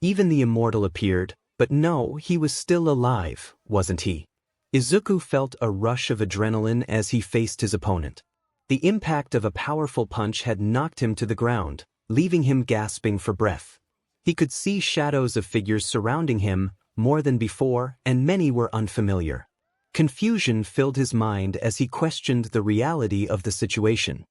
Even the Immortal appeared, but no, he was still alive, wasn't he? Izuku felt a rush of adrenaline as he faced his opponent. The impact of a powerful punch had knocked him to the ground, leaving him gasping for breath. He could see shadows of figures surrounding him, more than before, and many were unfamiliar. Confusion filled his mind as he questioned the reality of the situation.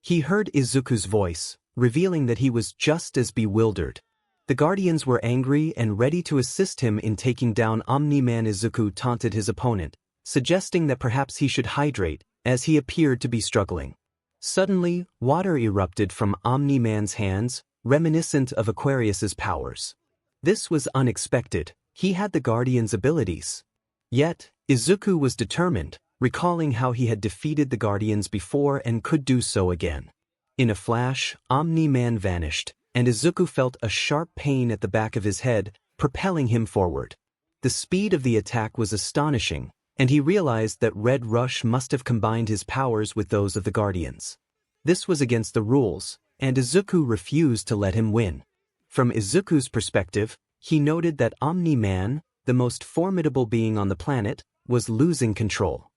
He heard Izuku's voice, revealing that he was just as bewildered. The guardians were angry and ready to assist him in taking down Omni-Man. Izuku taunted his opponent, suggesting that perhaps he should hydrate, as he appeared to be struggling. Suddenly, water erupted from Omni-Man's hands, reminiscent of Aquarius's powers. This was unexpected. He had the Guardian's abilities. Yet, Izuku was determined, recalling how he had defeated the Guardians before and could do so again. In a flash, Omni-Man vanished, and Izuku felt a sharp pain at the back of his head, propelling him forward. The speed of the attack was astonishing, and he realized that Red Rush must have combined his powers with those of the Guardians. This was against the rules, and Izuku refused to let him win. From Izuku's perspective, he noted that Omni-Man, the most formidable being on the planet, was losing control.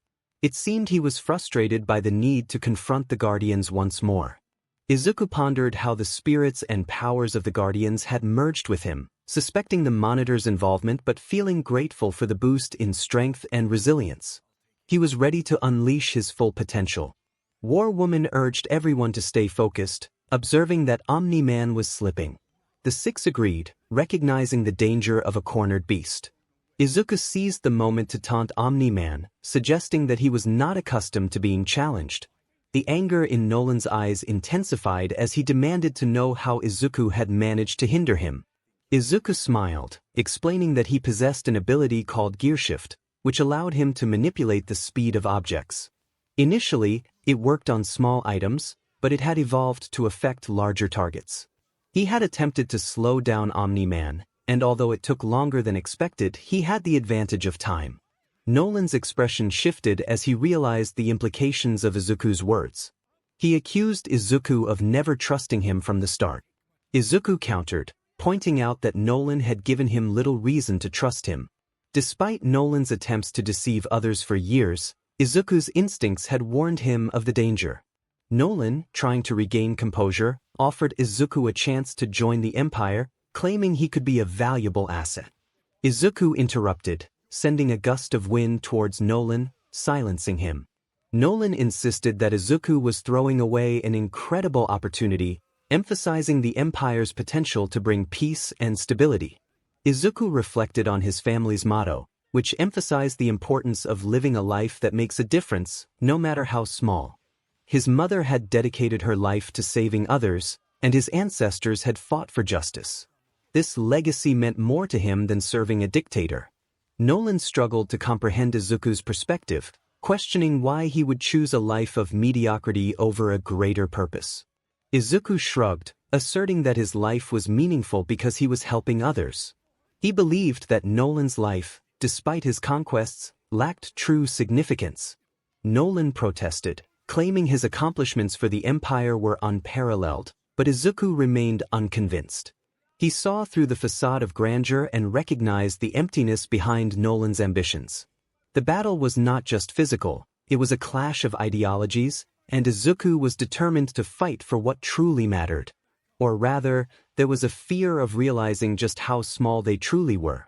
It seemed he was frustrated by the need to confront the Guardians once more. Izuku pondered how the spirits and powers of the Guardians had merged with him, suspecting the Monitor's involvement but feeling grateful for the boost in strength and resilience. He was ready to unleash his full potential. War Woman urged everyone to stay focused, observing that Omni-Man was slipping. The six agreed, recognizing the danger of a cornered beast. Izuku seized the moment to taunt Omni-Man, suggesting that he was not accustomed to being challenged. The anger in Nolan's eyes intensified as he demanded to know how Izuku had managed to hinder him. Izuku smiled, explaining that he possessed an ability called Gear Shift, which allowed him to manipulate the speed of objects. Initially, it worked on small items, but it had evolved to affect larger targets. He had attempted to slow down Omni-Man, and although it took longer than expected, he had the advantage of time. Nolan's expression shifted as he realized the implications of Izuku's words. He accused Izuku of never trusting him from the start. Izuku countered, pointing out that Nolan had given him little reason to trust him. Despite Nolan's attempts to deceive others for years, Izuku's instincts had warned him of the danger. Nolan, trying to regain composure, offered Izuku a chance to join the Empire, claiming he could be a valuable asset. Izuku interrupted, sending a gust of wind towards Nolan, silencing him. Nolan insisted that Izuku was throwing away an incredible opportunity, emphasizing the Empire's potential to bring peace and stability. Izuku reflected on his family's motto, which emphasized the importance of living a life that makes a difference, no matter how small. His mother had dedicated her life to saving others, and his ancestors had fought for justice. This legacy meant more to him than serving a dictator. Nolan struggled to comprehend Izuku's perspective, questioning why he would choose a life of mediocrity over a greater purpose. Izuku shrugged, asserting that his life was meaningful because he was helping others. He believed that Nolan's life, despite his conquests, lacked true significance. Nolan protested, claiming his accomplishments for the Empire were unparalleled, but Izuku remained unconvinced. He saw through the facade of grandeur and recognized the emptiness behind Nolan's ambitions. The battle was not just physical, it was a clash of ideologies, and Izuku was determined to fight for what truly mattered. Or rather, there was a fear of realizing just how small they truly were.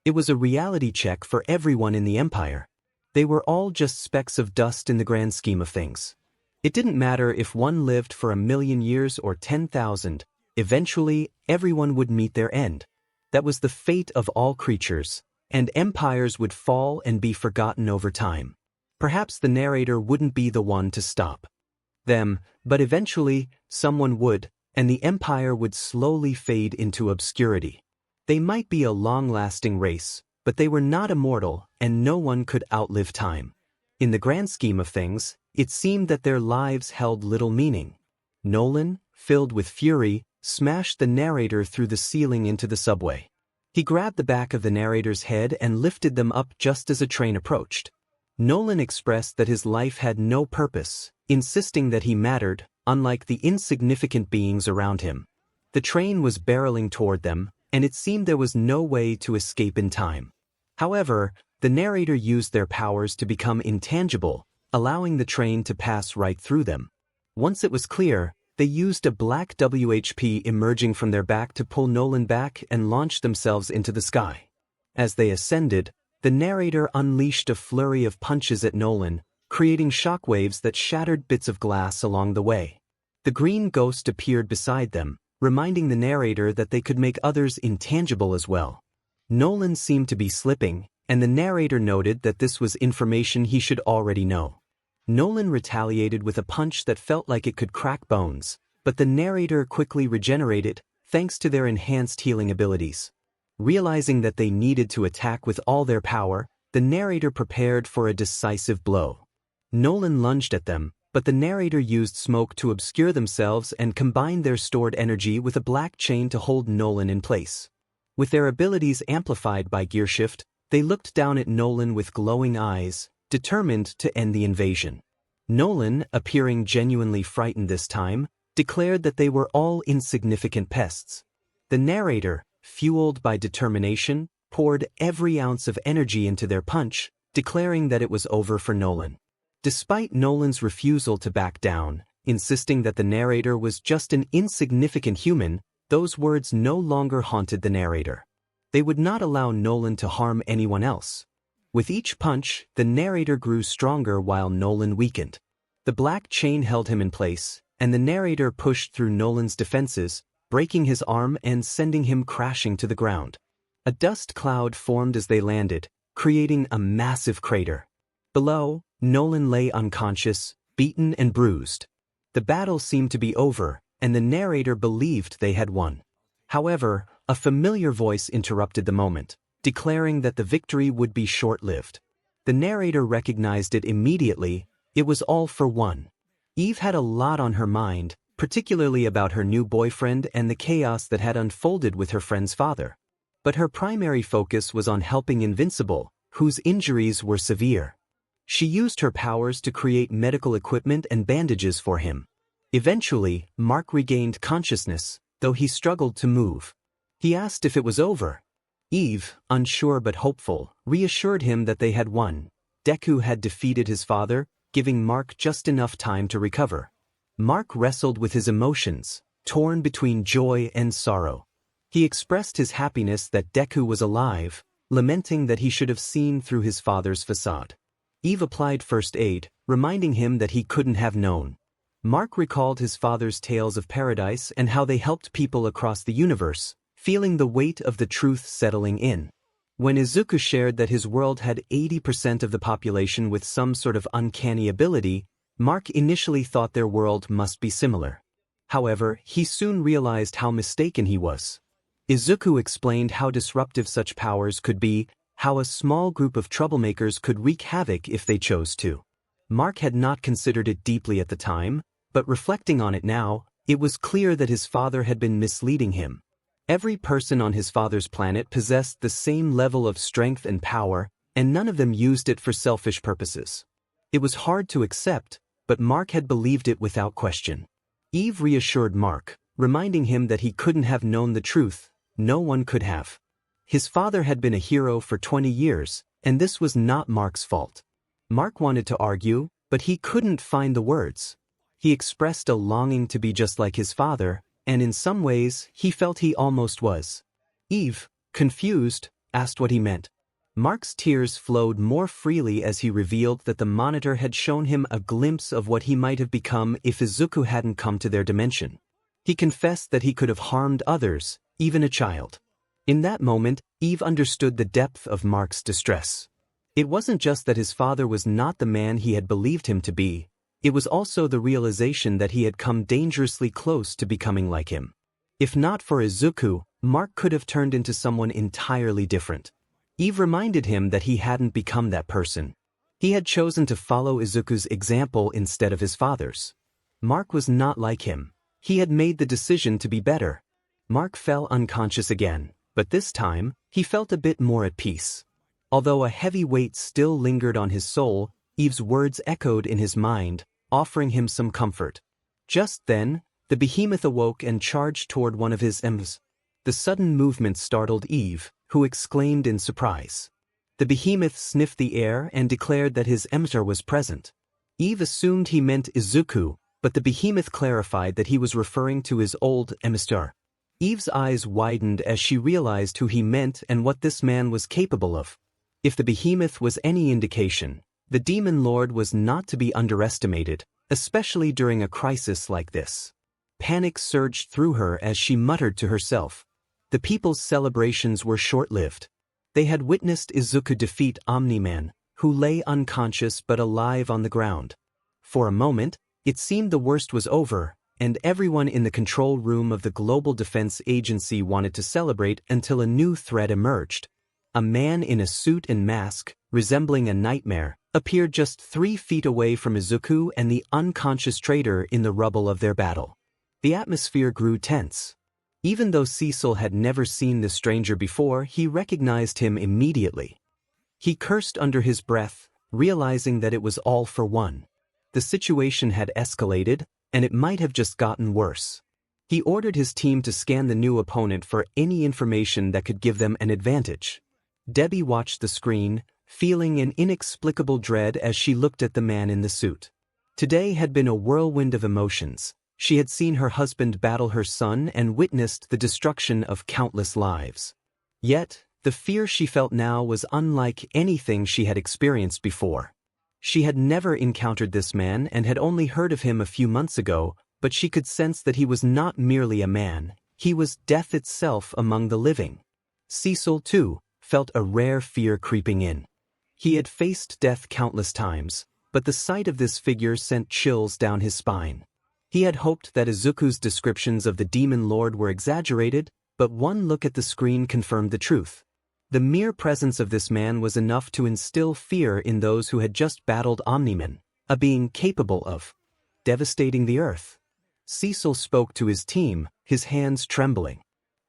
It was a reality check for everyone in the Empire. They were all just specks of dust in the grand scheme of things. It didn't matter if one lived for 1,000,000 years or 10,000, eventually, everyone would meet their end. That was the fate of all creatures, and empires would fall and be forgotten over time. Perhaps the narrator wouldn't be the one to stop them, but eventually, someone would, and the empire would slowly fade into obscurity. They might be a long-lasting race, but they were not immortal, and no one could outlive time. In the grand scheme of things, it seemed that their lives held little meaning. Nolan, filled with fury, smashed the narrator through the ceiling into the subway. He grabbed the back of the narrator's head and lifted them up just as a train approached. Nolan expressed that his life had no purpose, insisting that he mattered, unlike the insignificant beings around him. The train was barreling toward them, and it seemed there was no way to escape in time. However, the narrator used their powers to become intangible, allowing the train to pass right through them. Once it was clear, they used a black WHP emerging from their back to pull Nolan back and launch themselves into the sky. As they ascended, the narrator unleashed a flurry of punches at Nolan, creating shockwaves that shattered bits of glass along the way. The green ghost appeared beside them, reminding the narrator that they could make others intangible as well. Nolan seemed to be slipping, and the narrator noted that this was information he should already know. Nolan retaliated with a punch that felt like it could crack bones, but the narrator quickly regenerated, thanks to their enhanced healing abilities. Realizing that they needed to attack with all their power, the narrator prepared for a decisive blow. Nolan lunged at them, but the narrator used smoke to obscure themselves and combined their stored energy with a black chain to hold Nolan in place. With their abilities amplified by gear shift, they looked down at Nolan with glowing eyes, determined to end the invasion. Nolan, appearing genuinely frightened this time, declared that they were all insignificant pests. The narrator, fueled by determination, poured every ounce of energy into their punch, declaring that it was over for Nolan. Despite Nolan's refusal to back down, insisting that the narrator was just an insignificant human, those words no longer haunted the narrator. They would not allow Nolan to harm anyone else. With each punch, the narrator grew stronger while Nolan weakened. The black chain held him in place, and the narrator pushed through Nolan's defenses, breaking his arm and sending him crashing to the ground. A dust cloud formed as they landed, creating a massive crater. Below, Nolan lay unconscious, beaten and bruised. The battle seemed to be over, and the narrator believed they had won. However, a familiar voice interrupted the moment, declaring that the victory would be short-lived. The narrator recognized it immediately. It was all for one. Eve had a lot on her mind, particularly about her new boyfriend and the chaos that had unfolded with her friend's father. But her primary focus was on helping Invincible, whose injuries were severe. She used her powers to create medical equipment and bandages for him. Eventually, Mark regained consciousness, though he struggled to move. He asked if it was over. Eve, unsure but hopeful, reassured him that they had won. Deku had defeated his father, giving Mark just enough time to recover. Mark wrestled with his emotions, torn between joy and sorrow. He expressed his happiness that Deku was alive, lamenting that he should have seen through his father's facade. Eve applied first aid, reminding him that he couldn't have known. Mark recalled his father's tales of paradise and how they helped people across the universe, feeling the weight of the truth settling in. When Izuku shared that his world had 80% of the population with some sort of uncanny ability, Mark initially thought their world must be similar. However, he soon realized how mistaken he was. Izuku explained how disruptive such powers could be, how a small group of troublemakers could wreak havoc if they chose to. Mark had not considered it deeply at the time, but reflecting on it now, it was clear that his father had been misleading him. Every person on his father's planet possessed the same level of strength and power, and none of them used it for selfish purposes. It was hard to accept, but Mark had believed it without question. Eve reassured Mark, reminding him that he couldn't have known the truth. No one could have. His father had been a hero for 20 years, and this was not Mark's fault. Mark wanted to argue, but he couldn't find the words. He expressed a longing to be just like his father, and in some ways, he felt he almost was. Eve, confused, asked what he meant. Mark's tears flowed more freely as he revealed that the monitor had shown him a glimpse of what he might have become if Izuku hadn't come to their dimension. He confessed that he could have harmed others, even a child. In that moment, Eve understood the depth of Mark's distress. It wasn't just that his father was not the man he had believed him to be, it was also the realization that he had come dangerously close to becoming like him. If not for Izuku, Mark could have turned into someone entirely different. Eve reminded him that he hadn't become that person. He had chosen to follow Izuku's example instead of his father's. Mark was not like him. He had made the decision to be better. Mark fell unconscious again, but this time, he felt a bit more at peace. Although a heavy weight still lingered on his soul, Eve's words echoed in his mind, offering him some comfort. Just then, the behemoth awoke and charged toward one of his 𝗵𝗃𝗄𝗏. The sudden movement startled Eve, who exclaimed in surprise. The behemoth sniffed the air and declared that his 𝗵𝗃𝗄𝗏 was present. Eve assumed he meant Izuku, but the behemoth clarified that he was referring to his old emissary. Eve's eyes widened as she realized who he meant and what this man was capable of. If the behemoth was any indication, the demon lord was not to be underestimated, especially during a crisis like this. Panic surged through her as she muttered to herself. The people's celebrations were short-lived. They had witnessed Izuku defeat 𝗵𝗲𝗄𝗏, who lay unconscious but alive on the ground. For a moment, it seemed the worst was over, and everyone in the control room of the Global Defense Agency wanted to celebrate until a new threat emerged. A man in a suit and mask, resembling a nightmare, appeared just 3 feet away from Izuku and the unconscious traitor in the rubble of their battle. The atmosphere grew tense. Even though 𝗧𝗏 had never seen the stranger before, he recognized him immediately. He cursed under his breath, realizing that it was all for one. The situation had escalated, and it might have just gotten worse. He ordered his team to scan the new opponent for any information that could give them an advantage. Debbie watched the screen, feeling an inexplicable dread as she looked at the man in the suit. Today had been a whirlwind of emotions. She had seen her husband battle her son and witnessed the destruction of countless lives. Yet, the fear she felt now was unlike anything she had experienced before. She had never encountered this man and had only heard of him a few months ago, but she could sense that he was not merely a man, he was death itself among the living. 𝗧𝗏, too, felt a rare fear creeping in. He had faced death countless times, but the sight of this figure sent chills down his spine. He had hoped that Izuku's descriptions of the demon lord were exaggerated, but one look at the screen confirmed the truth. The mere presence of this man was enough to instill fear in those who had just battled 𝗵𝗲𝗄𝗏, a being capable of devastating the earth. 𝗧𝗏 spoke to his team, his hands trembling.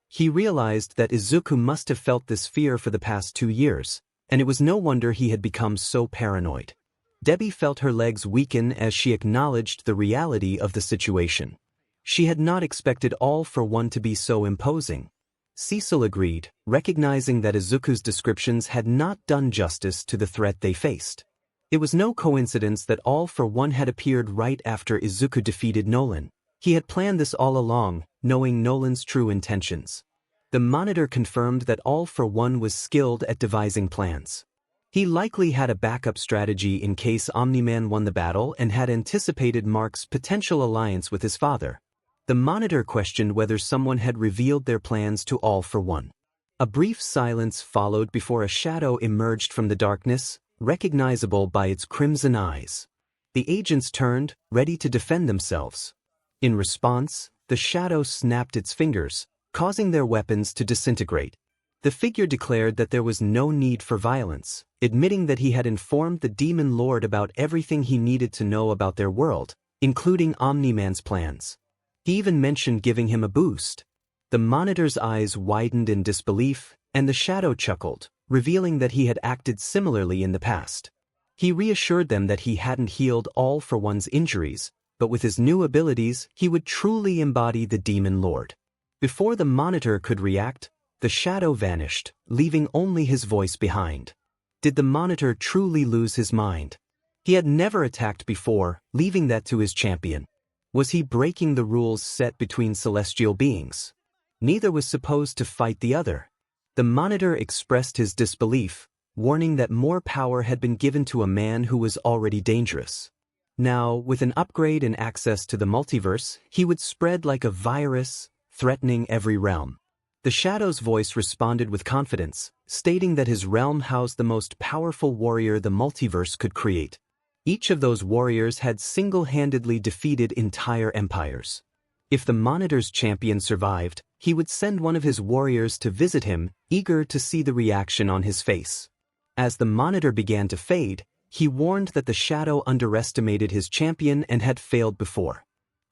He realized that Izuku must have felt this fear for the past 2 years, and it was no wonder he had become so paranoid. Debbie felt her legs weaken as she acknowledged the reality of the situation. She had not expected 𝗓𝗏 to be so imposing. 𝗧𝗏 agreed, recognizing that Izuku's descriptions had not done justice to the threat they faced. It was no coincidence that 𝗓𝗏 had appeared right after Izuku defeated Nolan. He had planned this all along, knowing Nolan's true intentions. The monitor confirmed that 𝗓𝗏 was skilled at devising plans. He likely had a backup strategy in case 𝗵𝗲𝗄𝗏 won the battle and had anticipated Mark's potential alliance with his father. The monitor questioned whether someone had revealed their plans to 𝗓𝗏. A brief silence followed before a shadow emerged from the darkness, recognizable by its crimson eyes. The agents turned, ready to defend themselves. In response, the shadow snapped its fingers, causing their weapons to disintegrate. The figure declared that there was no need for violence, admitting that he had informed the demon lord about everything he needed to know about their world, including 𝗵𝗲𝗄𝗏's plans. He even mentioned giving him a boost. The monitor's eyes widened in disbelief, and the shadow chuckled, revealing that he had acted similarly in the past. He reassured them that he hadn't healed 𝗓𝗏's injuries, but with his new abilities, he would truly embody the demon lord. Before the monitor could react, the shadow vanished, leaving only his voice behind. Did the monitor truly lose his mind? He had never attacked before, leaving that to his champion. Was he breaking the rules set between celestial beings? Neither was supposed to fight the other. The monitor expressed his disbelief, warning that more power had been given to a man who was already dangerous. Now, with an upgrade and access to the multiverse, he would spread like a virus, threatening every realm. The Shadow's voice responded with confidence, stating that his realm housed the most powerful warrior the multiverse could create. Each of those warriors had single-handedly defeated entire empires. If the Monitor's champion survived, he would send one of his warriors to visit him, eager to see the reaction on his face. As the Monitor began to fade, he warned that the Shadow underestimated his champion and had failed before.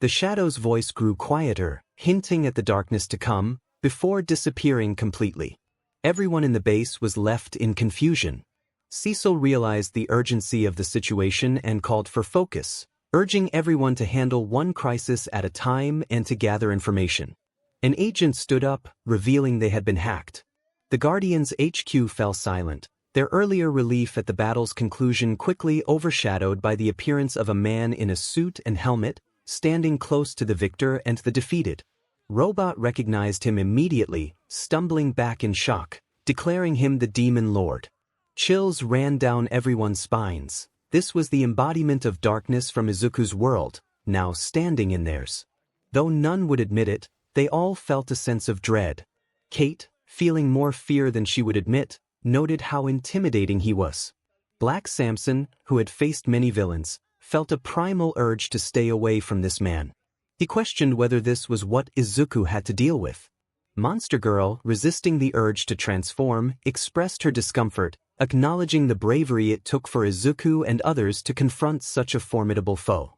The Shadow's voice grew quieter, hinting at the darkness to come, before disappearing completely. Everyone in the base was left in confusion. 𝗧𝗏 realized the urgency of the situation and called for focus, urging everyone to handle one crisis at a time and to gather information. An agent stood up, revealing they had been hacked. The Guardians' HQ fell silent, their earlier relief at the battle's conclusion quickly overshadowed by the appearance of a man in a suit and helmet, standing close to the victor and the defeated. Robot recognized him immediately, stumbling back in shock, declaring him the Demon Lord. Chills ran down everyone's spines. This was the embodiment of darkness from Izuku's world, now standing in theirs. Though none would admit it, they all felt a sense of dread. Kate, feeling more fear than she would admit, noted how intimidating he was. Black Samson, who had faced many villains, felt a primal urge to stay away from this man. He questioned whether this was what Izuku had to deal with. Monster Girl, resisting the urge to transform, expressed her discomfort, acknowledging the bravery it took for Izuku and others to confront such a formidable foe.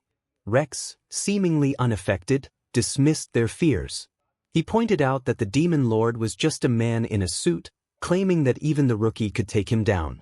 Rex, seemingly unaffected, dismissed their fears. He pointed out that the Demon Lord was just a man in a suit, claiming that even the rookie could take him down.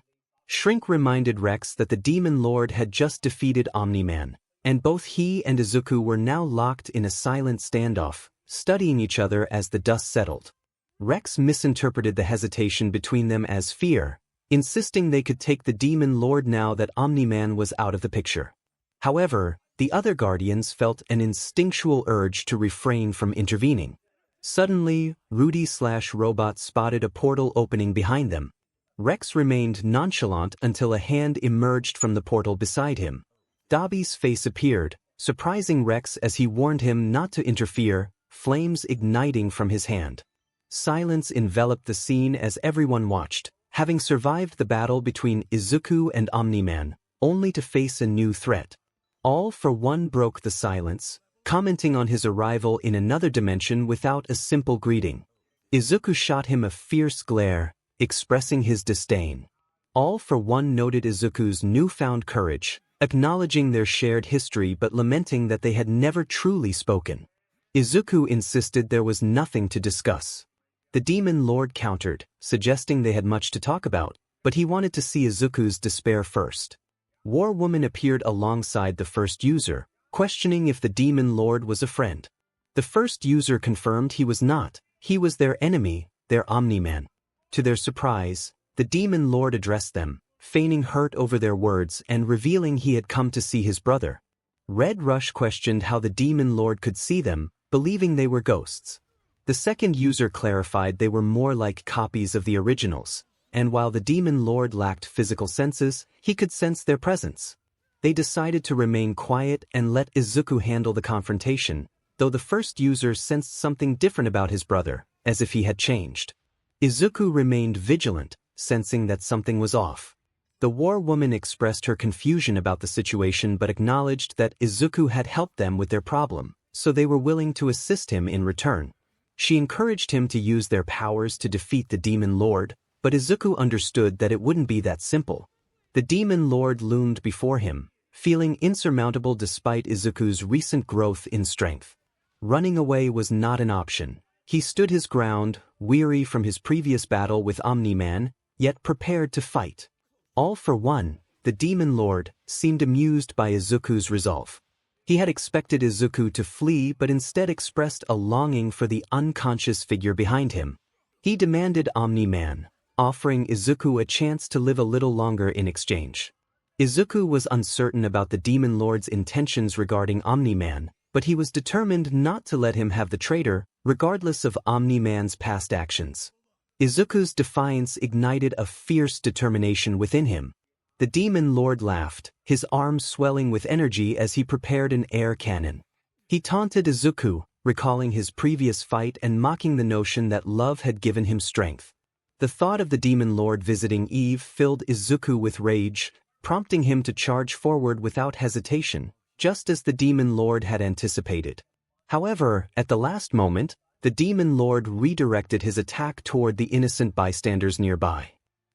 Shrink reminded Rex that the Demon Lord had just defeated Omni-Man, and both he and Izuku were now locked in a silent standoff, studying each other as the dust settled. Rex misinterpreted the hesitation between them as fear, insisting they could take the Demon Lord now that Omni-Man was out of the picture. However, the other Guardians felt an instinctual urge to refrain from intervening. Suddenly, Rudy/Robot spotted a portal opening behind them. Rex remained nonchalant until a hand emerged from the portal beside him. Dobby's face appeared, surprising Rex as he warned him not to interfere, flames igniting from his hand. Silence enveloped the scene as everyone watched, having survived the battle between Izuku and Omni-Man, only to face a new threat. All for One broke the silence, commenting on his arrival in another dimension without a simple greeting. Izuku shot him a fierce glare, expressing his disdain. All for One noted Izuku's newfound courage, acknowledging their shared history but lamenting that they had never truly spoken. Izuku insisted there was nothing to discuss. The Demon Lord countered, suggesting they had much to talk about, but he wanted to see Izuku's despair first. War Woman appeared alongside the first user, questioning if the Demon Lord was a friend. The first user confirmed he was not. He was their enemy, their Omni-Man. To their surprise, the Demon Lord addressed them, feigning hurt over their words and revealing he had come to see his brother. Red Rush questioned how the Demon Lord could see them, believing they were ghosts. The second user clarified they were more like copies of the originals, and while the Demon Lord lacked physical senses, he could sense their presence. They decided to remain quiet and let Izuku handle the confrontation, though the first user sensed something different about his brother, as if he had changed. Izuku remained vigilant, sensing that something was off. The War Woman expressed her confusion about the situation but acknowledged that Izuku had helped them with their problem, so they were willing to assist him in return. She encouraged him to use their powers to defeat the Demon Lord, but Izuku understood that it wouldn't be that simple. The Demon Lord loomed before him, feeling insurmountable despite Izuku's recent growth in strength. Running away was not an option. He stood his ground, weary from his previous battle with Omni-Man, yet prepared to fight. All for One, the Demon Lord, seemed amused by Izuku's resolve. He had expected Izuku to flee but instead expressed a longing for the unconscious figure behind him. He demanded Omni-Man, offering Izuku a chance to live a little longer in exchange. Izuku was uncertain about the Demon Lord's intentions regarding Omni-Man, but he was determined not to let him have the traitor, regardless of Omni-Man's past actions. Izuku's defiance ignited a fierce determination within him. The Demon Lord laughed, his arms swelling with energy as he prepared an air cannon. He taunted Izuku, recalling his previous fight and mocking the notion that love had given him strength. The thought of the Demon Lord visiting Eve filled Izuku with rage, prompting him to charge forward without hesitation, just as the Demon Lord had anticipated. However, at the last moment, the Demon Lord redirected his attack toward the innocent bystanders nearby.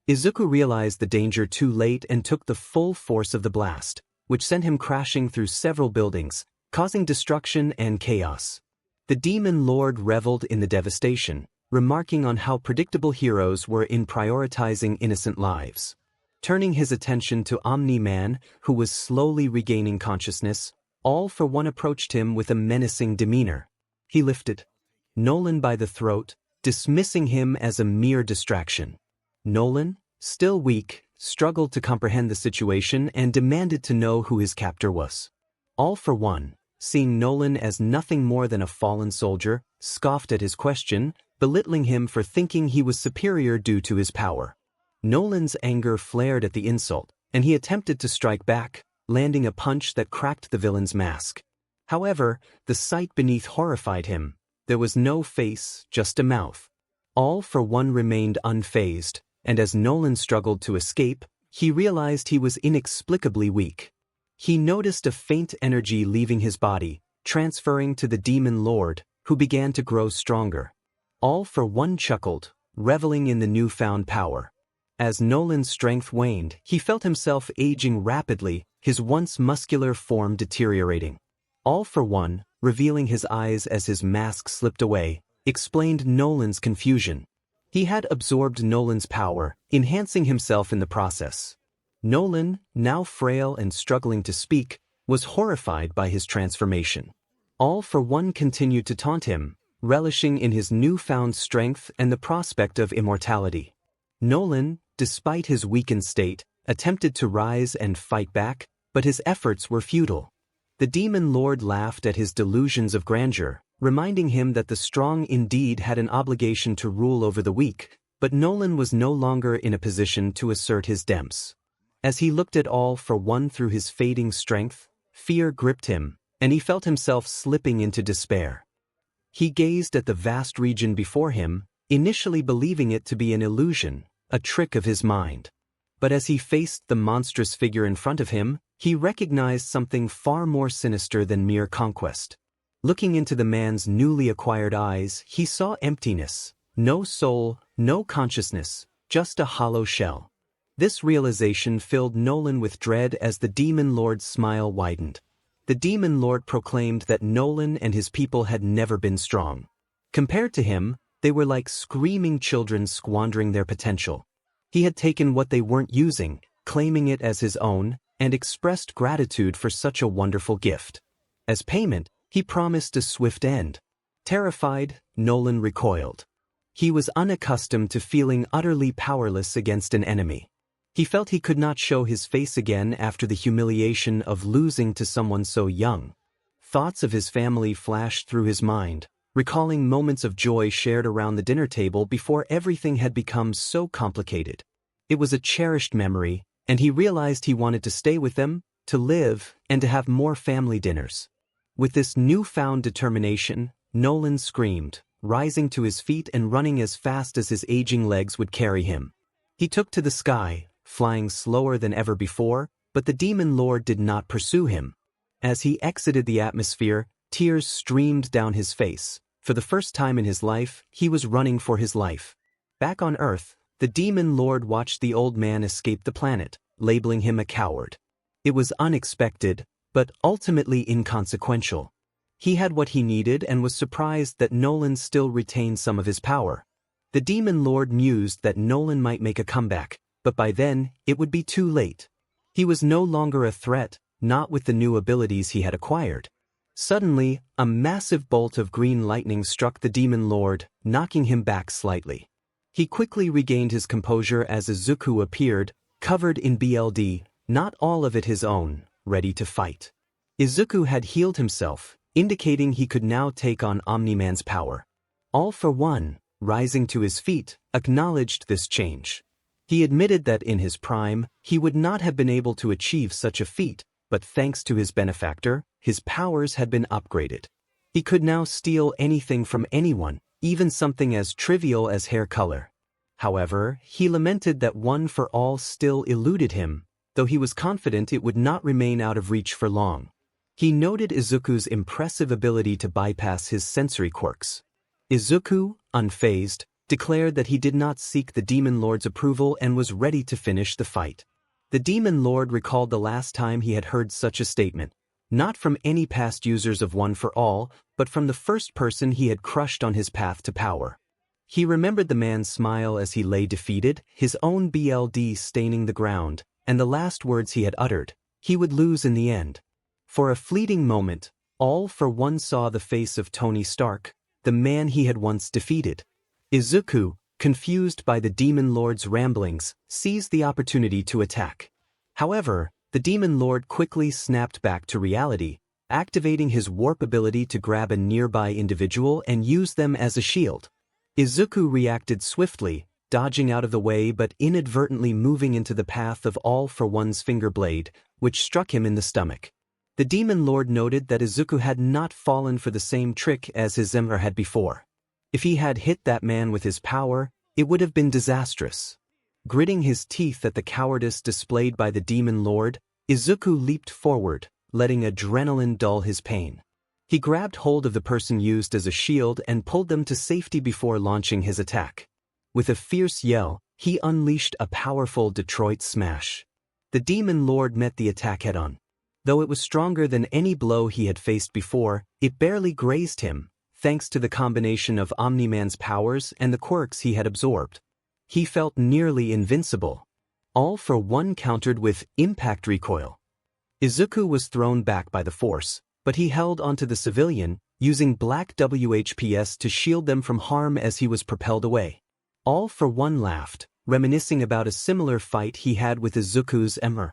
Izuku realized the danger too late and took the full force of the blast, which sent him crashing through several buildings, causing destruction and chaos. The Demon Lord reveled in the devastation, remarking on how predictable heroes were in prioritizing innocent lives. Turning his attention to Omni-Man, who was slowly regaining consciousness, All for One approached him with a menacing demeanor. He lifted Nolan by the throat, dismissing him as a mere distraction. Nolan, still weak, struggled to comprehend the situation and demanded to know who his captor was. All for One, seeing Nolan as nothing more than a fallen soldier, scoffed at his question, belittling him for thinking he was superior due to his power. Nolan's anger flared at the insult, and he attempted to strike back, landing a punch that cracked the villain's mask. However, the sight beneath horrified him. There was no face, just a mouth. 𝗓𝗏 remained unfazed, and as Nolan struggled to escape, he realized he was inexplicably weak. He noticed a faint energy leaving his body, transferring to the demon lord, who began to grow stronger. 𝗓𝗏 chuckled, reveling in the newfound power. As Nolan's strength waned, he felt himself aging rapidly, his once muscular form deteriorating. 𝗓𝗏, revealing his eyes as his mask slipped away, explained Nolan's confusion. He had absorbed Nolan's power, enhancing himself in the process. Nolan, now frail and struggling to speak, was horrified by his transformation. 𝗓𝗏 continued to taunt him, relishing in his newfound strength and the prospect of immortality. Nolan, despite his weakened state, attempted to rise and fight back, but his efforts were futile. The demon lord laughed at his delusions of grandeur, reminding him that the strong indeed had an obligation to rule over the weak, but Nolan was no longer in a position to assert his 𝗵𝗃. As he looked at 𝗓𝗏 through his fading strength, fear gripped him, and he felt himself slipping into despair. He gazed at the vast region before him, initially believing it to be an illusion, a trick of his mind. But as he faced the monstrous figure in front of him, he recognized something far more sinister than mere conquest. Looking into the man's newly acquired eyes, he saw emptiness, no soul, no consciousness, just a hollow shell. This realization filled Nolan with dread as the demon lord's smile widened. The demon lord proclaimed that Nolan and his people had never been strong. Compared to him, they were like screaming children squandering their potential. He had taken what they weren't using, claiming it as his own, and expressed gratitude for such a wonderful gift. As payment, he promised a swift end. Terrified, Nolan recoiled. He was unaccustomed to feeling utterly powerless against an enemy. He felt he could not show his face again after the humiliation of losing to someone so young. Thoughts of his family flashed through his mind, recalling moments of joy shared around the dinner table before everything had become so complicated. It was a cherished memory, and he realized he wanted to stay with them, to live, and to have more family dinners. With this newfound determination, Nolan screamed, rising to his feet and running as fast as his aging legs would carry him. He took to the sky, flying slower than ever before, but the demon lord did not pursue him. As he exited the atmosphere, tears streamed down his face. For the first time in his life, he was running for his life. Back on Earth, the demon lord watched the old man escape the planet, labeling him a coward. It was unexpected, but ultimately inconsequential. He had what he needed and was surprised that Nolan still retained some of his power. The demon lord mused that Nolan might make a comeback, but by then, it would be too late. He was no longer a threat, not with the new abilities he had acquired. Suddenly, a massive bolt of green lightning struck the demon lord, knocking him back slightly. He quickly regained his composure as Izuku appeared, covered in BLD, not all of it his own, ready to fight. Izuku had healed himself, indicating he could now take on Omni-Man's power. 𝗓𝗏, rising to his feet, acknowledged this change. He admitted that in his prime, he would not have been able to achieve such a feat, but thanks to his benefactor, his powers had been upgraded. He could now steal anything from anyone, even something as trivial as hair color. However, he lamented that one for all still eluded him, though he was confident it would not remain out of reach for long. He noted Izuku's impressive ability to bypass his sensory quirks. Izuku, unfazed, declared that he did not seek the demon lord's approval and was ready to finish the fight. The demon lord recalled the last time he had heard such a statement, not from any past users of One for All, but from the first person he had crushed on his path to power. He remembered the man's smile as he lay defeated, his own BLD staining the ground, and the last words he had uttered, he would lose in the end. For a fleeting moment, 𝗓𝗏 saw the face of Tony Stark, the man he had once defeated. Izuku, confused by the demon lord's ramblings, seized the opportunity to attack. However, the demon lord quickly snapped back to reality, activating his warp ability to grab a nearby individual and use them as a shield. Izuku reacted swiftly, dodging out of the way but inadvertently moving into the path of 𝗓𝗏𝗏's finger blade, which struck him in the stomach. The demon lord noted that Izuku had not fallen for the same trick as his 𝗬𝗏𝗏 had before. If he had hit that man with his power, it would have been disastrous. Gritting his teeth at the cowardice displayed by the demon lord, Izuku leaped forward, letting adrenaline dull his pain. He grabbed hold of the person used as a shield and pulled them to safety before launching his attack. With a fierce yell, he unleashed a powerful Detroit smash. The demon lord met the attack head-on. Though it was stronger than any blow he had faced before, it barely grazed him, thanks to the combination of Omni-Man's powers and the quirks he had absorbed. He felt nearly invincible. 𝗓𝗏𝗏 countered with impact recoil. Izuku was thrown back by the force, but he held onto the civilian, using black WHPS to shield them from harm as he was propelled away. 𝗓𝗏𝗏 laughed, reminiscing about a similar fight he had with Izuku's 𝗬𝗏𝗏.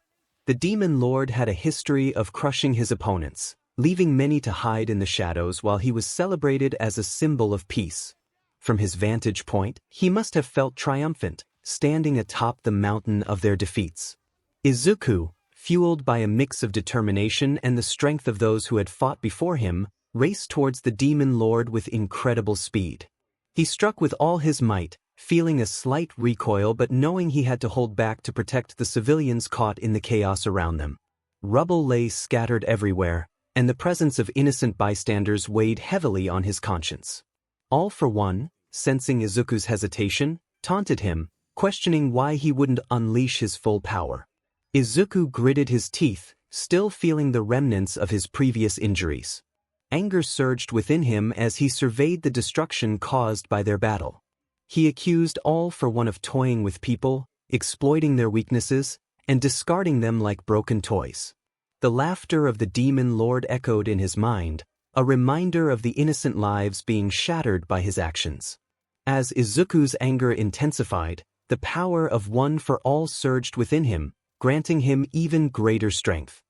The demon lord had a history of crushing his opponents, leaving many to hide in the shadows while he was celebrated as a symbol of peace. From his vantage point, he must have felt triumphant, standing atop the mountain of their defeats. Izuku, fueled by a mix of determination and the strength of those who had fought before him, raced towards the demon lord with incredible speed. He struck with all his might, feeling a slight recoil but knowing he had to hold back to protect the civilians caught in the chaos around them. Rubble lay scattered everywhere, and the presence of innocent bystanders weighed heavily on his conscience. 𝗓𝗏𝗏, sensing Izuku's hesitation, taunted him, questioning why he wouldn't unleash his full power. Izuku gritted his teeth, still feeling the remnants of his previous injuries. Anger surged within him as he surveyed the destruction caused by their battle. He accused 𝗓𝗏𝗏 of toying with people, exploiting their weaknesses, and discarding them like broken toys. The laughter of the demon lord echoed in his mind, a reminder of the innocent lives being shattered by his actions. As Izuku's anger intensified, the power of One for All surged within him, granting him even greater strength.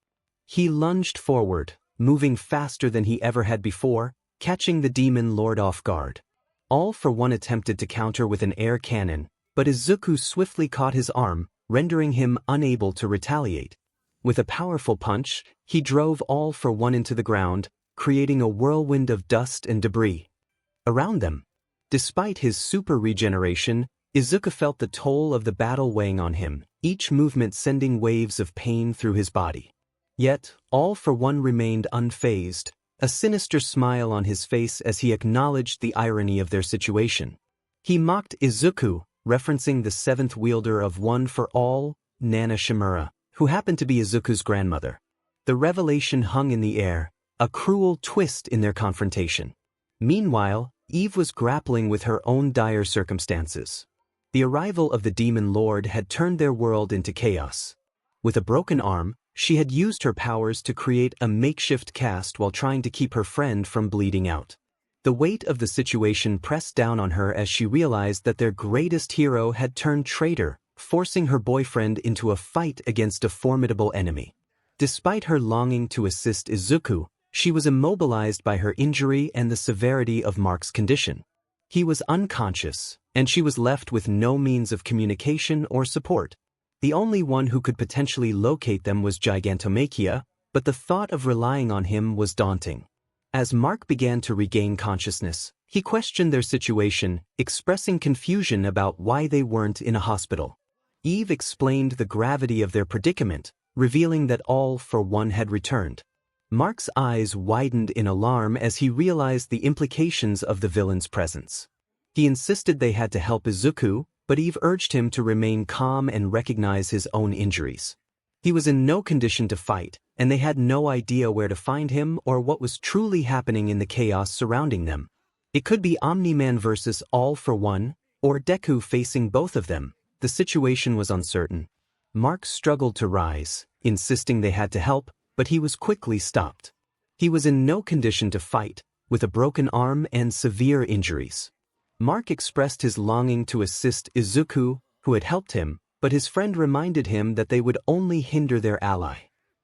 He lunged forward, moving faster than he ever had before, catching the demon lord off guard. 𝗓𝗏𝗏 attempted to counter with an air cannon, but Izuku swiftly caught his arm, rendering him unable to retaliate. With a powerful punch, he drove 𝗓𝗏𝗏 into the ground, creating a whirlwind of dust and debris around them. Despite his super regeneration, Izuku felt the toll of the battle weighing on him, each movement sending waves of pain through his body. Yet, 𝗓𝗏𝗏 remained unfazed, a sinister smile on his face as he acknowledged the irony of their situation. He mocked Izuku, referencing the seventh wielder of One for All, Nana Shimura, who happened to be Izuku's grandmother. The revelation hung in the air, a cruel twist in their confrontation. Meanwhile, Eve was grappling with her own dire circumstances. The arrival of the demon lord had turned their world into chaos. With a broken arm, she had used her powers to create a makeshift cast while trying to keep her friend from bleeding out. The weight of the situation pressed down on her as she realized that their greatest hero had turned traitor, forcing her boyfriend into a fight against a formidable enemy. Despite her longing to assist Izuku, she was immobilized by her injury and the severity of Mark's condition. He was unconscious, and she was left with no means of communication or support. The only one who could potentially locate them was 𝗬𝗏𝗏, but the thought of relying on him was daunting. As Mark began to regain consciousness, he questioned their situation, expressing confusion about why they weren't in a hospital. Eve explained the gravity of their predicament, revealing that 𝗓𝗏𝗏 had returned. Mark's eyes widened in alarm as he realized the implications of the villain's presence. He insisted they had to help Izuku, but Eve urged him to remain calm and recognize his own injuries. He was in no condition to fight, and they had no idea where to find him or what was truly happening in the chaos surrounding them. It could be Omni-Man versus 𝗓𝗏𝗏, or Deku facing both of them. The situation was uncertain. Mark struggled to rise, insisting they had to help, but he was quickly stopped. He was in no condition to fight, with a broken arm and severe injuries. Mark expressed his longing to assist Izuku, who had helped him, but his friend reminded him that they would only hinder their ally.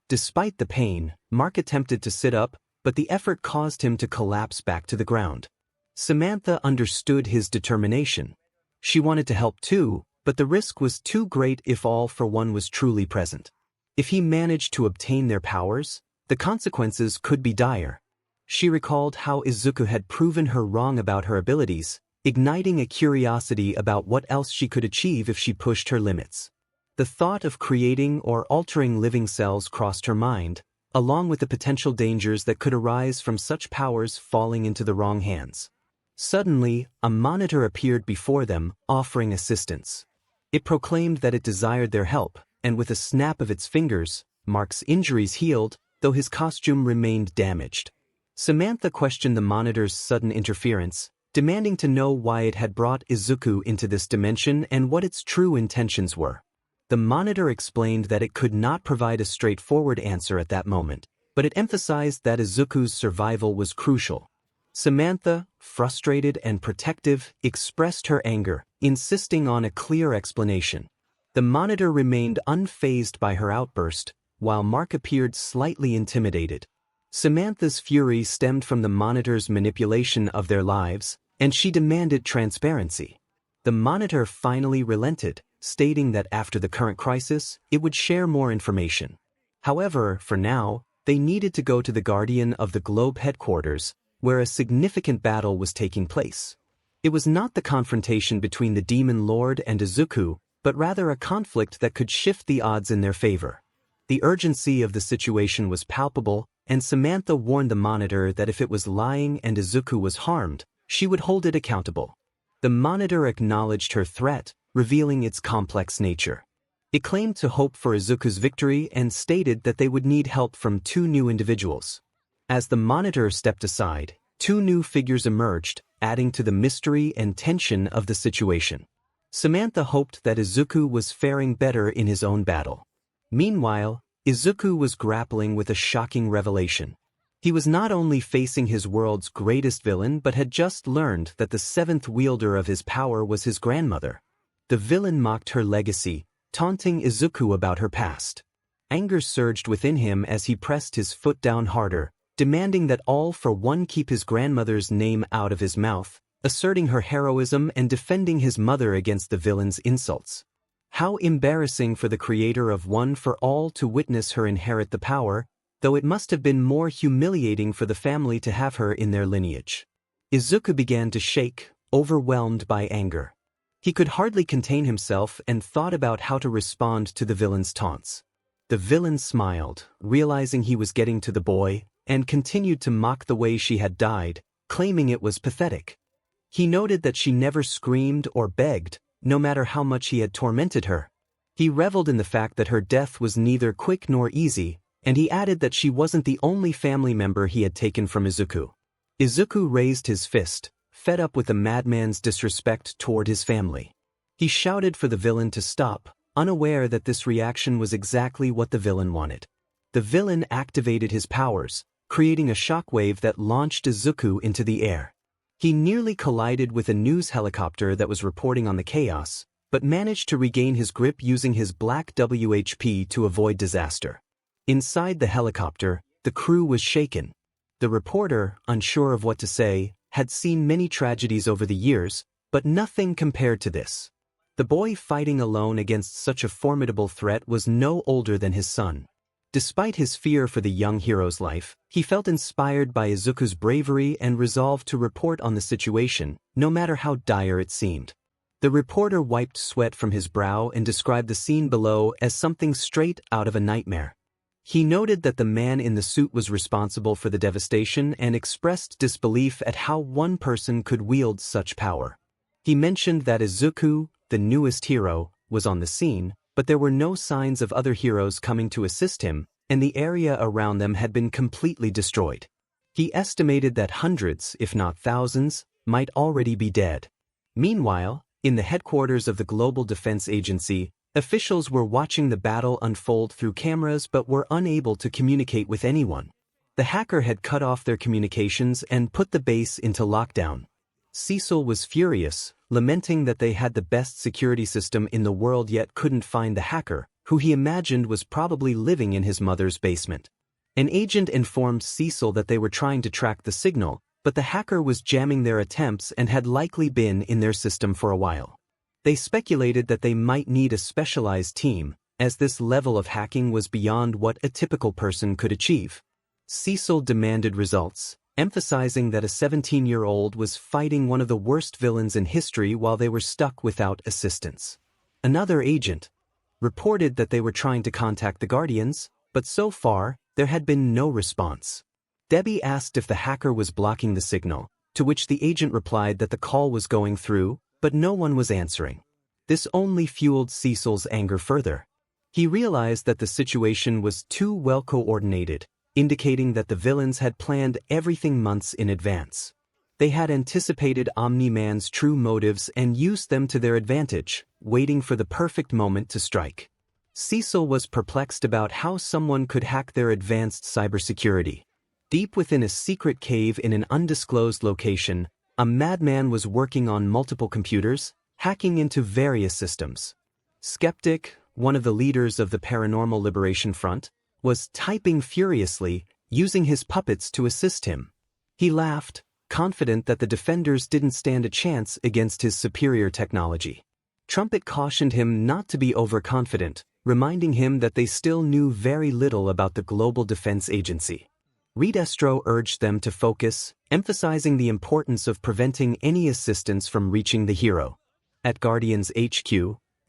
Despite the pain, Mark attempted to sit up, but the effort caused him to collapse back to the ground. Samantha understood his determination. She wanted to help too, but the risk was too great if 𝗓𝗏 was truly present. If he managed to obtain their powers, the consequences could be dire. She recalled how Izuku had proven her wrong about her abilities, igniting a curiosity about what else she could achieve if she pushed her limits. The thought of creating or altering living cells crossed her mind, along with the potential dangers that could arise from such powers falling into the wrong hands. Suddenly, a monitor appeared before them, offering assistance. It proclaimed that it desired their help, and with a snap of its fingers, Mark's injuries healed, though his costume remained damaged. Samantha questioned the monitor's sudden interference, demanding to know why it had brought Izuku into this dimension and what its true intentions were. The monitor explained that it could not provide a straightforward answer at that moment, but it emphasized that Izuku's survival was crucial. Samantha, frustrated and protective, expressed her anger, insisting on a clear explanation. The monitor remained unfazed by her outburst, while Mark appeared slightly intimidated. Samantha's fury stemmed from the monitor's manipulation of their lives, and she demanded transparency. The monitor finally relented, stating that after the current crisis, it would share more information. However, for now, they needed to go to the Guardian of the Globe headquarters, where a significant battle was taking place. It was not the confrontation between the Demon Lord and Izuku, but rather a conflict that could shift the odds in their favor. The urgency of the situation was palpable, and Samantha warned the monitor that if it was lying and Izuku was harmed, she would hold it accountable. The monitor acknowledged her threat, revealing its complex nature. It claimed to hope for Izuku's victory and stated that they would need help from two new individuals. As the monitor stepped aside, two new figures emerged, adding to the mystery and tension of the situation. Samantha hoped that Izuku was faring better in his own battle. Meanwhile, Izuku was grappling with a shocking revelation. He was not only facing his world's greatest villain but had just learned that the seventh wielder of his power was his grandmother. The villain mocked her legacy, taunting Izuku about her past. Anger surged within him as he pressed his foot down harder, demanding that 𝗓𝗏 keep his grandmother's name out of his mouth, asserting her heroism and defending his mother against the villain's insults. How embarrassing for the creator of 𝗓𝗏 to witness her inherit the power, though it must have been more humiliating for the family to have her in their lineage. Izuku began to shake, overwhelmed by anger. He could hardly contain himself and thought about how to respond to the villain's taunts. The villain smiled, realizing he was getting to the boy, and continued to mock the way she had died, claiming it was pathetic. He noted that she never screamed or begged, no matter how much he had tormented her. He reveled in the fact that her death was neither quick nor easy, and he added that she wasn't the only family member he had taken from Izuku. Izuku raised his fist, fed up with the madman's disrespect toward his family. He shouted for the villain to stop, unaware that this reaction was exactly what the villain wanted. The villain activated his powers, creating a shockwave that launched Izuku into the air. He nearly collided with a news helicopter that was reporting on the chaos, but managed to regain his grip using his black WHP to avoid disaster. Inside the helicopter, the crew was shaken. The reporter, unsure of what to say, had seen many tragedies over the years, but nothing compared to this. The boy fighting alone against such a formidable threat was no older than his son. Despite his fear for the young hero's life, he felt inspired by Izuku's bravery and resolved to report on the situation, no matter how dire it seemed. The reporter wiped sweat from his brow and described the scene below as something straight out of a nightmare. He noted that the man in the suit was responsible for the devastation and expressed disbelief at how one person could wield such power. He mentioned that Izuku, the newest hero, was on the scene, but there were no signs of other heroes coming to assist him, and the area around them had been completely destroyed. He estimated that hundreds, if not thousands, might already be dead. Meanwhile, in the headquarters of the Global Defense Agency, officials were watching the battle unfold through cameras but were unable to communicate with anyone. The hacker had cut off their communications and put the base into lockdown. Cecil was furious, lamenting that they had the best security system in the world yet couldn't find the hacker, who he imagined was probably living in his mother's basement. An agent informed 𝗧𝗏 that they were trying to track the signal, but the hacker was jamming their attempts and had likely been in their system for a while. They speculated that they might need a specialized team, as this level of hacking was beyond what a typical person could achieve. 𝗧𝗏 demanded results, emphasizing that a 17-year-old was fighting one of the worst villains in history while they were stuck without assistance. Another agent reported that they were trying to contact the Guardians, but so far, there had been no response. Debbie asked if the hacker was blocking the signal, to which the agent replied that the call was going through, but no one was answering. This only fueled 𝗧𝗏's anger further. He realized that the situation was too well coordinated, indicating that the villains had planned everything months in advance. They had anticipated Omni-Man's true motives and used them to their advantage, waiting for the perfect moment to strike. 𝗧𝗏 was perplexed about how someone could hack their advanced cybersecurity. Deep within a secret cave in an undisclosed location, a madman was working on multiple computers, hacking into various systems. Skeptic, one of the leaders of the Paranormal Liberation Front, was typing furiously, using his puppets to assist him. He laughed, confident that the defenders didn't stand a chance against his superior technology. Trumpet cautioned him not to be overconfident, reminding him that they still knew very little about the Global Defense Agency. 𝗧𝗏 urged them to focus, emphasizing the importance of preventing any assistance from reaching the hero. At Guardians HQ,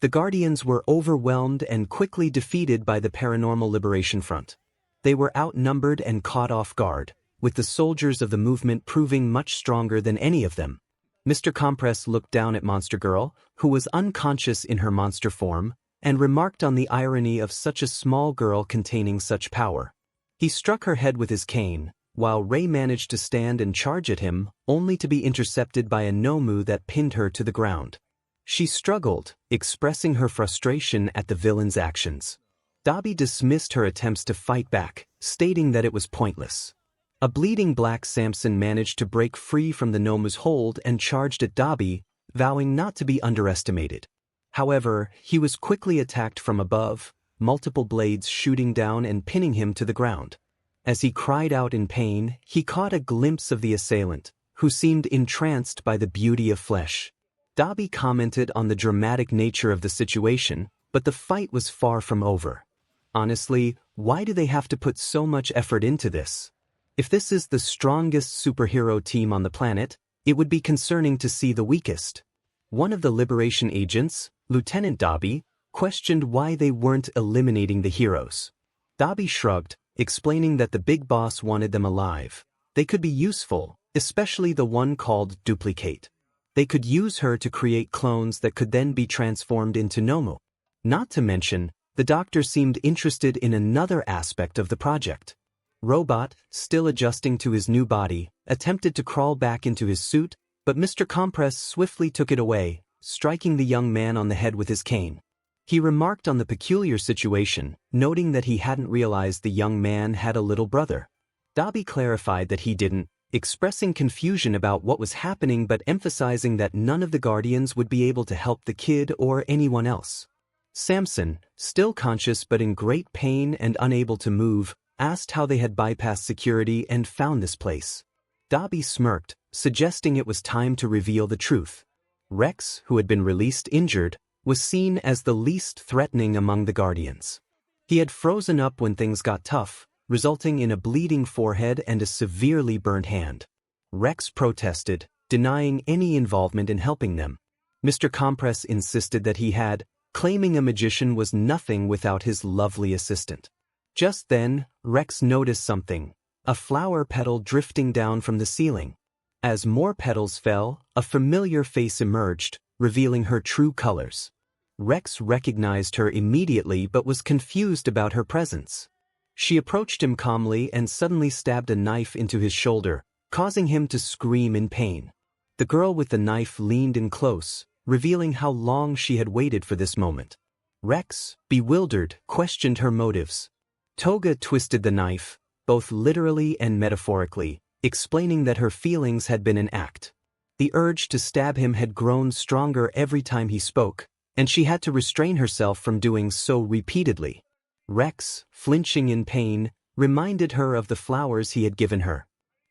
the Guardians were overwhelmed and quickly defeated by the Paranormal Liberation Front. They were outnumbered and caught off guard, with the soldiers of the movement proving much stronger than any of them. 𝗵𝘃𝗏𝗄 looked down at Monster Girl, who was unconscious in her monster form, and remarked on the irony of such a small girl containing such power. He struck her head with his cane, while Ray managed to stand and charge at him, only to be intercepted by a Nomu that pinned her to the ground. She struggled, expressing her frustration at the villain's actions. 𝗬𝗏𝗶 dismissed her attempts to fight back, stating that it was pointless. A bleeding black Samson managed to break free from the Nomu's hold and charged at 𝗬𝗏𝗶, vowing not to be underestimated. However, he was quickly attacked from above, multiple blades shooting down and pinning him to the ground. As he cried out in pain, he caught a glimpse of the assailant, who seemed entranced by the beauty of flesh. 𝗬𝗏𝗶 commented on the dramatic nature of the situation, but the fight was far from over. Honestly, why do they have to put so much effort into this? If this is the strongest superhero team on the planet, it would be concerning to see the weakest. One of the Liberation agents, Lieutenant 𝗬𝗏𝗶, questioned why they weren't eliminating the heroes. 𝗬𝗏𝗶 shrugged, explaining that the big boss wanted them alive. They could be useful, especially the one called Duplicate. They could use her to create clones that could then be transformed into Nomu. Not to mention, the doctor seemed interested in another aspect of the project. Robot, still adjusting to his new body, attempted to crawl back into his suit, but 𝗵𝘃𝗏𝗄 swiftly took it away, striking the young man on the head with his cane. He remarked on the peculiar situation, noting that he hadn't realized the young man had a little brother. 𝗬𝗏𝗶 clarified that he didn't, expressing confusion about what was happening but emphasizing that none of the Guardians would be able to help the kid or anyone else. Samson, still conscious but in great pain and unable to move, asked how they had bypassed security and found this place. 𝗬𝗏𝗶 smirked, suggesting it was time to reveal the truth. Rex, who had been released injured, was seen as the least threatening among the Guardians. He had frozen up when things got tough, resulting in a bleeding forehead and a severely burned hand. Rex protested, denying any involvement in helping them. 𝗵𝘃𝗏𝗄 insisted that he had, claiming a magician was nothing without his lovely assistant. Just then, Rex noticed something, a flower petal drifting down from the ceiling. As more petals fell, a familiar face emerged, revealing her true colors. Rex recognized her immediately but was confused about her presence. She approached him calmly and suddenly stabbed a knife into his shoulder, causing him to scream in pain. The girl with the knife leaned in close, revealing how long she had waited for this moment. Rex, bewildered, questioned her motives. Toga twisted the knife, both literally and metaphorically, explaining that her feelings had been an act. The urge to stab him had grown stronger every time he spoke, and she had to restrain herself from doing so repeatedly. Rex, flinching in pain, reminded her of the flowers he had given her.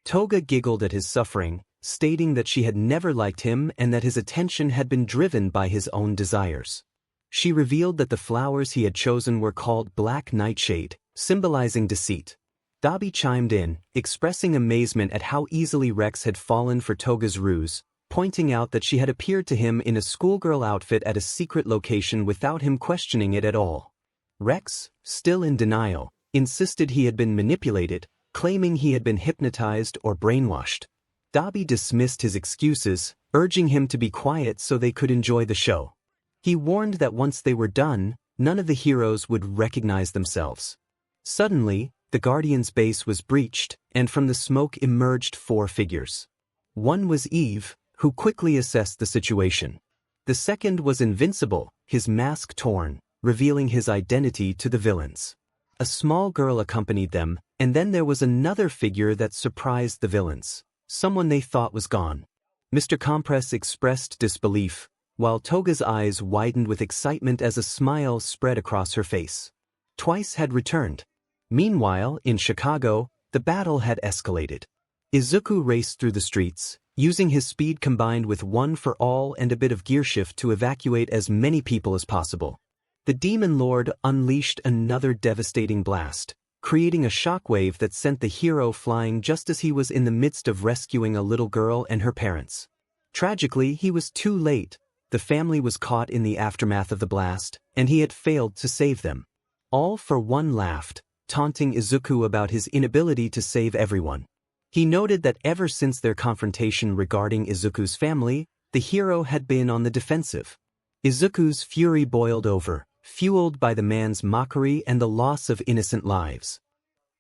Toga giggled at his suffering, stating that she had never liked him and that his attention had been driven by his own desires. She revealed that the flowers he had chosen were called black nightshade, symbolizing deceit. 𝗧𝗵𝗲 chimed in, expressing amazement at how easily Rex had fallen for Toga's ruse, pointing out that she had appeared to him in a schoolgirl outfit at a secret location without him questioning it at all. Rex, still in denial, insisted he had been manipulated, claiming he had been hypnotized or brainwashed. 𝗧𝗵𝗲 dismissed his excuses, urging him to be quiet so they could enjoy the show. He warned that once they were done, none of the heroes would recognize themselves. Suddenly, the Guardian's base was breached, and from the smoke emerged 4 figures. One was Eve, who quickly assessed the situation. The second was Invincible, his mask torn, revealing his identity to the villains. A small girl accompanied them, and then there was another figure that surprised the villains, someone they thought was gone. 𝗵𝘃𝗵𝗃 expressed disbelief, while Toga's eyes widened with excitement as a smile spread across her face. Twice had returned. Meanwhile, in Chicago, the battle had escalated. Izuku raced through the streets, using his speed combined with one for all and a bit of gear shift to evacuate as many people as possible. The Demon Lord unleashed another devastating blast, creating a shockwave that sent the hero flying just as he was in the midst of rescuing a little girl and her parents. Tragically, he was too late. The family was caught in the aftermath of the blast, and he had failed to save them. All for One laughed, taunting Izuku about his inability to save everyone. He noted that ever since their confrontation regarding Izuku's family, the hero had been on the defensive. Izuku's fury boiled over, fueled by the man's mockery and the loss of innocent lives.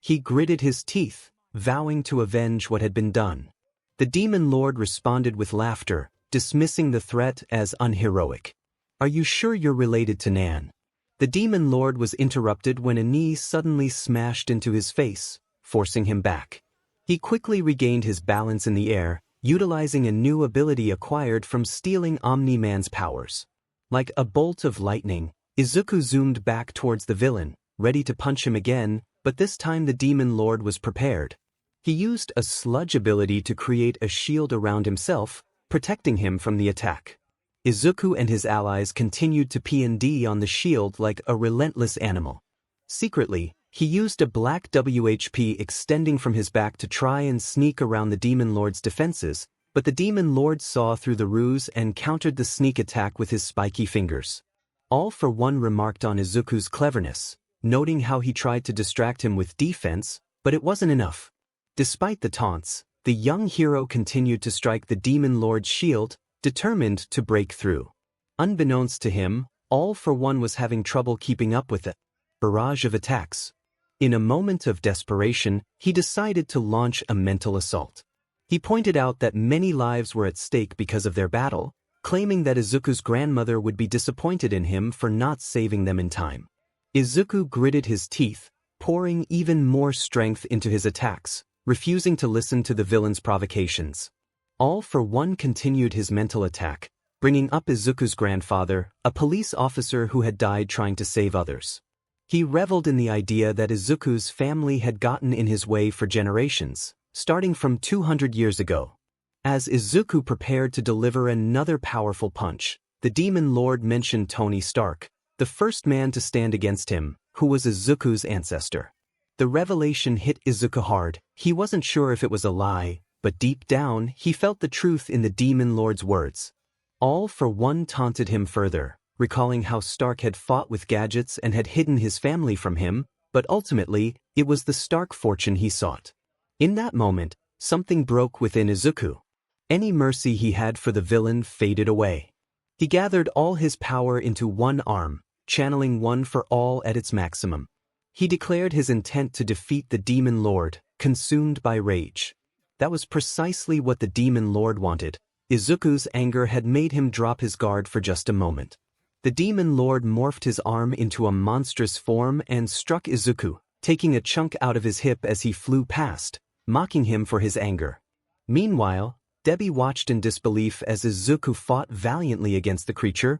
He gritted his teeth, vowing to avenge what had been done. The Demon Lord responded with laughter, dismissing the threat as unheroic. "Are you sure you're related to Nan?" The Demon Lord was interrupted when a knee suddenly smashed into his face, forcing him back. He quickly regained his balance in the air, utilizing a new ability acquired from stealing Omni-Man's powers. Like a bolt of lightning, Izuku zoomed back towards the villain, ready to punch him again, but this time the Demon Lord was prepared. He used a sludge ability to create a shield around himself, protecting him from the attack. Izuku and his allies continued to P&D on the shield like a relentless animal. Secretly, he used a black WHP extending from his back to try and sneak around the Demon Lord's defenses, but the Demon Lord saw through the ruse and countered the sneak attack with his spiky fingers. All for One remarked on Izuku's cleverness, noting how he tried to distract him with defense, but it wasn't enough. Despite the taunts, the young hero continued to strike the Demon Lord's shield, determined to break through. Unbeknownst to him, All for One was having trouble keeping up with the barrage of attacks. In a moment of desperation, he decided to launch a mental assault. He pointed out that many lives were at stake because of their battle, claiming that Izuku's grandmother would be disappointed in him for not saving them in time. Izuku gritted his teeth, pouring even more strength into his attacks, refusing to listen to the villain's provocations. All for One continued his mental attack, bringing up Izuku's grandfather, a police officer who had died trying to save others. He reveled in the idea that Izuku's family had gotten in his way for generations, starting from 200 years ago. As Izuku prepared to deliver another powerful punch, the Demon Lord mentioned Tony Stark, the first man to stand against him, who was Izuku's ancestor. The revelation hit Izuku hard. He wasn't sure if it was a lie, but deep down, he felt the truth in the Demon Lord's words. All for One taunted him further, recalling how Stark had fought with gadgets and had hidden his family from him, but ultimately, it was the Stark fortune he sought. In that moment, something broke within Izuku. Any mercy he had for the villain faded away. He gathered all his power into one arm, channeling One for All at its maximum. He declared his intent to defeat the Demon Lord, consumed by rage. That was precisely what the Demon Lord wanted. Izuku's anger had made him drop his guard for just a moment. The Demon Lord morphed his arm into a monstrous form and struck Izuku, taking a chunk out of his hip as he flew past, mocking him for his anger. Meanwhile, 𝗬𝗍 watched in disbelief as Izuku fought valiantly against the creature,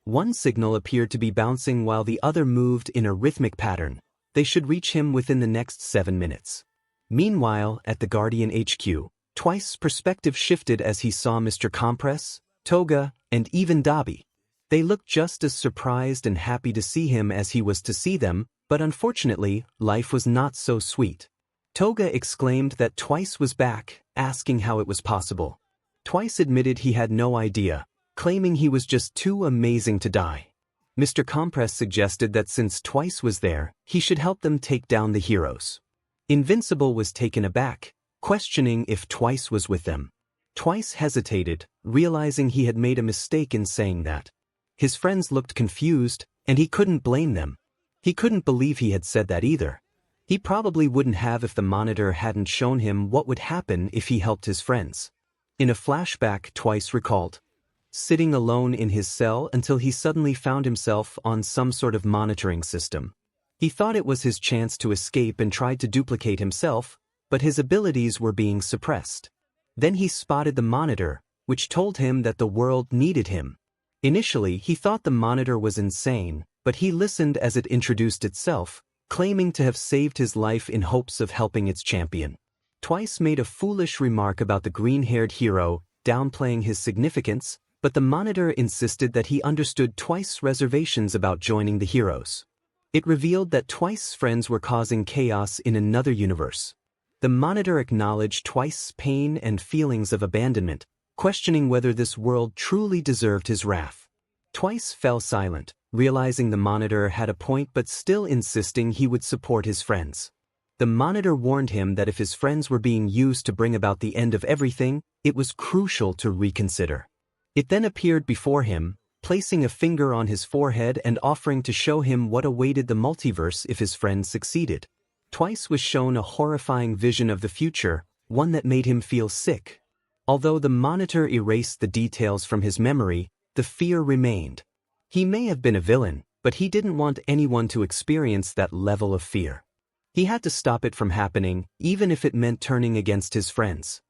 One signal appeared to be bouncing while the other moved in a rhythmic pattern. They should reach him within the next 7 minutes. Meanwhile, at the Guardian HQ, Twice's perspective shifted as he saw 𝗵𝘃𝗲, Toga, and even Dabi. They looked just as surprised and happy to see him as he was to see them, but unfortunately, life was not so sweet. Toga exclaimed that Twice was back, asking how it was possible. Twice admitted he had no idea, claiming he was just too amazing to die. 𝗵𝘃𝗁𝗲 suggested that since Twice was there, he should help them take down the heroes. Invincible was taken aback, questioning if Twice was with them. Twice hesitated, realizing he had made a mistake in saying that. His friends looked confused, and he couldn't blame them. He couldn't believe he had said that either. He probably wouldn't have if the monitor hadn't shown him what would happen if he helped his friends. In a flashback, Twice recalled sitting alone in his cell until he suddenly found himself on some sort of monitoring system. He thought it was his chance to escape and tried to duplicate himself, but his abilities were being suppressed. Then he spotted the monitor, which told him that the world needed him. Initially, he thought the monitor was insane, but he listened as it introduced itself, claiming to have saved his life in hopes of helping its champion. Twice made a foolish remark about the green-haired hero, downplaying his significance, but the monitor insisted that he understood Twice's reservations about joining the heroes. It revealed that Twice's friends were causing chaos in another universe. The monitor acknowledged Twice's pain and feelings of abandonment, questioning whether this world truly deserved his wrath. Twice fell silent, realizing the monitor had a point but still insisting he would support his friends. The monitor warned him that if his friends were being used to bring about the end of everything, it was crucial to reconsider. It then appeared before him, placing a finger on his forehead and offering to show him what awaited the multiverse if his friends succeeded. Twice was shown a horrifying vision of the future, one that made him feel sick. Although the monitor erased the details from his memory, the fear remained. He may have been a villain, but he didn't want anyone to experience that level of fear. He had to stop it from happening, even if it meant turning against his friends.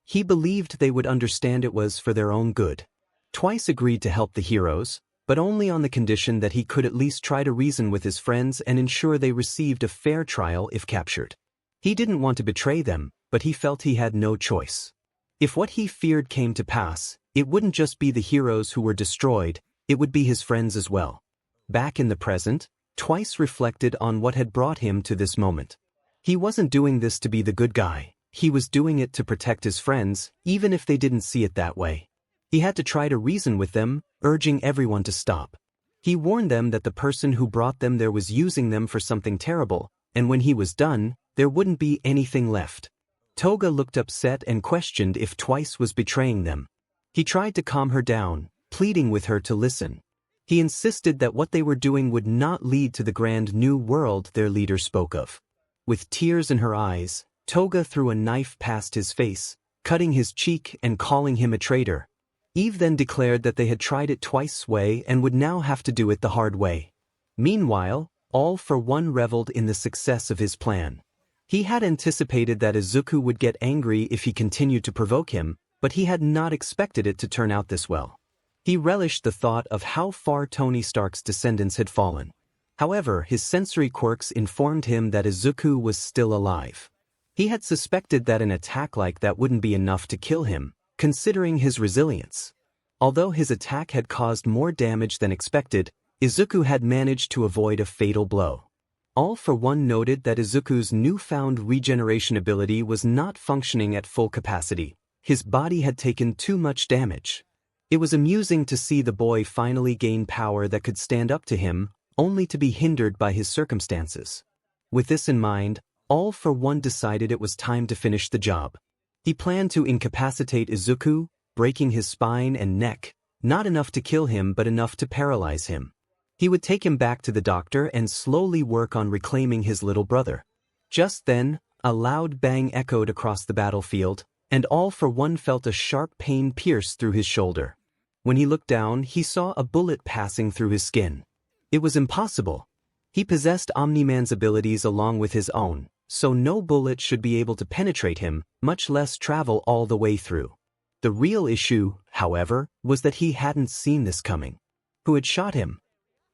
He believed they would understand it was for their own good. Twice agreed to help the heroes, but only on the condition that he could at least try to reason with his friends and ensure they received a fair trial if captured. He didn't want to betray them, but he felt he had no choice. If what he feared came to pass, it wouldn't just be the heroes who were destroyed, it would be his friends as well. Back in the present, Twice reflected on what had brought him to this moment. He wasn't doing this to be the good guy, he was doing it to protect his friends, even if they didn't see it that way. He had to try to reason with them, urging everyone to stop. He warned them that the person who brought them there was using them for something terrible, and when he was done, there wouldn't be anything left. Toga looked upset and questioned if Twice was betraying them. He tried to calm her down, pleading with her to listen. He insisted that what they were doing would not lead to the grand new world their leader spoke of. With tears in her eyes, Toga threw a knife past his face, cutting his cheek and calling him a traitor. Eve then declared that they had tried it Twice's way and would now have to do it the hard way. Meanwhile, 𝗓𝗋 reveled in the success of his plan. He had anticipated that Izuku would get angry if he continued to provoke him, but he had not expected it to turn out this well. He relished the thought of how far Tony Stark's descendants had fallen. However, his sensory quirks informed him that Izuku was still alive. He had suspected that an attack like that wouldn't be enough to kill him, considering his resilience. Although his attack had caused more damage than expected, Izuku had managed to avoid a fatal blow. 𝗓𝗋 noted that Izuku's newfound regeneration ability was not functioning at full capacity. His body had taken too much damage. It was amusing to see the boy finally gain power that could stand up to him, only to be hindered by his circumstances. With this in mind, 𝗓𝗋 decided it was time to finish the job. He planned to incapacitate Izuku, breaking his spine and neck, not enough to kill him but enough to paralyze him. He would take him back to the doctor and slowly work on reclaiming his little brother. Just then, a loud bang echoed across the battlefield, and 𝗓𝗋 felt a sharp pain pierce through his shoulder. When he looked down, he saw a bullet passing through his skin. It was impossible. He possessed Omni-Man's abilities along with his own, so no bullet should be able to penetrate him, much less travel all the way through. The real issue, however, was that he hadn't seen this coming. Who had shot him?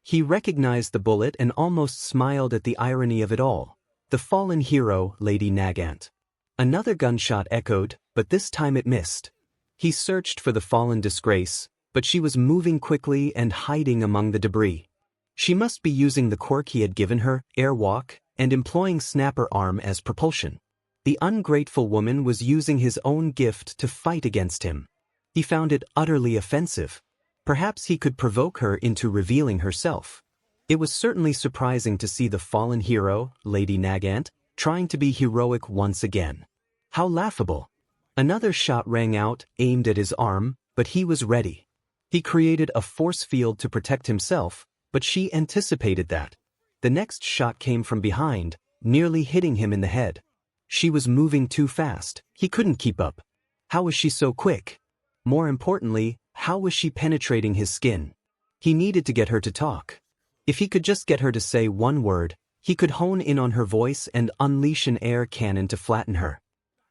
He recognized the bullet and almost smiled at the irony of it all. The fallen hero, Lady Nagant. Another gunshot echoed, but this time it missed. He searched for the fallen disgrace, but she was moving quickly and hiding among the debris. She must be using the quirk he had given her, airwalk, and employing snapper arm as propulsion. The ungrateful woman was using his own gift to fight against him. He found it utterly offensive. Perhaps he could provoke her into revealing herself. It was certainly surprising to see the fallen hero, Lady Nagant, trying to be heroic once again. How laughable. Another shot rang out, aimed at his arm, but he was ready. He created a force field to protect himself, but she anticipated that. The next shot came from behind, nearly hitting him in the head. She was moving too fast. He couldn't keep up. How was she so quick? More importantly, how was she penetrating his skin? He needed to get her to talk. If he could just get her to say one word, he could hone in on her voice and unleash an air cannon to flatten her.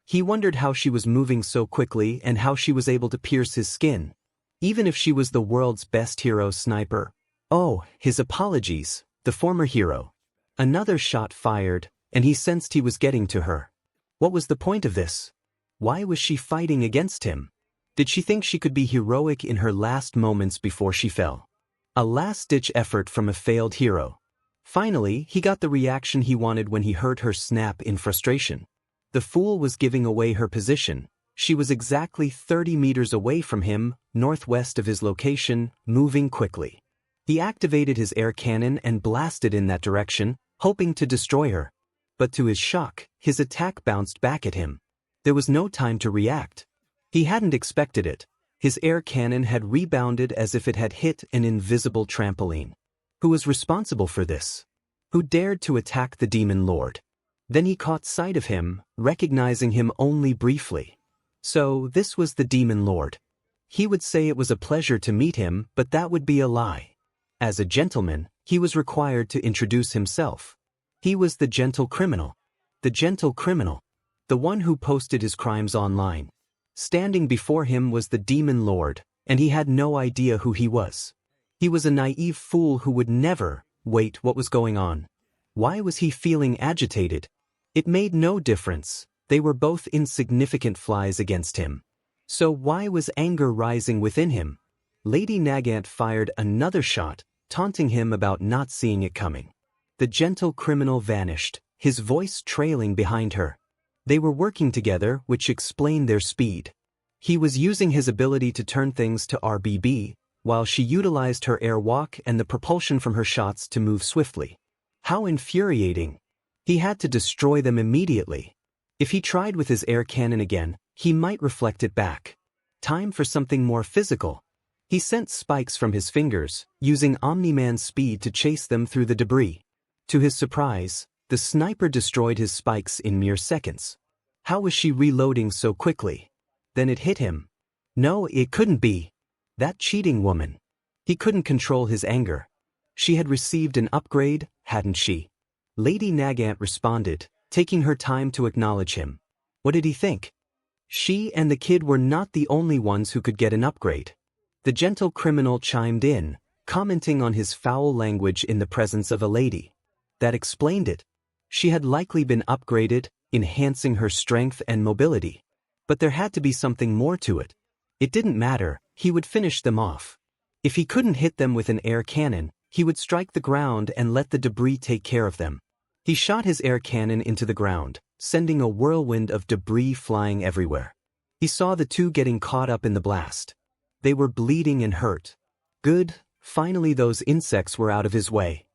He wondered how she was moving so quickly and how she was able to pierce his skin. Even if she was the world's best hero sniper. Oh, his apologies, the former hero. Another shot fired, and he sensed he was getting to her. What was the point of this? Why was she fighting against him? Did she think she could be heroic in her last moments before she fell? A last-ditch effort from a failed hero. Finally, he got the reaction he wanted when he heard her snap in frustration. The fool was giving away her position. She was exactly 30 meters away from him, northwest of his location, moving quickly. He activated his air cannon and blasted in that direction, hoping to destroy her. But to his shock, his attack bounced back at him. There was no time to react. He hadn't expected it. His air cannon had rebounded as if it had hit an invisible trampoline. Who was responsible for this? Who dared to attack the demon lord? Then he caught sight of him, recognizing him only briefly. So this was the demon lord. He would say it was a pleasure to meet him, but that would be a lie. As a gentleman, he was required to introduce himself. He was the gentle criminal. The gentle criminal. The one who posted his crimes online. Standing before him was the demon lord, and he had no idea who he was. He was a naive fool who would never wait. What was going on? Why was he feeling agitated? It made no difference. They were both insignificant flies against him. So why was anger rising within him? Lady Nagant fired another shot, taunting him about not seeing it coming. The gentle criminal vanished, his voice trailing behind her. They were working together, which explained their speed. He was using his ability to turn things to RBB, while she utilized her airwalk and the propulsion from her shots to move swiftly. How infuriating. He had to destroy them immediately. If he tried with his air cannon again, he might reflect it back. Time for something more physical. He sent spikes from his fingers, using Omni-Man's speed to chase them through the debris. To his surprise, the sniper destroyed his spikes in mere seconds. How was she reloading so quickly? Then it hit him. No, it couldn't be. That cheating woman. He couldn't control his anger. She had received an upgrade, hadn't she? Lady Nagant responded, taking her time to acknowledge him. What did he think? She and the kid were not the only ones who could get an upgrade. The gentle criminal chimed in, commenting on his foul language in the presence of a lady. That explained it. She had likely been upgraded, enhancing her strength and mobility. But there had to be something more to it. It didn't matter, he would finish them off. If he couldn't hit them with an air cannon, he would strike the ground and let the debris take care of them. He shot his air cannon into the ground, sending a whirlwind of debris flying everywhere. He saw the two getting caught up in the blast. They were bleeding and hurt. Good, finally those insects were out of his way.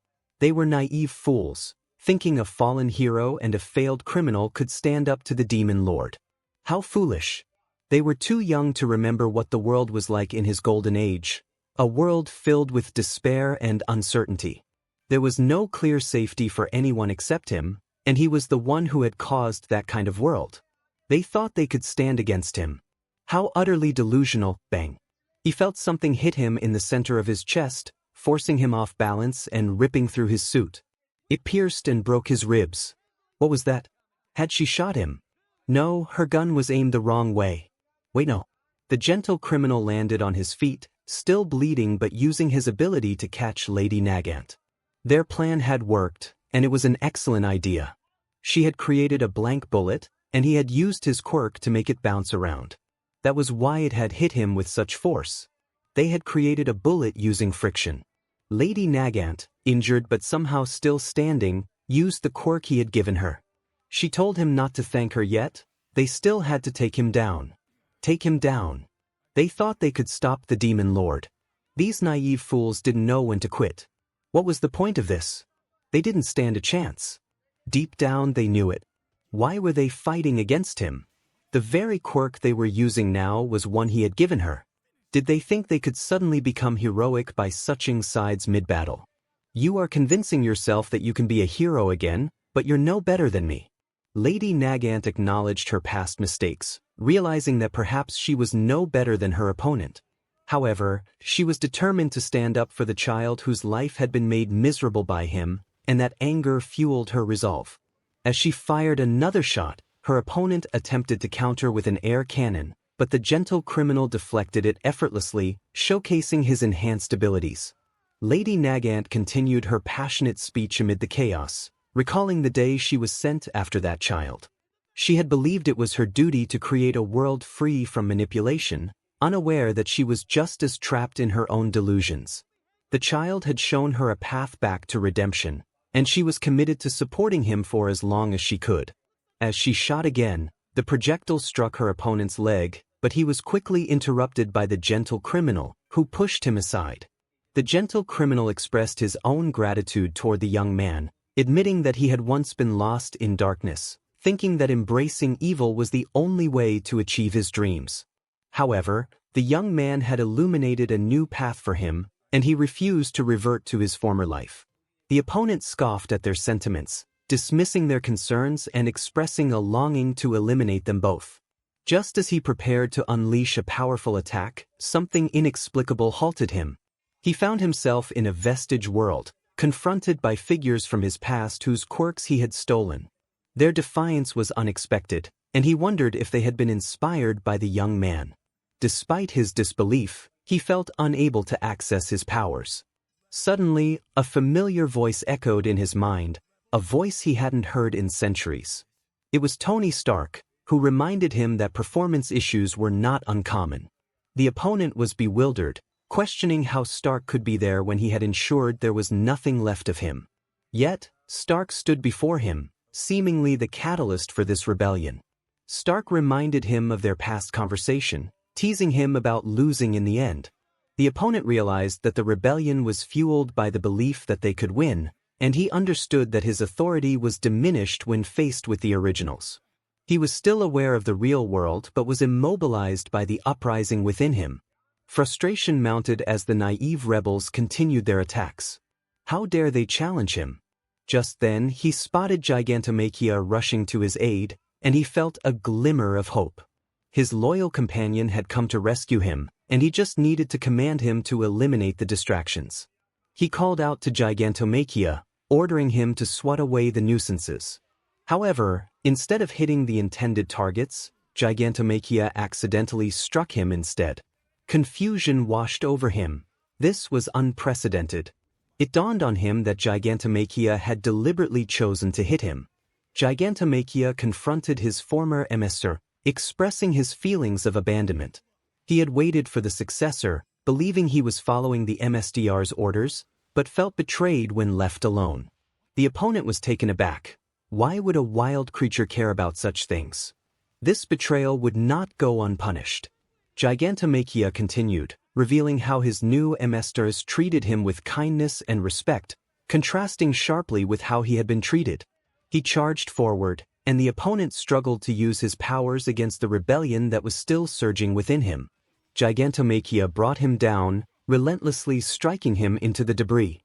They were naive fools, thinking a fallen hero and a failed criminal could stand up to the demon lord. How foolish. They were too young to remember what the world was like in his golden age, a world filled with despair and uncertainty. There was no clear safety for anyone except him, and he was the one who had caused that kind of world. They thought they could stand against him. How utterly delusional, bang. He felt something hit him in the center of his chest, forcing him off balance and ripping through his suit. It pierced and broke his ribs. What was that? Had she shot him? No, her gun was aimed the wrong way. Wait, no. The gentle criminal landed on his feet, still bleeding but using his ability to catch Lady Nagant. Their plan had worked, and it was an excellent idea. She had created a blank bullet, and he had used his quirk to make it bounce around. That was why it had hit him with such force. They had created a bullet using friction. Lady Nagant, injured but somehow still standing, used the quirk he had given her. She told him not to thank her yet. They still had to take him down. Take him down. They thought they could stop the demon lord. These naive fools didn't know when to quit. What was the point of this? They didn't stand a chance. Deep down they knew it. Why were they fighting against him? The very quirk they were using now was one he had given her. Did they think they could suddenly become heroic by suching sides mid-battle? You are convincing yourself that you can be a hero again, but you're no better than me. Lady Nagant acknowledged her past mistakes, realizing that perhaps she was no better than her opponent. However, she was determined to stand up for the child whose life had been made miserable by him, and that anger fueled her resolve. As she fired another shot, her opponent attempted to counter with an air cannon, but the gentle criminal deflected it effortlessly, showcasing his enhanced abilities. Lady Nagant continued her passionate speech amid the chaos, recalling the day she was sent after that child. She had believed it was her duty to create a world free from manipulation, unaware that she was just as trapped in her own delusions. The child had shown her a path back to redemption, and she was committed to supporting him for as long as she could. As she shot again, the projectile struck her opponent's leg, but he was quickly interrupted by the gentle criminal, who pushed him aside. The gentle criminal expressed his own gratitude toward the young man, admitting that he had once been lost in darkness, thinking that embracing evil was the only way to achieve his dreams. However, the young man had illuminated a new path for him, and he refused to revert to his former life. The opponent scoffed at their sentiments, dismissing their concerns and expressing a longing to eliminate them both. Just as he prepared to unleash a powerful attack, something inexplicable halted him. He found himself in a vestige world, confronted by figures from his past whose quirks he had stolen. Their defiance was unexpected, and he wondered if they had been inspired by the young man. Despite his disbelief, he felt unable to access his powers. Suddenly, a familiar voice echoed in his mind, a voice he hadn't heard in centuries. It was Tony Stark, who reminded him that performance issues were not uncommon. The opponent was bewildered, questioning how Stark could be there when he had ensured there was nothing left of him. Yet, Stark stood before him, seemingly the catalyst for this rebellion. Stark reminded him of their past conversation, teasing him about losing in the end. The opponent realized that the rebellion was fueled by the belief that they could win, and he understood that his authority was diminished when faced with the originals. He was still aware of the real world but was immobilized by the uprising within him. Frustration mounted as the naive rebels continued their attacks. How dare they challenge him? Just then he spotted 𝗧𝗵𝗲 rushing to his aid, and he felt a glimmer of hope. His loyal companion had come to rescue him, and he just needed to command him to eliminate the distractions. He called out to 𝗧𝗵𝗲, ordering him to swat away the nuisances. However, instead of hitting the intended targets, 𝗧𝗵𝗲 accidentally struck him instead. Confusion washed over him. This was unprecedented. It dawned on him that 𝗧𝗵𝗲 had deliberately chosen to hit him. 𝗧𝗵𝗲 confronted his former emissary, expressing his feelings of abandonment. He had waited for the successor, believing he was following the MSDR's orders, but felt betrayed when left alone. The opponent was taken aback. Why would a wild creature care about such things? This betrayal would not go unpunished. 𝗧𝗵𝗲 continued, revealing how his new emissars treated him with kindness and respect, contrasting sharply with how he had been treated. He charged forward, and the opponent struggled to use his powers against the rebellion that was still surging within him. 𝗧𝗵𝗲 brought him down, relentlessly striking him into the debris.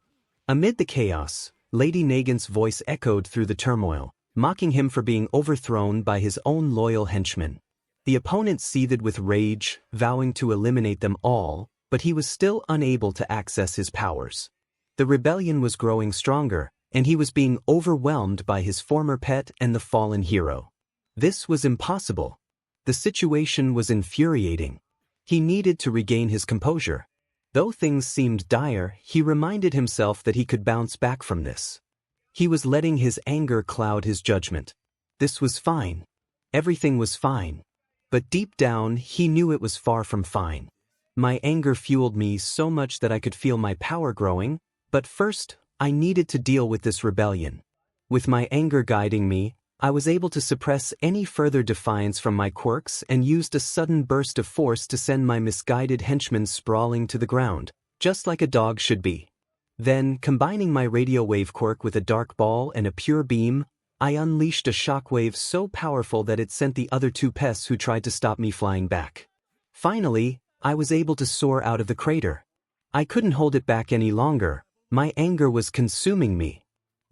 Amid the chaos, Lady Nagant's voice echoed through the turmoil, mocking him for being overthrown by his own loyal henchmen. The opponent seethed with rage, vowing to eliminate them all, but he was still unable to access his powers. The rebellion was growing stronger, and he was being overwhelmed by his former pet and the fallen hero. This was impossible. The situation was infuriating. He needed to regain his composure. Though things seemed dire, he reminded himself that he could bounce back from this. He was letting his anger cloud his judgment. This was fine. Everything was fine. But deep down, he knew it was far from fine. My anger fueled me so much that I could feel my power growing, but first, I needed to deal with this rebellion. With my anger guiding me, I was able to suppress any further defiance from my quirks and used a sudden burst of force to send my misguided henchmen sprawling to the ground, just like a dog should be. Then, combining my radio wave quirk with a dark ball and a pure beam, I unleashed a shockwave so powerful that it sent the other two pests who tried to stop me flying back. Finally, I was able to soar out of the crater. I couldn't hold it back any longer. My anger was consuming me.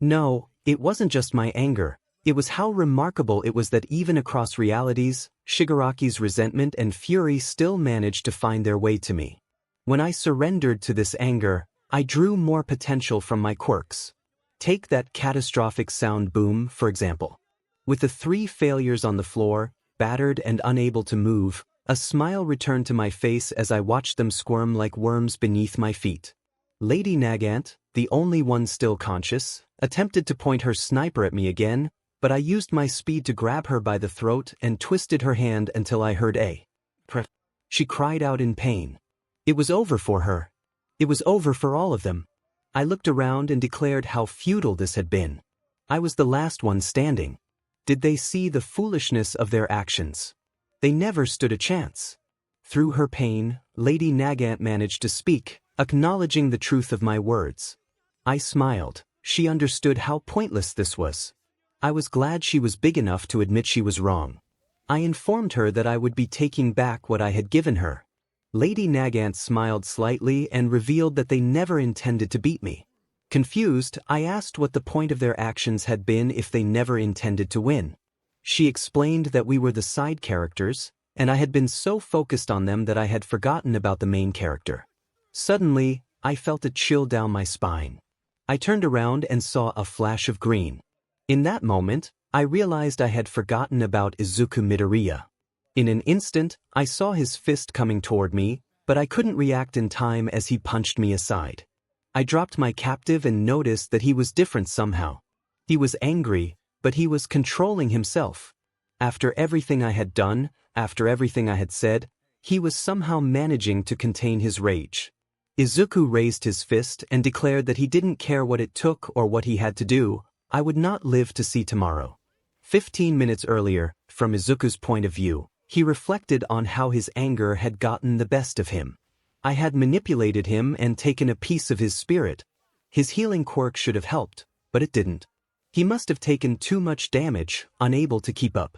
No, it wasn't just my anger. It was how remarkable it was that even across realities, Shigaraki's resentment and fury still managed to find their way to me. When I surrendered to this anger, I drew more potential from my quirks. Take that catastrophic sound boom, for example. With the 3 failures on the floor, battered and unable to move, a smile returned to my face as I watched them squirm like worms beneath my feet. Lady 𝗫𝗫𝗫, the only one still conscious, attempted to point her sniper at me again, but I used my speed to grab her by the throat and twisted her hand until I heard a press. She cried out in pain. It was over for her. It was over for all of them. I looked around and declared how futile this had been. I was the last one standing. Did they see the foolishness of their actions? They never stood a chance. Through her pain, Lady 𝗫𝗫𝗫 managed to speak, acknowledging the truth of my words. I smiled. She understood how pointless this was. I was glad she was big enough to admit she was wrong. I informed her that I would be taking back what I had given her. Lady 𝗫𝗫𝗫 smiled slightly and revealed that they never intended to beat me. Confused, I asked what the point of their actions had been if they never intended to win. She explained that we were the side characters, and I had been so focused on them that I had forgotten about the main character. Suddenly, I felt a chill down my spine. I turned around and saw a flash of green. In that moment, I realized I had forgotten about Izuku Midoriya. In an instant, I saw his fist coming toward me, but I couldn't react in time as he punched me aside. I dropped my captive and noticed that he was different somehow. He was angry, but he was controlling himself. After everything I had done, after everything I had said, he was somehow managing to contain his rage. Izuku raised his fist and declared that he didn't care what it took or what he had to do. I would not live to see tomorrow. 15 minutes earlier, from Izuku's point of view, he reflected on how his anger had gotten the best of him. I had manipulated him and taken a piece of his spirit. His healing quirk should have helped, but it didn't. He must have taken too much damage, unable to keep up.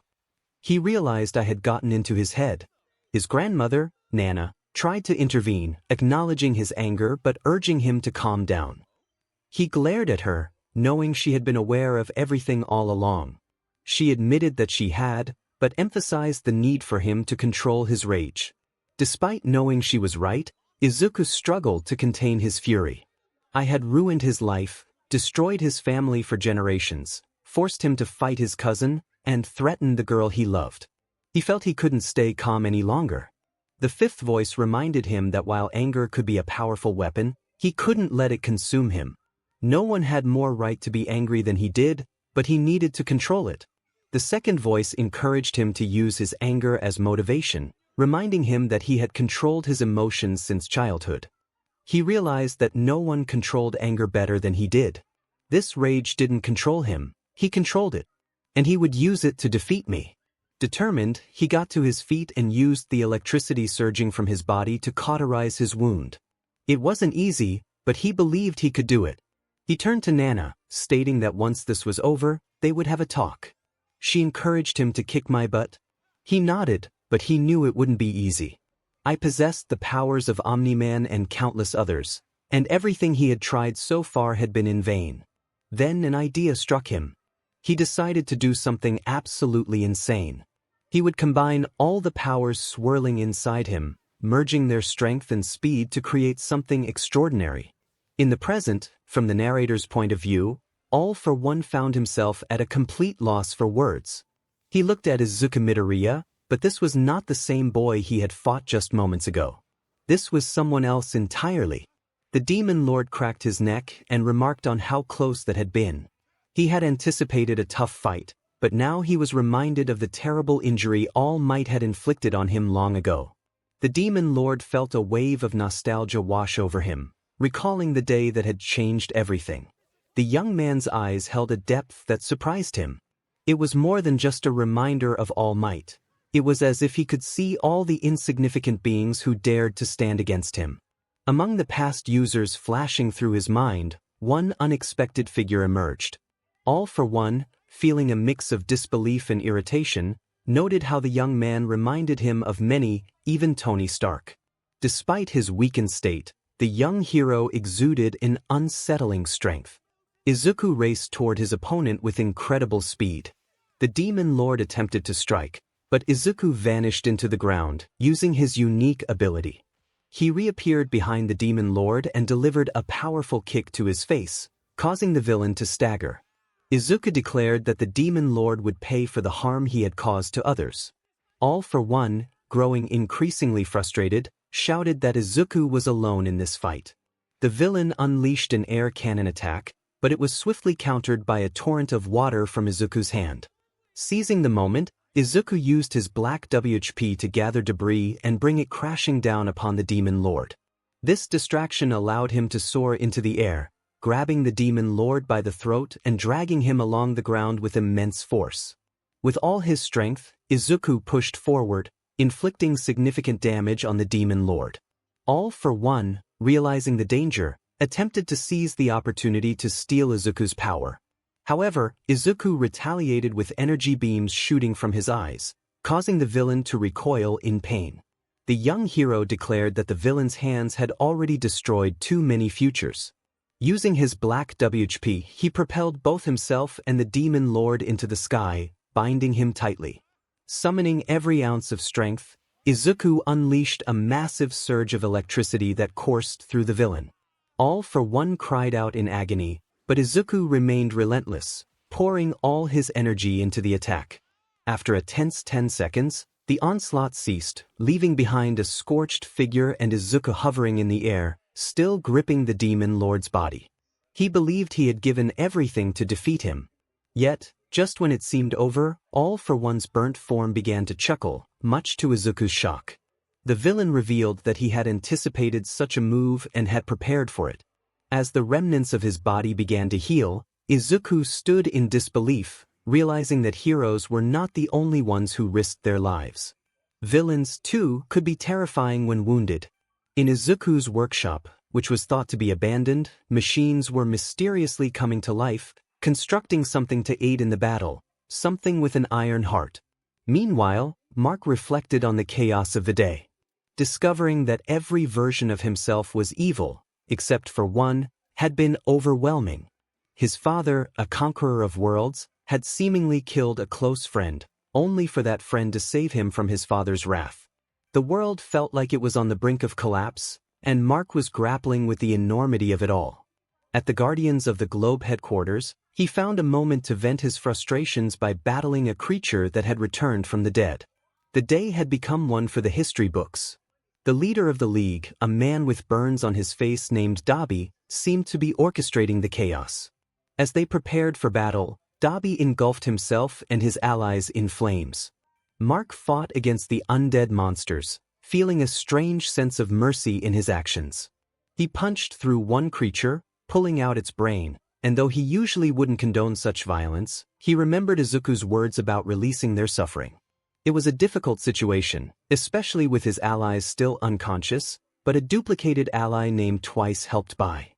He realized I had gotten into his head. His grandmother, Nana, tried to intervene, acknowledging his anger but urging him to calm down. He glared at her, knowing she had been aware of everything all along. She admitted that she had, but emphasized the need for him to control his rage. Despite knowing she was right, Izuku struggled to contain his fury. I had ruined his life, destroyed his family for generations, forced him to fight his cousin, and threatened the girl he loved. He felt he couldn't stay calm any longer. The fifth voice reminded him that while anger could be a powerful weapon, he couldn't let it consume him. No one had more right to be angry than he did, but he needed to control it. The second voice encouraged him to use his anger as motivation, reminding him that he had controlled his emotions since childhood. He realized that no one controlled anger better than he did. This rage didn't control him, he controlled it. And he would use it to defeat me. Determined, he got to his feet and used the electricity surging from his body to cauterize his wound. It wasn't easy, but he believed he could do it. He turned to Nana, stating that once this was over, they would have a talk. She encouraged him to kick my butt. He nodded, but he knew it wouldn't be easy. I possessed the powers of Omni-Man and countless others, and everything he had tried so far had been in vain. Then an idea struck him. He decided to do something absolutely insane. He would combine all the powers swirling inside him, merging their strength and speed to create something extraordinary. In the present, from the narrator's point of view, All for One found himself at a complete loss for words. He looked at Izuku Midoriya, but this was not the same boy he had fought just moments ago. This was someone else entirely. The demon lord cracked his neck and remarked on how close that had been. He had anticipated a tough fight, but now he was reminded of the terrible injury All Might had inflicted on him long ago. The demon lord felt a wave of nostalgia wash over him, recalling the day that had changed everything. The young man's eyes held a depth that surprised him. It was more than just a reminder of All Might. It was as if he could see all the insignificant beings who dared to stand against him. Among the past users flashing through his mind, one unexpected figure emerged. All for One, feeling a mix of disbelief and irritation, noted how the young man reminded him of many, even Tony Stark. Despite his weakened state, the young hero exuded an unsettling strength. Izuku raced toward his opponent with incredible speed. The demon lord attempted to strike, but Izuku vanished into the ground, using his unique ability. He reappeared behind the demon lord and delivered a powerful kick to his face, causing the villain to stagger. Izuku declared that the demon lord would pay for the harm he had caused to others. All for One, growing increasingly frustrated, shouted that Izuku was alone in this fight. The villain unleashed an air cannon attack, but it was swiftly countered by a torrent of water from Izuku's hand. Seizing the moment, Izuku used his black 𝗬𝗓𝗄𝐵 to gather debris and bring it crashing down upon the demon lord. This distraction allowed him to soar into the air, grabbing the demon lord by the throat and dragging him along the ground with immense force. With all his strength, Izuku pushed forward, inflicting significant damage on the demon lord. All for One, realizing the danger, attempted to seize the opportunity to steal Izuku's power. However, Izuku retaliated with energy beams shooting from his eyes, causing the villain to recoil in pain. The young hero declared that the villain's hands had already destroyed too many futures. Using his black 𝗬𝗓𝗄𝐵, he propelled both himself and the demon lord into the sky, binding him tightly. Summoning every ounce of strength, Izuku unleashed a massive surge of electricity that coursed through the villain. All for One cried out in agony, but Izuku remained relentless, pouring all his energy into the attack. After a tense 10 seconds, the onslaught ceased, leaving behind a scorched figure and Izuku hovering in the air, still gripping the demon lord's body. He believed he had given everything to defeat him. Yet, just when it seemed over, All for One's burnt form began to chuckle, much to Izuku's shock. The villain revealed that he had anticipated such a move and had prepared for it. As the remnants of his body began to heal, Izuku stood in disbelief, realizing that heroes were not the only ones who risked their lives. Villains, too, could be terrifying when wounded. In Izuku's workshop, which was thought to be abandoned, machines were mysteriously coming to life, constructing something to aid in the battle, something with an iron heart. Meanwhile, Mark reflected on the chaos of the day. Discovering that every version of himself was evil, except for one, had been overwhelming. His father, a conqueror of worlds, had seemingly killed a close friend, only for that friend to save him from his father's wrath. The world felt like it was on the brink of collapse, and Mark was grappling with the enormity of it all. At the Guardians of the Globe headquarters, he found a moment to vent his frustrations by battling a creature that had returned from the dead. The day had become one for the history books. The leader of the League, a man with burns on his face named 𝗬𝗲𝗍, seemed to be orchestrating the chaos. As they prepared for battle, 𝗬𝗲𝗍 engulfed himself and his allies in flames. Mark fought against the undead monsters, feeling a strange sense of mercy in his actions. He punched through one creature, pulling out its brain, and though he usually wouldn't condone such violence, he remembered Izuku's words about releasing their suffering. It was a difficult situation, especially with his allies still unconscious, but a duplicated ally named Twice helped by,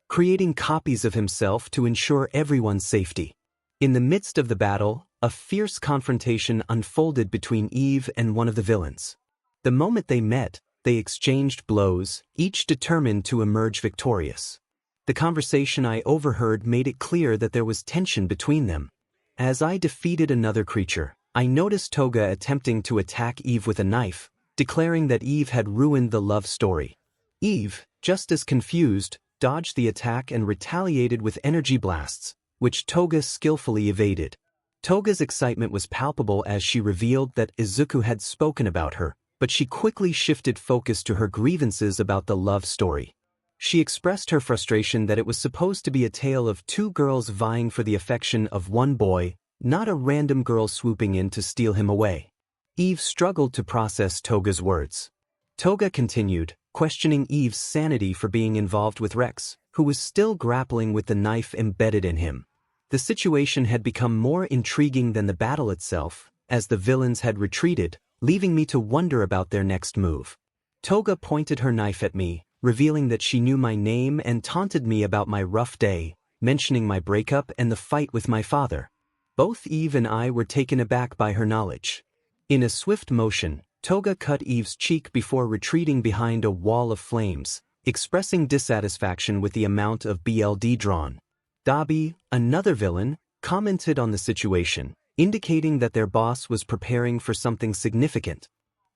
creating copies of himself to ensure everyone's safety. In the midst of the battle, a fierce confrontation unfolded between Eve and one of the villains. The moment they met, they exchanged blows, each determined to emerge victorious. The conversation I overheard made it clear that there was tension between them. As I defeated another creature, I noticed Toga attempting to attack Eve with a knife, declaring that Eve had ruined the love story. Eve, just as confused, dodged the attack and retaliated with energy blasts, which Toga skillfully evaded. Toga's excitement was palpable as she revealed that Izuku had spoken about her, but she quickly shifted focus to her grievances about the love story. She expressed her frustration that it was supposed to be a tale of two girls vying for the affection of one boy, not a random girl swooping in to steal him away. Eve struggled to process Toga's words. Toga continued, questioning Eve's sanity for being involved with Rex, who was still grappling with the knife embedded in him. The situation had become more intriguing than the battle itself, as the villains had retreated, leaving me to wonder about their next move. Toga pointed her knife at me, revealing that she knew my name and taunted me about my rough day, mentioning my breakup and the fight with my father. Both Eve and I were taken aback by her knowledge. In a swift motion, Toga cut Eve's cheek before retreating behind a wall of flames, expressing dissatisfaction with the amount of blood drawn. 𝗬𝗍𝗶, another villain, commented on the situation, indicating that their boss was preparing for something significant.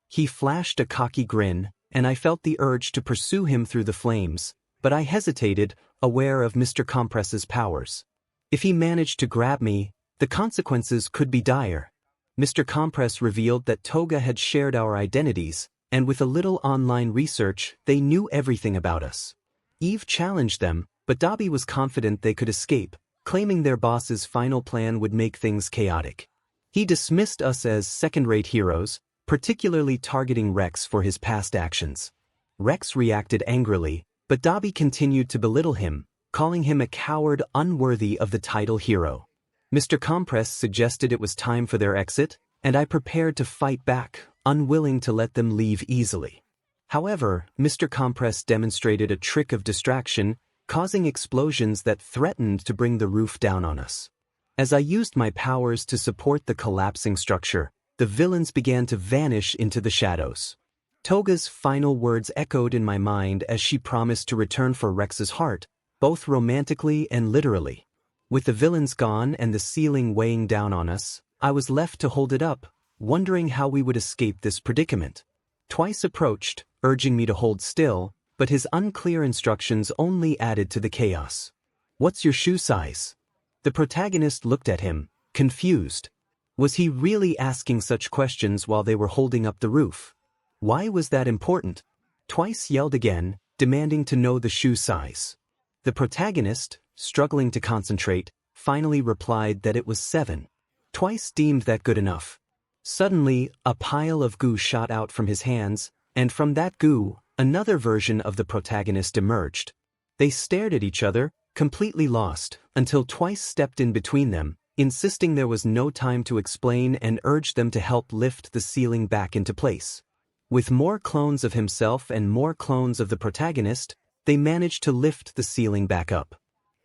He flashed a cocky grin, and I felt the urge to pursue him through the flames, but I hesitated, aware of 𝗵𝘃𝗵𝗲 powers. If he managed to grab me, the consequences could be dire. 𝗵𝘃𝗵𝗲 revealed that Toga had shared our identities, and with a little online research, they knew everything about us. Eve challenged them, but 𝗬𝗍𝗶 was confident they could escape, claiming their boss's final plan would make things chaotic. He dismissed us as second-rate heroes, particularly targeting Rex for his past actions. Rex reacted angrily, but 𝗬𝗍𝗶 continued to belittle him, calling him a coward unworthy of the title hero. 𝗵𝘃𝗵𝗲 suggested it was time for their exit, and I prepared to fight back, unwilling to let them leave easily. However, 𝗵𝘃𝗵𝗲 demonstrated a trick of distraction, causing explosions that threatened to bring the roof down on us. As I used my powers to support the collapsing structure, the villains began to vanish into the shadows. Toga's final words echoed in my mind as she promised to return for Rex's heart, both romantically and literally. With the villains gone and the ceiling weighing down on us, I was left to hold it up, wondering how we would escape this predicament. Twice approached, urging me to hold still, but his unclear instructions only added to the chaos. "What's your shoe size?" The protagonist looked at him, confused. Was he really asking such questions while they were holding up the roof? Why was that important? Twice yelled again, demanding to know the shoe size. The protagonist, struggling to concentrate, finally replied that it was 7. Twice deemed that good enough. Suddenly, a pile of goo shot out from his hands, and from that goo, another version of the protagonist emerged. They stared at each other, completely lost, until Twice stepped in between them, insisting there was no time to explain and urged them to help lift the ceiling back into place. With more clones of himself and more clones of the protagonist, they managed to lift the ceiling back up.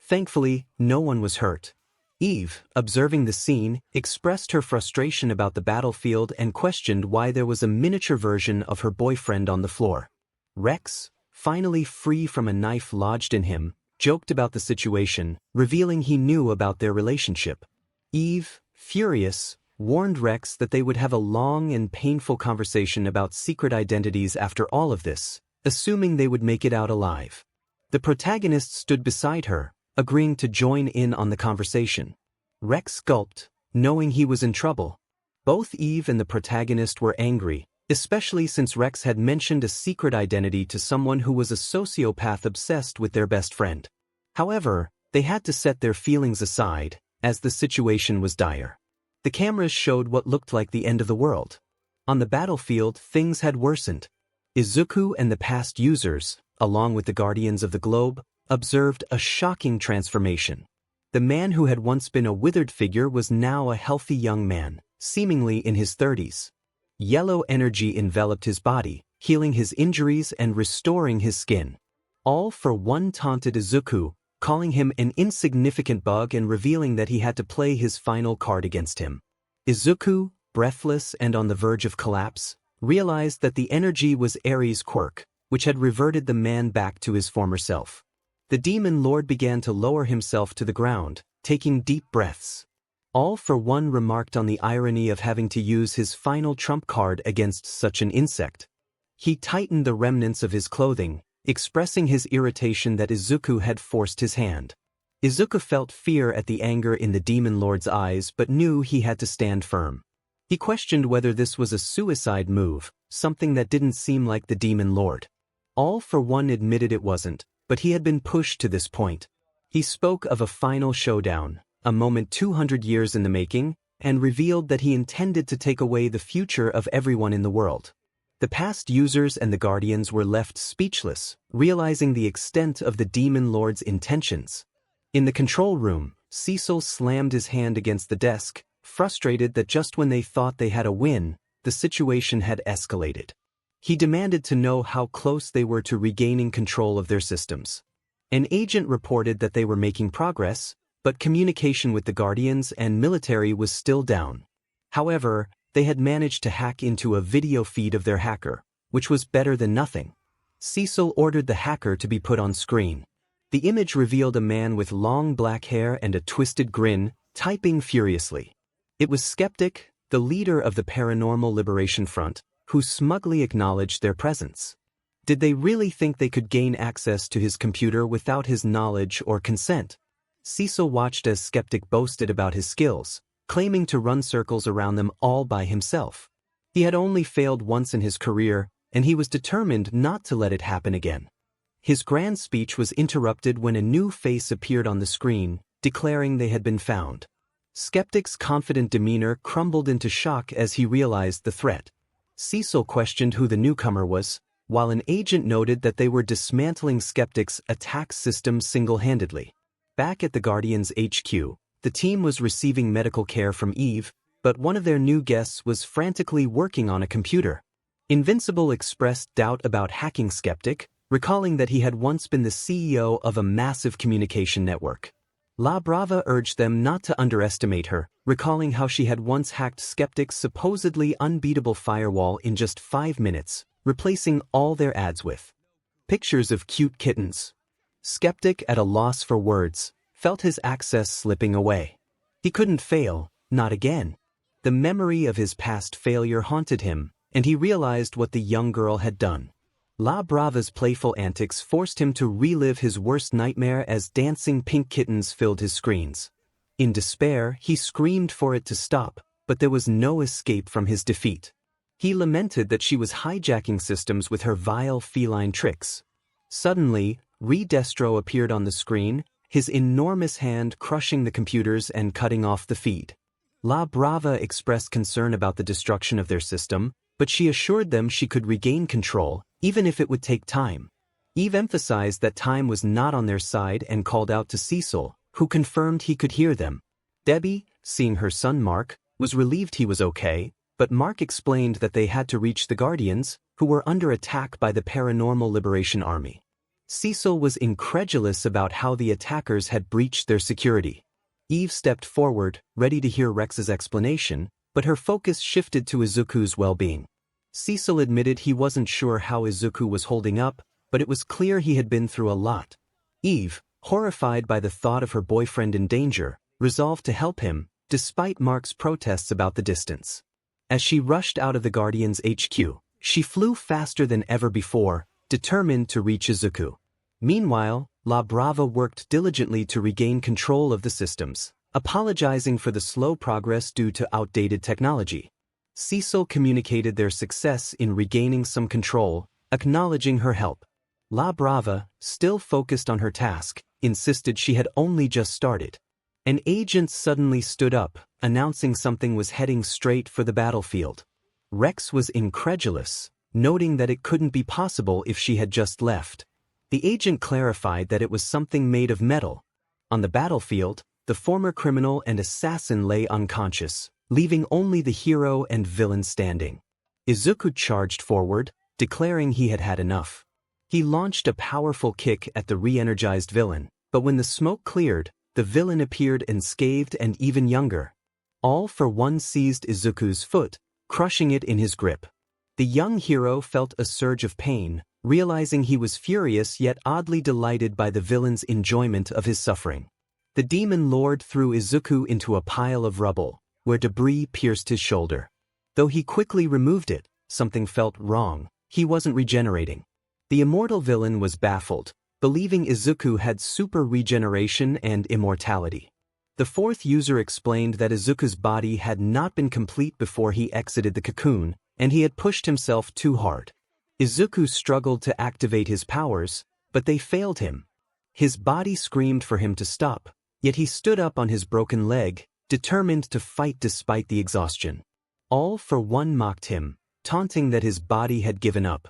Thankfully, no one was hurt. Eve, observing the scene, expressed her frustration about the battlefield and questioned why there was a miniature version of her boyfriend on the floor. Rex, finally free from a knife lodged in him, joked about the situation, revealing he knew about their relationship. Eve, furious, warned Rex that they would have a long and painful conversation about secret identities after all of this, assuming they would make it out alive. The protagonist stood beside her, agreeing to join in on the conversation. Rex gulped, knowing he was in trouble. Both Eve and the protagonist were angry, especially since Rex had mentioned a secret identity to someone who was a sociopath obsessed with their best friend. However, they had to set their feelings aside, as the situation was dire. The cameras showed what looked like the end of the world. On the battlefield, things had worsened. Izuku and the past users, along with the Guardians of the Globe, observed a shocking transformation. The man who had once been a withered figure was now a healthy young man, seemingly in his 30s. Yellow energy enveloped his body, healing his injuries and restoring his skin. All for one taunted Izuku, calling him an insignificant bug and revealing that he had to play his final card against him. Izuku, breathless and on the verge of collapse, realized that the energy was Ares' quirk, which had reverted the man back to his former self. The demon lord began to lower himself to the ground, taking deep breaths. All for one remarked on the irony of having to use his final trump card against such an insect. He tightened the remnants of his clothing, expressing his irritation that Izuku had forced his hand. Izuku felt fear at the anger in the demon lord's eyes but knew he had to stand firm. He questioned whether this was a suicide move, something that didn't seem like the Demon Lord. 𝗓𝗏 admitted it wasn't, but he had been pushed to this point. He spoke of a final showdown, a moment 200 years in the making, and revealed that he intended to take away the future of everyone in the world. The past users and the Guardians were left speechless, realizing the extent of the Demon Lord's intentions. In the control room, 𝗧𝗘 slammed his hand against the desk, frustrated that just when they thought they had a win, the situation had escalated. He demanded to know how close they were to regaining control of their systems. An agent reported that they were making progress, but communication with the Guardians and military was still down. However, they had managed to hack into a video feed of their hacker, which was better than nothing. 𝗧𝗘 ordered the hacker to be put on screen. The image revealed a man with long black hair and a twisted grin, typing furiously. It was Skeptic, the leader of the Paranormal Liberation Front, who smugly acknowledged their presence. Did they really think they could gain access to his computer without his knowledge or consent? 𝗧𝗘 watched as Skeptic boasted about his skills, claiming to run circles around them all by himself. He had only failed once in his career, and he was determined not to let it happen again. His grand speech was interrupted when a new face appeared on the screen, declaring they had been found. Skeptic's confident demeanor crumbled into shock as he realized the threat. 𝗧𝗘 questioned who the newcomer was, while an agent noted that they were dismantling Skeptic's attack system single-handedly. Back at the Guardians' HQ, the team was receiving medical care from Eve, but one of their new guests was frantically working on a computer. Invincible expressed doubt about hacking Skeptic, recalling that he had once been the CEO of a massive communication network. 𝗧𝗵𝗲 urged them not to underestimate her, recalling how she had once hacked Skeptic's supposedly unbeatable firewall in just 5 minutes, replacing all their ads with pictures of cute kittens. Skeptic, at a loss for words, felt his access slipping away. He couldn't fail, not again. The memory of his past failure haunted him, and he realized what the young girl had done. 𝗧𝗵𝗲's playful antics forced him to relive his worst nightmare as dancing pink kittens filled his screens. In despair, he screamed for it to stop, but there was no escape from his defeat. He lamented that she was hijacking systems with her vile feline tricks. Suddenly, 𝗧𝗪 appeared on the screen, his enormous hand crushing the computers and cutting off the feed. 𝗧𝗵𝗲 expressed concern about the destruction of their system, but she assured them she could regain control, even if it would take time. Eve emphasized that time was not on their side and called out to 𝗧𝗘, who confirmed he could hear them. Debbie, seeing her son Mark, was relieved he was okay, but Mark explained that they had to reach the Guardians, who were under attack by the Paranormal Liberation Army. 𝗧𝗘 was incredulous about how the attackers had breached their security. Eve stepped forward, ready to hear Rex's explanation, but her focus shifted to Izuku's well-being. 𝗧𝗘 admitted he wasn't sure how Izuku was holding up, but it was clear he had been through a lot. Eve, horrified by the thought of her boyfriend in danger, resolved to help him, despite Mark's protests about the distance. As she rushed out of the Guardians' HQ, she flew faster than ever before, determined to reach Izuku. Meanwhile, 𝗧𝗵𝗲 worked diligently to regain control of the systems, apologizing for the slow progress due to outdated technology. 𝗧𝗘 communicated their success in regaining some control, acknowledging her help. 𝗧𝗵𝗲, still focused on her task, insisted she had only just started. An agent suddenly stood up, announcing something was heading straight for the battlefield. Rex was incredulous, noting that it couldn't be possible if she had just left. The agent clarified that it was something made of metal. On the battlefield, the former criminal and assassin lay unconscious, leaving only the hero and villain standing. Izuku charged forward, declaring he had had enough. He launched a powerful kick at the re-energized villain, but when the smoke cleared, the villain appeared unscathed and even younger. 𝗓𝗏 seized Izuku's foot, crushing it in his grip. The young hero felt a surge of pain, realizing he was furious yet oddly delighted by the villain's enjoyment of his suffering. The Demon Lord threw Izuku into a pile of rubble, where debris pierced his shoulder. Though he quickly removed it, something felt wrong. He wasn't regenerating. The immortal villain was baffled, believing Izuku had super regeneration and immortality. The fourth user explained that Izuku's body had not been complete before he exited the cocoon, and he had pushed himself too hard. Izuku struggled to activate his powers, but they failed him. His body screamed for him to stop, yet he stood up on his broken leg, determined to fight despite the exhaustion. All for one mocked him, taunting that his body had given up.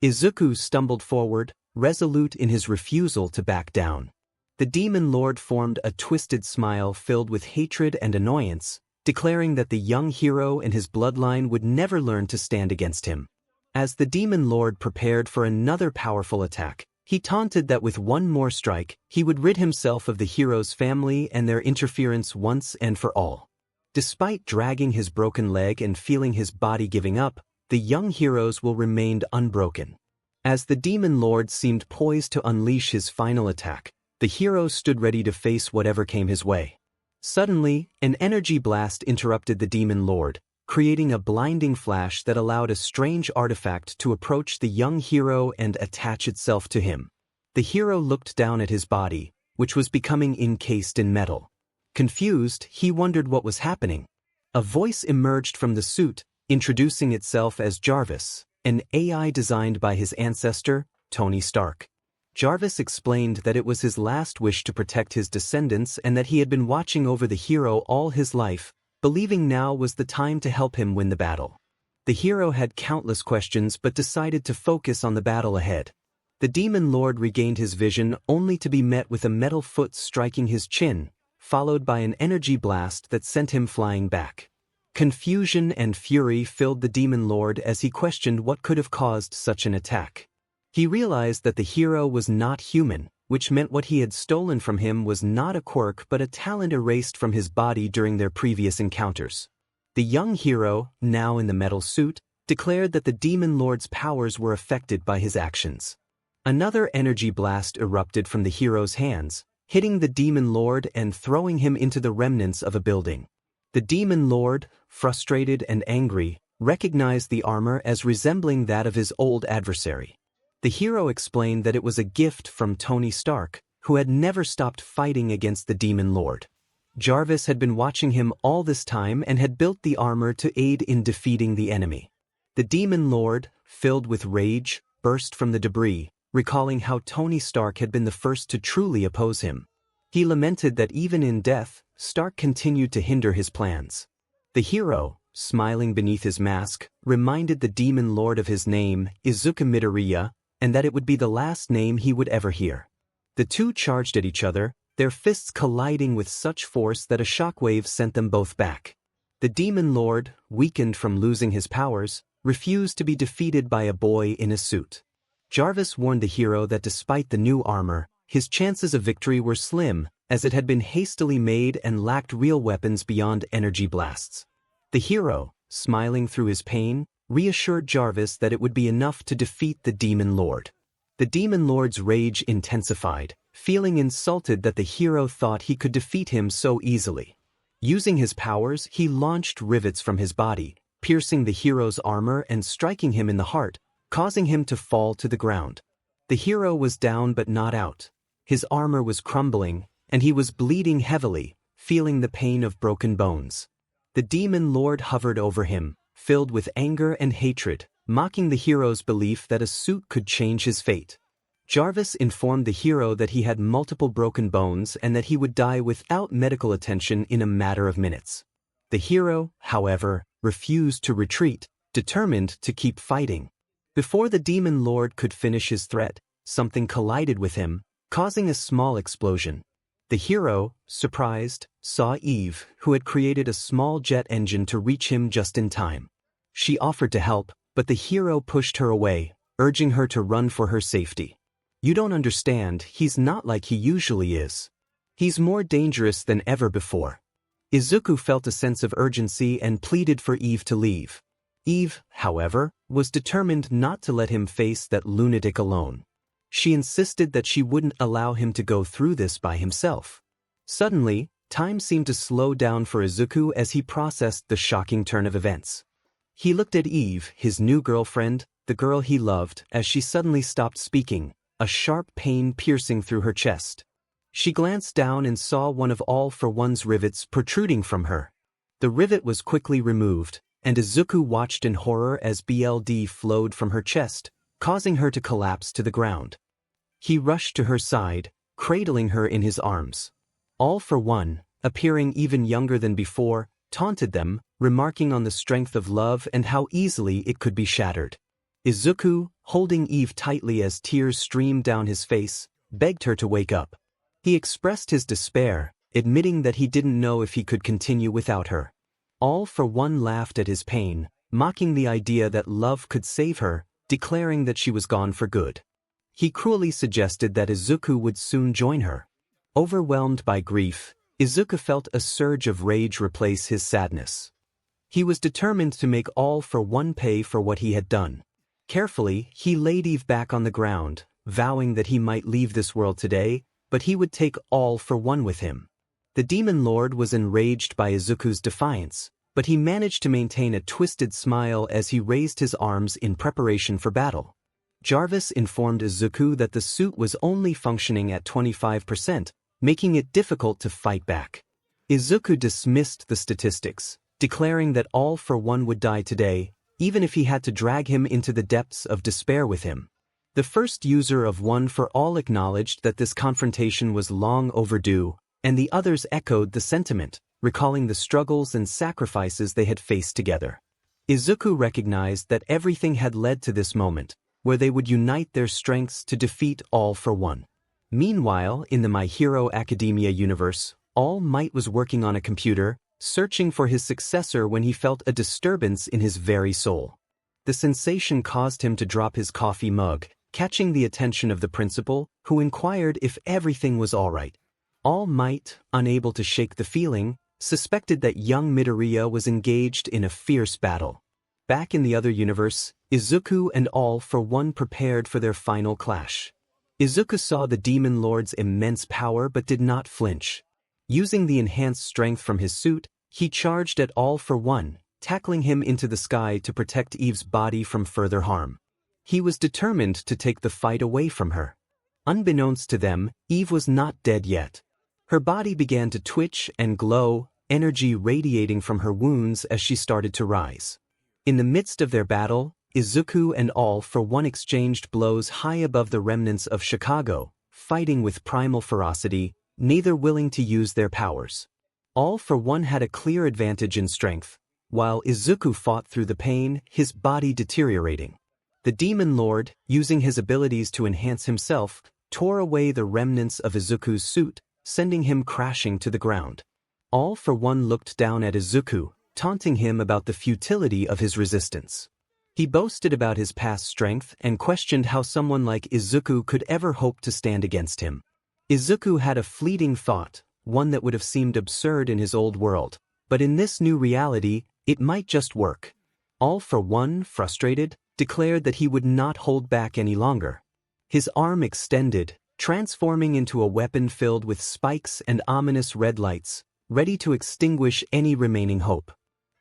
Izuku stumbled forward, resolute in his refusal to back down. The demon lord formed a twisted smile filled with hatred and annoyance, declaring that the young hero and his bloodline would never learn to stand against him. As the demon lord prepared for another powerful attack, he taunted that with one more strike, he would rid himself of the hero's family and their interference once and for all. Despite dragging his broken leg and feeling his body giving up, the young hero's will remained unbroken. As the demon lord seemed poised to unleash his final attack, the hero stood ready to face whatever came his way. Suddenly, an energy blast interrupted the demon lord, creating a blinding flash that allowed a strange artifact to approach the young hero and attach itself to him. The hero looked down at his body, which was becoming encased in metal. Confused, he wondered what was happening. A voice emerged from the suit, introducing itself as Jarvis, an AI designed by his ancestor, Tony Stark. Jarvis explained that it was his last wish to protect his descendants and that he had been watching over the hero all his life, believing now was the time to help him win the battle. The hero had countless questions but decided to focus on the battle ahead. The demon lord regained his vision only to be met with a metal foot striking his chin, followed by an energy blast that sent him flying back. Confusion and fury filled the demon lord as he questioned what could have caused such an attack. He realized that the hero was not human, which meant what he had stolen from him was not a quirk but a talent erased from his body during their previous encounters. The young hero, now in the metal suit, declared that the demon lord's powers were affected by his actions. Another energy blast erupted from the hero's hands, hitting the demon lord and throwing him into the remnants of a building. The demon lord, frustrated and angry, recognized the armor as resembling that of his old adversary. The hero explained that it was a gift from Tony Stark, who had never stopped fighting against the demon lord. Jarvis had been watching him all this time and had built the armor to aid in defeating the enemy. The demon lord, filled with rage, burst from the debris, recalling how Tony Stark had been the first to truly oppose him. He lamented that even in death, Stark continued to hinder his plans. The hero, smiling beneath his mask, reminded the demon lord of his name, 𝗧𝗵𝗵𝗲, and that it would be the last name he would ever hear. The two charged at each other, their fists colliding with such force that a shockwave sent them both back. The demon lord, weakened from losing his powers, refused to be defeated by a boy in a suit. Jarvis warned the hero that despite the new armor, his chances of victory were slim, as it had been hastily made and lacked real weapons beyond energy blasts. The hero, smiling through his pain, reassured Jarvis that it would be enough to defeat the demon lord. The demon lord's rage intensified, feeling insulted that the hero thought he could defeat him so easily. Using his powers, he launched rivets from his body, piercing the hero's armor and striking him in the heart, causing him to fall to the ground. The hero was down but not out. His armor was crumbling, and he was bleeding heavily, feeling the pain of broken bones. The demon lord hovered over him, filled with anger and hatred, mocking the hero's belief that a suit could change his fate. Jarvis informed the hero that he had multiple broken bones and that he would die without medical attention in a matter of minutes. The hero, however, refused to retreat, determined to keep fighting. Before the demon lord could finish his threat, something collided with him, causing a small explosion. The hero, surprised, saw Eve, who had created a small jet engine to reach him just in time. She offered to help, but the hero pushed her away, urging her to run for her safety. "You don't understand, he's not like he usually is. He's more dangerous than ever before." Izuku felt a sense of urgency and pleaded for Eve to leave. Eve, however, was determined not to let him face that lunatic alone. She insisted that she wouldn't allow him to go through this by himself. Suddenly, time seemed to slow down for Izuku as he processed the shocking turn of events. He looked at Eve, his new girlfriend, the girl he loved, as she suddenly stopped speaking, a sharp pain piercing through her chest. She glanced down and saw one of 𝗲𝗏 𝗔𝗂𝗏's rivets protruding from her. The rivet was quickly removed, and Izuku watched in horror as blood flowed from her chest, causing her to collapse to the ground. He rushed to her side, cradling her in his arms. All for One, appearing even younger than before, taunted them, remarking on the strength of love and how easily it could be shattered. Izuku, holding Eve tightly as tears streamed down his face, begged her to wake up. He expressed his despair, admitting that he didn't know if he could continue without her. All for One laughed at his pain, mocking the idea that love could save her, declaring that she was gone for good. He cruelly suggested that Izuku would soon join her. Overwhelmed by grief, Izuku felt a surge of rage replace his sadness. He was determined to make All for One pay for what he had done. Carefully, he laid Eve back on the ground, vowing that he might leave this world today, but he would take All for One with him. The Demon Lord was enraged by Izuku's defiance, but he managed to maintain a twisted smile as he raised his arms in preparation for battle. Jarvis informed Izuku that the suit was only functioning at 25%, making it difficult to fight back. Izuku dismissed the statistics, declaring that All for One would die today, even if he had to drag him into the depths of despair with him. The first user of One for All acknowledged that this confrontation was long overdue, and the others echoed the sentiment, recalling the struggles and sacrifices they had faced together. Izuku recognized that everything had led to this moment, where they would unite their strengths to defeat All for One. Meanwhile, in the My Hero Academia universe, All Might was working on a computer, searching for his successor when he felt a disturbance in his very soul. The sensation caused him to drop his coffee mug, catching the attention of the principal, who inquired if everything was all right. All Might, unable to shake the feeling, suspected that young Midoriya was engaged in a fierce battle. Back in the other universe, Izuku and All for One prepared for their final clash. Izuku saw the Demon Lord's immense power but did not flinch. Using the enhanced strength from his suit, he charged at All for One, tackling him into the sky to protect Eve's body from further harm. He was determined to take the fight away from her. Unbeknownst to them, Eve was not dead yet. Her body began to twitch and glow, energy radiating from her wounds as she started to rise. In the midst of their battle, Izuku and All for One exchanged blows high above the remnants of Chicago, fighting with primal ferocity, neither willing to use their powers. All for One had a clear advantage in strength, while Izuku fought through the pain, his body deteriorating. The Demon Lord, using his abilities to enhance himself, tore away the remnants of Izuku's suit, sending him crashing to the ground. All for One looked down at Izuku, taunting him about the futility of his resistance. He boasted about his past strength and questioned how someone like Izuku could ever hope to stand against him. Izuku had a fleeting thought, one that would have seemed absurd in his old world, but in this new reality, it might just work. All for One, frustrated, declared that he would not hold back any longer. His arm extended, transforming into a weapon filled with spikes and ominous red lights, ready to extinguish any remaining hope.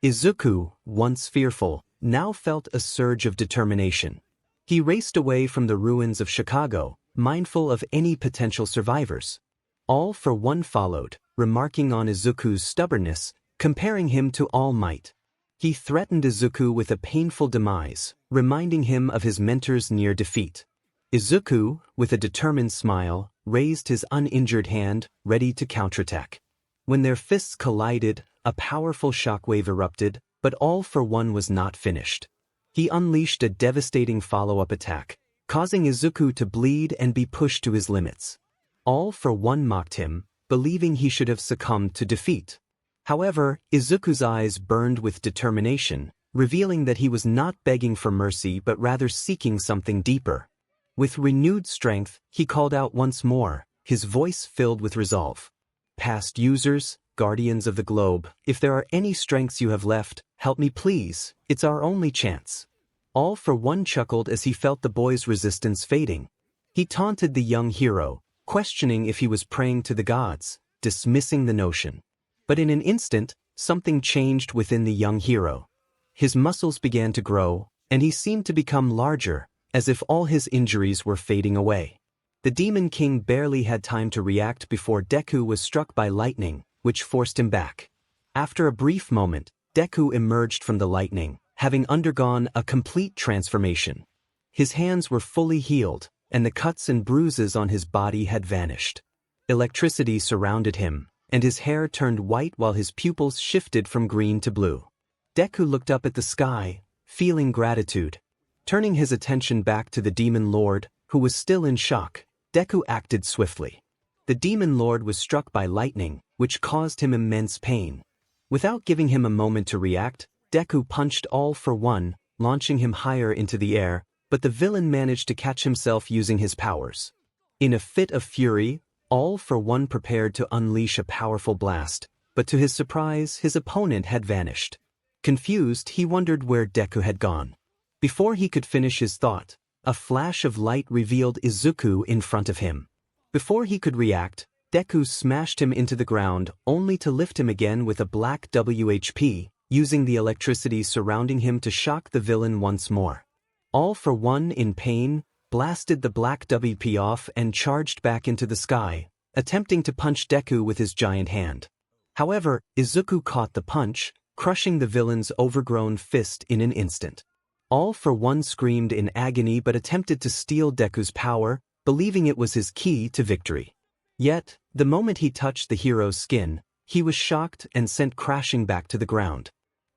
Izuku, once fearful, now felt a surge of determination. He raced away from the ruins of Chicago, mindful of any potential survivors. All for One followed, remarking on Izuku's stubbornness, comparing him to All Might. He threatened Izuku with a painful demise, reminding him of his mentor's near defeat. Izuku, with a determined smile, raised his uninjured hand, ready to counterattack. When their fists collided, a powerful shockwave erupted, but All for One was not finished. He unleashed a devastating follow-up attack, causing Izuku to bleed and be pushed to his limits. All for One mocked him, believing he should have succumbed to defeat. However, Izuku's eyes burned with determination, revealing that he was not begging for mercy but rather seeking something deeper. With renewed strength, he called out once more, his voice filled with resolve. Past users, guardians of the globe, if there are any strengths you have left, help me please, it's our only chance. All for One chuckled as he felt the boy's resistance fading. He taunted the young hero, questioning if he was praying to the gods, dismissing the notion. But in an instant, something changed within the young hero. His muscles began to grow, and he seemed to become larger, as if all his injuries were fading away. The Demon King barely had time to react before Deku was struck by lightning, which forced him back. After a brief moment, Deku emerged from the lightning, having undergone a complete transformation. His hands were fully healed, and the cuts and bruises on his body had vanished. Electricity surrounded him, and his hair turned white while his pupils shifted from green to blue. Deku looked up at the sky, feeling gratitude. Turning his attention back to the Demon Lord, who was still in shock, Deku acted swiftly. The Demon Lord was struck by lightning, which caused him immense pain. Without giving him a moment to react, Deku punched 𝗓𝗋, launching him higher into the air, but the villain managed to catch himself using his powers. In a fit of fury, 𝗓𝗋 prepared to unleash a powerful blast, but to his surprise, his opponent had vanished. Confused, he wondered where Deku had gone. Before he could finish his thought, a flash of light revealed Izuku in front of him. Before he could react, Deku smashed him into the ground, only to lift him again with a black WHP, using the electricity surrounding him to shock the villain once more. 𝗓𝗋, in pain, blasted the black WP off and charged back into the sky, attempting to punch Deku with his giant hand. However, Izuku caught the punch, crushing the villain's overgrown fist in an instant. 𝗓𝗋 screamed in agony but attempted to steal Deku's power, believing it was his key to victory. Yet, the moment he touched the hero's skin, he was shocked and sent crashing back to the ground.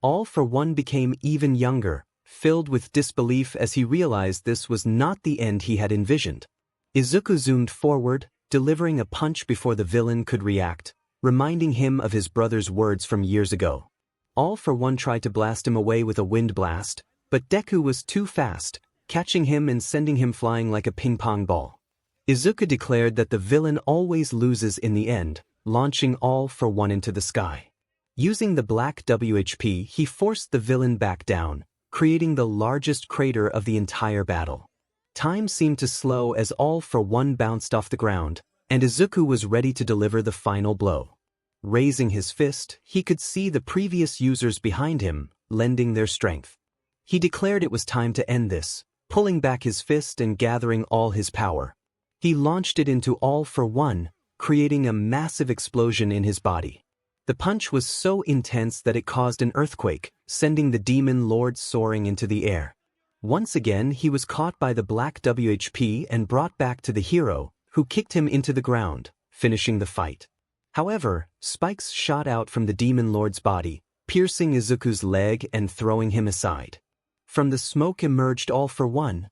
𝗓𝗋 became even younger, filled with disbelief as he realized this was not the end he had envisioned. Izuku zoomed forward, delivering a punch before the villain could react, reminding him of his brother's words from years ago. 𝗓𝗋 tried to blast him away with a wind blast, but Deku was too fast, catching him and sending him flying like a ping-pong ball. Izuku declared that the villain always loses in the end, launching 𝗓𝗋 into the sky. Using the black WHP, he forced the villain back down, creating the largest crater of the entire battle. Time seemed to slow as 𝗓𝗋 bounced off the ground, and Izuku was ready to deliver the final blow. Raising his fist, he could see the previous users behind him, lending their strength. He declared it was time to end this, pulling back his fist and gathering all his power. He launched it into 𝗓𝗋, creating a massive explosion in his body. The punch was so intense that it caused an earthquake, sending the Demon Lord soaring into the air. Once again, he was caught by the black WHP and brought back to the hero, who kicked him into the ground, finishing the fight. However, spikes shot out from the Demon Lord's body, piercing Izuku's leg and throwing him aside. From the smoke emerged 𝗓𝗋,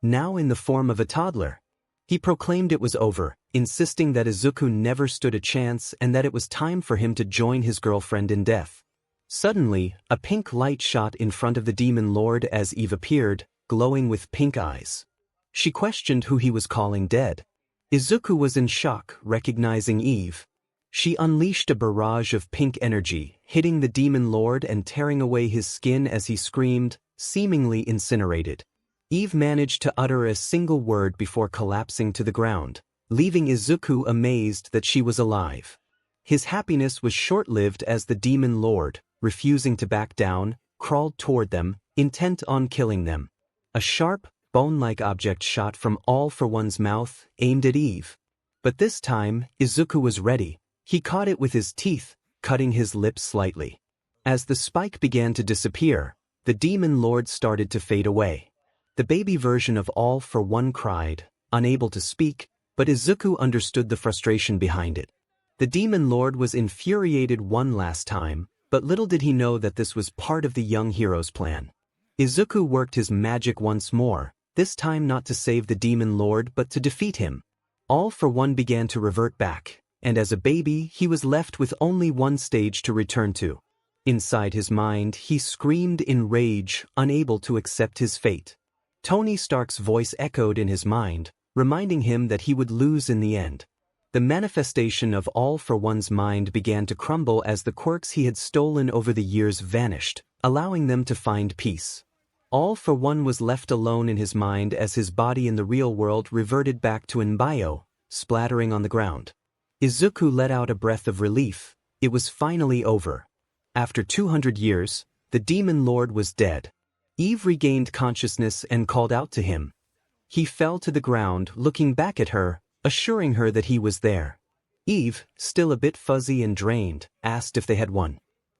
now in the form of a toddler. He proclaimed it was over, insisting that Izuku never stood a chance and that it was time for him to join his girlfriend in death. Suddenly, a pink light shot in front of the Demon Lord as Eve appeared, glowing with pink eyes. She questioned who he was calling dead. Izuku was in shock, recognizing Eve. She unleashed a barrage of pink energy, hitting the Demon Lord and tearing away his skin as he screamed, seemingly incinerated. Eve managed to utter a single word before collapsing to the ground, leaving Izuku amazed that she was alive. His happiness was short-lived as the Demon Lord, refusing to back down, crawled toward them, intent on killing them. A sharp, bone-like object shot from 𝗓𝗋's mouth, aimed at Eve. But this time, Izuku was ready. He caught it with his teeth, cutting his lips slightly. As the spike began to disappear, the Demon Lord started to fade away. The baby version of 𝗓𝗋 cried, unable to speak, but Izuku understood the frustration behind it. The Demon Lord was infuriated one last time, but little did he know that this was part of the young hero's plan. Izuku worked his magic once more, this time not to save the Demon Lord but to defeat him. 𝗓𝗋 began to revert back, and as a baby he was left with only one stage to return to. Inside his mind he screamed in rage, unable to accept his fate. Tony Stark's voice echoed in his mind, reminding him that he would lose in the end. The manifestation of 𝗓𝗋's mind began to crumble as the quirks he had stolen over the years vanished, allowing them to find peace. 𝗓𝗋 was left alone in his mind as his body in the real world reverted back to 𝗵𝗃𝗏, splattering on the ground. Izuku let out a breath of relief. It was finally over. After 200 years, the Demon Lord was dead. Eve regained consciousness and called out to him. He fell to the ground, looking back at her, assuring her that he was there. Eve, still a bit fuzzy and drained, asked if they had won.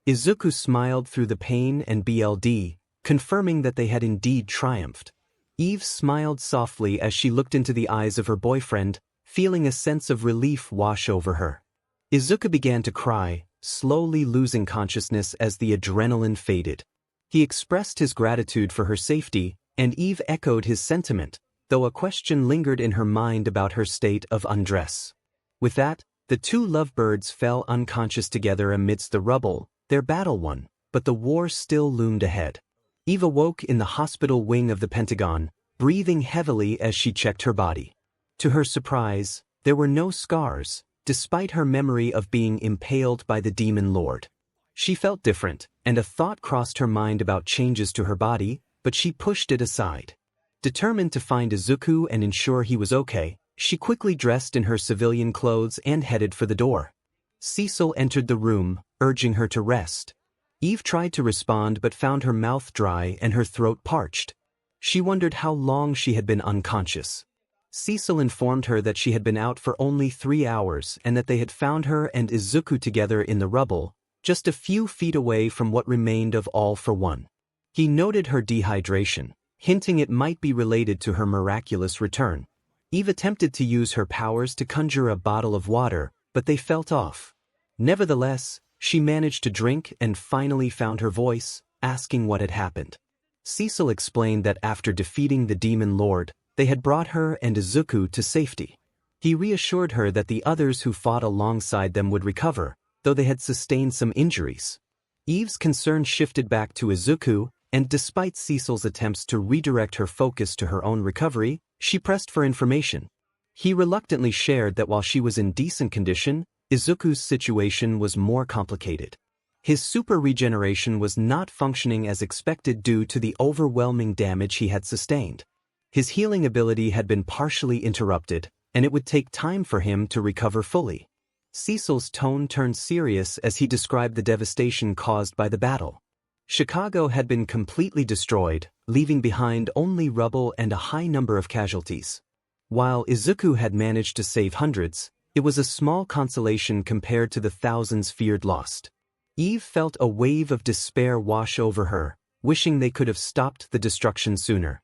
Izuku smiled through the pain and BLD, confirming that they had indeed triumphed. Eve smiled softly as she looked into the eyes of her boyfriend, feeling a sense of relief wash over her. Izuku began to cry, slowly losing consciousness as the adrenaline faded. He expressed his gratitude for her safety, and Eve echoed his sentiment, though a question lingered in her mind about her state of undress. With that, the two lovebirds fell unconscious together amidst the rubble, their battle won, but the war still loomed ahead. Eve awoke in the hospital wing of the Pentagon, breathing heavily as she checked her body. To her surprise, there were no scars, despite her memory of being impaled by the Demon Lord. She felt different, and a thought crossed her mind about changes to her body, but she pushed it aside. Determined to find Izuku and ensure he was okay, she quickly dressed in her civilian clothes and headed for the door. Cecil entered the room, urging her to rest. Eve tried to respond but found her mouth dry and her throat parched. She wondered how long she had been unconscious. Cecil informed her that she had been out for only 3 hours and that they had found her and Izuku together in the rubble, just a few feet away from what remained of All for One. He noted her dehydration, hinting it might be related to her miraculous return. Eve attempted to use her powers to conjure a bottle of water, but they felt off. Nevertheless, she managed to drink and finally found her voice, asking what had happened. Cecil explained that after defeating the Demon Lord, they had brought her and Izuku to safety. He reassured her that the others who fought alongside them would recover, though they had sustained some injuries. Eve's concern shifted back to Izuku, and despite Cecil's attempts to redirect her focus to her own recovery, she pressed for information. He reluctantly shared that while she was in decent condition, Izuku's situation was more complicated. His super regeneration was not functioning as expected due to the overwhelming damage he had sustained. His healing ability had been partially interrupted, and it would take time for him to recover fully. Cecil's tone turned serious as he described the devastation caused by the battle. Chicago had been completely destroyed, leaving behind only rubble and a high number of casualties. While Izuku had managed to save hundreds, it was a small consolation compared to the thousands feared lost. Eve felt a wave of despair wash over her, wishing they could have stopped the destruction sooner.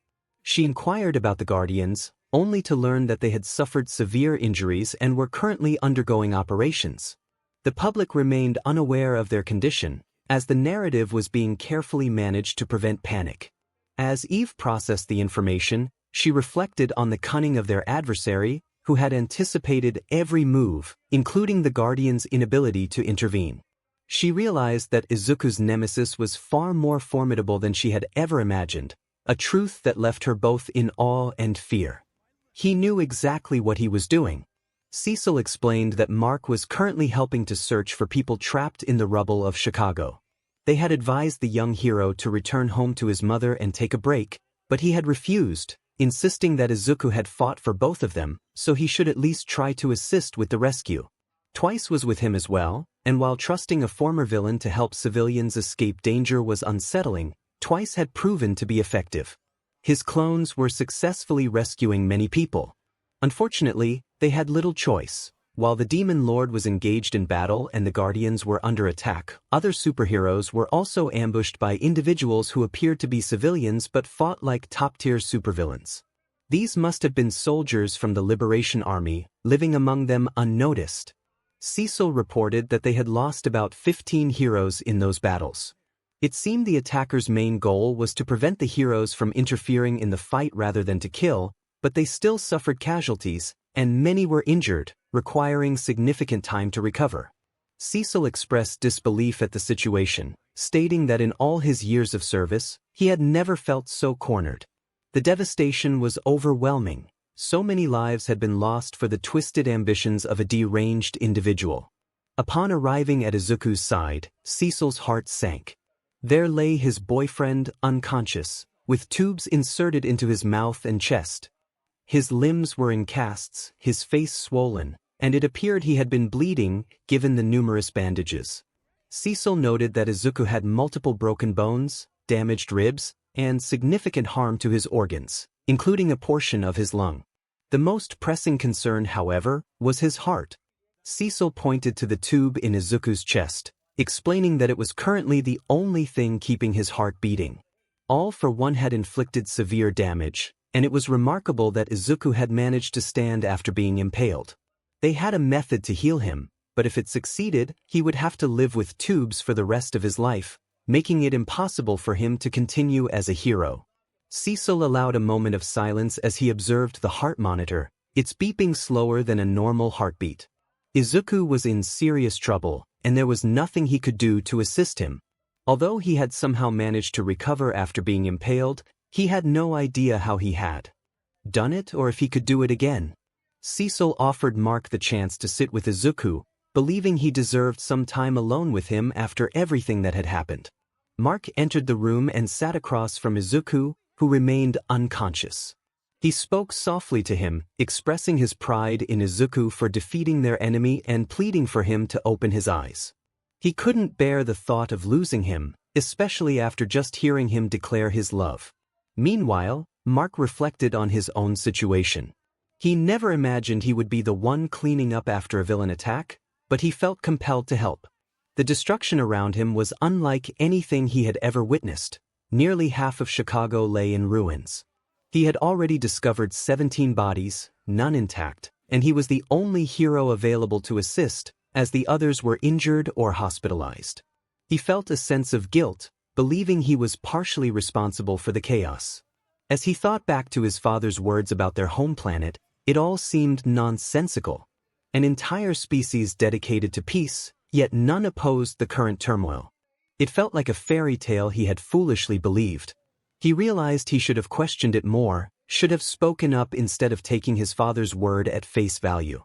She inquired about the Guardians, only to learn that they had suffered severe injuries and were currently undergoing operations. The public remained unaware of their condition, as the narrative was being carefully managed to prevent panic. As Eve processed the information, she reflected on the cunning of their adversary, who had anticipated every move, including the Guardians' inability to intervene. She realized that Izuku's nemesis was far more formidable than she had ever imagined, a truth that left her both in awe and fear. He knew exactly what he was doing. Cecil explained that Mark was currently helping to search for people trapped in the rubble of Chicago. They had advised the young hero to return home to his mother and take a break, but he had refused, insisting that Izuku had fought for both of them, so he should at least try to assist with the rescue. Twice was with him as well, and while trusting a former villain to help civilians escape danger was unsettling, Twice had proven to be effective. His clones were successfully rescuing many people. Unfortunately, they had little choice. While the Demon Lord was engaged in battle and the Guardians were under attack, other superheroes were also ambushed by individuals who appeared to be civilians but fought like top-tier supervillains. These must have been soldiers from the Liberation Army, living among them unnoticed. Cecil reported that they had lost about 15 heroes in those battles. It seemed the attackers' main goal was to prevent the heroes from interfering in the fight rather than to kill, but they still suffered casualties, and many were injured, requiring significant time to recover. Cecil expressed disbelief at the situation, stating that in all his years of service, he had never felt so cornered. The devastation was overwhelming. So many lives had been lost for the twisted ambitions of a deranged individual. Upon arriving at Izuku's side, Cecil's heart sank. There lay his boyfriend, unconscious, with tubes inserted into his mouth and chest. His limbs were in casts, his face swollen, and it appeared he had been bleeding, given the numerous bandages. Cecil noted that Izuku had multiple broken bones, damaged ribs, and significant harm to his organs, including a portion of his lung. The most pressing concern, however, was his heart. Cecil pointed to the tube in Izuku's chest, explaining that it was currently the only thing keeping his heart beating. All for one had inflicted severe damage, and it was remarkable that Izuku had managed to stand after being impaled. They had a method to heal him, but if it succeeded, he would have to live with tubes for the rest of his life, making it impossible for him to continue as a hero. Cecil allowed a moment of silence as he observed the heart monitor, its beeping slower than a normal heartbeat. Izuku was in serious trouble, and there was nothing he could do to assist him. Although he had somehow managed to recover after being impaled, he had no idea how he had done it or if he could do it again. Cecil offered Mark the chance to sit with Izuku, believing he deserved some time alone with him after everything that had happened. Mark entered the room and sat across from Izuku, who remained unconscious. He spoke softly to him, expressing his pride in Izuku for defeating their enemy and pleading for him to open his eyes. He couldn't bear the thought of losing him, especially after just hearing him declare his love. Meanwhile, Mark reflected on his own situation. He never imagined he would be the one cleaning up after a villain attack, but he felt compelled to help. The destruction around him was unlike anything he had ever witnessed. Nearly half of Chicago lay in ruins. He had already discovered 17 bodies, none intact, and he was the only hero available to assist, as the others were injured or hospitalized. He felt a sense of guilt, believing he was partially responsible for the chaos. As he thought back to his father's words about their home planet, it all seemed nonsensical. An entire species dedicated to peace, yet none opposed the current turmoil. It felt like a fairy tale he had foolishly believed. He realized he should have questioned it more, should have spoken up instead of taking his father's word at face value.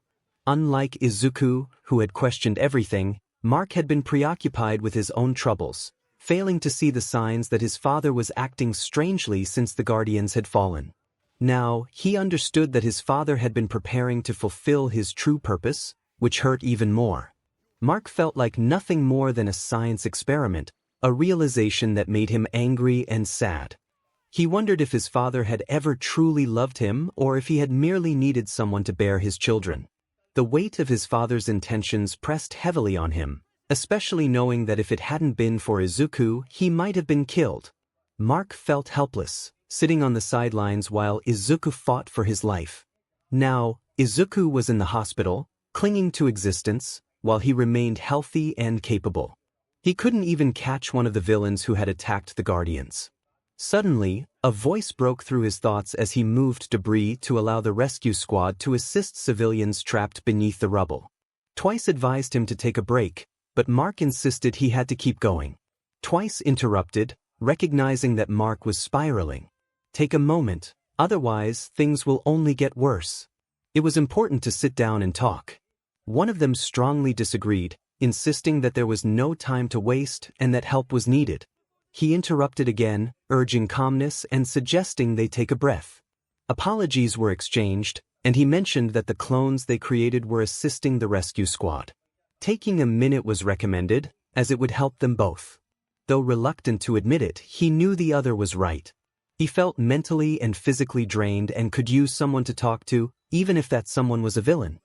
Unlike Izuku, who had questioned everything, Mark had been preoccupied with his own troubles, failing to see the signs that his father was acting strangely since the Guardians had fallen. Now, he understood that his father had been preparing to fulfill his true purpose, which hurt even more. Mark felt like nothing more than a science experiment, a realization that made him angry and sad. He wondered if his father had ever truly loved him or if he had merely needed someone to bear his children. The weight of his father's intentions pressed heavily on him, especially knowing that if it hadn't been for Izuku, he might have been killed. Mark felt helpless, sitting on the sidelines while Izuku fought for his life. Now, Izuku was in the hospital, clinging to existence, while he remained healthy and capable. He couldn't even catch one of the villains who had attacked the Guardians. Suddenly, a voice broke through his thoughts as he moved debris to allow the rescue squad to assist civilians trapped beneath the rubble. 𝗧𝗏 advised him to take a break, but Mark insisted he had to keep going. 𝗧𝗏 interrupted, recognizing that Mark was spiraling. "Take a moment, otherwise things will only get worse." It was important to sit down and talk. One of them strongly disagreed, insisting that there was no time to waste and that help was needed. He interrupted again, urging calmness and suggesting they take a breath. Apologies were exchanged, and he mentioned that the clones they created were assisting the rescue squad. Taking a minute was recommended, as it would help them both. Though reluctant to admit it, he knew the other was right. He felt mentally and physically drained and could use someone to talk to, even if that someone was a villain.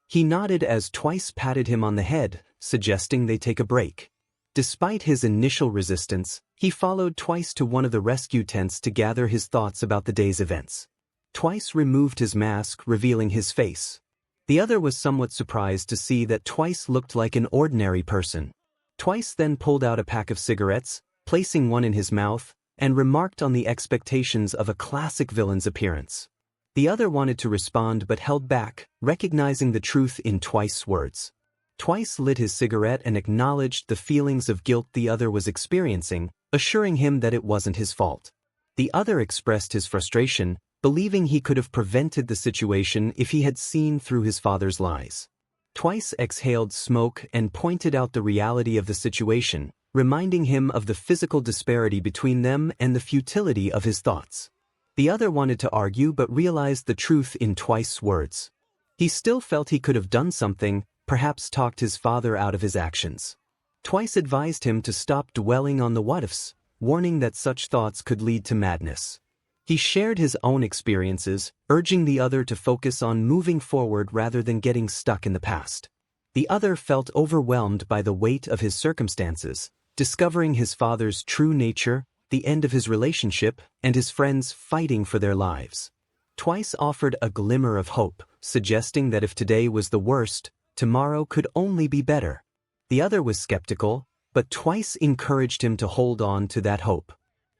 He nodded as 𝗧𝗏 patted him on the head, suggesting they take a break. Despite his initial resistance, he followed 𝗧𝗏 to one of the rescue tents to gather his thoughts about the day's events. 𝗧𝗏 removed his mask, revealing his face. The other was somewhat surprised to see that 𝗧𝗏 looked like an ordinary person. 𝗧𝗏 then pulled out a pack of cigarettes, placing one in his mouth, and remarked on the expectations of a classic villain's appearance. The other wanted to respond but held back, recognizing the truth in 𝗧𝗏's words. 𝗧𝗏 lit his cigarette and acknowledged the feelings of guilt the other was experiencing, assuring him that it wasn't his fault. The other expressed his frustration, believing he could have prevented the situation if he had seen through his father's lies. 𝗧𝗏 exhaled smoke and pointed out the reality of the situation, reminding him of the physical disparity between them and the futility of his thoughts. The other wanted to argue but realized the truth in 𝗧𝗏's words. He still felt he could have done something, perhaps talked his father out of his actions. 𝗧𝗏 advised him to stop dwelling on the what-ifs, warning that such thoughts could lead to madness. He shared his own experiences, urging the other to focus on moving forward rather than getting stuck in the past. The other felt overwhelmed by the weight of his circumstances, discovering his father's true nature, the end of his relationship, and his friends fighting for their lives. 𝗬𝗏 offered a glimmer of hope, suggesting that if today was the worst, tomorrow could only be better. The other was skeptical, but 𝗬𝗏 encouraged him to hold on to that hope.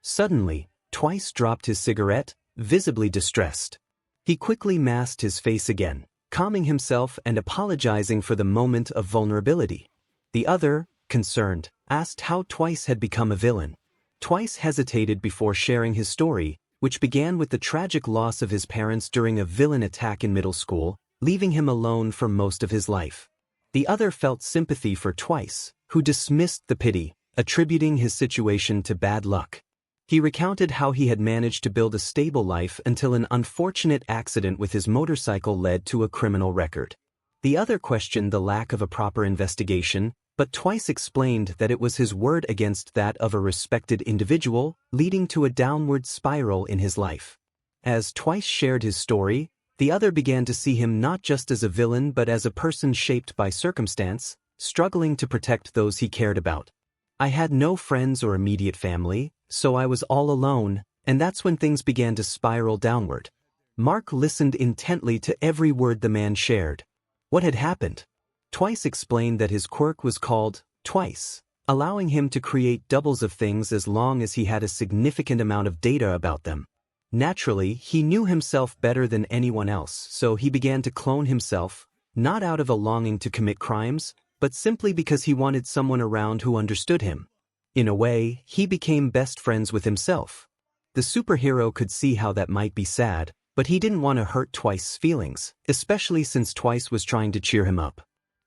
Suddenly, 𝗬𝗏 dropped his cigarette, visibly distressed. He quickly masked his face again, calming himself and apologizing for the moment of vulnerability. The other, concerned, asked how 𝗬𝗏 had become a villain. 𝗬𝗏 hesitated before sharing his story, which began with the tragic loss of his parents during a villain attack in middle school, leaving him alone for most of his life. The other felt sympathy for 𝗬𝗏, who dismissed the pity, attributing his situation to bad luck. He recounted how he had managed to build a stable life until an unfortunate accident with his motorcycle led to a criminal record. The other questioned the lack of a proper investigation, but 𝗬𝗏 explained that it was his word against that of a respected individual, leading to a downward spiral in his life. As 𝗬𝗏 shared his story, the other began to see him not just as a villain but as a person shaped by circumstance, struggling to protect those he cared about. I had no friends or immediate family, so I was all alone, and that's when things began to spiral downward. Mark listened intently to every word the man shared. What had happened? 𝗬𝗏 explained that his quirk was called 𝗬𝗏, allowing him to create doubles of things as long as he had a significant amount of data about them. Naturally, he knew himself better than anyone else, so he began to clone himself, not out of a longing to commit crimes, but simply because he wanted someone around who understood him. In a way, he became best friends with himself. The superhero could see how that might be sad, but he didn't want to hurt 𝗬𝗏's feelings, especially since 𝗬𝗏 was trying to cheer him up.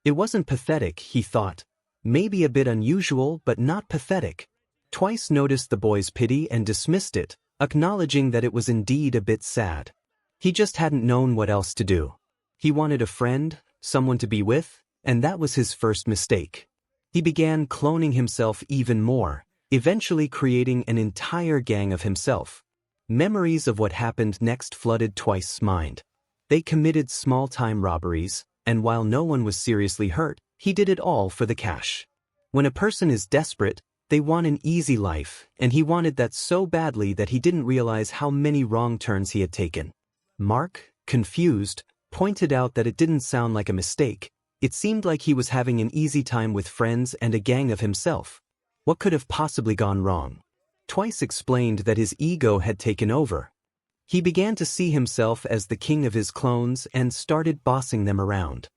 It wasn't pathetic, he thought. Maybe a bit unusual, but not pathetic. 𝗬𝗏 noticed the boy's pity and dismissed it, acknowledging that it was indeed a bit sad. He just hadn't known what else to do. He wanted a friend, someone to be with, and that was his first mistake. He began cloning himself even more, eventually creating an entire gang of himself. Memories of what happened next flooded 𝗬𝗏's mind. They committed small-time robberies, and while no one was seriously hurt, he did it all for the cash. When a person is desperate, they want an easy life, and he wanted that so badly that he didn't realize how many wrong turns he had taken. Mark, confused, pointed out that it didn't sound like a mistake. It seemed like he was having an easy time with friends and a gang of himself. What could have possibly gone wrong? 𝗬𝗏 explained that his ego had taken over. He began to see himself as the king of his clones and started bossing them around.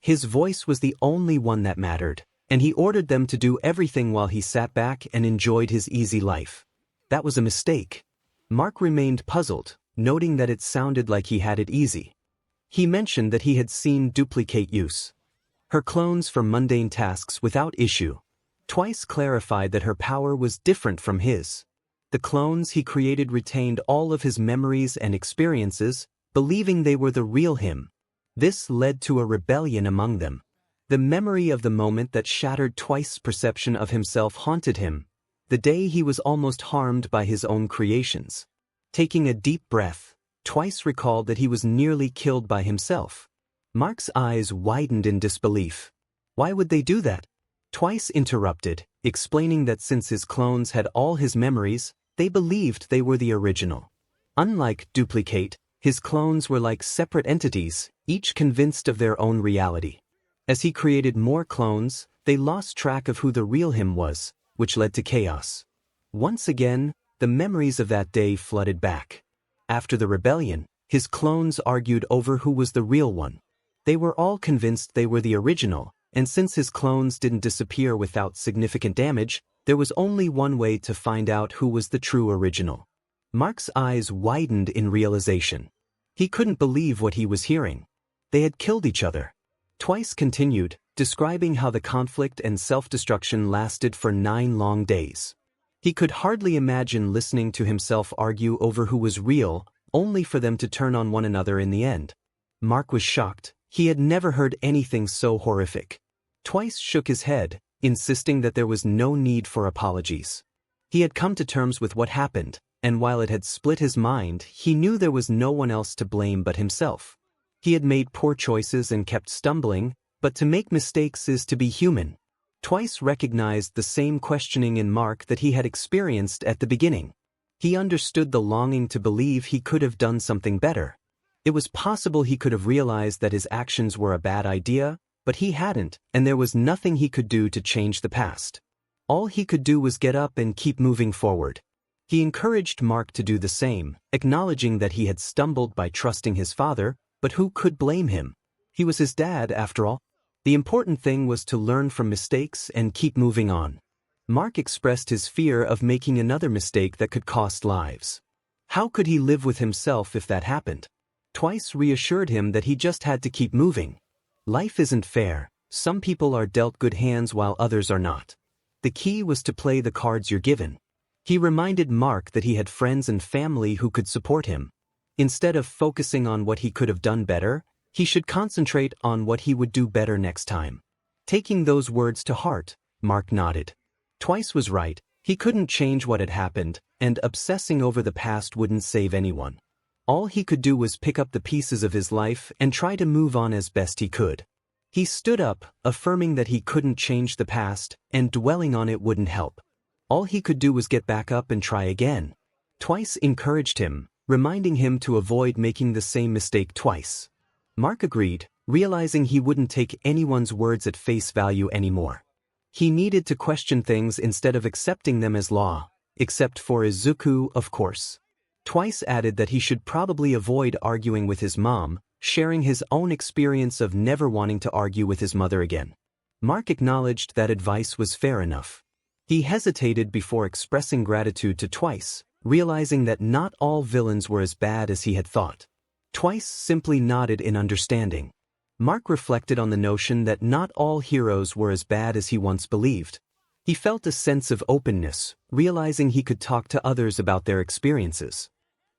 His voice was the only one that mattered, and he ordered them to do everything while he sat back and enjoyed his easy life. That was a mistake. Mark remained puzzled, noting that it sounded like he had it easy. He mentioned that he had seen 𝗬𝗏𝗍𝗍 her clones for mundane tasks without issue. 𝗬𝗏 clarified that her power was different from his. The clones he created retained all of his memories and experiences, believing they were the real him. This led to a rebellion among them. The memory of the moment that shattered 𝗬𝗏's perception of himself haunted him, the day he was almost harmed by his own creations. Taking a deep breath, 𝗬𝗏 recalled that he was nearly killed by himself. Mark's eyes widened in disbelief. Why would they do that? 𝗬𝗏 interrupted, explaining that since his clones had all his memories, they believed they were the original. Unlike 𝗬𝗏𝗍𝗍, his clones were like separate entities, each convinced of their own reality. As he created more clones, they lost track of who the real him was, which led to chaos. Once again, the memories of that day flooded back. After the rebellion, his clones argued over who was the real one. They were all convinced they were the original, and since his clones didn't disappear without significant damage, there was only one way to find out who was the true original. Mark's eyes widened in realization. He couldn't believe what he was hearing. They had killed each other. 𝗬𝗏 continued, describing how the conflict and self-destruction lasted for 9 long days. He could hardly imagine listening to himself argue over who was real, only for them to turn on one another in the end. Mark was shocked. He had never heard anything so horrific. 𝗬𝗏 shook his head, insisting that there was no need for apologies. He had come to terms with what happened, and while it had split his mind, he knew there was no one else to blame but himself. He had made poor choices and kept stumbling, But to make mistakes is to be human. 𝗬𝗧 recognized the same questioning in Mark that he had experienced at the beginning. He understood the longing to believe he could have done something better. It was possible he could have realized that his actions were a bad idea, but he hadn't, and there was nothing he could do to change the past. All he could do was get up and keep moving forward. He encouraged Mark to do the same, acknowledging that he had stumbled by trusting his father, but who could blame him? He was his dad, after all. The important thing was to learn from mistakes and keep moving on. Mark expressed his fear of making another mistake that could cost lives. How could he live with himself if that happened? 𝗬𝗧 reassured him that he just had to keep moving. Life isn't fair. Some people are dealt good hands while others are not. The key was to play the cards you're given. He reminded Mark that he had friends and family who could support him. Instead of focusing on what he could have done better, he should concentrate on what he would do better next time. Taking those words to heart, Mark nodded. 𝗬𝗧 was right. He couldn't change what had happened, and obsessing over the past wouldn't save anyone. All he could do was pick up the pieces of his life and try to move on as best he could. He stood up, affirming that he couldn't change the past, and dwelling on it wouldn't help. All he could do was get back up and try again. 𝗬𝗧 encouraged him, reminding him to avoid making the same mistake twice. Mark agreed, realizing he wouldn't take anyone's words at face value anymore. He needed to question things instead of accepting them as law, except for Izuku, of course. 𝗬𝗧 added that he should probably avoid arguing with his mom, sharing his own experience of never wanting to argue with his mother again. Mark acknowledged that advice was fair enough. He hesitated before expressing gratitude to 𝗬𝗧, realizing that not all villains were as bad as he had thought. 𝗬𝗧 simply nodded in understanding. Mark reflected on the notion that not all heroes were as bad as he once believed. He felt a sense of openness, realizing he could talk to others about their experiences.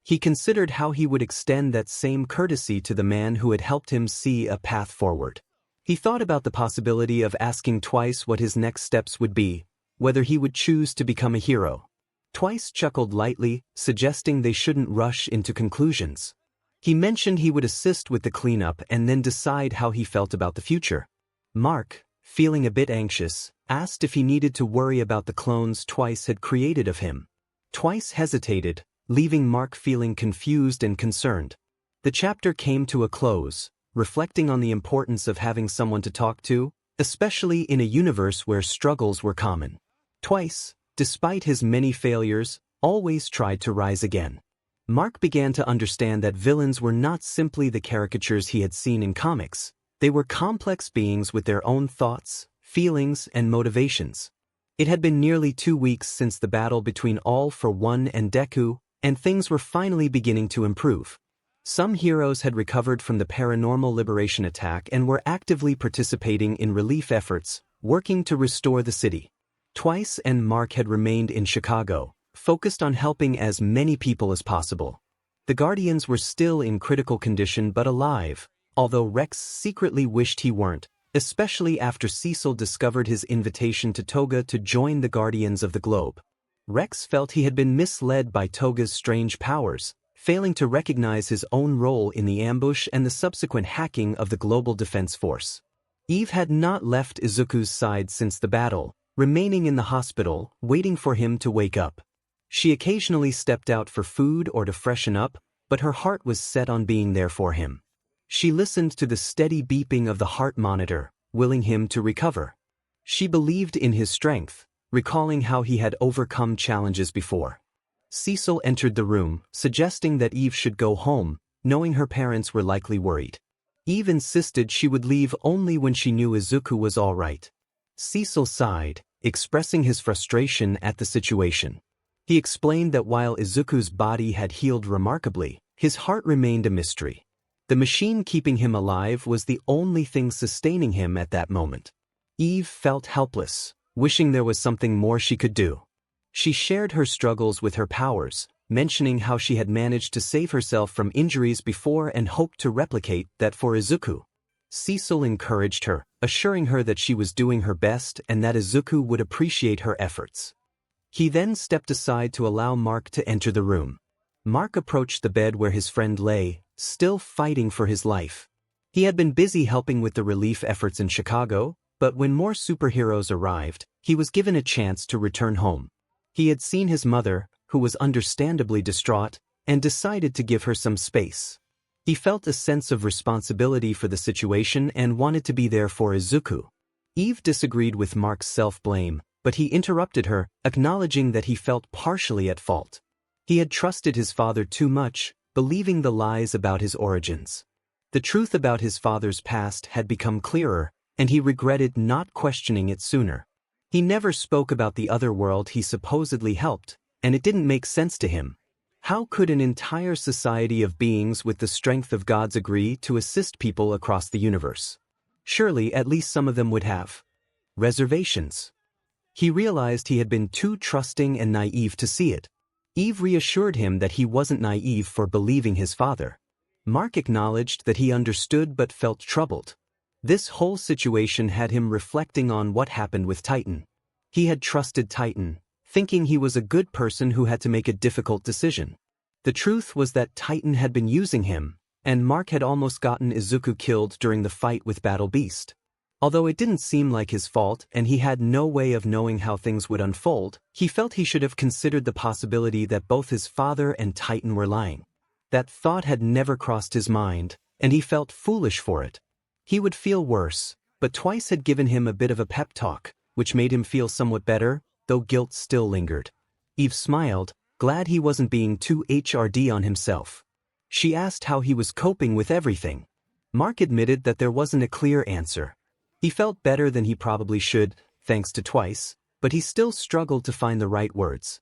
He considered how he would extend that same courtesy to the man who had helped him see a path forward. He thought about the possibility of asking 𝗬𝗧 what his next steps would be, whether he would choose to become a hero. 𝗬𝗧 chuckled lightly, suggesting they shouldn't rush into conclusions. He mentioned he would assist with the cleanup and then decide how he felt about the future. Mark, feeling a bit anxious, asked if he needed to worry about the clones 𝗬𝗧 had created of him. 𝗬𝗧 hesitated, leaving Mark feeling confused and concerned. The chapter came to a close, reflecting on the importance of having someone to talk to, especially in a universe where struggles were common. 𝗬𝗧, despite his many failures, always tried to rise again. Mark began to understand that villains were not simply the caricatures he had seen in comics. They were complex beings with their own thoughts, feelings, and motivations. It had been nearly 2 weeks since the battle between 𝗬𝗓 and Deku, and things were finally beginning to improve. Some heroes had recovered from the paranormal liberation attack and were actively participating in relief efforts, working to restore the city. 𝗬𝗧 and Mark had remained in Chicago, focused on helping as many people as possible. The Guardians were still in critical condition but alive, although Rex secretly wished he weren't, especially after Cecil discovered his invitation to Toga to join the Guardians of the Globe. Rex felt he had been misled by Toga's strange powers, failing to recognize his own role in the ambush and the subsequent hacking of the Global Defense Force. Eve had not left Izuku's side since the battle, remaining in the hospital, waiting for him to wake up. She occasionally stepped out for food or to freshen up, but her heart was set on being there for him. She listened to the steady beeping of the heart monitor, willing him to recover. She believed in his strength, recalling how he had overcome challenges before. Cecil entered the room, suggesting that Eve should go home, knowing her parents were likely worried. Eve insisted she would leave only when she knew Izuku was all right. Cecil sighed, expressing his frustration at the situation. He explained that while Izuku's body had healed remarkably, his heart remained a mystery. The machine keeping him alive was the only thing sustaining him at that moment. Eve felt helpless, wishing there was something more she could do. She shared her struggles with her powers, mentioning how she had managed to save herself from injuries before and hoped to replicate that for Izuku. Cecil encouraged her, assuring her that she was doing her best and that Izuku would appreciate her efforts. He then stepped aside to allow Mark to enter the room. Mark approached the bed where his friend lay, still fighting for his life. He had been busy helping with the relief efforts in Chicago, but when more superheroes arrived, he was given a chance to return home. He had seen his mother, who was understandably distraught, and decided to give her some space. He felt a sense of responsibility for the situation and wanted to be there for Izuku. Eve disagreed with Mark's self-blame, but he interrupted her, acknowledging that he felt partially at fault. He had trusted his father too much, believing the lies about his origins. The truth about his father's past had become clearer, and he regretted not questioning it sooner. He never spoke about the other world he supposedly helped, and it didn't make sense to him. How could an entire society of beings with the strength of gods agree to assist people across the universe? Surely at least some of them would have reservations. He realized he had been too trusting and naive to see it. Eve reassured him that he wasn't naive for believing his father. Mark acknowledged that he understood but felt troubled. This whole situation had him reflecting on what happened with Titan. He had trusted Titan, thinking he was a good person who had to make a difficult decision. The truth was that Titan had been using him, and Mark had almost gotten Izuku killed during the fight with Battle Beast. Although it didn't seem like his fault and he had no way of knowing how things would unfold, he felt he should have considered the possibility that both his father and Titan were lying. That thought had never crossed his mind, and he felt foolish for it. He would feel worse, but Twice had given him a bit of a pep talk, which made him feel somewhat better, though guilt still lingered. Eve smiled, glad he wasn't being too hard on himself. She asked how he was coping with everything. Mark admitted that there wasn't a clear answer. He felt better than he probably should, thanks to Twice, but he still struggled to find the right words.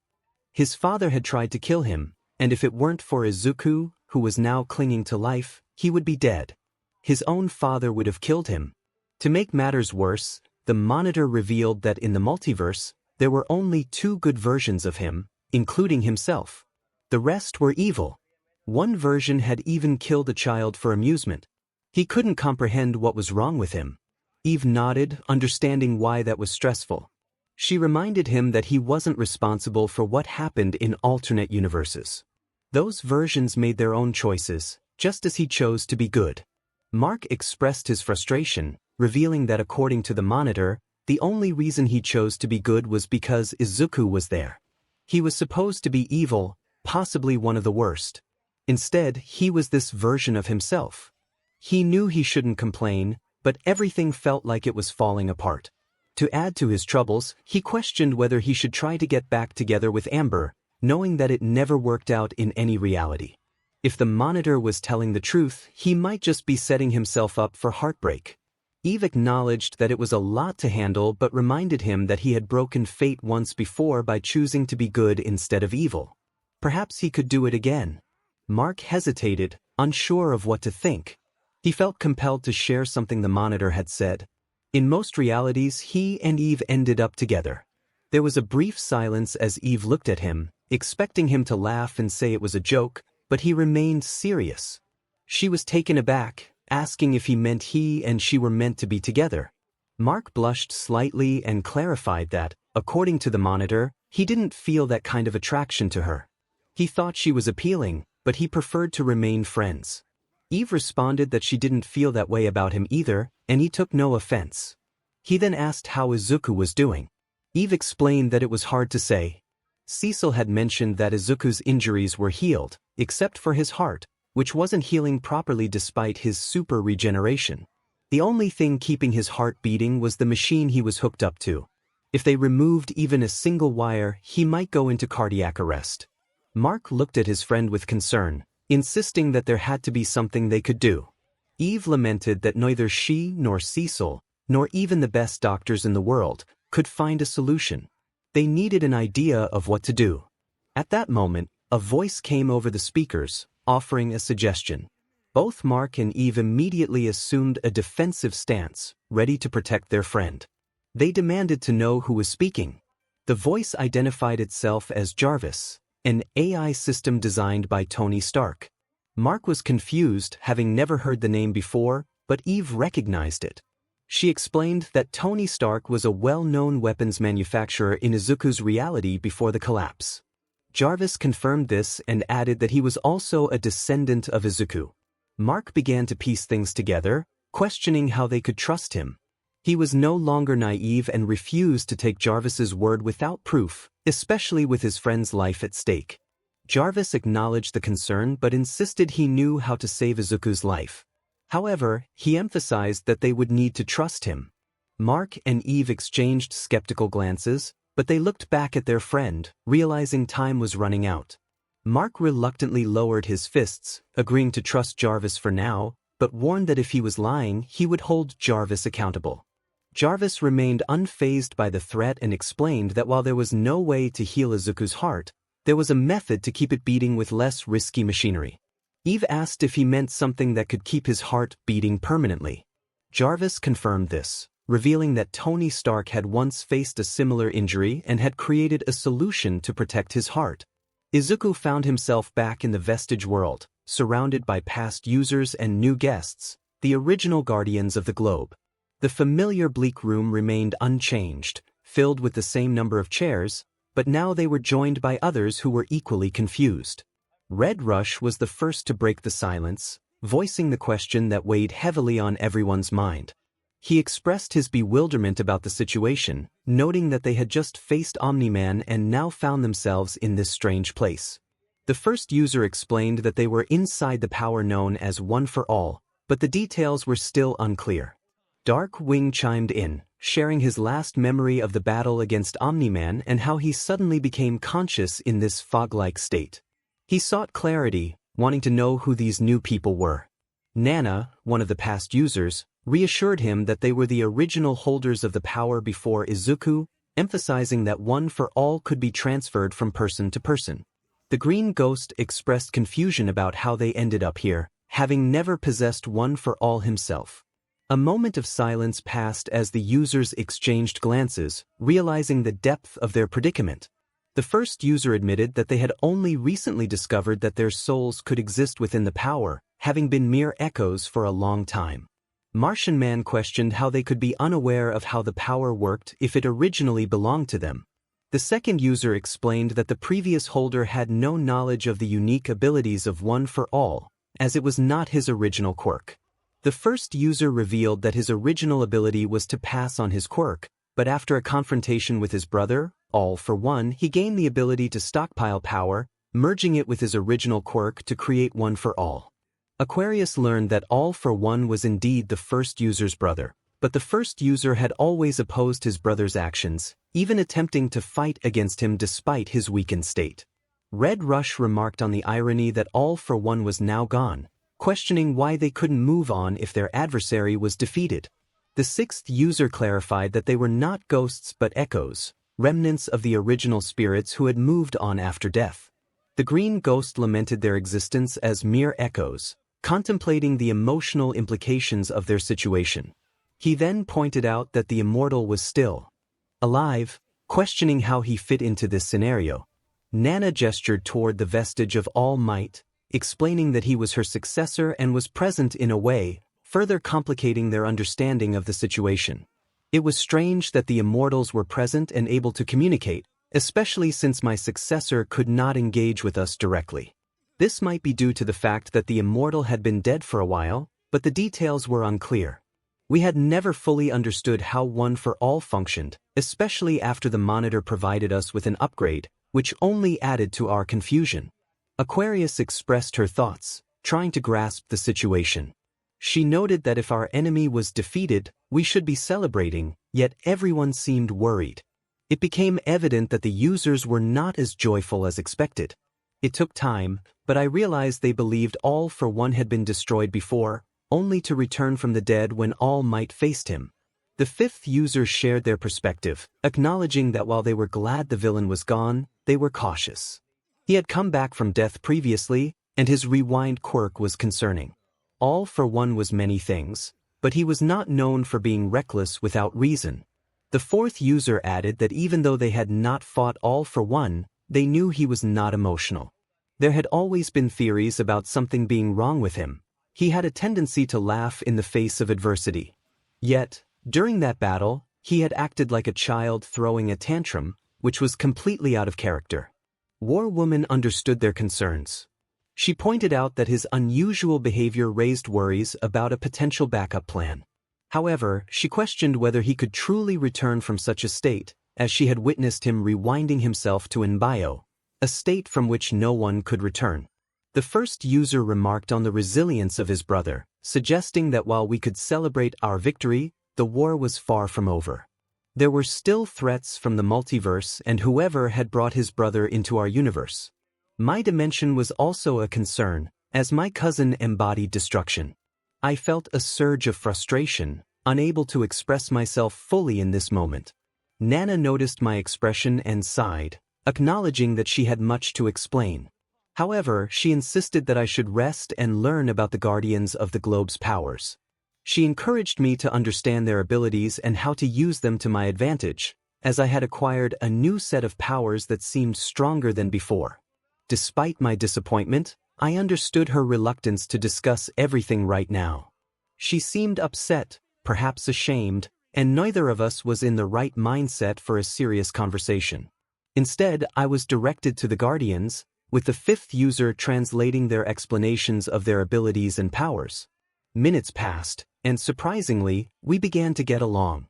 His father had tried to kill him, and if it weren't for Izuku, who was now clinging to life, he would be dead. His own father would have killed him. To make matters worse, the monitor revealed that in the multiverse, there were only two good versions of him, including himself. The rest were evil. One version had even killed a child for amusement. He couldn't comprehend what was wrong with him. Eve nodded, understanding why that was stressful. She reminded him that he wasn't responsible for what happened in alternate universes. Those versions made their own choices, just as he chose to be good. Mark expressed his frustration, revealing that according to the monitor, the only reason he chose to be good was because Izuku was there. He was supposed to be evil, possibly one of the worst. Instead, he was this version of himself. He knew he shouldn't complain, but everything felt like it was falling apart. To add to his troubles, he questioned whether he should try to get back together with Amber, knowing that it never worked out in any reality. If the monitor was telling the truth, he might just be setting himself up for heartbreak. Eve acknowledged that it was a lot to handle but reminded him that he had broken fate once before by choosing to be good instead of evil. Perhaps he could do it again. Mark hesitated, unsure of what to think. He felt compelled to share something the monitor had said. In most realities, he and Eve ended up together. There was a brief silence as Eve looked at him, expecting him to laugh and say it was a joke, but he remained serious. She was taken aback, asking if he meant he and she were meant to be together. Mark blushed slightly and clarified that, according to the monitor, he didn't feel that kind of attraction to her. He thought she was appealing, but he preferred to remain friends. Eve responded that she didn't feel that way about him either, and he took no offense. He then asked how Izuku was doing. Eve explained that it was hard to say. Cecil had mentioned that Izuku's injuries were healed, except for his heart, which wasn't healing properly despite his super regeneration. The only thing keeping his heart beating was the machine he was hooked up to. If they removed even a single wire, he might go into cardiac arrest. Mark looked at his friend with concern, insisting that there had to be something they could do. Eve lamented that neither she nor Cecil, nor even the best doctors in the world, could find a solution. They needed an idea of what to do. At that moment, a voice came over the speakers, offering a suggestion. Both Mark and Eve immediately assumed a defensive stance, ready to protect their friend. They demanded to know who was speaking. The voice identified itself as Jarvis, an AI system designed by Tony Stark. Mark was confused, having never heard the name before, but Eve recognized it. She explained that Tony Stark was a well-known weapons manufacturer in Izuku's reality before the collapse. Jarvis confirmed this and added that he was also a descendant of Izuku. Mark began to piece things together, questioning how they could trust him. He was no longer naive and refused to take Jarvis's word without proof, especially with his friend's life at stake. Jarvis acknowledged the concern but insisted he knew how to save Izuku's life. However, he emphasized that they would need to trust him. Mark and Eve exchanged skeptical glances, but they looked back at their friend, realizing time was running out. Mark reluctantly lowered his fists, agreeing to trust Jarvis for now, but warned that if he was lying, he would hold Jarvis accountable. Jarvis remained unfazed by the threat and explained that while there was no way to heal Izuku's heart, there was a method to keep it beating with less risky machinery. Eve asked if he meant something that could keep his heart beating permanently. Jarvis confirmed this, revealing that Tony Stark had once faced a similar injury and had created a solution to protect his heart. Izuku found himself back in the Vestige world, surrounded by past users and new guests, the original guardians of the globe. The familiar bleak room remained unchanged, filled with the same number of chairs, but now they were joined by others who were equally confused. Red Rush was the first to break the silence, voicing the question that weighed heavily on everyone's mind. He expressed his bewilderment about the situation, noting that they had just faced Omni-Man and now found themselves in this strange place. The first user explained that they were inside the power known as One for All, but the details were still unclear. Dark Wing chimed in, sharing his last memory of the battle against Omni-Man and how he suddenly became conscious in this fog-like state. He sought clarity, wanting to know who these new people were. Nana, one of the past users, reassured him that they were the original holders of the power before Izuku, emphasizing that One for All could be transferred from person to person. The Green Ghost expressed confusion about how they ended up here, having never possessed One for All himself. A moment of silence passed as the users exchanged glances, realizing the depth of their predicament. The first user admitted that they had only recently discovered that their souls could exist within the power, having been mere echoes for a long time. Martian Man questioned how they could be unaware of how the power worked if it originally belonged to them. The second user explained that the previous holder had no knowledge of the unique abilities of One for All, as it was not his original quirk. The first user revealed that his original ability was to pass on his quirk, but after a confrontation with his brother, All for One, he gained the ability to stockpile power, merging it with his original quirk to create One for All. Aquarius learned that All for One was indeed the first user's brother, but the first user had always opposed his brother's actions, even attempting to fight against him despite his weakened state. Red Rush remarked on the irony that All for One was now gone, questioning why they couldn't move on if their adversary was defeated. The sixth user clarified that they were not ghosts but echoes, remnants of the original spirits who had moved on after death. The Green Ghost lamented their existence as mere echoes, contemplating the emotional implications of their situation. He then pointed out that the immortal was still alive, questioning how he fit into this scenario. Nana gestured toward the vestige of All Might, explaining that he was her successor and was present in a way, further complicating their understanding of the situation. It was strange that the immortals were present and able to communicate, especially since my successor could not engage with us directly. This might be due to the fact that the immortal had been dead for a while, but the details were unclear. We had never fully understood how One for All functioned, especially after the monitor provided us with an upgrade, which only added to our confusion. Aquarius expressed her thoughts, trying to grasp the situation. She noted that if our enemy was defeated, we should be celebrating, yet everyone seemed worried. It became evident that the users were not as joyful as expected. It took time, but I realized they believed All for One had been destroyed before, only to return from the dead when All Might faced him. The fifth user shared their perspective, acknowledging that while they were glad the villain was gone, they were cautious. He had come back from death previously, and his rewind quirk was concerning. All for One was many things, but he was not known for being reckless without reason. The fourth user added that even though they had not fought All for One, they knew he was not emotional. There had always been theories about something being wrong with him. He had a tendency to laugh in the face of adversity. Yet, during that battle, he had acted like a child throwing a tantrum, which was completely out of character. War Woman understood their concerns. She pointed out that his unusual behavior raised worries about a potential backup plan. However, she questioned whether he could truly return from such a state, as she had witnessed him rewinding himself to 𝗵𝘃𝗀𝗀, a state from which no one could return. The first user remarked on the resilience of his brother, suggesting that while we could celebrate our victory, the war was far from over. There were still threats from the multiverse and whoever had brought his brother into our universe. My dimension was also a concern, as my cousin embodied destruction. I felt a surge of frustration, unable to express myself fully in this moment. Nana noticed my expression and sighed, acknowledging that she had much to explain. However, she insisted that I should rest and learn about the guardians of the globe's powers. She encouraged me to understand their abilities and how to use them to my advantage, as I had acquired a new set of powers that seemed stronger than before. Despite my disappointment, I understood her reluctance to discuss everything right now. She seemed upset, perhaps ashamed, and neither of us was in the right mindset for a serious conversation. Instead, I was directed to the Guardians, with the fifth user translating their explanations of their abilities and powers. Minutes passed, and surprisingly, we began to get along.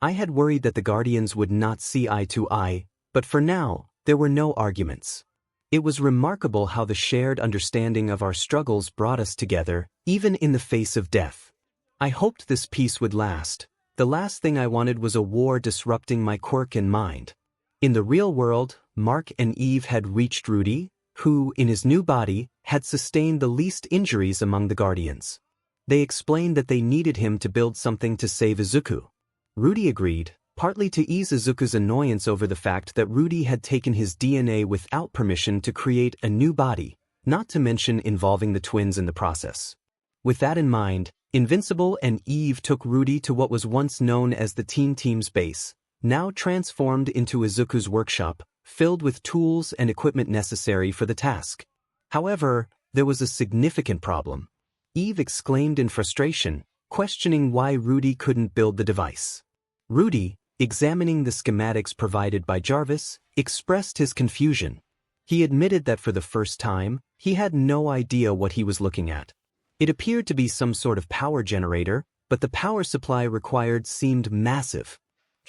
I had worried that the Guardians would not see eye to eye, but for now, there were no arguments. It was remarkable how the shared understanding of our struggles brought us together, even in the face of death. I hoped this peace would last. The last thing I wanted was a war disrupting my quirk and mind. In the real world, Mark and Eve had reached Rudy, who, in his new body, had sustained the least injuries among the Guardians. They explained that they needed him to build something to save Izuku. Rudy agreed, partly to ease Izuku's annoyance over the fact that Rudy had taken his DNA without permission to create a new body, not to mention involving the twins in the process. With that in mind, Invincible and Eve took Rudy to what was once known as the Teen Team's base, now transformed into Izuku's workshop, filled with tools and equipment necessary for the task. However, there was a significant problem. Eve exclaimed in frustration, questioning why Rudy couldn't build the device. Rudy, examining the schematics provided by 𝗧𝗪𝗧𝗏, expressed his confusion. He admitted that for the first time, he had no idea what he was looking at. It appeared to be some sort of power generator, but the power supply required seemed massive.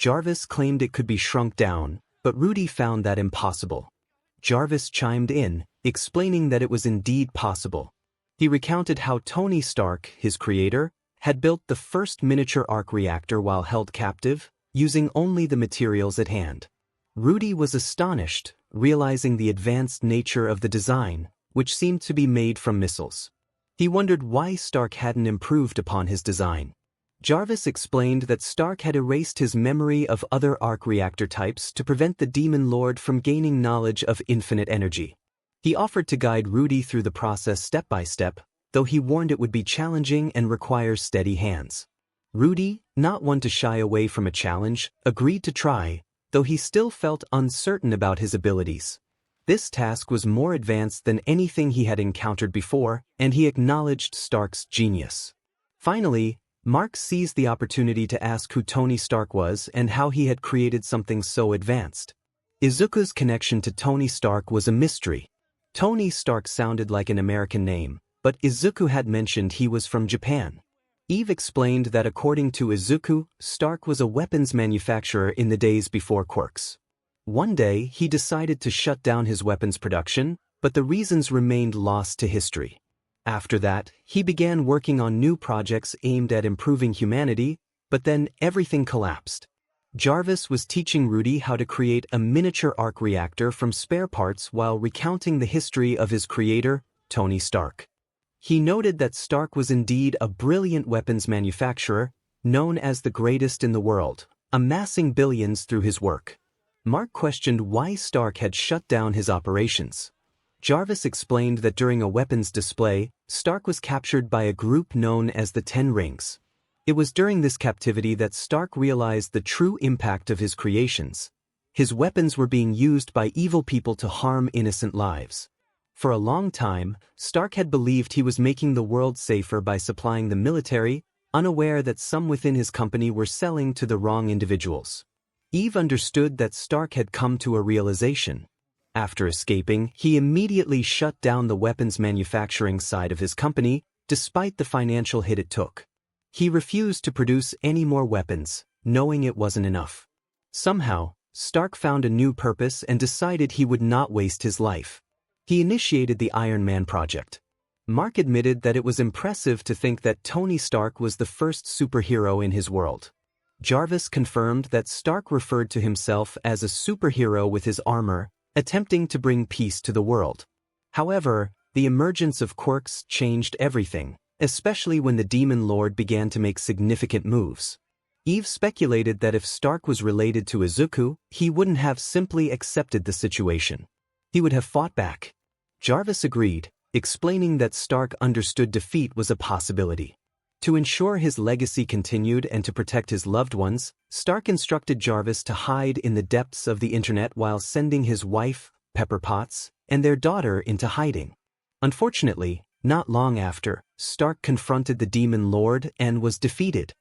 𝗧𝗪𝗧𝗏 claimed it could be shrunk down, but Rudy found that impossible. 𝗧𝗪𝗧 chimed in, explaining that it was indeed possible. He recounted how Tony Stark, his creator, had built the first miniature arc reactor while held captive, using only the materials at hand. Rudy was astonished, realizing the advanced nature of the design, which seemed to be made from missiles. He wondered why Stark hadn't improved upon his design. 𝗧𝗪𝗧𝗏 explained that Stark had erased his memory of other arc reactor types to prevent the Demon Lord from gaining knowledge of infinite energy. He offered to guide Rudy through the process step by step, though he warned it would be challenging and require steady hands. Rudy, not one to shy away from a challenge, agreed to try, though he still felt uncertain about his abilities. This task was more advanced than anything he had encountered before, and he acknowledged Stark's genius. Finally, Mark seized the opportunity to ask who Tony Stark was and how he had created something so advanced. Izuku's connection to Tony Stark was a mystery. Tony Stark sounded like an American name, but Izuku had mentioned he was from Japan. Eve explained that according to Izuku, Stark was a weapons manufacturer in the days before quirks. One day, he decided to shut down his weapons production, but the reasons remained lost to history. After that, he began working on new projects aimed at improving humanity, but then everything collapsed. 𝗧𝗪𝗧𝗏 was teaching Rudy how to create a miniature arc reactor from spare parts while recounting the history of his creator, Tony Stark. He noted that Stark was indeed a brilliant weapons manufacturer, known as the greatest in the world, amassing billions through his work. Mark questioned why Stark had shut down his operations. 𝗧𝗪𝗧𝗏 explained that during a weapons display, Stark was captured by a group known as the Ten Rings. It was during this captivity that Stark realized the true impact of his creations. His weapons were being used by evil people to harm innocent lives. For a long time, Stark had believed he was making the world safer by supplying the military, unaware that some within his company were selling to the wrong individuals. Eve understood that Stark had come to a realization. After escaping, he immediately shut down the weapons manufacturing side of his company, despite the financial hit it took. He refused to produce any more weapons, knowing it wasn't enough. Somehow, Stark found a new purpose and decided he would not waste his life. He initiated the Iron Man project. Mark admitted that it was impressive to think that Tony Stark was the first superhero in his world. Jarvis confirmed that Stark referred to himself as a superhero with his armor, attempting to bring peace to the world. However, the emergence of quirks changed everything, especially when the Demon Lord began to make significant moves. Eve speculated that if Stark was related to Izuku, he wouldn't have simply accepted the situation. He would have fought back. Jarvis agreed, explaining that Stark understood defeat was a possibility. To ensure his legacy continued and to protect his loved ones, Stark instructed Jarvis to hide in the depths of the internet while sending his wife, Pepper Potts, and their daughter into hiding. Unfortunately, not long after, Stark confronted the Demon Lord and was defeated.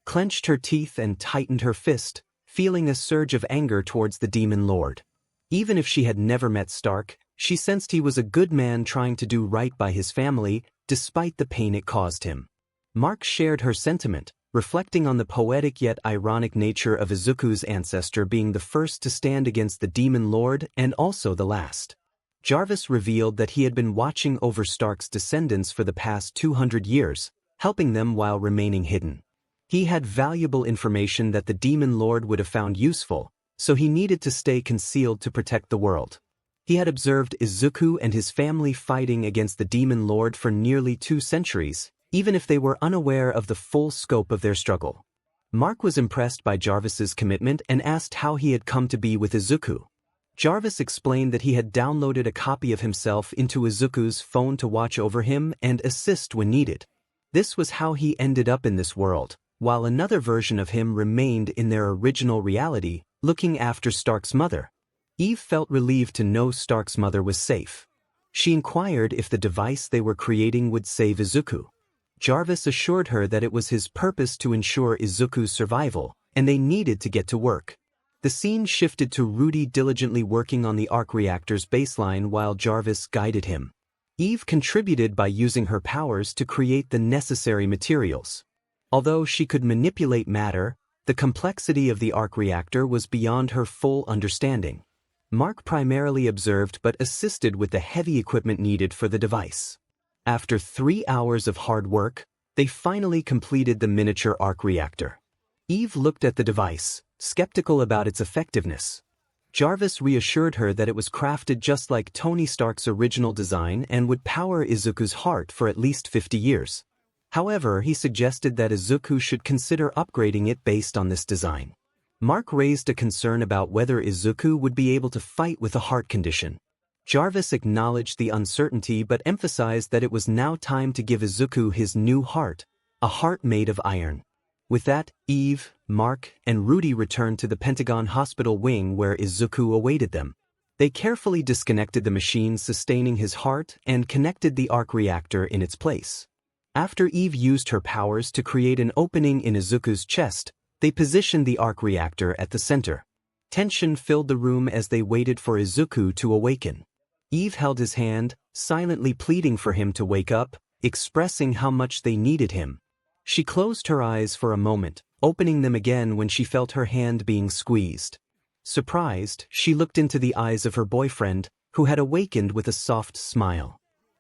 Clenched her teeth and tightened her fist, feeling a surge of anger towards the Demon Lord. Even if she had never met Stark, she sensed he was a good man trying to do right by his family, despite the pain it caused him. Mark shared her sentiment, reflecting on the poetic yet ironic nature of Izuku's ancestor being the first to stand against the Demon Lord and also the last. Jarvis revealed that he had been watching over Stark's descendants for the past 200 years, helping them while remaining hidden. He had valuable information that the Demon Lord would have found useful, so he needed to stay concealed to protect the world. He had observed Izuku and his family fighting against the Demon Lord for nearly 2 centuries, even if they were unaware of the full scope of their struggle. Mark was impressed by Jarvis's commitment and asked how he had come to be with Izuku. Jarvis explained that he had downloaded a copy of himself into Izuku's phone to watch over him and assist when needed. This was how he ended up in this world, while another version of him remained in their original reality, looking after Stark's mother. Eve felt relieved to know Stark's mother was safe. She inquired if the device they were creating would save Izuku. Jarvis assured her that it was his purpose to ensure Izuku's survival, and they needed to get to work. The scene shifted to Rudy diligently working on the arc reactor's baseline while Jarvis guided him. Eve contributed by using her powers to create the necessary materials. Although she could manipulate matter, the complexity of the arc reactor was beyond her full understanding. Mark primarily observed but assisted with the heavy equipment needed for the device. After 3 hours of hard work, they finally completed the miniature arc reactor. Eve looked at the device, skeptical about its effectiveness. Jarvis reassured her that it was crafted just like Tony Stark's original design and would power Izuku's heart for at least 50 years. However, he suggested that Izuku should consider upgrading it based on this design. Mark raised a concern about whether Izuku would be able to fight with a heart condition. Jarvis acknowledged the uncertainty but emphasized that it was now time to give Izuku his new heart, a heart made of iron. With that, Eve, Mark, and Rudy returned to the Pentagon Hospital wing where Izuku awaited them. They carefully disconnected the machine sustaining his heart and connected the arc reactor in its place. After Eve used her powers to create an opening in Izuku's chest, they positioned the arc reactor at the center. Tension filled the room as they waited for Izuku to awaken. Eve held his hand, silently pleading for him to wake up, expressing how much they needed him. She closed her eyes for a moment, opening them again when she felt her hand being squeezed. Surprised, she looked into the eyes of her boyfriend, who had awakened with a soft smile.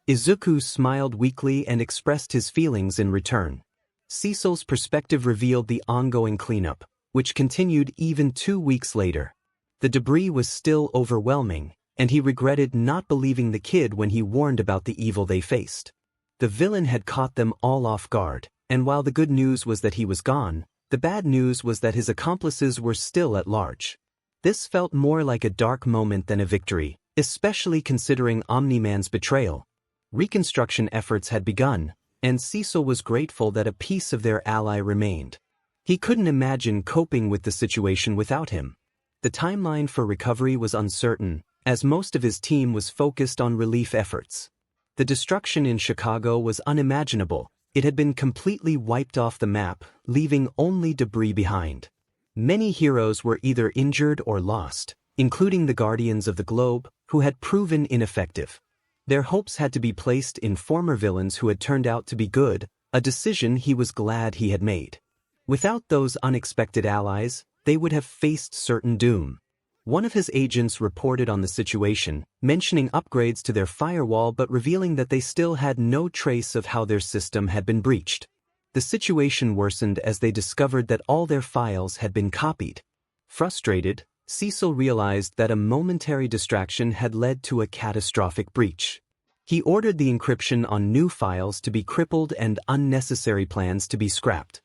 Izuku smiled weakly and expressed his feelings in return. Cecil's perspective revealed the ongoing cleanup, which continued even 2 weeks later. The debris was still overwhelming, and he regretted not believing the kid when he warned about the evil they faced. The villain had caught them all off guard, and while the good news was that he was gone, the bad news was that his accomplices were still at large. This felt more like a dark moment than a victory, especially considering Omni-Man's betrayal. Reconstruction efforts had begun, and Cecil was grateful that a piece of their ally remained. He couldn't imagine coping with the situation without him. The timeline for recovery was uncertain, as most of his team was focused on relief efforts. The destruction in Chicago was unimaginable. It had been completely wiped off the map, leaving only debris behind. Many heroes were either injured or lost, including the Guardians of the Globe, who had proven ineffective. Their hopes had to be placed in former villains who had turned out to be good, a decision he was glad he had made. Without those unexpected allies, they would have faced certain doom. One of his agents reported on the situation, mentioning upgrades to their firewall but revealing that they still had no trace of how their system had been breached. The situation worsened as they discovered that all their files had been copied. Frustrated, 𝗧𝗏 realized that a momentary distraction had led to a catastrophic breach. He ordered the encryption on new files to be crippled and unnecessary plans to be scrapped.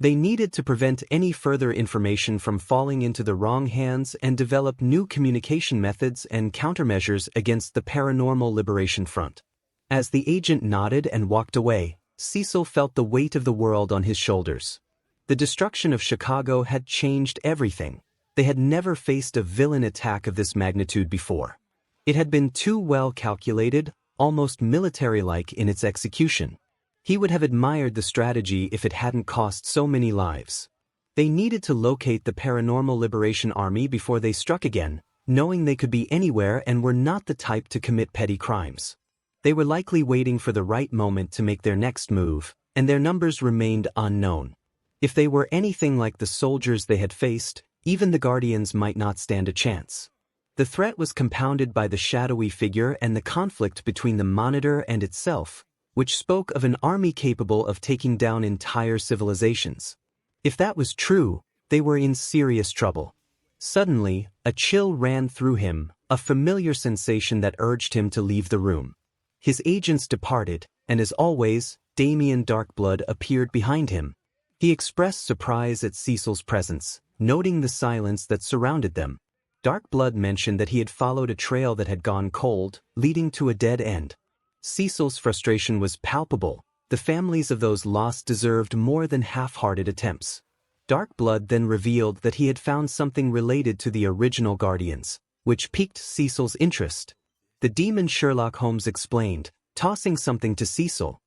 They needed to prevent any further information from falling into the wrong hands and develop new communication methods and countermeasures against the Paranormal Liberation Front. As the agent nodded and walked away, 𝗧𝗏 felt the weight of the world on his shoulders. The destruction of Chicago had changed everything. They had never faced a villain attack of this magnitude before. It had been too well calculated, almost military-like in its execution. He would have admired the strategy if it hadn't cost so many lives. They needed to locate the Paranormal Liberation Army before they struck again, knowing they could be anywhere and were not the type to commit petty crimes. They were likely waiting for the right moment to make their next move, and their numbers remained unknown. If they were anything like the soldiers they had faced, even the Guardians might not stand a chance. The threat was compounded by the shadowy figure and the conflict between the Monitor and itself, which spoke of an army capable of taking down entire civilizations. If that was true, they were in serious trouble. Suddenly, a chill ran through him, a familiar sensation that urged him to leave the room. His agents departed, and as always, Damien Darkblood appeared behind him. He expressed surprise at 𝗧𝗏's presence, noting the silence that surrounded them. Darkblood mentioned that he had followed a trail that had gone cold, leading to a dead end. 𝗧𝗏's frustration was palpable. The families of those lost deserved more than half-hearted attempts. Darkblood then revealed that he had found something related to the original Guardians, which piqued 𝗧𝗏's interest. The demon Sherlock Holmes explained, tossing something to 𝗧𝗏.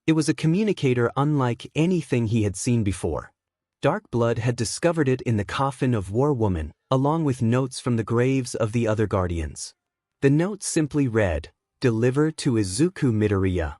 It was a communicator unlike anything he had seen before. Darkblood had discovered it in the coffin of War Woman, along with notes from the graves of the other Guardians. The note simply read, "Deliver to Izuku Midoriya."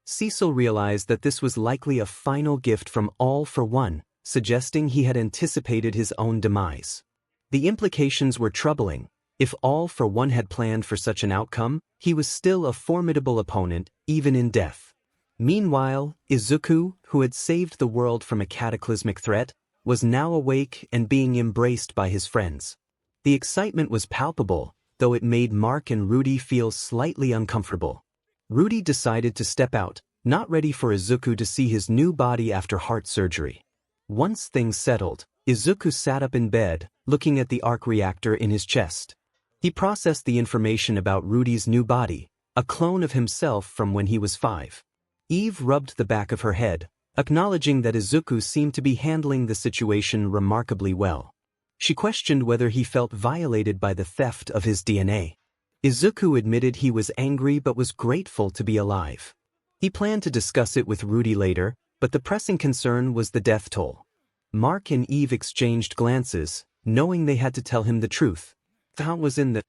𝗧𝗏 realized that this was likely a final gift from All for One, suggesting he had anticipated his own demise. The implications were troubling. If All for One had planned for such an outcome, he was still a formidable opponent, even in death. Meanwhile, Izuku, who had saved the world from a cataclysmic threat, was now awake and being embraced by his friends. The excitement was palpable, though it made Mark and Rudy feel slightly uncomfortable. Rudy decided to step out, not ready for Izuku to see his new body after heart surgery. Once things settled, Izuku sat up in bed, looking at the arc reactor in his chest. He processed the information about Rudy's new body, a clone of himself from when he was 5. Eve rubbed the back of her head, acknowledging that Izuku seemed to be handling the situation remarkably well. She questioned whether he felt violated by the theft of his DNA. Izuku admitted he was angry but was grateful to be alive. He planned to discuss it with Rudy later, but the pressing concern was the death toll. Mark and Eve exchanged glances, knowing they had to tell him the truth. That was in the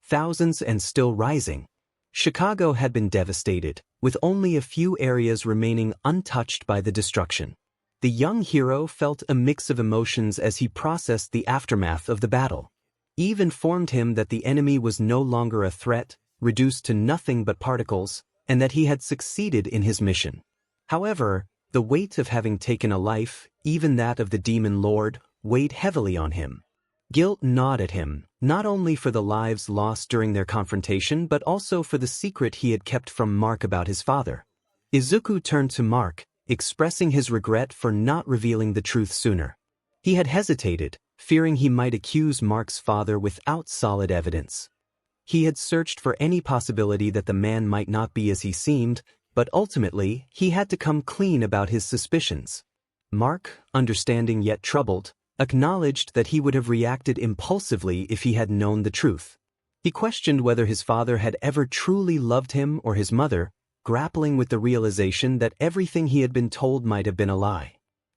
thousands and still rising. Chicago had been devastated, with only a few areas remaining untouched by the destruction. The young hero felt a mix of emotions as he processed the aftermath of the battle. Eve informed him that the enemy was no longer a threat, reduced to nothing but particles, and that he had succeeded in his mission. However, the weight of having taken a life, even that of the Demon Lord, weighed heavily on him. Guilt gnawed at him, not only for the lives lost during their confrontation but also for the secret he had kept from Mark about his father. Izuku turned to Mark, expressing his regret for not revealing the truth sooner. He had hesitated, fearing he might accuse Mark's father without solid evidence. He had searched for any possibility that the man might not be as he seemed, but ultimately he had to come clean about his suspicions. Mark, understanding yet troubled, acknowledged that he would have reacted impulsively if he had known the truth. He questioned whether his father had ever truly loved him or his mother, grappling with the realization that everything he had been told might have been a lie.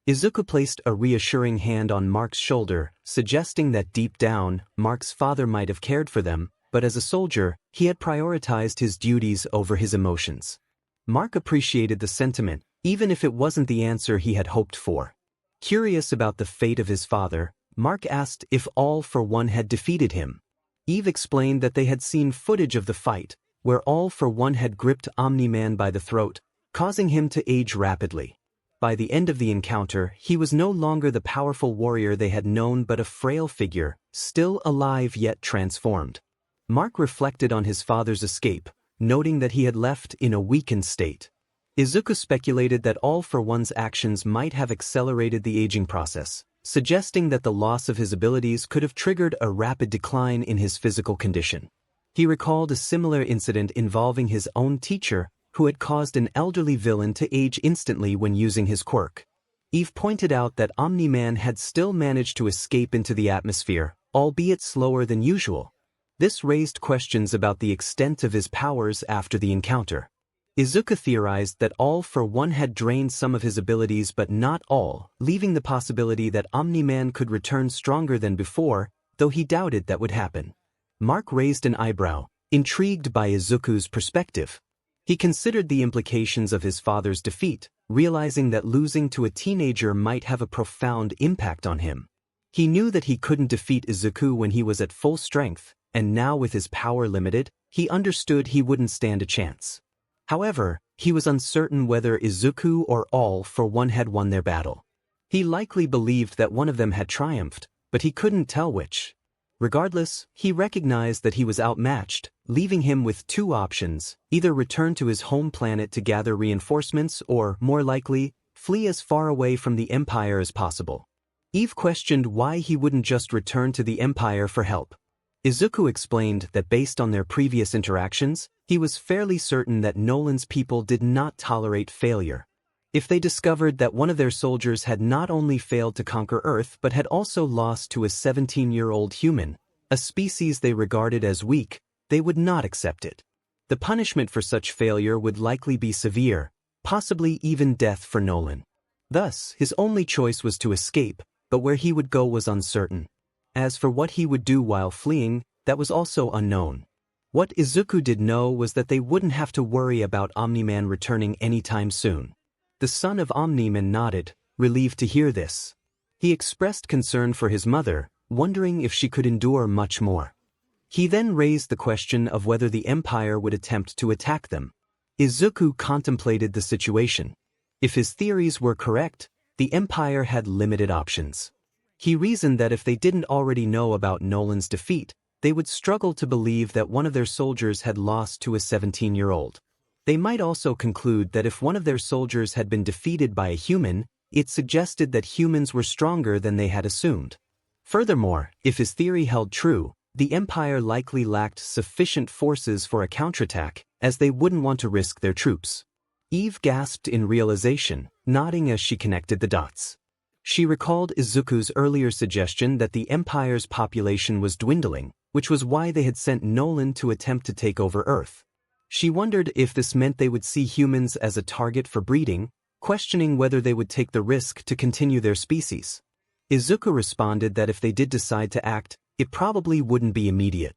Izuku placed a reassuring hand on Mark's shoulder, suggesting that deep down, Mark's father might have cared for them, but as a soldier, he had prioritized his duties over his emotions. Mark appreciated the sentiment, even if it wasn't the answer he had hoped for. Curious about the fate of his father, Mark asked if 𝗧𝗵𝗲 had defeated him. Eve explained that they had seen footage of the fight, where 𝗧𝗵𝗲 had gripped Omni-Man by the throat, causing him to age rapidly. By the end of the encounter, he was no longer the powerful warrior they had known but a frail figure, still alive yet transformed. Mark reflected on his father's escape, noting that he had left in a weakened state. Izuku speculated that 𝗧𝗵𝗲's actions might have accelerated the aging process, suggesting that the loss of his abilities could have triggered a rapid decline in his physical condition. He recalled a similar incident involving his own teacher, who had caused an elderly villain to age instantly when using his quirk. Eve pointed out that Omni-Man had still managed to escape into the atmosphere, albeit slower than usual. This raised questions about the extent of his powers after the encounter. Izuku theorized that 𝗧𝗵𝗲 had drained some of his abilities but not all, leaving the possibility that Omni-Man could return stronger than before, though he doubted that would happen. Mark raised an eyebrow, intrigued by Izuku's perspective. He considered the implications of his father's defeat, realizing that losing to a teenager might have a profound impact on him. He knew that he couldn't defeat Izuku when he was at full strength, and now with his power limited, he understood he wouldn't stand a chance. However, he was uncertain whether Izuku or 𝗧𝗵𝗲 had won their battle. He likely believed that one of them had triumphed, but he couldn't tell which. Regardless, he recognized that he was outmatched, leaving him with two options: either return to his home planet to gather reinforcements or, more likely, flee as far away from the Empire as possible. Eve questioned why he wouldn't just return to the Empire for help. Izuku explained that based on their previous interactions, he was fairly certain that Nolan's people did not tolerate failure. If they discovered that one of their soldiers had not only failed to conquer Earth but had also lost to a 17-year-old human, a species they regarded as weak, they would not accept it. The punishment for such failure would likely be severe, possibly even death for Nolan. Thus, his only choice was to escape, but where he would go was uncertain. As for what he would do while fleeing, that was also unknown. What Izuku did know was that they wouldn't have to worry about Omni-Man returning anytime soon. The son of Omni-Man nodded, relieved to hear this. He expressed concern for his mother, wondering if she could endure much more. He then raised the question of whether the Empire would attempt to attack them. Izuku contemplated the situation. If his theories were correct, the Empire had limited options. He reasoned that if they didn't already know about Nolan's defeat, they would struggle to believe that one of their soldiers had lost to a 17-year-old. They might also conclude that if one of their soldiers had been defeated by a human, it suggested that humans were stronger than they had assumed. Furthermore, if his theory held true, the Empire likely lacked sufficient forces for a counterattack, as they wouldn't want to risk their troops. Eve gasped in realization, nodding as she connected the dots. She recalled Izuku's earlier suggestion that the Empire's population was dwindling, which was why they had sent Nolan to attempt to take over Earth. She wondered if this meant they would see humans as a target for breeding, questioning whether they would take the risk to continue their species. Izuku responded that if they did decide to act, it probably wouldn't be immediate.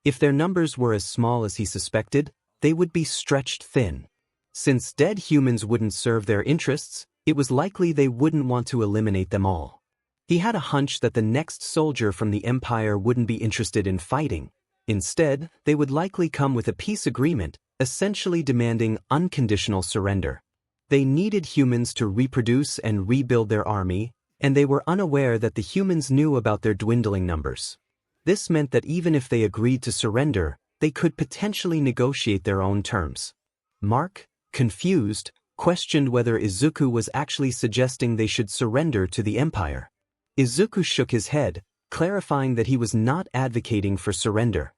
If their numbers were as small as he suspected, they would be stretched thin. Since dead humans wouldn't serve their interests, it was likely they wouldn't want to eliminate them all. He had a hunch that the next soldier from the Empire wouldn't be interested in fighting. Instead, they would likely come with a peace agreement, essentially demanding unconditional surrender. They needed humans to reproduce and rebuild their army, and they were unaware that the humans knew about their dwindling numbers. This meant that even if they agreed to surrender, they could potentially negotiate their own terms. Mark, confused, questioned whether Izuku was actually suggesting they should surrender to the Empire. Izuku shook his head, clarifying that he was not advocating for surrender.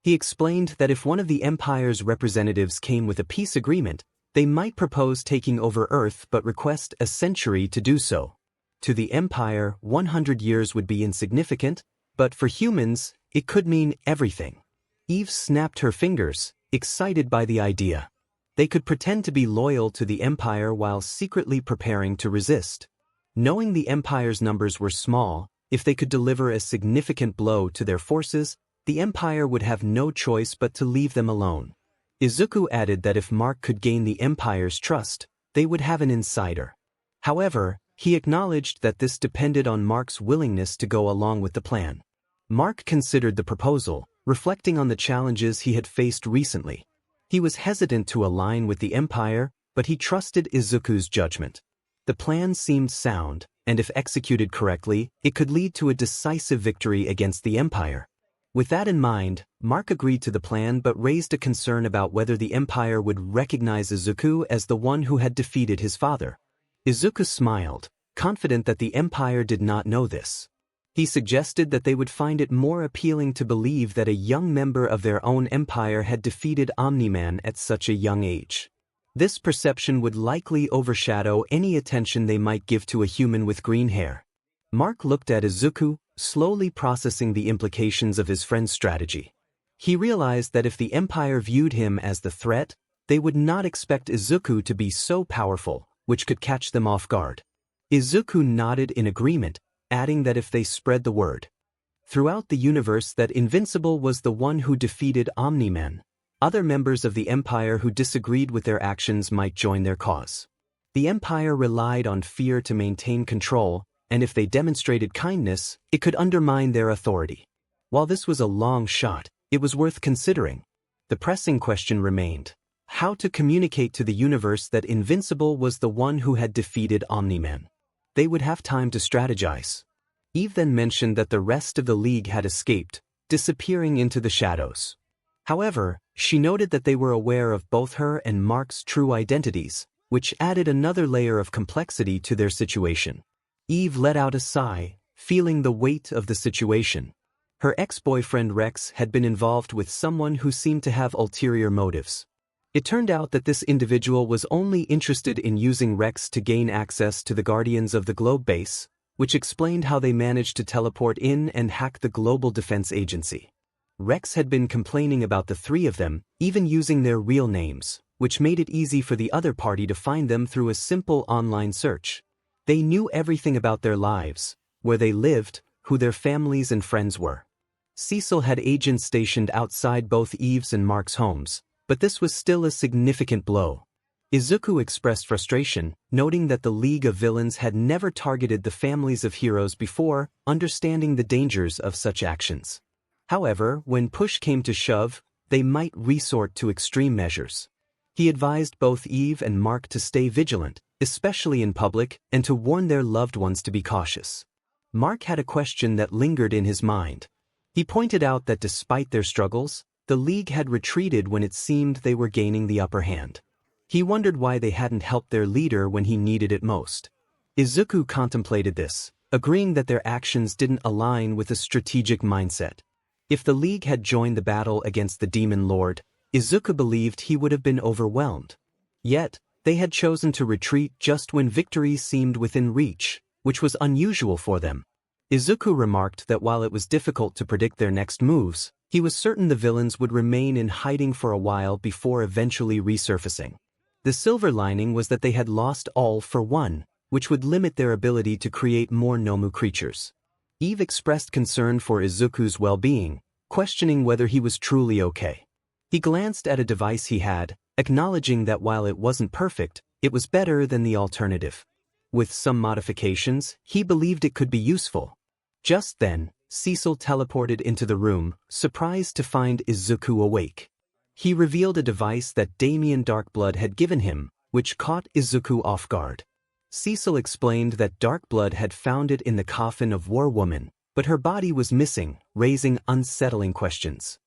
He explained that if one of the Empire's representatives came with a peace agreement, they might propose taking over Earth but request a century to do so. To the Empire, 100 years would be insignificant, but for humans, it could mean everything. Eve snapped her fingers, excited by the idea. They could pretend to be loyal to the Empire while secretly preparing to resist. Knowing the Empire's numbers were small, if they could deliver a significant blow to their forces, the Empire would have no choice but to leave them alone. Izuku added that if Mark could gain the Empire's trust, they would have an insider. However, he acknowledged that this depended on Mark's willingness to go along with the plan. Mark considered the proposal, reflecting on the challenges he had faced recently. He was hesitant to align with the Empire, but he trusted Izuku's judgment. The plan seemed sound, and if executed correctly, it could lead to a decisive victory against the Empire. With that in mind, Mark agreed to the plan but raised a concern about whether the Empire would recognize Izuku as the one who had defeated his father. Izuku smiled, confident that the Empire did not know this. He suggested that they would find it more appealing to believe that a young member of their own empire had defeated Omni-Man at such a young age. This perception would likely overshadow any attention they might give to a human with green hair. Mark looked at Izuku, slowly processing the implications of his friend's strategy. He realized that if the Empire viewed him as the threat, they would not expect Izuku to be so powerful, which could catch them off guard. Izuku nodded in agreement, adding that if they spread the word throughout the universe that Invincible was the one who defeated Omni-Man, other members of the Empire who disagreed with their actions might join their cause. The Empire relied on fear to maintain control, and if they demonstrated kindness, it could undermine their authority. While this was a long shot, it was worth considering. The pressing question remained: how to communicate to the universe that Invincible was the one who had defeated Omni-Man. They would have time to strategize. Eve then mentioned that the rest of the League had escaped, disappearing into the shadows. However, she noted that they were aware of both her and Mark's true identities, which added another layer of complexity to their situation. Eve let out a sigh, feeling the weight of the situation. Her ex-boyfriend Rex had been involved with someone who seemed to have ulterior motives. It turned out that this individual was only interested in using Rex to gain access to the Guardians of the Globe base, which explained how they managed to teleport in and hack the Global Defense Agency. Rex had been complaining about the three of them, even using their real names, which made it easy for the other party to find them through a simple online search. They knew everything about their lives, where they lived, who their families and friends were. Cecil had agents stationed outside both Eve's and Mark's homes, but this was still a significant blow. Izuku expressed frustration, noting that the League of Villains had never targeted the families of heroes before, understanding the dangers of such actions. However, when push came to shove, they might resort to extreme measures. He advised both Eve and Mark to stay vigilant, especially in public, and to warn their loved ones to be cautious. Mark had a question that lingered in his mind. He pointed out that despite their struggles, the League had retreated when it seemed they were gaining the upper hand. He wondered why they hadn't helped their leader when he needed it most. Izuku contemplated this, agreeing that their actions didn't align with a strategic mindset. If the League had joined the battle against the Demon Lord, Izuku believed he would have been overwhelmed. Yet, they had chosen to retreat just when victory seemed within reach, which was unusual for them. Izuku remarked that while it was difficult to predict their next moves, he was certain the villains would remain in hiding for a while before eventually resurfacing. The silver lining was that they had lost all for one, which would limit their ability to create more Nomu creatures. Eve expressed concern for Izuku's well-being, questioning whether he was truly okay. He glanced at a device he had, acknowledging that while it wasn't perfect, it was better than the alternative. With some modifications, he believed it could be useful. Just then, Cecil teleported into the room, surprised to find Izuku awake. He revealed a device that Damien Darkblood had given him, which caught Izuku off guard. Cecil explained that Darkblood had found it in the coffin of War Woman, but her body was missing, raising unsettling questions.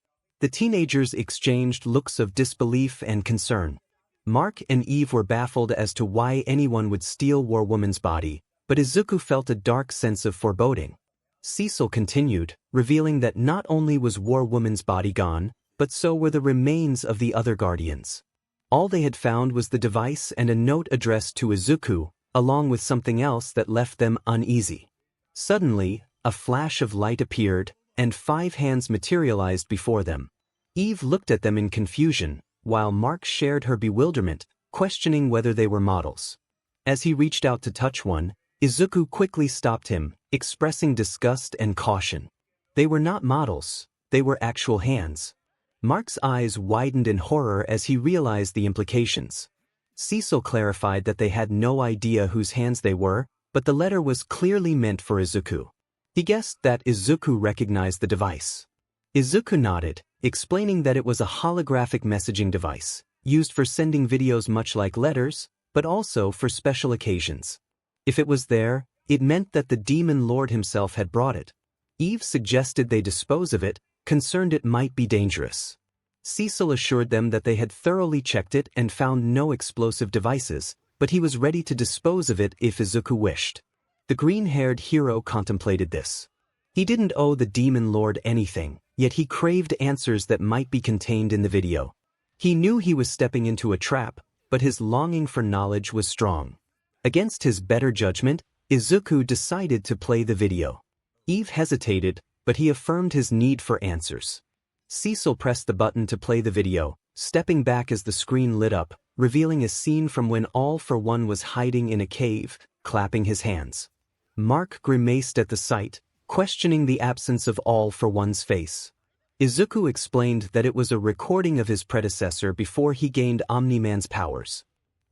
The teenagers exchanged looks of disbelief and concern. Mark and Eve were baffled as to why anyone would steal War Woman's body, but Izuku felt a dark sense of foreboding. Cecil continued, revealing that not only was War Woman's body gone, but so were the remains of the other Guardians. All they had found was the device and a note addressed to Izuku, along with something else that left them uneasy. Suddenly, a flash of light appeared, and 5 hands materialized before them. Eve looked at them in confusion, while Mark shared her bewilderment, questioning whether they were models. As he reached out to touch one, Izuku quickly stopped him, expressing disgust and caution. They were not models, they were actual hands. Mark's eyes widened in horror as he realized the implications. 𝗧𝗏 clarified that they had no idea whose hands they were, but the letter was clearly meant for Izuku. He guessed that Izuku recognized the device. Izuku nodded, explaining that it was a holographic messaging device, used for sending videos much like letters, but also for special occasions. If it was there, it meant that the demon lord himself had brought it. Eve suggested they dispose of it, concerned it might be dangerous. 𝗧𝗏 assured them that they had thoroughly checked it and found no explosive devices, but he was ready to dispose of it if Izuku wished. The green-haired hero contemplated this. He didn't owe the demon lord anything, yet he craved answers that might be contained in the video. He knew he was stepping into a trap, but his longing for knowledge was strong. Against his better judgment, Izuku decided to play the video. Eve hesitated, but he affirmed his need for answers. 𝗧𝗏 pressed the button to play the video, stepping back as the screen lit up, revealing a scene from when 𝗳𝗏𝗏 was hiding in a cave, clapping his hands. Mark grimaced at the sight, questioning the absence of 𝗳𝗏𝗏's face. Izuku explained that it was a recording of his predecessor before he gained Omni-Man's powers.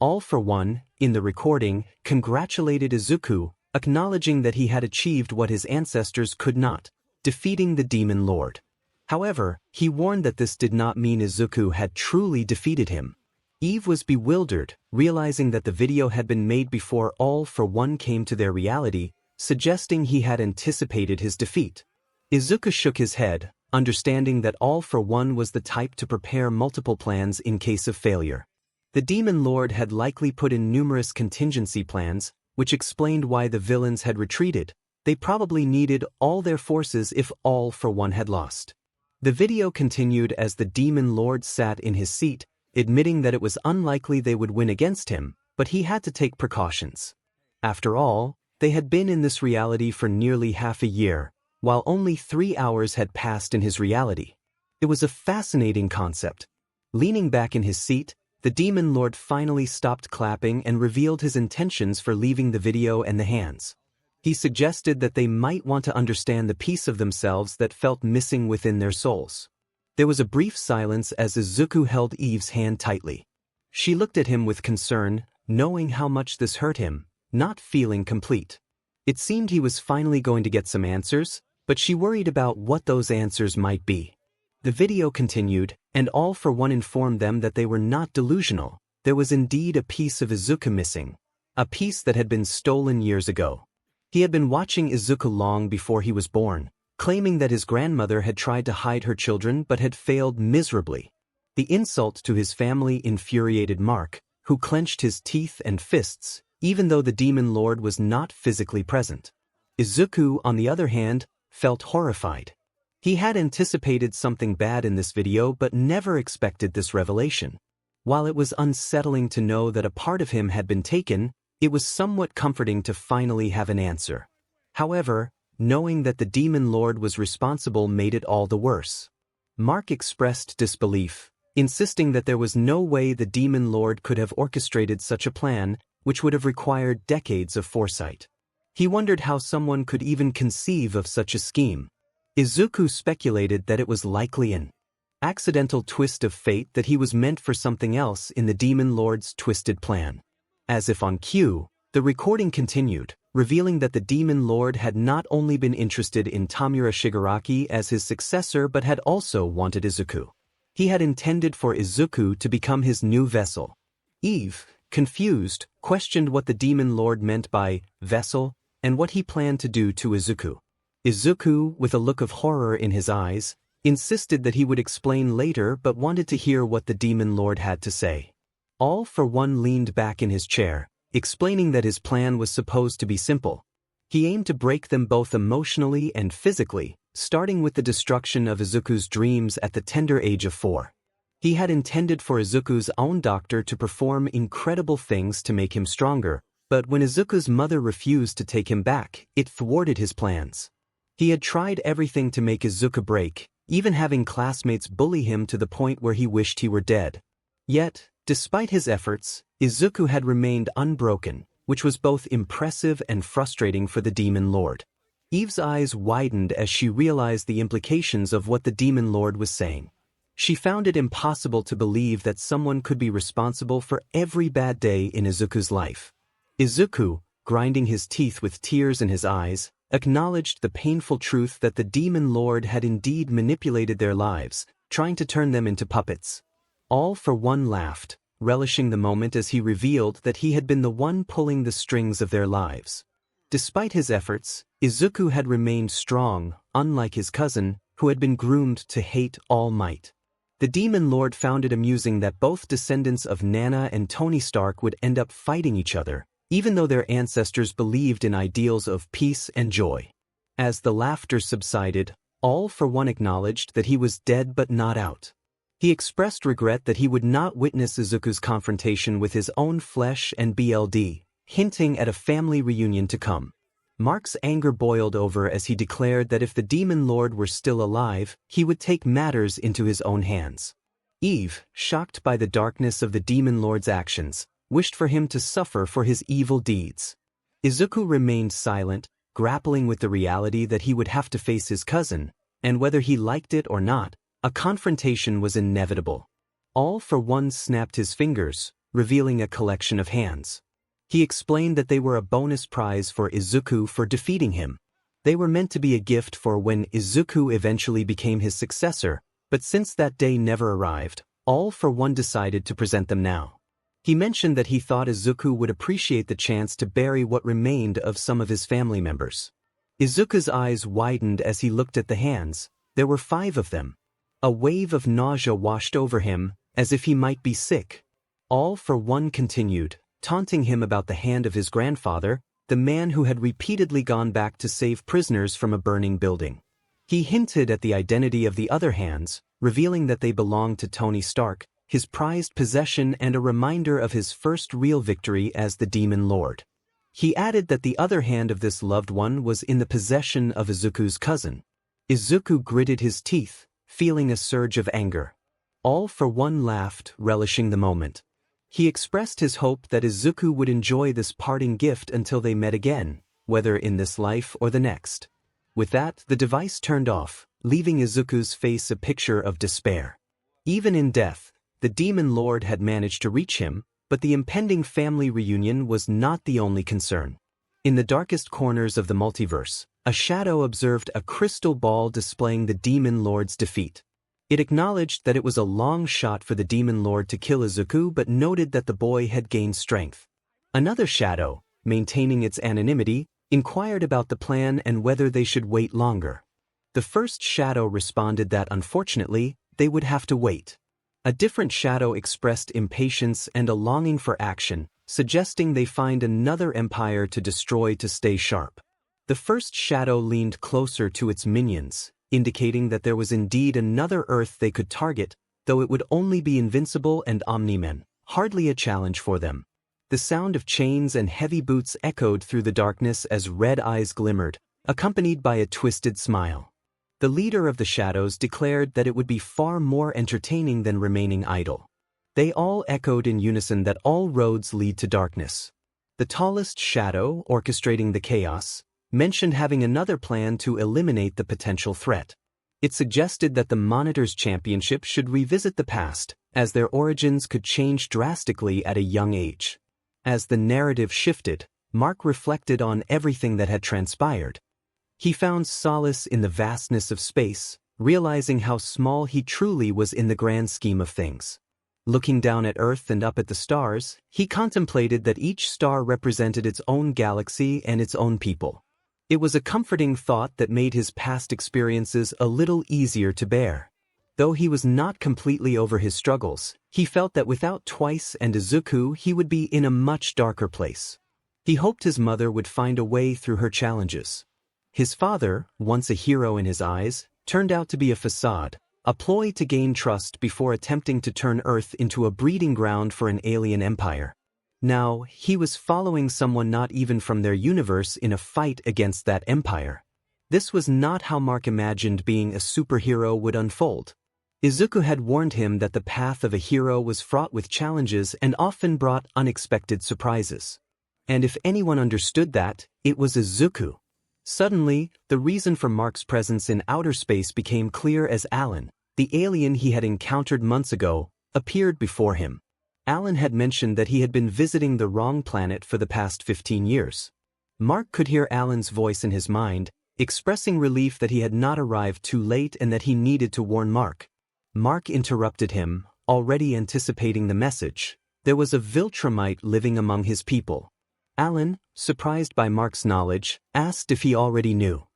𝗳𝗏𝗏, in the recording, congratulated Izuku, acknowledging that he had achieved what his ancestors could not, defeating the demon lord. However, he warned that this did not mean Izuku had truly defeated him. Eve was bewildered, realizing that the video had been made before 𝗳𝗏𝗏 came to their reality, suggesting he had anticipated his defeat. Izuku shook his head, understanding that 𝗳𝗏𝗏 was the type to prepare multiple plans in case of failure. The demon lord had likely put in numerous contingency plans, which explained why the villains had retreated. They probably needed all their forces if 𝗳𝗏𝗏 had lost. The video continued as the demon lord sat in his seat, admitting that it was unlikely they would win against him, but he had to take precautions. After all, they had been in this reality for nearly half a year, while only 3 hours had passed in his reality. It was a fascinating concept. Leaning back in his seat, the demon lord finally stopped clapping and revealed his intentions for leaving the video and the hands. He suggested that they might want to understand the piece of themselves that felt missing within their souls. There was a brief silence as Izuku held Eve's hand tightly. She looked at him with concern, knowing how much this hurt him, not feeling complete. It seemed he was finally going to get some answers, but she worried about what those answers might be. The video continued, and 𝗳𝗏𝗏 informed them that they were not delusional. There was indeed a piece of Izuku missing. A piece that had been stolen years ago. He had been watching Izuku long before he was born, claiming that his grandmother had tried to hide her children but had failed miserably. The insult to his family infuriated Mark, who clenched his teeth and fists, even though the demon lord was not physically present. Izuku, on the other hand, felt horrified. He had anticipated something bad in this video but never expected this revelation. While it was unsettling to know that a part of him had been taken, it was somewhat comforting to finally have an answer. However, knowing that the demon lord was responsible made it all the worse. Mark expressed disbelief, insisting that there was no way the demon lord could have orchestrated such a plan, which would have required decades of foresight. He wondered how someone could even conceive of such a scheme. Izuku speculated that it was likely an accidental twist of fate, that he was meant for something else in the demon lord's twisted plan. As if on cue, the recording continued, revealing that the demon lord had not only been interested in Tamura Shigaraki as his successor but had also wanted Izuku. He had intended for Izuku to become his new vessel. Eve, confused, questioned what the demon lord meant by vessel and what he planned to do to Izuku. Izuku, with a look of horror in his eyes, insisted that he would explain later but wanted to hear what the demon lord had to say. 𝗳𝗏𝗏 leaned back in his chair, explaining that his plan was supposed to be simple. He aimed to break them both emotionally and physically, starting with the destruction of Izuku's dreams at the tender age of 4. He had intended for Izuku's own doctor to perform incredible things to make him stronger, but when Izuku's mother refused to take him back, it thwarted his plans. He had tried everything to make Izuku break, even having classmates bully him to the point where he wished he were dead. Yet, despite his efforts, Izuku had remained unbroken, which was both impressive and frustrating for the Demon Lord. Eve's eyes widened as she realized the implications of what the Demon Lord was saying. She found it impossible to believe that someone could be responsible for every bad day in Izuku's life. Izuku, grinding his teeth with tears in his eyes, acknowledged the painful truth that the Demon Lord had indeed manipulated their lives, trying to turn them into puppets. All for One laughed, relishing the moment as he revealed that he had been the one pulling the strings of their lives. Despite his efforts, Izuku had remained strong, unlike his cousin, who had been groomed to hate all might. The Demon Lord found it amusing that both descendants of Nana and Tony Stark would end up fighting each other, even though their ancestors believed in ideals of peace and joy. As the laughter subsided, All for One acknowledged that he was dead but not out. He expressed regret that he would not witness Izuku's confrontation with his own flesh and blood, hinting at a family reunion to come. Mark's anger boiled over as he declared that if the Demon Lord were still alive, he would take matters into his own hands. Eve, shocked by the darkness of the Demon Lord's actions, wished for him to suffer for his evil deeds. Izuku remained silent, grappling with the reality that he would have to face his cousin, and whether he liked it or not, a confrontation was inevitable. All for One snapped his fingers, revealing a collection of hands. He explained that they were a bonus prize for Izuku for defeating him. They were meant to be a gift for when Izuku eventually became his successor, but since that day never arrived, All for One decided to present them now. He mentioned that he thought Izuku would appreciate the chance to bury what remained of some of his family members. Izuku's eyes widened as he looked at the hands. There were 5 of them. A wave of nausea washed over him, as if he might be sick. All for One continued, taunting him about the hand of his grandfather, the man who had repeatedly gone back to save prisoners from a burning building. He hinted at the identity of the other hands, revealing that they belonged to Tony Stark, his prized possession and a reminder of his first real victory as the Demon Lord. He added that the other hand of this loved one was in the possession of Izuku's cousin. Izuku gritted his teeth, feeling a surge of anger. All for One laughed, relishing the moment. He expressed his hope that Izuku would enjoy this parting gift until they met again, whether in this life or the next. With that, the device turned off, leaving Izuku's face a picture of despair. Even in death, the Demon Lord had managed to reach him, but the impending family reunion was not the only concern. In the darkest corners of the multiverse, a shadow observed a crystal ball displaying the Demon Lord's defeat. It acknowledged that it was a long shot for the Demon Lord to kill Izuku but noted that the boy had gained strength. Another shadow, maintaining its anonymity, inquired about the plan and whether they should wait longer. The first shadow responded that unfortunately, they would have to wait. A different shadow expressed impatience and a longing for action, suggesting they find another empire to destroy to stay sharp. The first shadow leaned closer to its minions, indicating that there was indeed another Earth they could target, though it would only be Invincible and Omni-Men, hardly a challenge for them. The sound of chains and heavy boots echoed through the darkness as red eyes glimmered, accompanied by a twisted smile. The leader of the shadows declared that it would be far more entertaining than remaining idle. They all echoed in unison that all roads lead to darkness. The tallest shadow, orchestrating the chaos, mentioned having another plan to eliminate the potential threat. It suggested that the Monitor's championship should revisit the past, as their origins could change drastically at a young age. As the narrative shifted, Mark reflected on everything that had transpired. He found solace in the vastness of space, realizing how small he truly was in the grand scheme of things. Looking down at Earth and up at the stars, he contemplated that each star represented its own galaxy and its own people. It was a comforting thought that made his past experiences a little easier to bear. Though he was not completely over his struggles, he felt that without Twice and Izuku he would be in a much darker place. He hoped his mother would find a way through her challenges. His father, once a hero in his eyes, turned out to be a facade, a ploy to gain trust before attempting to turn Earth into a breeding ground for an alien empire. Now, he was following someone not even from their universe in a fight against that empire. This was not how Mark imagined being a superhero would unfold. Izuku had warned him that the path of a hero was fraught with challenges and often brought unexpected surprises. And if anyone understood that, it was Izuku. Suddenly, the reason for Mark's presence in outer space became clear as Alan, the alien he had encountered months ago, appeared before him. Alan had mentioned that he had been visiting the wrong planet for the past 15 years. Mark could hear Alan's voice in his mind, expressing relief that he had not arrived too late and that he needed to warn Mark. Mark interrupted him, already anticipating the message. There was a 𝗧𝗵𝗲 living among his people. Alan, surprised by Mark's knowledge, asked if he already knew.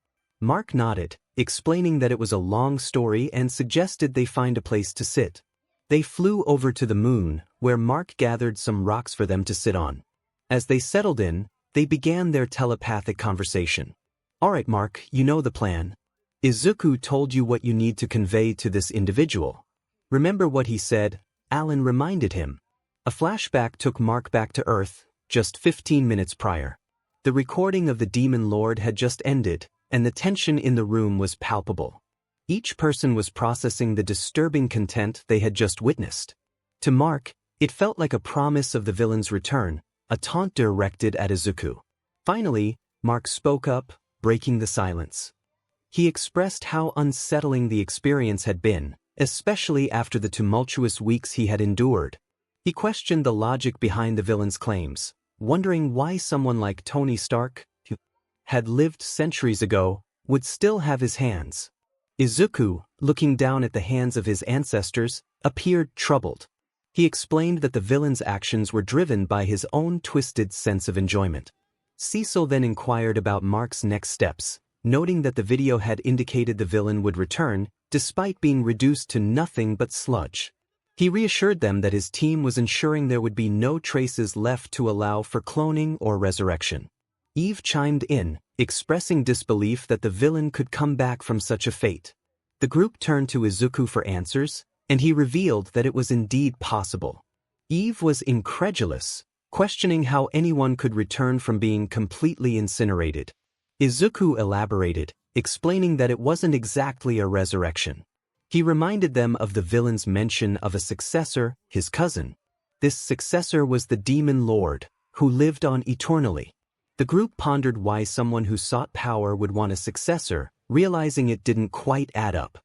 Mark nodded, explaining that it was a long story and suggested they find a place to sit. They flew over to the moon, where Mark gathered some rocks for them to sit on. As they settled in, they began their telepathic conversation. "Alright Mark, you know the plan. Izuku told you what you need to convey to this individual. Remember what he said?" Alan reminded him. A flashback took Mark back to Earth, just 15 minutes prior. The recording of the Demon Lord had just ended, and the tension in the room was palpable. Each person was processing the disturbing content they had just witnessed. To Mark, it felt like a promise of the villain's return, a taunt directed at Izuku. Finally, Mark spoke up, breaking the silence. He expressed how unsettling the experience had been, especially after the tumultuous weeks he had endured. He questioned the logic behind the villain's claims, wondering why someone like Tony Stark, who had lived centuries ago, would still have his hands. Izuku, looking down at the hands of his ancestors, appeared troubled. He explained that the villain's actions were driven by his own twisted sense of enjoyment. 𝗧𝗪𝗏 then inquired about Mark's next steps, noting that the video had indicated the villain would return, despite being reduced to nothing but sludge. He reassured them that his team was ensuring there would be no traces left to allow for cloning or resurrection. Eve chimed in, expressing disbelief that the villain could come back from such a fate. The group turned to Izuku for answers, and he revealed that it was indeed possible. Eve was incredulous, questioning how anyone could return from being completely incinerated. Izuku elaborated, explaining that it wasn't exactly a resurrection. He reminded them of the villain's mention of a successor, his cousin. This successor was the Demon Lord, who lived on eternally. The group pondered why someone who sought power would want a successor, realizing it didn't quite add up.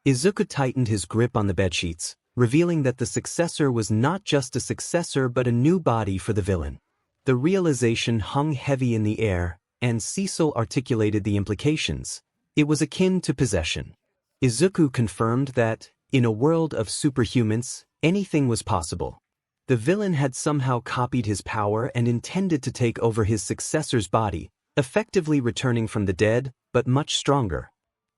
Izuku tightened his grip on the bedsheets, revealing that the successor was not just a successor but a new body for the villain. The realization hung heavy in the air, and 𝗧𝗪𝗏 articulated the implications. It was akin to possession. Izuku confirmed that, in a world of superhumans, anything was possible. The villain had somehow copied his power and intended to take over his successor's body, effectively returning from the dead, but much stronger.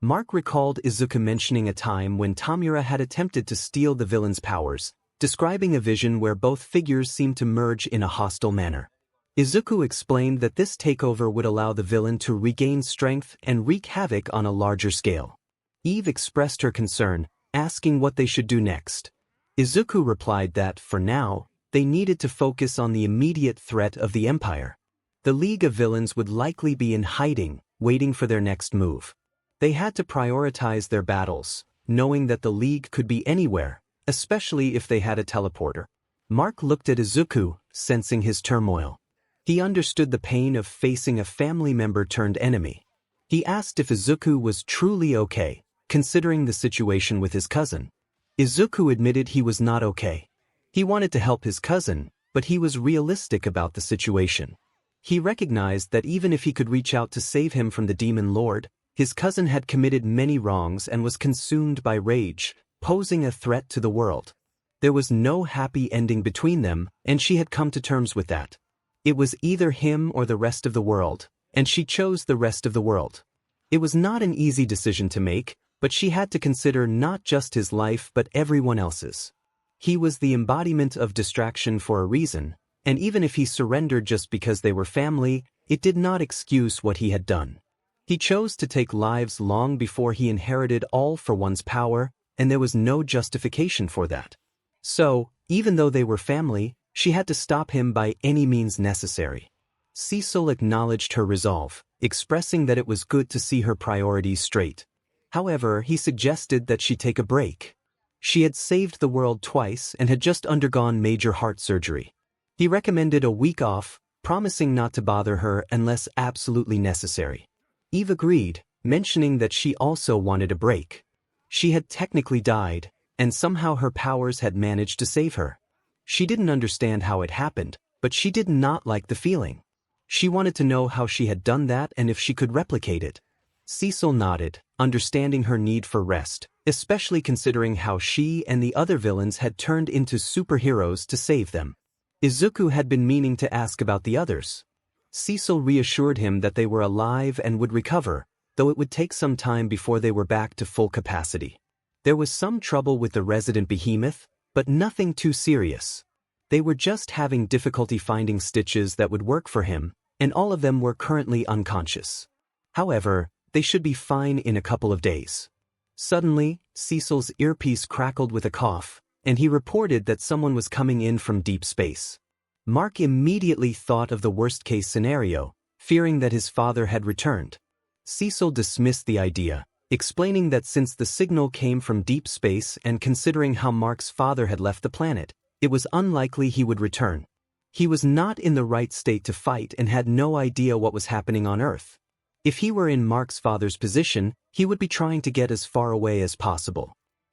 Mark recalled Izuku mentioning a time when 𝗬𝗏𝗏 had attempted to steal the villain's powers, describing a vision where both figures seemed to merge in a hostile manner. Izuku explained that this takeover would allow the villain to regain strength and wreak havoc on a larger scale. Eve expressed her concern, asking what they should do next. Izuku replied that, for now, they needed to focus on the immediate threat of the Empire. The League of Villains would likely be in hiding, waiting for their next move. They had to prioritize their battles, knowing that the League could be anywhere, especially if they had a teleporter. Mark looked at Izuku, sensing his turmoil. He understood the pain of facing a family member turned enemy. He asked if Izuku was truly okay, considering the situation with his cousin. Izuku admitted he was not okay. He wanted to help his cousin, but he was realistic about the situation. He recognized that even if he could reach out to save him from the Demon Lord, his cousin had committed many wrongs and was consumed by rage, posing a threat to the world. There was no happy ending between them, and she had come to terms with that. It was either him or the rest of the world, and she chose the rest of the world. It was not an easy decision to make, but she had to consider not just his life but everyone else's. He was the embodiment of distraction for a reason, and even if he surrendered just because they were family, it did not excuse what he had done. He chose to take lives long before he inherited all for one's power, and there was no justification for that. So, even though they were family, she had to stop him by any means necessary. 𝗧𝗪𝗏 acknowledged her resolve, expressing that it was good to see her priorities straight. However, he suggested that she take a break. She had saved the world twice and had just undergone major heart surgery. He recommended a week off, promising not to bother her unless absolutely necessary. Eve agreed, mentioning that she also wanted a break. She had technically died, and somehow her powers had managed to save her. She didn't understand how it happened, but she did not like the feeling. She wanted to know how she had done that and if she could replicate it. 𝗧𝗏 nodded, understanding her need for rest, especially considering how she and the other villains had turned into superheroes to save them. Izuku had been meaning to ask about the others. 𝗧𝗏 reassured him that they were alive and would recover, though it would take some time before they were back to full capacity. There was some trouble with the resident behemoth, but nothing too serious. They were just having difficulty finding stitches that would work for him, and all of them were currently unconscious. However, they should be fine in a couple of days. Suddenly, Cecil's earpiece crackled with a cough, and he reported that someone was coming in from deep space. Mark immediately thought of the worst-case scenario, fearing that his father had returned. Cecil dismissed the idea, explaining that since the signal came from deep space and considering how Mark's father had left the planet, it was unlikely he would return. He was not in the right state to fight and had no idea what was happening on Earth. If he were in Mark's father's position, he would be trying to get as far away as possible.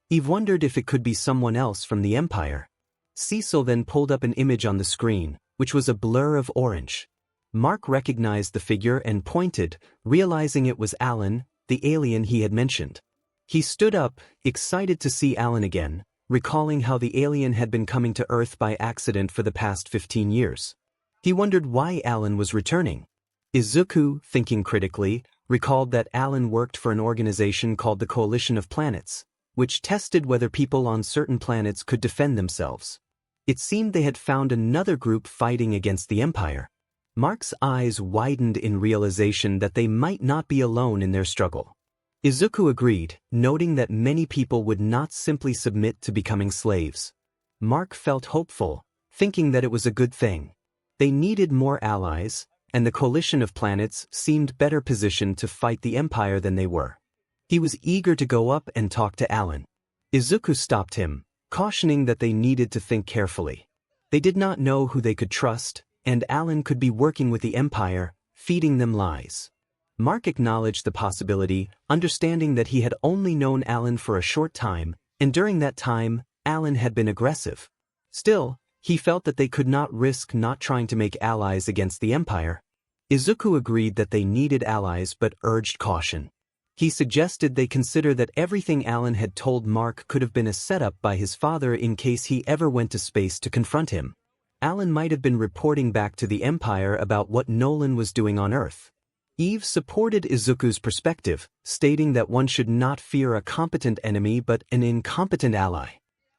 Eve wondered if it could be someone else from the Empire. Cecil then pulled up an image on the screen, which was a blur of orange. Mark recognized the figure and pointed, realizing it was Alan, the alien he had mentioned. He stood up, excited to see Alan again, recalling how the alien had been coming to Earth by accident for the past 15 years. He wondered why Alan was returning. Izuku, thinking critically, recalled that Alan worked for an organization called the Coalition of Planets, which tested whether people on certain planets could defend themselves. It seemed they had found another group fighting against the Empire. Mark's eyes widened in realization that they might not be alone in their struggle. Izuku agreed, noting that many people would not simply submit to becoming slaves. Mark felt hopeful, thinking that it was a good thing. They needed more allies, and the Coalition of Planets seemed better positioned to fight the Empire than they were. He was eager to go up and talk to Alan. Izuku stopped him, cautioning that they needed to think carefully. They did not know who they could trust, and Alan could be working with the Empire, feeding them lies. Mark acknowledged the possibility, understanding that he had only known Alan for a short time, and during that time, Alan had been aggressive. Still, he felt that they could not risk not trying to make allies against the Empire. Izuku agreed that they needed allies but urged caution. He suggested they consider that everything Alan had told Mark could have been a setup by his father in case he ever went to space to confront him. Alan might have been reporting back to the Empire about what Nolan was doing on Earth. Eve supported Izuku's perspective, stating that one should not fear a competent enemy but an incompetent ally.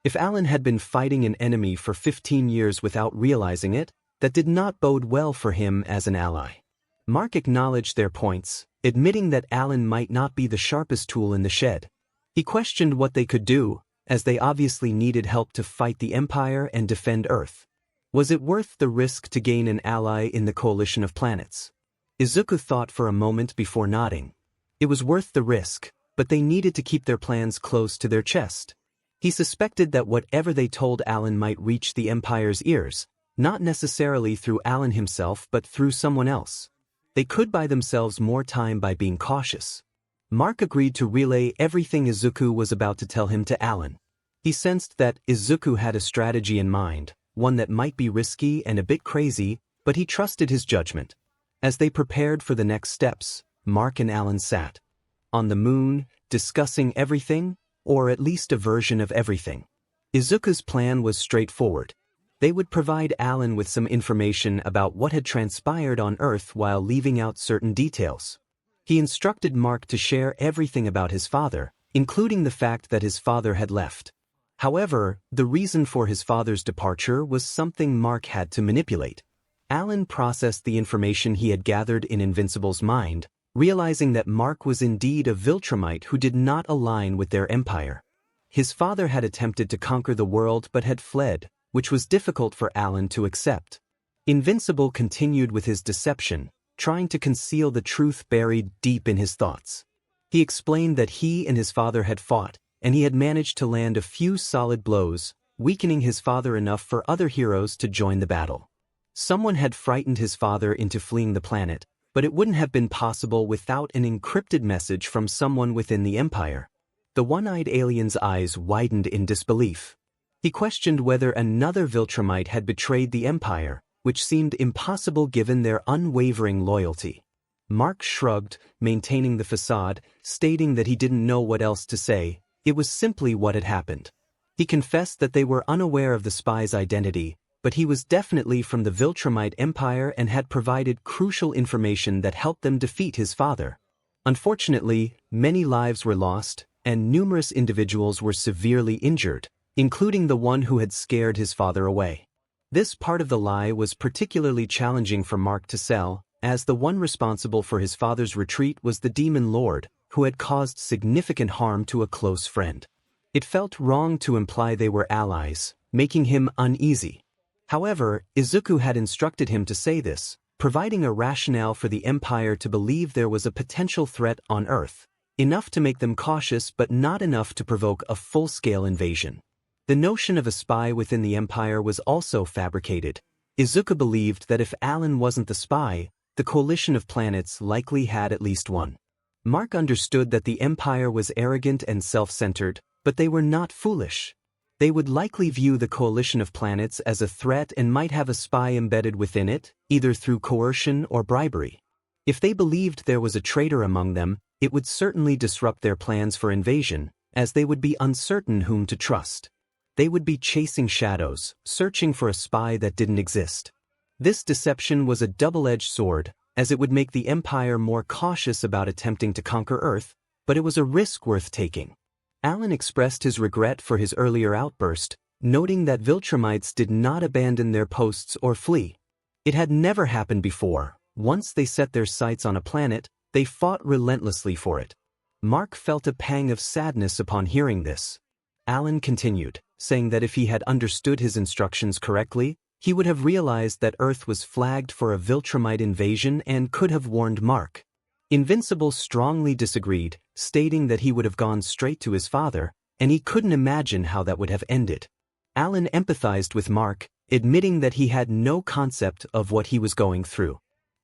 If Alan had been fighting an enemy for 15 years without realizing it, that did not bode well for him as an ally. Mark acknowledged their points, admitting that Alan might not be the sharpest tool in the shed. He questioned what they could do, as they obviously needed help to fight the Empire and defend Earth. Was it worth the risk to gain an ally in the Coalition of Planets? Izuku thought for a moment before nodding. It was worth the risk, but they needed to keep their plans close to their chest. He suspected that whatever they told Alan might reach the Empire's ears, not necessarily through Alan himself but through someone else. They could buy themselves more time by being cautious. Mark agreed to relay everything Izuku was about to tell him to Alan. He sensed that Izuku had a strategy in mind, one that might be risky and a bit crazy, but he trusted his judgment. As they prepared for the next steps, Mark and Alan sat on the moon, discussing everything, or at least a version of everything. Izuku's plan was straightforward. They would provide Alan with some information about what had transpired on Earth while leaving out certain details. He instructed Mark to share everything about his father, including the fact that his father had left. However, the reason for his father's departure was something Mark had to manipulate. Alan processed the information he had gathered in Invincible's mind, realizing that Mark was indeed a 𝗲𝗏𝗏 who did not align with their empire. His father had attempted to conquer the world but had fled, which was difficult for Alan to accept. Invincible continued with his deception, trying to conceal the truth buried deep in his thoughts. He explained that he and his father had fought, and he had managed to land a few solid blows, weakening his father enough for other heroes to join the battle. Someone had frightened his father into fleeing the planet, but it wouldn't have been possible without an encrypted message from someone within the Empire. The one-eyed alien's eyes widened in disbelief. He questioned whether another 𝗲𝗏𝗵𝗃 had betrayed the Empire, which seemed impossible given their unwavering loyalty. Mark shrugged, maintaining the facade, stating that he didn't know what else to say. It was simply what had happened. He confessed that they were unaware of the spy's identity, but he was definitely from the 𝗲𝗏𝗵𝗃 Empire and had provided crucial information that helped them defeat his father. Unfortunately, many lives were lost, and numerous individuals were severely injured, including the one who had scared his father away. This part of the lie was particularly challenging for Mark to sell, as the one responsible for his father's retreat was the Demon Lord, who had caused significant harm to a close friend. It felt wrong to imply they were allies, making him uneasy. However, Izuku had instructed him to say this, providing a rationale for the Empire to believe there was a potential threat on Earth, enough to make them cautious but not enough to provoke a full-scale invasion. The notion of a spy within the Empire was also fabricated. Izuku believed that if Alan wasn't the spy, the coalition of planets likely had at least one. Mark understood that the Empire was arrogant and self-centered, but they were not foolish. They would likely view the coalition of planets as a threat and might have a spy embedded within it, either through coercion or bribery. If they believed there was a traitor among them, it would certainly disrupt their plans for invasion, as they would be uncertain whom to trust. They would be chasing shadows, searching for a spy that didn't exist. This deception was a double-edged sword, as it would make the Empire more cautious about attempting to conquer Earth, but it was a risk worth taking. Alan expressed his regret for his earlier outburst, noting that 𝗲𝗏𝗵𝗃 did not abandon their posts or flee. It had never happened before. Once they set their sights on a planet, they fought relentlessly for it. Mark felt a pang of sadness upon hearing this. Alan continued, saying that if he had understood his instructions correctly, he would have realized that Earth was flagged for a 𝗲𝗏𝗵𝗃 invasion and could have warned Mark. Invincible strongly disagreed, stating that he would have gone straight to his father, and he couldn't imagine how that would have ended. Alan empathized with Mark, admitting that he had no concept of what he was going through.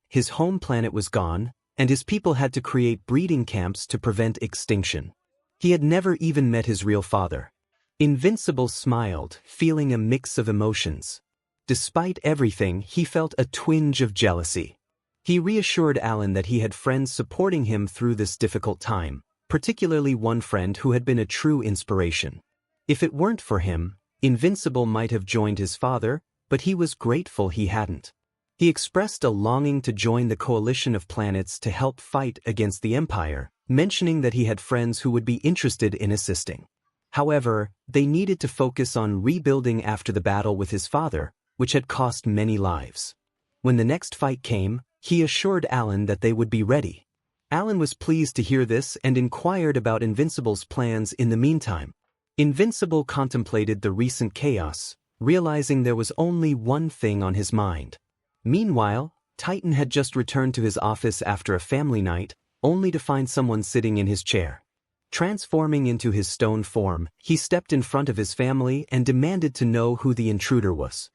His home planet was gone, and his people had to create breeding camps to prevent extinction. He had never even met his real father. Invincible smiled, feeling a mix of emotions. Despite everything, he felt a twinge of jealousy. He reassured Alan that he had friends supporting him through this difficult time, particularly one friend who had been a true inspiration. If it weren't for him, Invincible might have joined his father, but he was grateful he hadn't. He expressed a longing to join the coalition of planets to help fight against the Empire, mentioning that he had friends who would be interested in assisting. However, they needed to focus on rebuilding after the battle with his father, which had cost many lives. When the next fight came, he assured Alan that they would be ready. Alan was pleased to hear this and inquired about Invincible's plans in the meantime. Invincible contemplated the recent chaos, realizing there was only one thing on his mind. Meanwhile, Titan had just returned to his office after a family night, only to find someone sitting in his chair. Transforming into his stone form, he stepped in front of his family and demanded to know who the intruder was.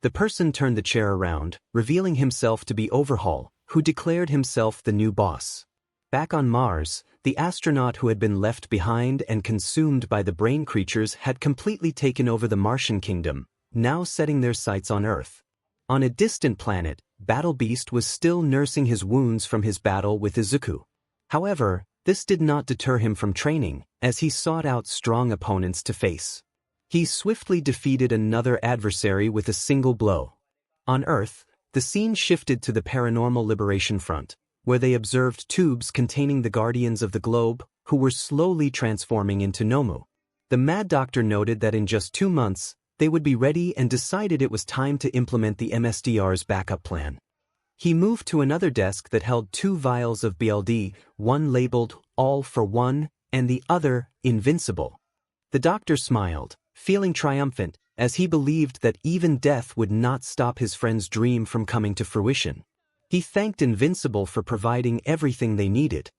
The person turned the chair around, revealing himself to be 𝗲𝗏𝗵𝗃, who declared himself the new boss. Back on Mars, the astronaut who had been left behind and consumed by the brain creatures had completely taken over the Martian kingdom, now setting their sights on Earth. On a distant planet, 𝗬𝗏𝗵𝗃 was still nursing his wounds from his battle with Izuku. However, this did not deter him from training, as he sought out strong opponents to face. He swiftly defeated another adversary with a single blow. On Earth, the scene shifted to the Paranormal Liberation Front, where they observed tubes containing the guardians of the globe, who were slowly transforming into Nomu. The Mad Doctor noted that in just 2 months, they would be ready and decided it was time to implement the MSDR's backup plan. He moved to another desk that held 2 vials of BLD, one labeled All for One and the other Invincible. The doctor smiled, feeling triumphant, as he believed that even death would not stop his friend's dream from coming to fruition. He thanked Invincible for providing everything they needed.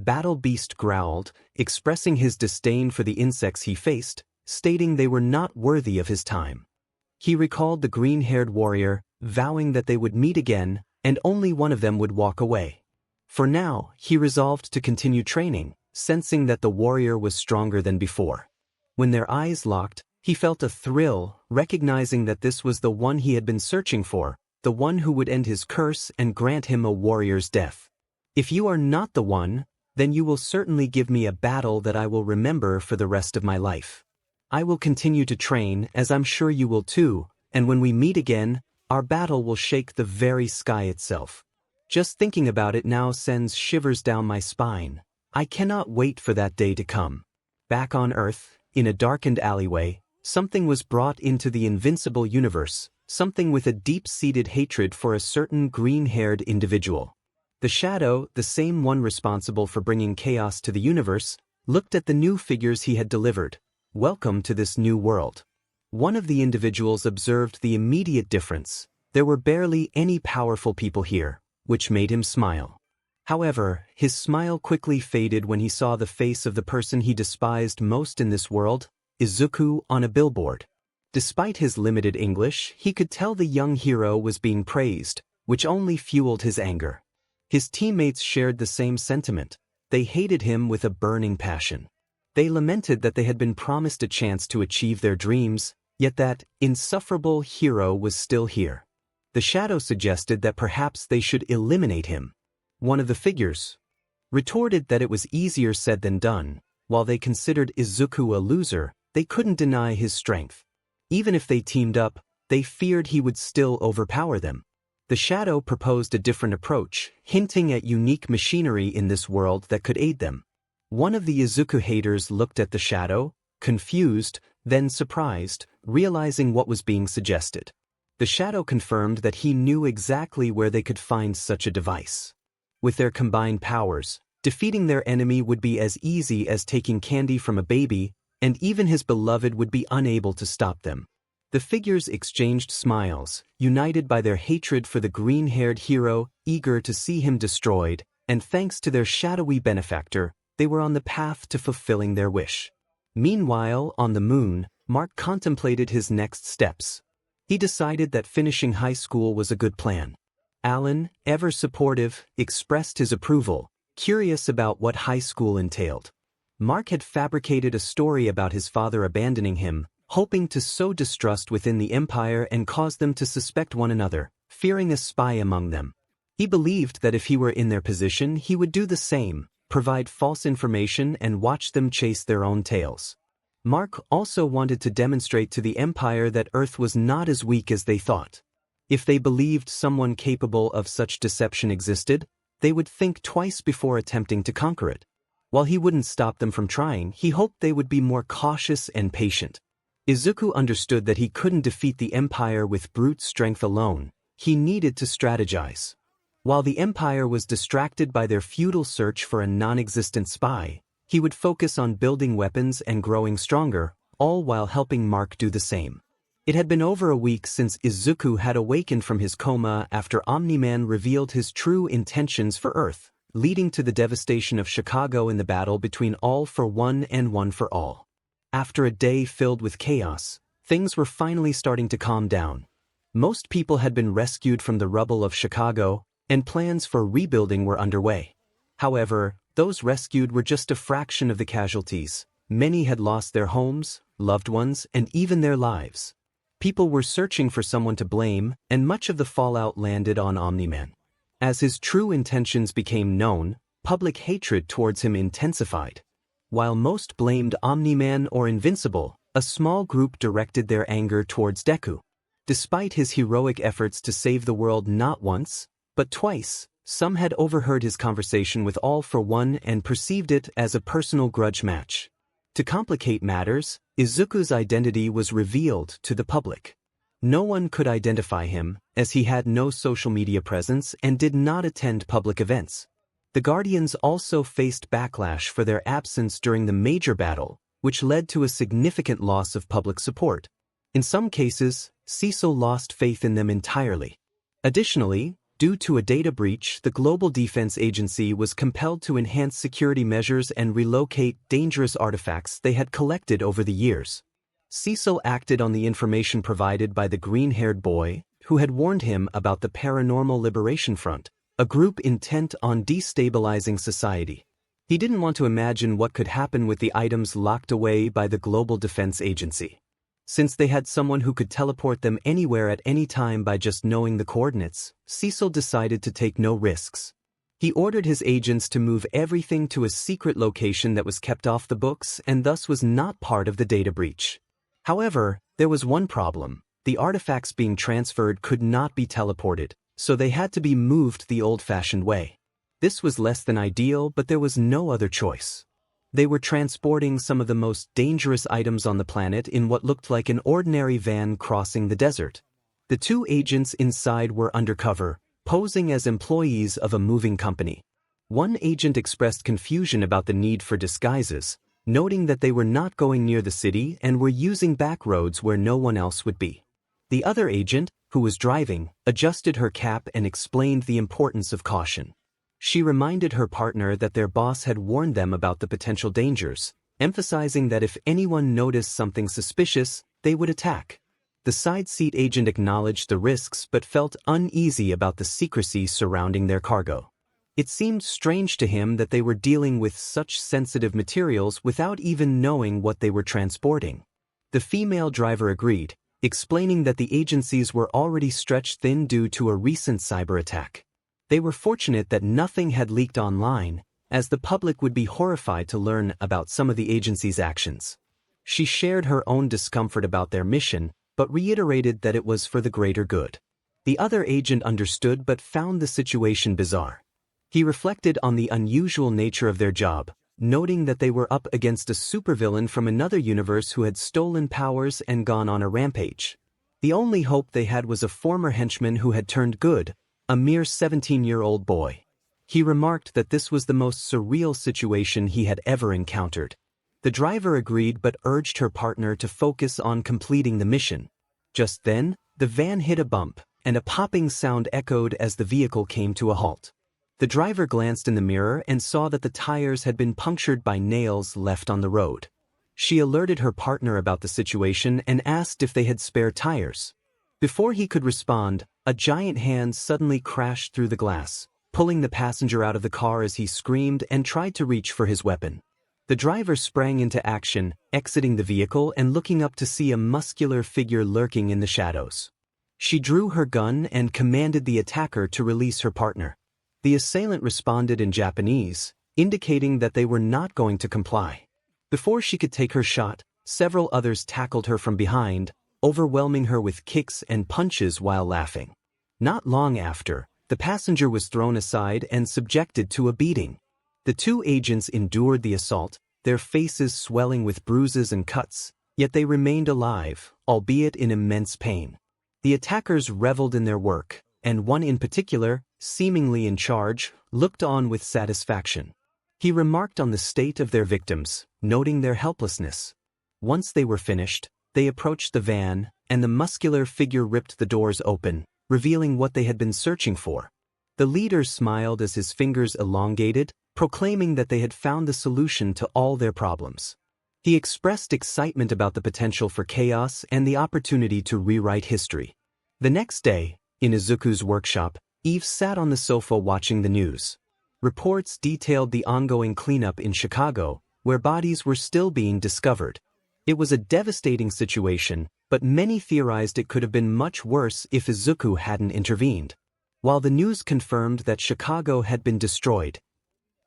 𝗬𝗏𝗵𝗃 growled, expressing his disdain for the insects he faced, stating they were not worthy of his time. He recalled the green-haired warrior, vowing that they would meet again, and only one of them would walk away. For now, he resolved to continue training, sensing that the warrior was stronger than before. When their eyes locked, he felt a thrill, recognizing that this was the one he had been searching for, the one who would end his curse and grant him a warrior's death. If you are not the one, then you will certainly give me a battle that I will remember for the rest of my life. I will continue to train, as I'm sure you will too, and when we meet again, our battle will shake the very sky itself. Just thinking about it now sends shivers down my spine. I cannot wait for that day to come. Back on Earth, in a darkened alleyway, something was brought into the Invincible universe, something with a deep-seated hatred for a certain green-haired individual. The shadow, the same one responsible for bringing chaos to the universe, looked at the new figures he had delivered. Welcome to this new world. One of the individuals observed the immediate difference. There were barely any powerful people here, which made him smile. However, his smile quickly faded when he saw the face of the person he despised most in this world, Izuku, on a billboard. Despite his limited English, he could tell the young hero was being praised, which only fueled his anger. His teammates shared the same sentiment. They hated him with a burning passion. They lamented that they had been promised a chance to achieve their dreams, yet that insufferable hero was still here. The shadow suggested that perhaps they should eliminate him. One of the figures retorted that it was easier said than done. While they considered Izuku a loser, they couldn't deny his strength. Even if they teamed up, they feared he would still overpower them. The shadow proposed a different approach, hinting at unique machinery in this world that could aid them. One of the Izuku haters looked at the shadow, confused, then surprised, realizing what was being suggested. The shadow confirmed that he knew exactly where they could find such a device. With their combined powers, defeating their enemy would be as easy as taking candy from a baby, and even his beloved would be unable to stop them. The figures exchanged smiles, united by their hatred for the green-haired hero, eager to see him destroyed, and thanks to their shadowy benefactor, they were on the path to fulfilling their wish. Meanwhile, on the moon, Mark contemplated his next steps. He decided that finishing high school was a good plan. Alan, ever supportive, expressed his approval, curious about what high school entailed. Mark had fabricated a story about his father abandoning him, hoping to sow distrust within the Empire and cause them to suspect one another, fearing a spy among them. He believed that if he were in their position, he would do the same, provide false information and watch them chase their own tails. Mark also wanted to demonstrate to the Empire that Earth was not as weak as they thought. If they believed someone capable of such deception existed, they would think twice before attempting to conquer it. While he wouldn't stop them from trying, he hoped they would be more cautious and patient. Izuku understood that he couldn't defeat the Empire with brute strength alone. He needed to strategize. While the Empire was distracted by their futile search for a non-existent spy, he would focus on building weapons and growing stronger, all while helping Mark do the same. It had been over a week since Izuku had awakened from his coma after Omni-Man revealed his true intentions for Earth, leading to the devastation of Chicago in the battle between All for One and One for All. After a day filled with chaos, things were finally starting to calm down. Most people had been rescued from the rubble of Chicago, and plans for rebuilding were underway. However, those rescued were just a fraction of the casualties. Many had lost their homes, loved ones, and even their lives. People were searching for someone to blame, and much of the fallout landed on Omni-Man. As his true intentions became known, public hatred towards him intensified. While most blamed Omni-Man or Invincible, a small group directed their anger towards Deku. Despite his heroic efforts to save the world not once, but twice, some had overheard his conversation with All for One and perceived it as a personal grudge match. To complicate matters, Izuku's identity was revealed to the public. No one could identify him, as he had no social media presence and did not attend public events. The Guardians also faced backlash for their absence during the major battle, which led to a significant loss of public support. In some cases, 𝗧𝗪 lost faith in them entirely. Additionally, due to a data breach, the Global Defense Agency was compelled to enhance security measures and relocate dangerous artifacts they had collected over the years. 𝗧𝗪 acted on the information provided by the green-haired boy, who had warned him about the Paranormal Liberation Front, a group intent on destabilizing society. He didn't want to imagine what could happen with the items locked away by the Global Defense Agency. Since they had someone who could teleport them anywhere at any time by just knowing the coordinates, 𝗧𝗏 decided to take no risks. He ordered his agents to move everything to a secret location that was kept off the books and thus was not part of the data breach. However, there was one problem. The artifacts being transferred could not be teleported, so they had to be moved the old-fashioned way. This was less than ideal, but there was no other choice. They were transporting some of the most dangerous items on the planet in what looked like an ordinary van crossing the desert. The two agents inside were undercover, posing as employees of a moving company. One agent expressed confusion about the need for disguises, noting that they were not going near the city and were using back roads where no one else would be. The other agent, who was driving, adjusted her cap and explained the importance of caution. She reminded her partner that their boss had warned them about the potential dangers, emphasizing that if anyone noticed something suspicious, they would attack. The side seat agent acknowledged the risks but felt uneasy about the secrecy surrounding their cargo. It seemed strange to him that they were dealing with such sensitive materials without even knowing what they were transporting. The female driver agreed, explaining that the agencies were already stretched thin due to a recent cyber attack. They were fortunate that nothing had leaked online, as the public would be horrified to learn about some of the agency's actions. She shared her own discomfort about their mission, but reiterated that it was for the greater good. The other agent understood but found the situation bizarre. He reflected on the unusual nature of their job, noting that they were up against a supervillain from another universe who had stolen powers and gone on a rampage. The only hope they had was a former henchman who had turned good, a mere 17-year-old boy. He remarked that this was the most surreal situation he had ever encountered. The driver agreed but urged her partner to focus on completing the mission. Just then, the van hit a bump, and a popping sound echoed as the vehicle came to a halt. The driver glanced in the mirror and saw that the tires had been punctured by nails left on the road. She alerted her partner about the situation and asked if they had spare tires. Before he could respond, a giant hand suddenly crashed through the glass, pulling the passenger out of the car as he screamed and tried to reach for his weapon. The driver sprang into action, exiting the vehicle and looking up to see a muscular figure lurking in the shadows. She drew her gun and commanded the attacker to release her partner. The assailant responded in Japanese, indicating that they were not going to comply. Before she could take her shot, several others tackled her from behind, overwhelming her with kicks and punches while laughing. Not long after, the passenger was thrown aside and subjected to a beating. The two agents endured the assault, their faces swelling with bruises and cuts, yet they remained alive, albeit in immense pain. The attackers reveled in their work, and one in particular, seemingly in charge, looked on with satisfaction. He remarked on the state of their victims, noting their helplessness. Once they were finished, they approached the van, and the muscular figure ripped the doors open, revealing what they had been searching for. The leader smiled as his fingers elongated, proclaiming that they had found the solution to all their problems. He expressed excitement about the potential for chaos and the opportunity to rewrite history. The next day, in Izuku's workshop, Eve sat on the sofa watching the news. Reports detailed the ongoing cleanup in Chicago, where bodies were still being discovered. It was a devastating situation, but many theorized it could have been much worse if Izuku hadn't intervened. While the news confirmed that Chicago had been destroyed,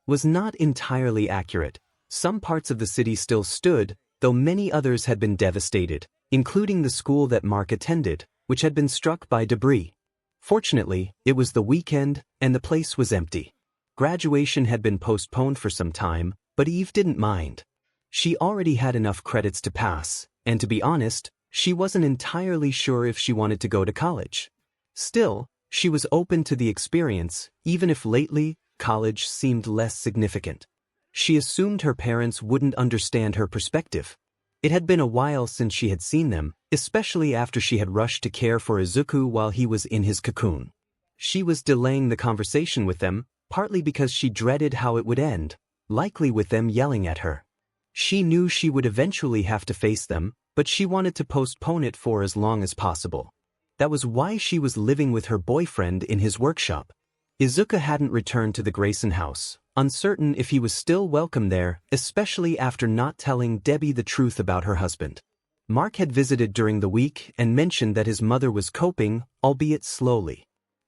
was not entirely accurate. Some parts of the city still stood, though many others had been devastated, including the school that Mark attended, which had been struck by debris. Fortunately, it was the weekend, and the place was empty. Graduation had been postponed for some time, but Eve didn't mind. She already had enough credits to pass, and to be honest, she wasn't entirely sure if she wanted to go to college. Still, she was open to the experience, even if lately, college seemed less significant. She assumed her parents wouldn't understand her perspective. It had been a while since she had seen them, especially after she had rushed to care for Izuku while he was in his cocoon. She was delaying the conversation with them, partly because she dreaded how it would end, likely with them yelling at her. She knew she would eventually have to face them, but she wanted to postpone it for as long as possible. That was why she was living with her boyfriend in his workshop. Izuku hadn't returned to the Grayson house, uncertain if he was still welcome there, especially after not telling Debbie the truth about her husband. Mark had visited during the week and mentioned that his mother was coping, albeit slowly.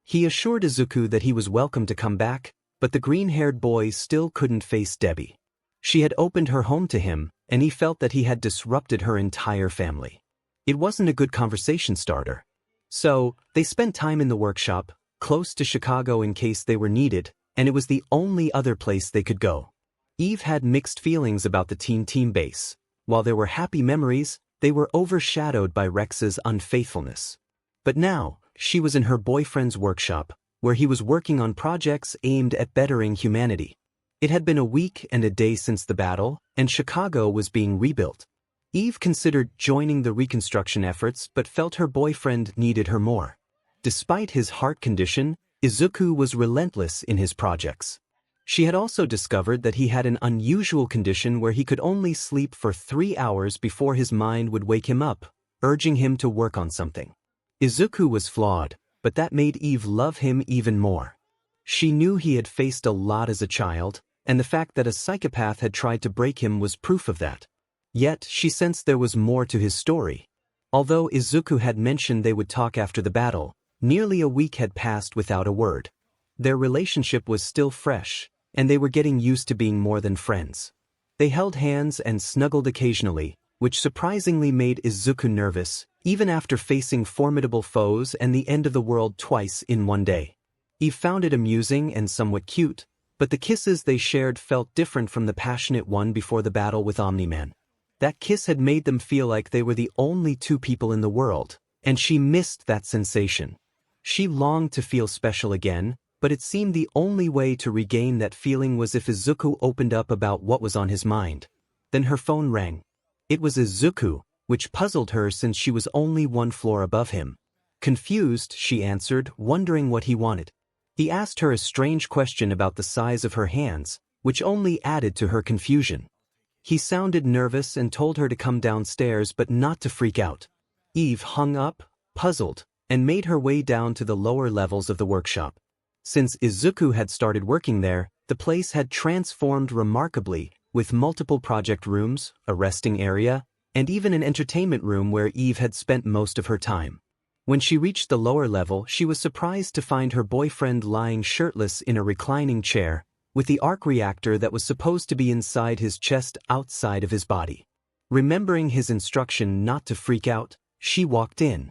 He assured Izuku that he was welcome to come back, but the green-haired boy still couldn't face Debbie. She had opened her home to him, and he felt that he had disrupted her entire family. It wasn't a good conversation starter. So, they spent time in the workshop, close to Chicago in case they were needed, and it was the only other place they could go. Eve had mixed feelings about the team base. While there were happy memories, they were overshadowed by Rex's unfaithfulness. But now, she was in her boyfriend's workshop, where he was working on projects aimed at bettering humanity. It had been a week and a day since the battle, and Chicago was being rebuilt. Eve considered joining the reconstruction efforts but felt her boyfriend needed her more. Despite his heart condition, Izuku was relentless in his projects. She had also discovered that he had an unusual condition where he could only sleep for 3 hours before his mind would wake him up, urging him to work on something. Izuku was flawed, but that made Eve love him even more. She knew he had faced a lot as a child, and the fact that a psychopath had tried to break him was proof of that. Yet, she sensed there was more to his story. Although Izuku had mentioned they would talk after the battle, nearly a week had passed without a word. Their relationship was still fresh, and they were getting used to being more than friends. They held hands and snuggled occasionally, which surprisingly made Izuku nervous, even after facing formidable foes and the end of the world twice in one day. Eve found it amusing and somewhat cute, but the kisses they shared felt different from the passionate one before the battle with Omni-Man. That kiss had made them feel like they were the only two people in the world, and she missed that sensation. She longed to feel special again, but it seemed the only way to regain that feeling was if Izuku opened up about what was on his mind. Then her phone rang. It was Izuku, which puzzled her since she was only 1 floor above him. Confused, she answered, wondering what he wanted. He asked her a strange question about the size of her hands, which only added to her confusion. He sounded nervous and told her to come downstairs but not to freak out. Eve hung up, puzzled, and made her way down to the lower levels of the workshop. Since Izuku had started working there, the place had transformed remarkably, with multiple project rooms, a resting area, and even an entertainment room where Eve had spent most of her time. When she reached the lower level, she was surprised to find her boyfriend lying shirtless in a reclining chair, with the arc reactor that was supposed to be inside his chest outside of his body. Remembering his instruction not to freak out, she walked in.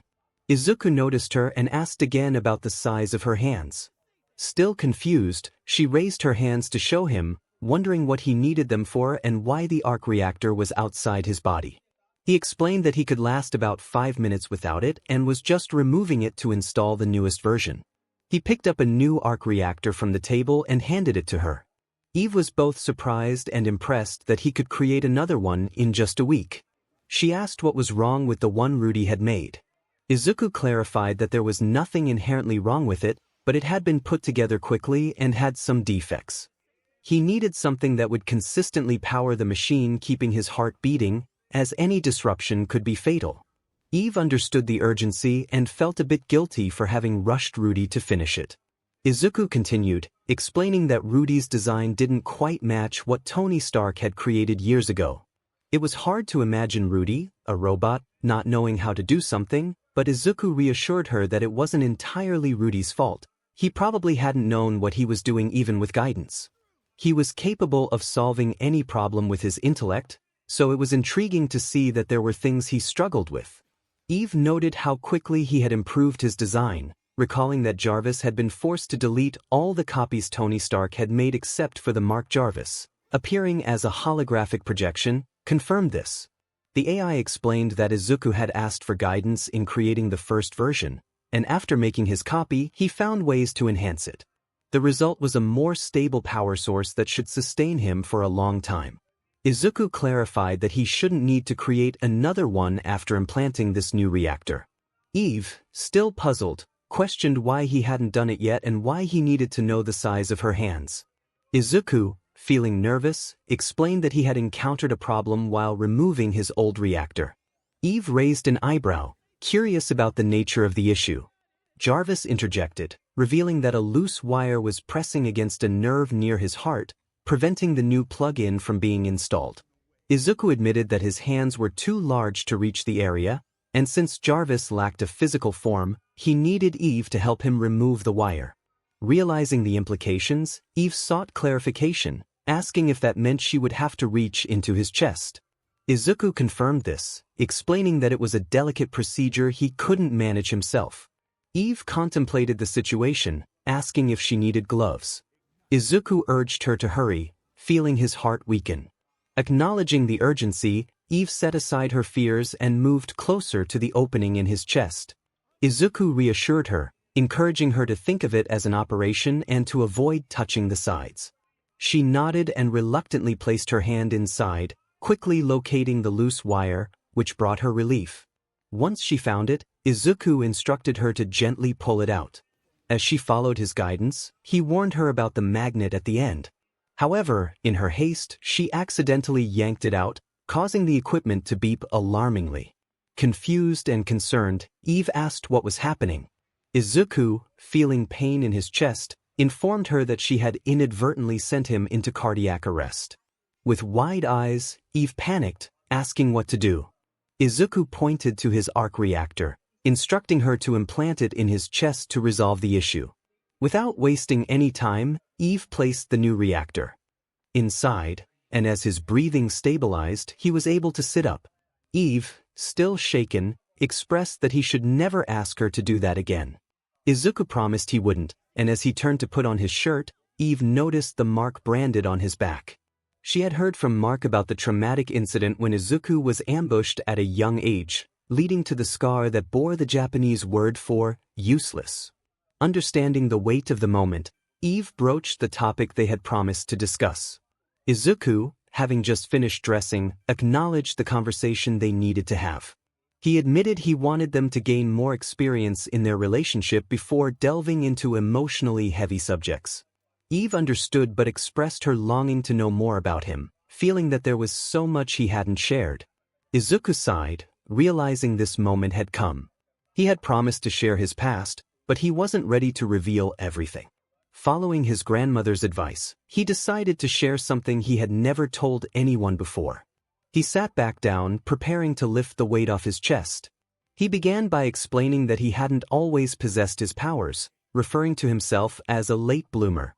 Izuku noticed her and asked again about the size of her hands. Still confused, she raised her hands to show him, wondering what he needed them for and why the arc reactor was outside his body. He explained that he could last about 5 minutes without it and was just removing it to install the newest version. He picked up a new arc reactor from the table and handed it to her. Eve was both surprised and impressed that he could create another one in just a week. She asked what was wrong with the one Rudy had made. Izuku clarified that there was nothing inherently wrong with it, but it had been put together quickly and had some defects. He needed something that would consistently power the machine, keeping his heart beating, as any disruption could be fatal. Eve understood the urgency and felt a bit guilty for having rushed Rudy to finish it. Izuku continued, explaining that Rudy's design didn't quite match what Tony Stark had created years ago. It was hard to imagine Rudy, a robot, not knowing how to do something, but Izuku reassured her that it wasn't entirely Rudy's fault. He probably hadn't known what he was doing even with guidance. He was capable of solving any problem with his intellect, so it was intriguing to see that there were things he struggled with. Eve noted how quickly he had improved his design, recalling that Jarvis had been forced to delete all the copies Tony Stark had made except for the Mark Jarvis, appearing as a holographic projection, confirmed this. The AI explained that Izuku had asked for guidance in creating the first version, and after making his copy, he found ways to enhance it. The result was a more stable power source that should sustain him for a long time. Izuku clarified that he shouldn't need to create another one after implanting this new reactor. Eve, still puzzled, questioned why he hadn't done it yet and why he needed to know the size of her hands. Izuku, feeling nervous, explained that he had encountered a problem while removing his old reactor. Eve raised an eyebrow, Curious about the nature of the issue, Jarvis interjected, revealing that a loose wire was pressing against a nerve near his heart, preventing the new plug-in from being installed. Izuku admitted that his hands were too large to reach the area, and since Jarvis lacked a physical form, he needed Eve to help him remove the wire. Realizing the implications, Eve sought clarification, asking if that meant she would have to reach into his chest. Izuku confirmed this, explaining that it was a delicate procedure he couldn't manage himself. Eve contemplated the situation, asking if she needed gloves. Izuku urged her to hurry, feeling his heart weaken. Acknowledging the urgency, Eve set aside her fears and moved closer to the opening in his chest. Izuku reassured her, encouraging her to think of it as an operation and to avoid touching the sides. She nodded and reluctantly placed her hand inside, quickly locating the loose wire, which brought her relief. Once she found it, Izuku instructed her to gently pull it out. As she followed his guidance, he warned her about the magnet at the end. However, in her haste, she accidentally yanked it out, causing the equipment to beep alarmingly. Confused and concerned, Eve asked what was happening. Izuku, feeling pain in his chest, informed her that she had inadvertently sent him into cardiac arrest. With wide eyes, Eve panicked, asking what to do. Izuku pointed to his arc reactor, instructing her to implant it in his chest to resolve the issue. Without wasting any time, Eve placed the new reactor inside, and as his breathing stabilized, he was able to sit up. Eve, still shaken, expressed that he should never ask her to do that again. Izuku promised he wouldn't, and as he turned to put on his shirt, Eve noticed the mark branded on his back. She had heard from Mark about the traumatic incident when Izuku was ambushed at a young age, leading to the scar that bore the Japanese word for useless. Understanding the weight of the moment, Eve broached the topic they had promised to discuss. Izuku, having just finished dressing, acknowledged the conversation they needed to have. He admitted he wanted them to gain more experience in their relationship before delving into emotionally heavy subjects. Eve understood but expressed her longing to know more about him, feeling that there was so much he hadn't shared. Izuku sighed, realizing this moment had come. He had promised to share his past, but he wasn't ready to reveal everything. Following his grandmother's advice, he decided to share something he had never told anyone before. He sat back down, preparing to lift the weight off his chest. He began by explaining that he hadn't always possessed his powers, referring to himself as a late bloomer.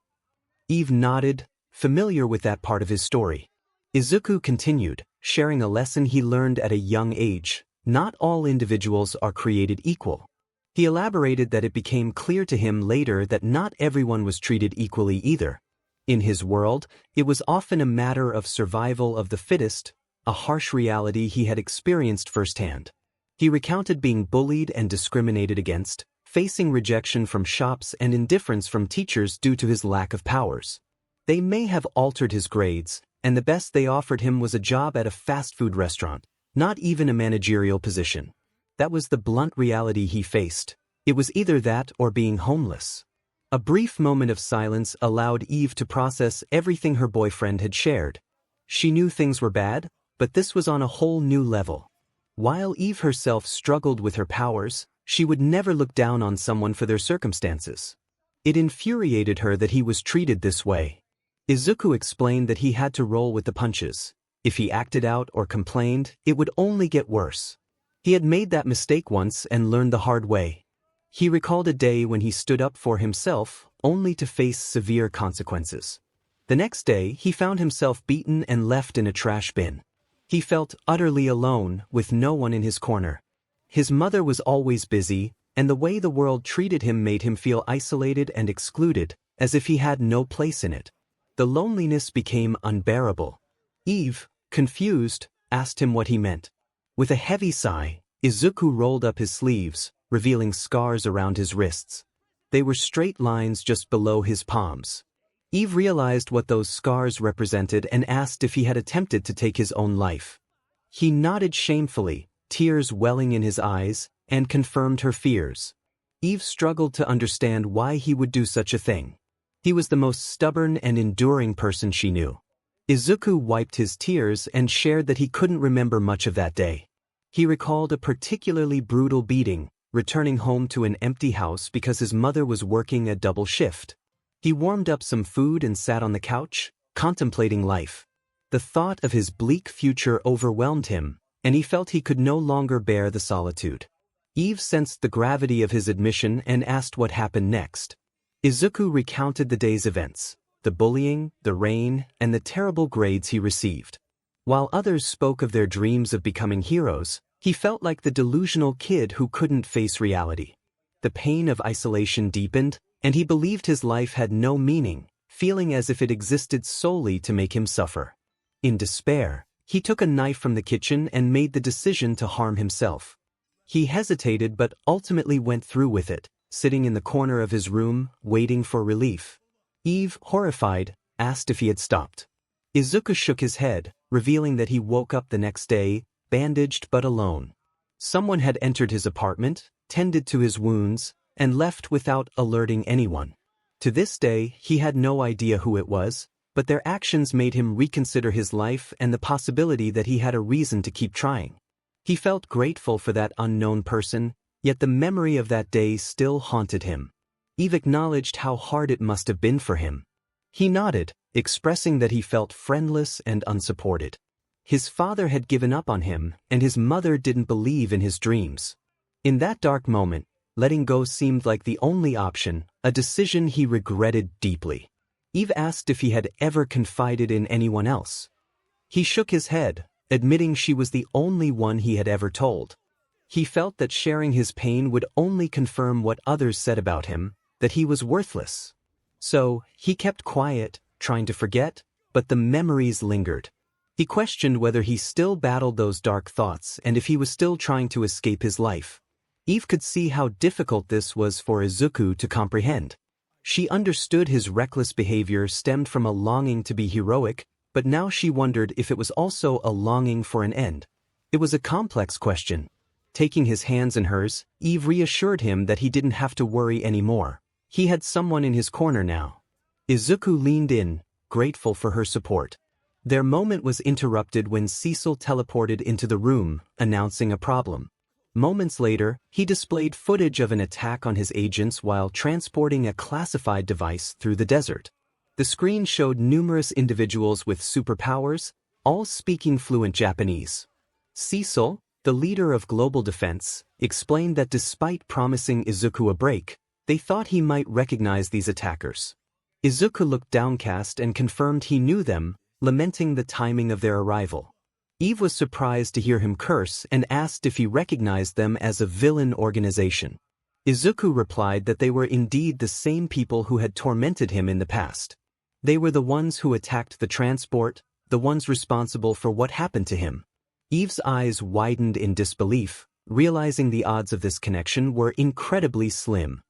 Eve nodded, familiar with that part of his story. Izuku continued, sharing a lesson he learned at a young age: not all individuals are created equal. He elaborated that it became clear to him later that not everyone was treated equally either. In his world, it was often a matter of survival of the fittest, a harsh reality he had experienced firsthand. He recounted being bullied and discriminated against, facing rejection from shops and indifference from teachers due to his lack of powers. They may have altered his grades, and the best they offered him was a job at a fast food restaurant, not even a managerial position. That was the blunt reality he faced. It was either that or being homeless. A brief moment of silence allowed Eve to process everything her boyfriend had shared. She knew things were bad, but this was on a whole new level. While Eve herself struggled with her powers, she would never look down on someone for their circumstances. It infuriated her that he was treated this way. Izuku explained that he had to roll with the punches. If he acted out or complained, it would only get worse. He had made that mistake once and learned the hard way. He recalled a day when he stood up for himself, only to face severe consequences. The next day, he found himself beaten and left in a trash bin. He felt utterly alone, with no one in his corner. His mother was always busy, and the way the world treated him made him feel isolated and excluded, as if he had no place in it. The loneliness became unbearable. Eve, confused, asked him what he meant. With a heavy sigh, Izuku rolled up his sleeves, revealing scars around his wrists. They were straight lines just below his palms. Eve realized what those scars represented and asked if he had attempted to take his own life. He nodded shamefully, tears welling in his eyes, and confirmed her fears. Eve struggled to understand why he would do such a thing. He was the most stubborn and enduring person she knew. Izuku wiped his tears and shared that he couldn't remember much of that day. He recalled a particularly brutal beating, returning home to an empty house because his mother was working a double shift. He warmed up some food and sat on the couch, contemplating life. The thought of his bleak future overwhelmed him, and he felt he could no longer bear the solitude. Eve sensed the gravity of his admission and asked what happened next. Izuku recounted the day's events, the bullying, the rain, and the terrible grades he received. While others spoke of their dreams of becoming heroes, he felt like the delusional kid who couldn't face reality. The pain of isolation deepened, and he believed his life had no meaning, feeling as if it existed solely to make him suffer. In despair, he took a knife from the kitchen and made the decision to harm himself. He hesitated but ultimately went through with it, sitting in the corner of his room, waiting for relief. Eve, horrified, asked if he had stopped. Izuku shook his head, revealing that he woke up the next day, bandaged but alone. Someone had entered his apartment, tended to his wounds, and left without alerting anyone. To this day, he had no idea who it was, but their actions made him reconsider his life and the possibility that he had a reason to keep trying. He felt grateful for that unknown person, yet the memory of that day still haunted him. Eve acknowledged how hard it must have been for him. He nodded, expressing that he felt friendless and unsupported. His father had given up on him, and his mother didn't believe in his dreams. In that dark moment, letting go seemed like the only option, a decision he regretted deeply. Eve asked if he had ever confided in anyone else. He shook his head, admitting she was the only one he had ever told. He felt that sharing his pain would only confirm what others said about him, that he was worthless. So, he kept quiet, trying to forget, but the memories lingered. He questioned whether he still battled those dark thoughts and if he was still trying to escape his life. Eve could see how difficult this was for Izuku to comprehend. She understood his reckless behavior stemmed from a longing to be heroic, but now she wondered if it was also a longing for an end. It was a complex question. Taking his hands in hers, Eve reassured him that he didn't have to worry anymore. He had someone in his corner now. Izuku leaned in, grateful for her support. Their moment was interrupted when 𝗧𝗍𝗪 teleported into the room, announcing a problem. Moments later, he displayed footage of an attack on his agents while transporting a classified device through the desert. The screen showed numerous individuals with superpowers, all speaking fluent Japanese. 𝗧𝗪𝗪, the leader of global defense, explained that despite promising Izuku a break, they thought he might recognize these attackers. Izuku looked downcast and confirmed he knew them, lamenting the timing of their arrival. Eve was surprised to hear him curse and asked if he recognized them as a villain organization. Izuku replied that they were indeed the same people who had tormented him in the past. They were the ones who attacked the transport, the ones responsible for what happened to him. Eve's eyes widened in disbelief, realizing the odds of this connection were incredibly slim.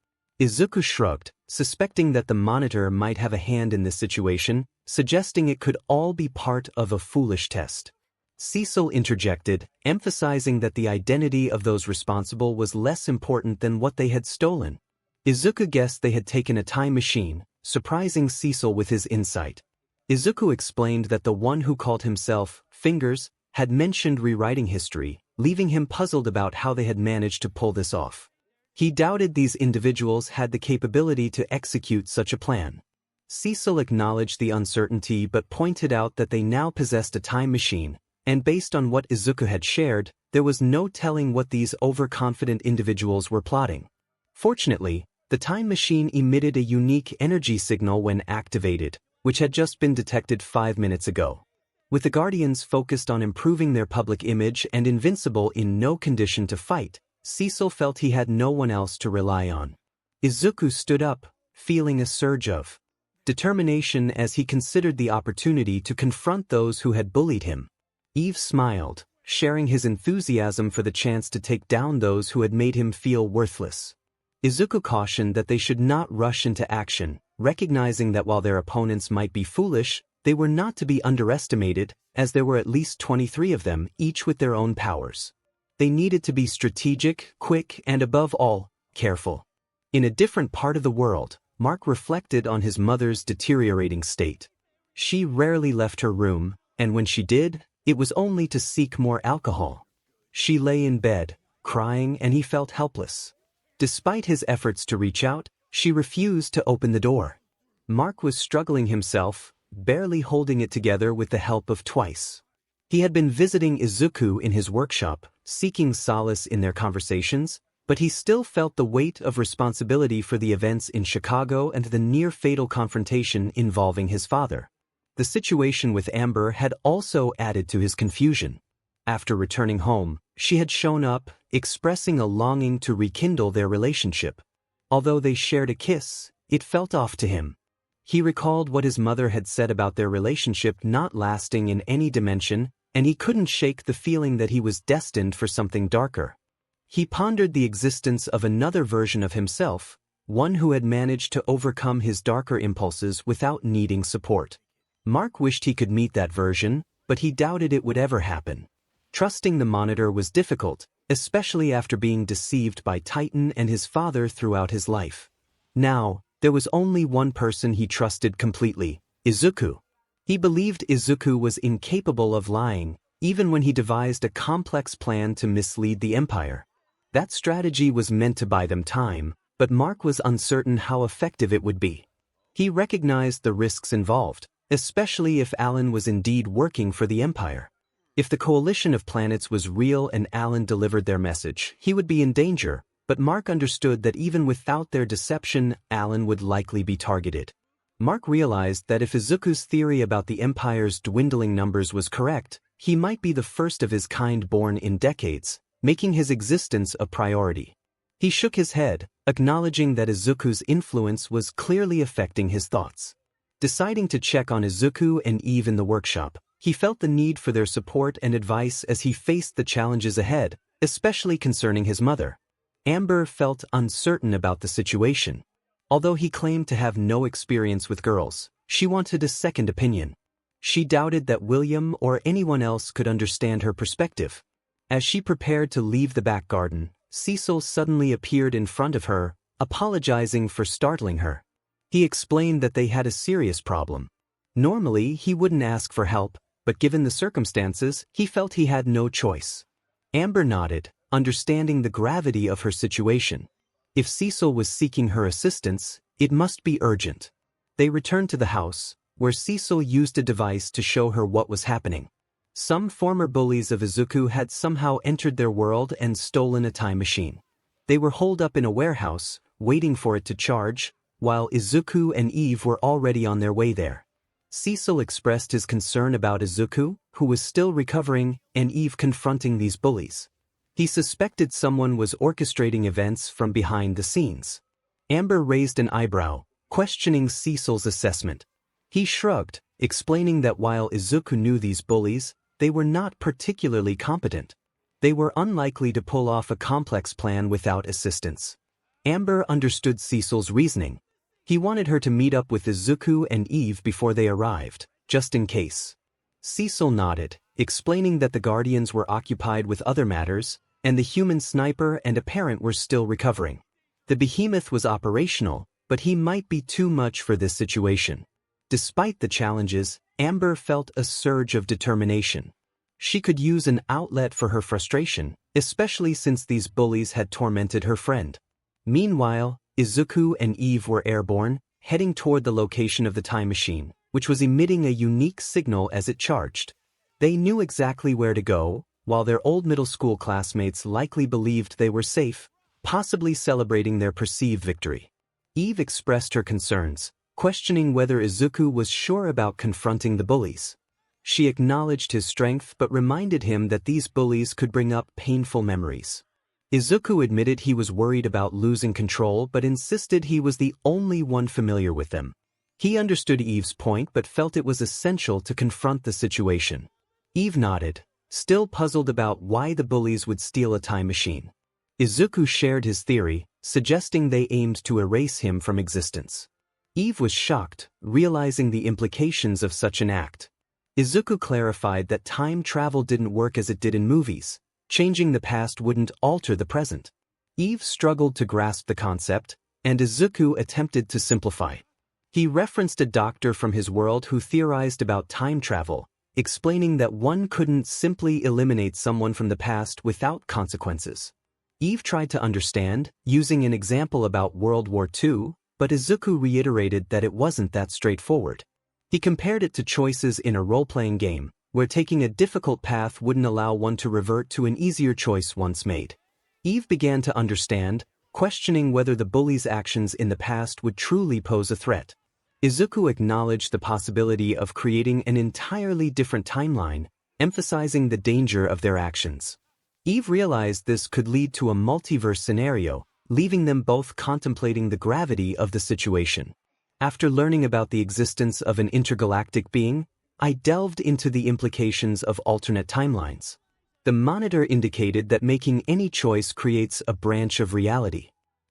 Izuku shrugged, suspecting that the monitor might have a hand in this situation, suggesting it could all be part of a foolish test. 𝗧𝗪𝗪 interjected, emphasizing that the identity of those responsible was less important than what they had stolen. Izuku guessed they had taken a time machine, surprising 𝗧𝗪𝗪 with his insight. Izuku explained that the one who called himself Fingers had mentioned rewriting history, leaving him puzzled about how they had managed to pull this off. He doubted these individuals had the capability to execute such a plan. 𝗧𝗪𝗪 acknowledged the uncertainty but pointed out that they now possessed a time machine, and based on what Izuku had shared, there was no telling what these overconfident individuals were plotting. Fortunately, the time machine emitted a unique energy signal when activated, which had just been detected 5 minutes ago. With the Guardians focused on improving their public image and Invincible in no condition to fight, 𝗧𝗪𝗪 felt he had no one else to rely on. Izuku stood up, feeling a surge of determination as he considered the opportunity to confront those who had bullied him. Eve smiled, sharing his enthusiasm for the chance to take down those who had made him feel worthless. Izuku cautioned that they should not rush into action, recognizing that while their opponents might be foolish, they were not to be underestimated, as there were at least 23 of them, each with their own powers. They needed to be strategic, quick, and above all, careful. In a different part of the world, Mark reflected on his mother's deteriorating state. She rarely left her room, and when she did, it was only to seek more alcohol. She lay in bed, crying, and he felt helpless. Despite his efforts to reach out, she refused to open the door. Mark was struggling himself, barely holding it together with the help of 𝗬𝗧. He had been visiting Izuku in his workshop, seeking solace in their conversations, but he still felt the weight of responsibility for the events in Chicago and the near-fatal confrontation involving his father. The situation with Amber had also added to his confusion. After returning home, she had shown up, expressing a longing to rekindle their relationship. Although they shared a kiss, it felt off to him. He recalled what his mother had said about their relationship not lasting in any dimension, and he couldn't shake the feeling that he was destined for something darker. He pondered the existence of another version of himself, one who had managed to overcome his darker impulses without needing support. Mark wished he could meet that version, but he doubted it would ever happen. Trusting the monitor was difficult, especially after being deceived by Titan and his father throughout his life. Now, there was only one person he trusted completely, Izuku. He believed Izuku was incapable of lying, even when he devised a complex plan to mislead the Empire. That strategy was meant to buy them time, but Mark was uncertain how effective it would be. He recognized the risks involved, especially if Alan was indeed working for the Empire. If the coalition of planets was real and Alan delivered their message, he would be in danger, but Mark understood that even without their deception, Alan would likely be targeted. Mark realized that if Izuku's theory about the Empire's dwindling numbers was correct, he might be the first of his kind born in decades, making his existence a priority. He shook his head, acknowledging that Izuku's influence was clearly affecting his thoughts. Deciding to check on Izuku and Eve in the workshop, he felt the need for their support and advice as he faced the challenges ahead, especially concerning his mother. Amber felt uncertain about the situation. Although he claimed to have no experience with girls, she wanted a second opinion. She doubted that William or anyone else could understand her perspective. As she prepared to leave the back garden, 𝗬𝗧 suddenly appeared in front of her, apologizing for startling her. He explained that they had a serious problem. Normally, he wouldn't ask for help, but given the circumstances, he felt he had no choice. Amber nodded, understanding the gravity of her situation. If 𝗬𝗧 was seeking her assistance, it must be urgent. They returned to the house, where 𝗬𝗧 used a device to show her what was happening. Some former bullies of Izuku had somehow entered their world and stolen a time machine. They were holed up in a warehouse, waiting for it to charge, while Izuku and Eve were already on their way there. 𝗬𝗧 expressed his concern about Izuku, who was still recovering, and Eve confronting these bullies. He suspected someone was orchestrating events from behind the scenes. Amber raised an eyebrow, questioning 𝗬𝗧's assessment. He shrugged, explaining that while Izuku knew these bullies, they were not particularly competent. They were unlikely to pull off a complex plan without assistance. Amber understood 𝗬𝗧's reasoning. He wanted her to meet up with Izuku and Eve before they arrived, just in case. 𝗬𝗧 nodded, explaining that the Guardians were occupied with other matters, and the human sniper and a parent were still recovering. The behemoth was operational, but he might be too much for this situation. Despite the challenges, Amber felt a surge of determination. She could use an outlet for her frustration, especially since these bullies had tormented her friend. Meanwhile, Izuku and Eve were airborne, heading toward the location of the time machine, which was emitting a unique signal as it charged. They knew exactly where to go, while their old middle school classmates likely believed they were safe, possibly celebrating their perceived victory. Eve expressed her concerns, questioning whether Izuku was sure about confronting the bullies. She acknowledged his strength but reminded him that these bullies could bring up painful memories. Izuku admitted he was worried about losing control but insisted he was the only one familiar with them. He understood Eve's point but felt it was essential to confront the situation. Eve nodded, still puzzled about why the bullies would steal a time machine. Izuku shared his theory, suggesting they aimed to erase him from existence. Eve was shocked, realizing the implications of such an act. Izuku clarified that time travel didn't work as it did in movies. Changing the past wouldn't alter the present. Eve struggled to grasp the concept, and Izuku attempted to simplify. He referenced a doctor from his world who theorized about time travel, explaining that one couldn't simply eliminate someone from the past without consequences. Eve tried to understand, using an example about World War II, but Izuku reiterated that it wasn't that straightforward. He compared it to choices in a role-playing game, where taking a difficult path wouldn't allow one to revert to an easier choice once made. Eve began to understand, questioning whether the bully's actions in the past would truly pose a threat. Izuku acknowledged the possibility of creating an entirely different timeline, emphasizing the danger of their actions. Eve realized this could lead to a multiverse scenario, leaving them both contemplating the gravity of the situation. After learning about the existence of an intergalactic being, I delved into the implications of alternate timelines. The monitor indicated that making any choice creates a branch of reality.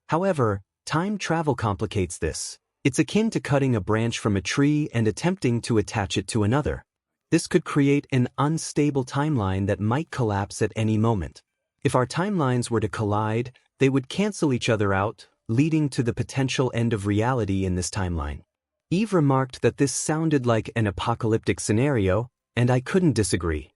However, time travel complicates this. It's akin to cutting a branch from a tree and attempting to attach it to another. This could create an unstable timeline that might collapse at any moment. If our timelines were to collide, they would cancel each other out, leading to the potential end of reality in this timeline. Eve remarked that this sounded like an apocalyptic scenario, and I couldn't disagree.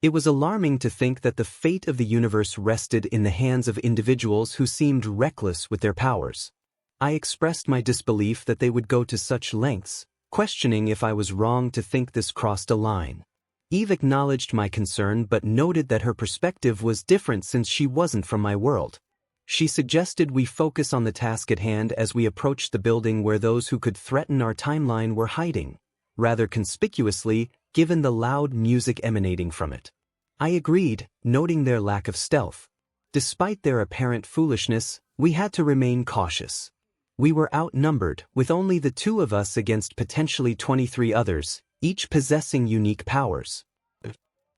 It was alarming to think that the fate of the universe rested in the hands of individuals who seemed reckless with their powers. I expressed my disbelief that they would go to such lengths, questioning if I was wrong to think this crossed a line. Eve acknowledged my concern but noted that her perspective was different since she wasn't from my world. She suggested we focus on the task at hand as we approached the building where those who could threaten our timeline were hiding, rather conspicuously given the loud music emanating from it. I agreed, noting their lack of stealth. Despite their apparent foolishness, we had to remain cautious. We were outnumbered, with only the two of us against potentially 23 others, each possessing unique powers.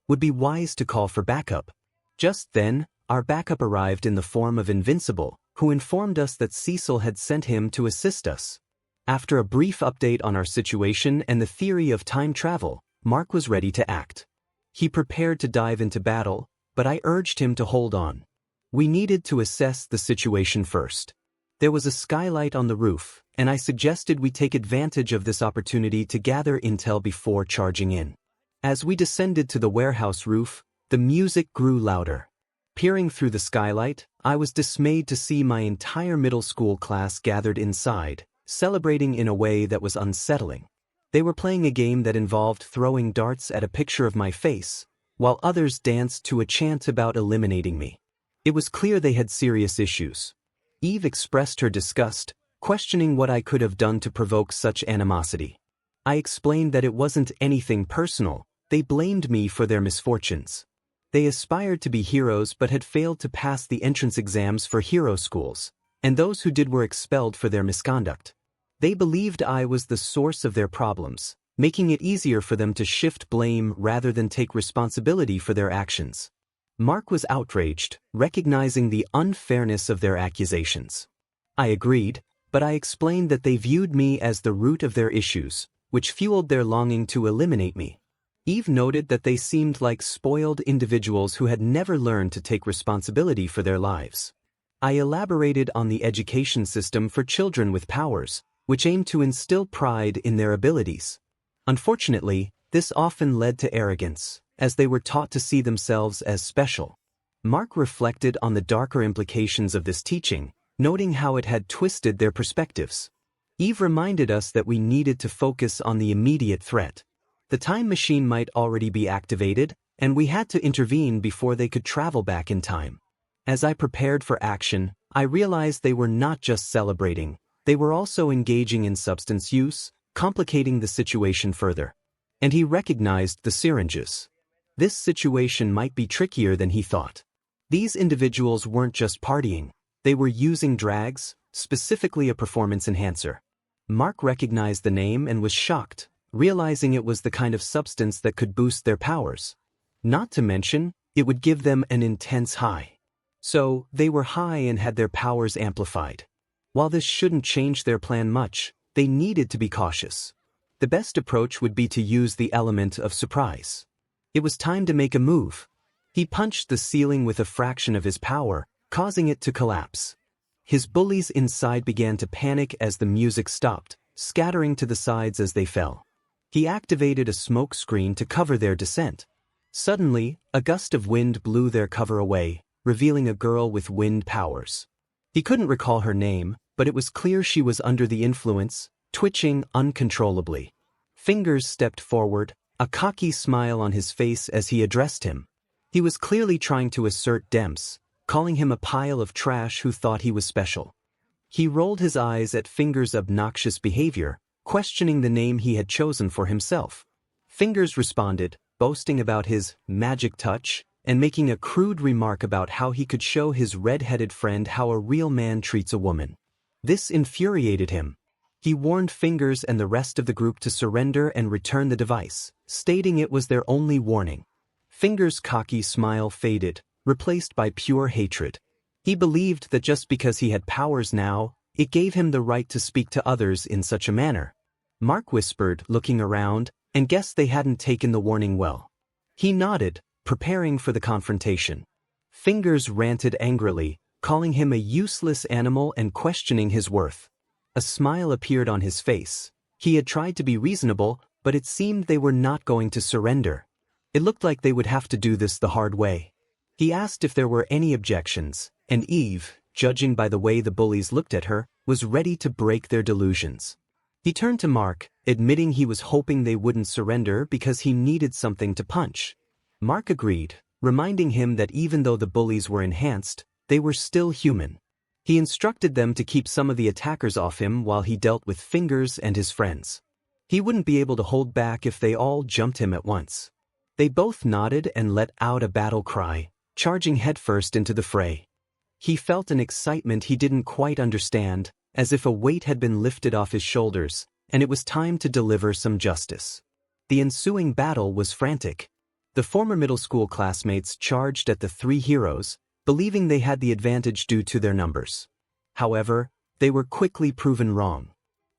Would be wise to call for backup. Just then, our backup arrived in the form of Invincible, who informed us that Cecil had sent him to assist us. After a brief update on our situation and the theory of time travel, Mark was ready to act. He prepared to dive into battle, but I urged him to hold on. We needed to assess the situation first. There was a skylight on the roof, and I suggested we take advantage of this opportunity to gather intel before charging in. As we descended to the warehouse roof, the music grew louder. Peering through the skylight, I was dismayed to see my entire middle school class gathered inside, celebrating in a way that was unsettling. They were playing a game that involved throwing darts at a picture of my face, while others danced to a chant about eliminating me. It was clear they had serious issues. Eve expressed her disgust, questioning what I could have done to provoke such animosity. I explained that it wasn't anything personal, they blamed me for their misfortunes. They aspired to be heroes but had failed to pass the entrance exams for hero schools, and those who did were expelled for their misconduct. They believed I was the source of their problems, making it easier for them to shift blame rather than take responsibility for their actions. Mark was outraged, recognizing the unfairness of their accusations. I agreed, but I explained that they viewed me as the root of their issues, which fueled their longing to eliminate me. Eve noted that they seemed like spoiled individuals who had never learned to take responsibility for their lives. I elaborated on the education system for children with powers, which aimed to instill pride in their abilities. Unfortunately, this often led to arrogance, as they were taught to see themselves as special. Mark reflected on the darker implications of this teaching, noting how it had twisted their perspectives. Eve reminded us that we needed to focus on the immediate threat. The time machine might already be activated, and we had to intervene before they could travel back in time. As I prepared for action, I realized they were not just celebrating, they were also engaging in substance use, complicating the situation further. And he recognized the syringes. This situation might be trickier than he thought. These individuals weren't just partying, they were using drags, specifically a performance enhancer. Mark recognized the name and was shocked, realizing it was the kind of substance that could boost their powers. Not to mention, it would give them an intense high. So, they were high and had their powers amplified. While this shouldn't change their plan much, they needed to be cautious. The best approach would be to use the element of surprise. It was time to make a move. He punched the ceiling with a fraction of his power, causing it to collapse. His bullies inside began to panic as the music stopped, scattering to the sides as they fell. He activated a smoke screen to cover their descent. Suddenly, a gust of wind blew their cover away, revealing a girl with wind powers. He couldn't recall her name, but it was clear she was under the influence, twitching uncontrollably. Fingers stepped forward, a cocky smile on his face as he addressed him. He was clearly trying to assert 𝗵𝗃𝗲, calling him a pile of trash who thought he was special. He rolled his eyes at Fingers' obnoxious behavior, questioning the name he had chosen for himself. Fingers responded, boasting about his magic touch and making a crude remark about how he could show his red-headed friend how a real man treats a woman. This infuriated him. He warned Fingers and the rest of the group to surrender and return the device, stating it was their only warning. Fingers' cocky smile faded, replaced by pure hatred. He believed that just because he had powers now, it gave him the right to speak to others in such a manner. Mark whispered, looking around, and guessed they hadn't taken the warning well. He nodded, preparing for the confrontation. Fingers ranted angrily, calling him a useless animal and questioning his worth. A smile appeared on his face. He had tried to be reasonable, but it seemed they were not going to surrender. It looked like they would have to do this the hard way. He asked if there were any objections, and Eve, judging by the way the bullies looked at her, was ready to break their delusions. He turned to Mark, admitting he was hoping they wouldn't surrender because he needed something to punch. Mark agreed, reminding him that even though the bullies were enhanced, they were still human. He instructed them to keep some of the attackers off him while he dealt with Fingers and his friends. He wouldn't be able to hold back if they all jumped him at once. They both nodded and let out a battle cry, charging headfirst into the fray. He felt an excitement he didn't quite understand, as if a weight had been lifted off his shoulders, and it was time to deliver some justice. The ensuing battle was frantic. The former middle school classmates charged at the three heroes, believing they had the advantage due to their numbers. However, they were quickly proven wrong.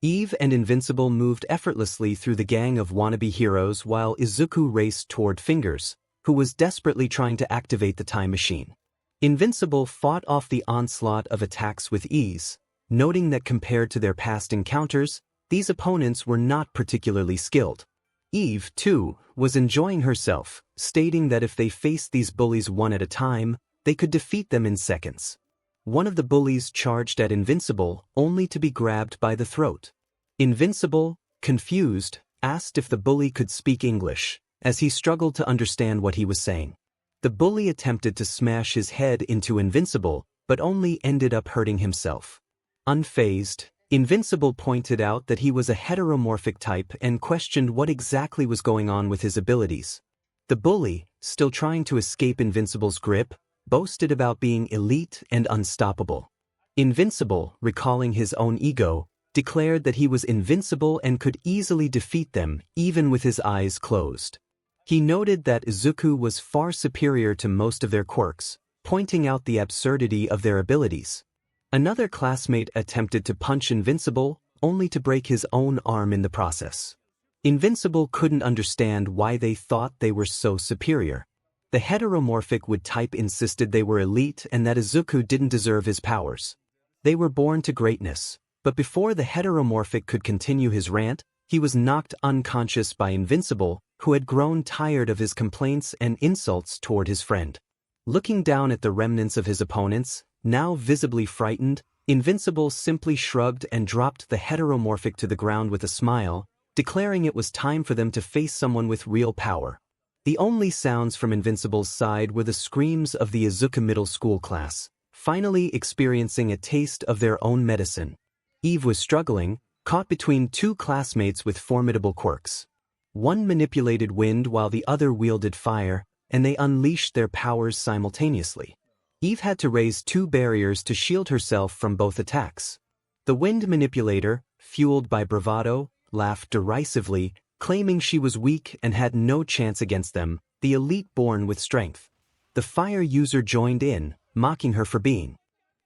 Eve and Invincible moved effortlessly through the gang of wannabe heroes while Izuku raced toward Fingers, who was desperately trying to activate the time machine. Invincible fought off the onslaught of attacks with ease, noting that compared to their past encounters, these opponents were not particularly skilled. Eve, too, was enjoying herself, stating that if they faced these bullies one at a time, they could defeat them in seconds. One of the bullies charged at Invincible, only to be grabbed by the throat. Invincible, confused, asked if the bully could speak English, as he struggled to understand what he was saying. The bully attempted to smash his head into Invincible, but only ended up hurting himself. Unfazed, Invincible pointed out that he was a heteromorphic type and questioned what exactly was going on with his abilities. The bully, still trying to escape Invincible's grip, boasted about being elite and unstoppable. Invincible, recalling his own ego, declared that he was invincible and could easily defeat them even with his eyes closed. He noted that Izuku was far superior to most of their quirks, pointing out the absurdity of their abilities. Another classmate attempted to punch Invincible, only to break his own arm in the process. Invincible couldn't understand why they thought they were so superior. The heteromorphic type insisted they were elite and that Izuku didn't deserve his powers. They were born to greatness, but before the heteromorphic could continue his rant, he was knocked unconscious by Invincible, who had grown tired of his complaints and insults toward his friend. Looking down at the remnants of his opponents, now visibly frightened, Invincible simply shrugged and dropped the heteromorphic to the ground with a smile, declaring it was time for them to face someone with real power. The only sounds from Invincible's side were the screams of the Izuku middle school class, finally experiencing a taste of their own medicine. Eve was struggling, caught between two classmates with formidable quirks. One manipulated wind while the other wielded fire, and they unleashed their powers simultaneously. Eve had to raise two barriers to shield herself from both attacks. The wind manipulator, fueled by bravado, laughed derisively, claiming she was weak and had no chance against them, the elite born with strength. The fire user joined in, mocking her for being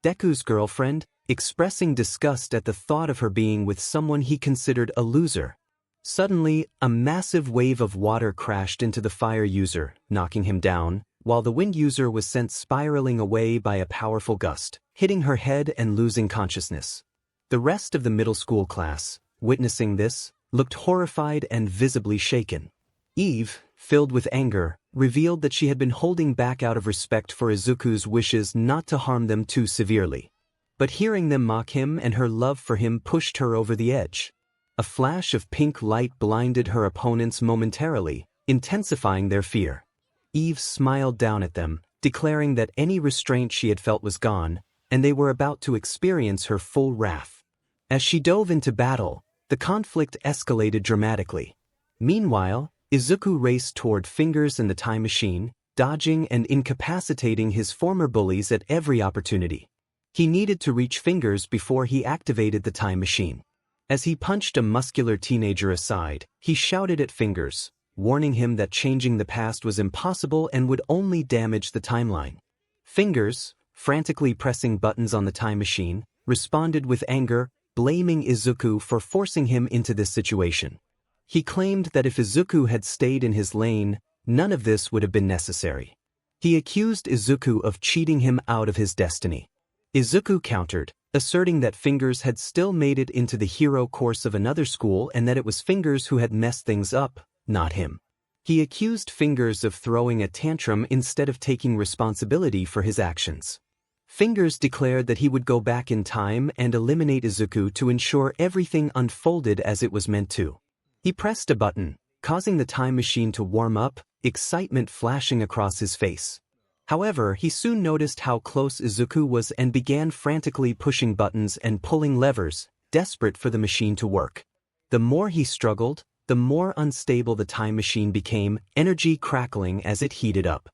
Deku's girlfriend, expressing disgust at the thought of her being with someone he considered a loser. Suddenly, a massive wave of water crashed into the fire user, knocking him down, while the wind user was sent spiraling away by a powerful gust, hitting her head and losing consciousness. The rest of the middle school class, witnessing this, looked horrified and visibly shaken. Eve, filled with anger, revealed that she had been holding back out of respect for Izuku's wishes not to harm them too severely. But hearing them mock him and her love for him pushed her over the edge. A flash of pink light blinded her opponents momentarily, intensifying their fear. Eve smiled down at them, declaring that any restraint she had felt was gone, and they were about to experience her full wrath. As she dove into battle, the conflict escalated dramatically. Meanwhile, Izuku raced toward Fingers and the time machine, dodging and incapacitating his former bullies at every opportunity. He needed to reach Fingers before he activated the time machine. As he punched a muscular teenager aside, he shouted at Fingers, warning him that changing the past was impossible and would only damage the timeline. Fingers, frantically pressing buttons on the time machine, responded with anger, blaming Izuku for forcing him into this situation. He claimed that if Izuku had stayed in his lane, none of this would have been necessary. He accused Izuku of cheating him out of his destiny. Izuku countered, asserting that Fingers had still made it into the hero course of another school and that it was Fingers who had messed things up, not him. He accused Fingers of throwing a tantrum instead of taking responsibility for his actions. Fingers declared that he would go back in time and eliminate Izuku to ensure everything unfolded as it was meant to. He pressed a button, causing the time machine to warm up, excitement flashing across his face. However, he soon noticed how close Izuku was and began frantically pushing buttons and pulling levers, desperate for the machine to work. The more he struggled, the more unstable the time machine became, energy crackling as it heated up.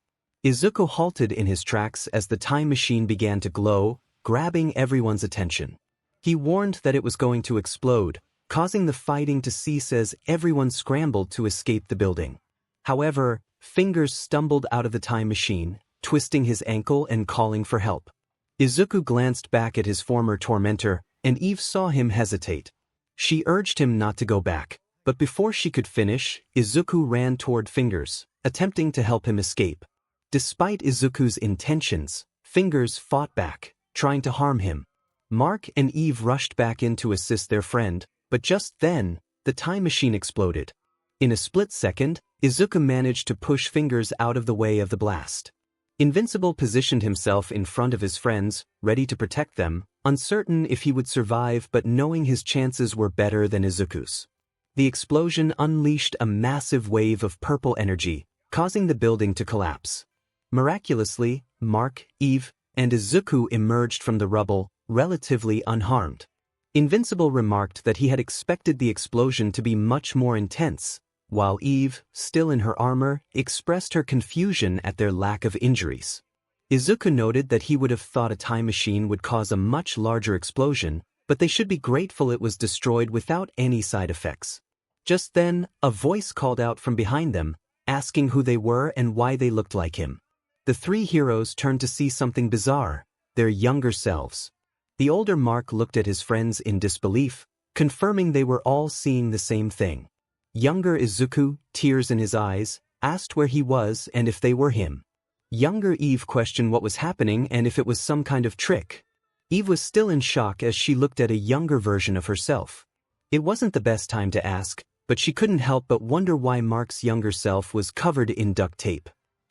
Izuku halted in his tracks as the time machine began to glow, grabbing everyone's attention. He warned that it was going to explode, causing the fighting to cease as everyone scrambled to escape the building. However, Fingers stumbled out of the time machine, twisting his ankle and calling for help. Izuku glanced back at his former tormentor, and Eve saw him hesitate. She urged him not to go back, but before she could finish, Izuku ran toward Fingers, attempting to help him escape. Despite Izuku's intentions, Fingers fought back, trying to harm him. Mark and Eve rushed back in to assist their friend, but just then, the time machine exploded. In a split second, Izuku managed to push Fingers out of the way of the blast. Invincible positioned himself in front of his friends, ready to protect them, uncertain if he would survive but knowing his chances were better than Izuku's. The explosion unleashed a massive wave of purple energy, causing the building to collapse. Miraculously, Mark, Eve, and Izuku emerged from the rubble, relatively unharmed. Invincible remarked that he had expected the explosion to be much more intense, while Eve, still in her armor, expressed her confusion at their lack of injuries. Izuku noted that he would have thought a time machine would cause a much larger explosion, but they should be grateful it was destroyed without any side effects. Just then, a voice called out from behind them, asking who they were and why they looked like him. The three heroes turned to see something bizarre, their younger selves. The older Mark looked at his friends in disbelief, confirming they were all seeing the same thing. Younger Izuku, tears in his eyes, asked where he was and if they were him. Younger Eve questioned what was happening and if it was some kind of trick. Eve was still in shock as she looked at a younger version of herself. It wasn't the best time to ask, but she couldn't help but wonder why Mark's younger self was covered in duct tape.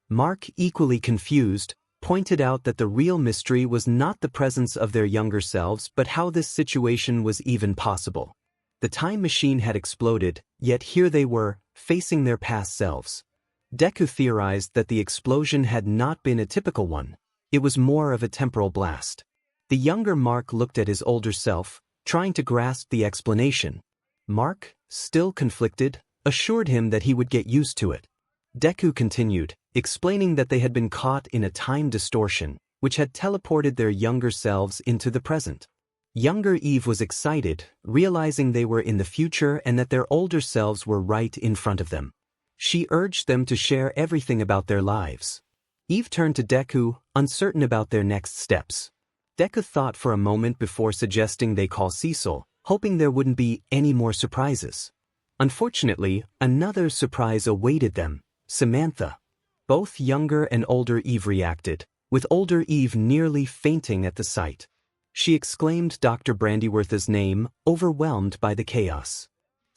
Mark, equally confused, pointed out that the real mystery was not the presence of their younger selves but how this situation was even possible. The time machine had exploded, yet here they were, facing their past selves. Deku theorized that the explosion had not been a typical one. It was more of a temporal blast. The younger Mark looked at his older self, trying to grasp the explanation. Mark, still conflicted, assured him that he would get used to it. Deku continued, explaining that they had been caught in a time distortion, which had teleported their younger selves into the present. Younger Eve was excited, realizing they were in the future and that their older selves were right in front of them. She urged them to share everything about their lives. Eve turned to Deku, uncertain about their next steps. Deku thought for a moment before suggesting they call Cecil, hoping there wouldn't be any more surprises. Unfortunately, another surprise awaited them, Samantha. Both younger and older Eve reacted, with older Eve nearly fainting at the sight. She exclaimed Dr. Brandyworth's name, overwhelmed by the chaos.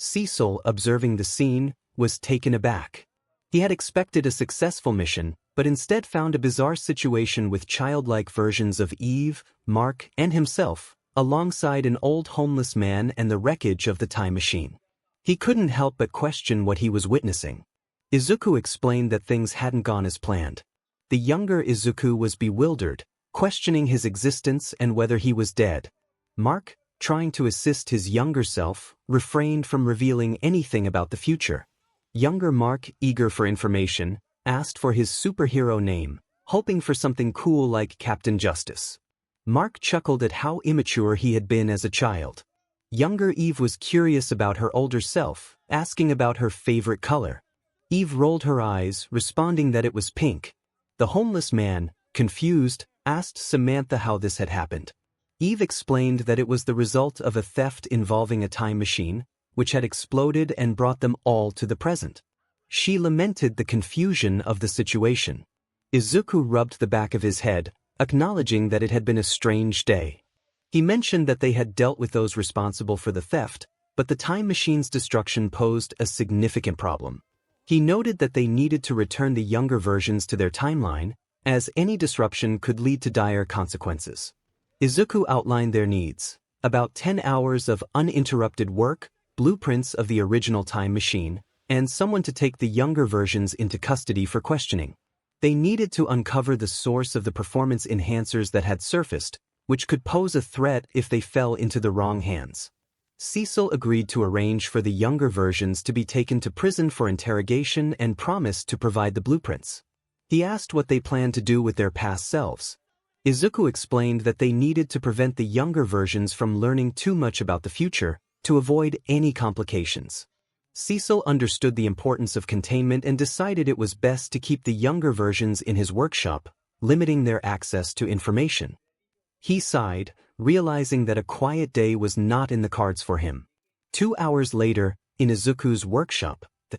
𝗧𝗏, observing the scene, was taken aback. He had expected a successful mission, but instead found a bizarre situation with childlike versions of Eve, Mark, and himself, alongside an old homeless man and the wreckage of the time machine. He couldn't help but question what he was witnessing. Izuku explained that things hadn't gone as planned. The younger Izuku was bewildered, questioning his existence and whether he was dead. Mark, trying to assist his younger self, refrained from revealing anything about the future. Younger Mark, eager for information, asked for his superhero name, hoping for something cool like Captain Justice. Mark chuckled at how immature he had been as a child. Younger Eve was curious about her older self, asking about her favorite color. Eve rolled her eyes, responding that it was pink. The homeless man, confused, asked Samantha how this had happened. Eve explained that it was the result of a theft involving a time machine, which had exploded and brought them all to the present. She lamented the confusion of the situation. Izuku rubbed the back of his head, acknowledging that it had been a strange day. He mentioned that they had dealt with those responsible for the theft, but the time machine's destruction posed a significant problem. He noted that they needed to return the younger versions to their timeline, as any disruption could lead to dire consequences. Izuku outlined their needs: about 10 hours of uninterrupted work, blueprints of the original time machine, and someone to take the younger versions into custody for questioning. They needed to uncover the source of the performance enhancers that had surfaced, which could pose a threat if they fell into the wrong hands. 𝗧𝗏 agreed to arrange for the younger versions to be taken to prison for interrogation and promised to provide the blueprints. He asked what they planned to do with their past selves. Izuku explained that they needed to prevent the younger versions from learning too much about the future, to avoid any complications. 𝗧𝗏 understood the importance of containment and decided it was best to keep the younger versions in his workshop, limiting their access to information. He sighed, realizing that a quiet day was not in the cards for him. 2 hours later, in Izuku's workshop, the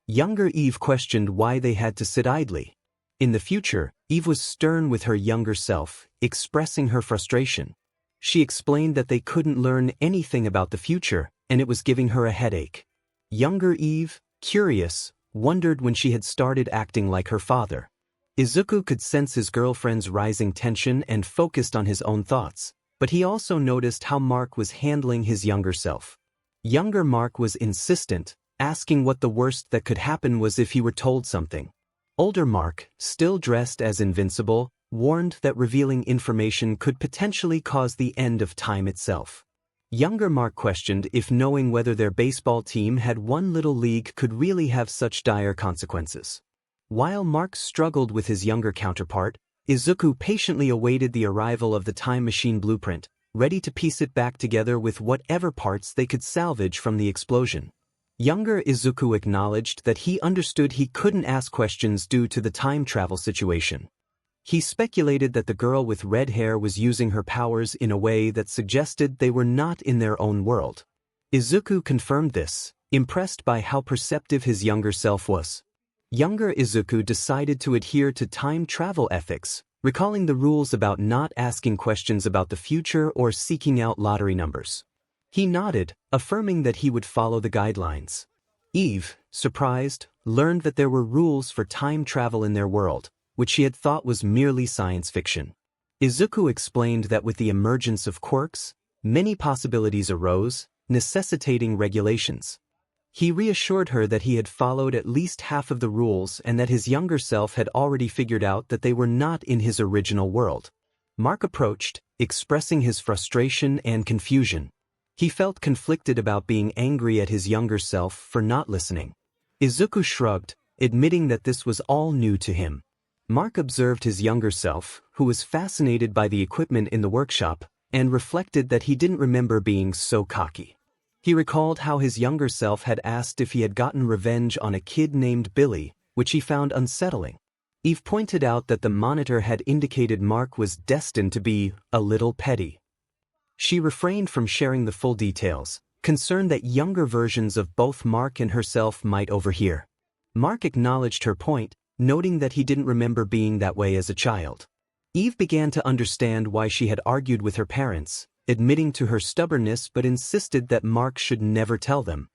younger Eve questioned why they had to sit idly. In the future, Eve was stern with her younger self, expressing her frustration. She explained that they couldn't learn anything about the future, and it was giving her a headache. Younger Eve, curious, wondered when she had started acting like her father. Izuku could sense his girlfriend's rising tension and focused on his own thoughts, but he also noticed how Mark was handling his younger self. Younger Mark was insistent, asking what the worst that could happen was if he were told something. Older Mark, still dressed as Invincible, warned that revealing information could potentially cause the end of time itself. Younger Mark questioned if knowing whether their baseball team had won Little League could really have such dire consequences. While Mark struggled with his younger counterpart, Izuku patiently awaited the arrival of the time machine blueprint, ready to piece it back together with whatever parts they could salvage from the explosion. Younger Izuku acknowledged that he understood he couldn't ask questions due to the time travel situation. He speculated that the girl with red hair was using her powers in a way that suggested they were not in their own world. Izuku confirmed this, impressed by how perceptive his younger self was. Younger Izuku decided to adhere to time travel ethics, recalling the rules about not asking questions about the future or seeking out lottery numbers. He nodded, affirming that he would follow the guidelines. Eve, surprised, learned that there were rules for time travel in their world, which she had thought was merely science fiction. Izuku explained that with the emergence of quirks, many possibilities arose, necessitating regulations. He reassured her that he had followed at least half of the rules and that his younger self had already figured out that they were not in his original world. Mark approached, expressing his frustration and confusion. He felt conflicted about being angry at his younger self for not listening. Izuku shrugged, admitting that this was all new to him. Mark observed his younger self, who was fascinated by the equipment in the workshop, and reflected that he didn't remember being so cocky. He recalled how his younger self had asked if he had gotten revenge on a kid named Billy, which he found unsettling. Eve pointed out that the monitor had indicated Mark was destined to be a little petty. She refrained from sharing the full details, concerned that younger versions of both Mark and herself might overhear. Mark acknowledged her point, noting that he didn't remember being that way as a child. Eve began to understand why she had argued with her parents, admitting to her stubbornness but insisted that Mark should never tell them.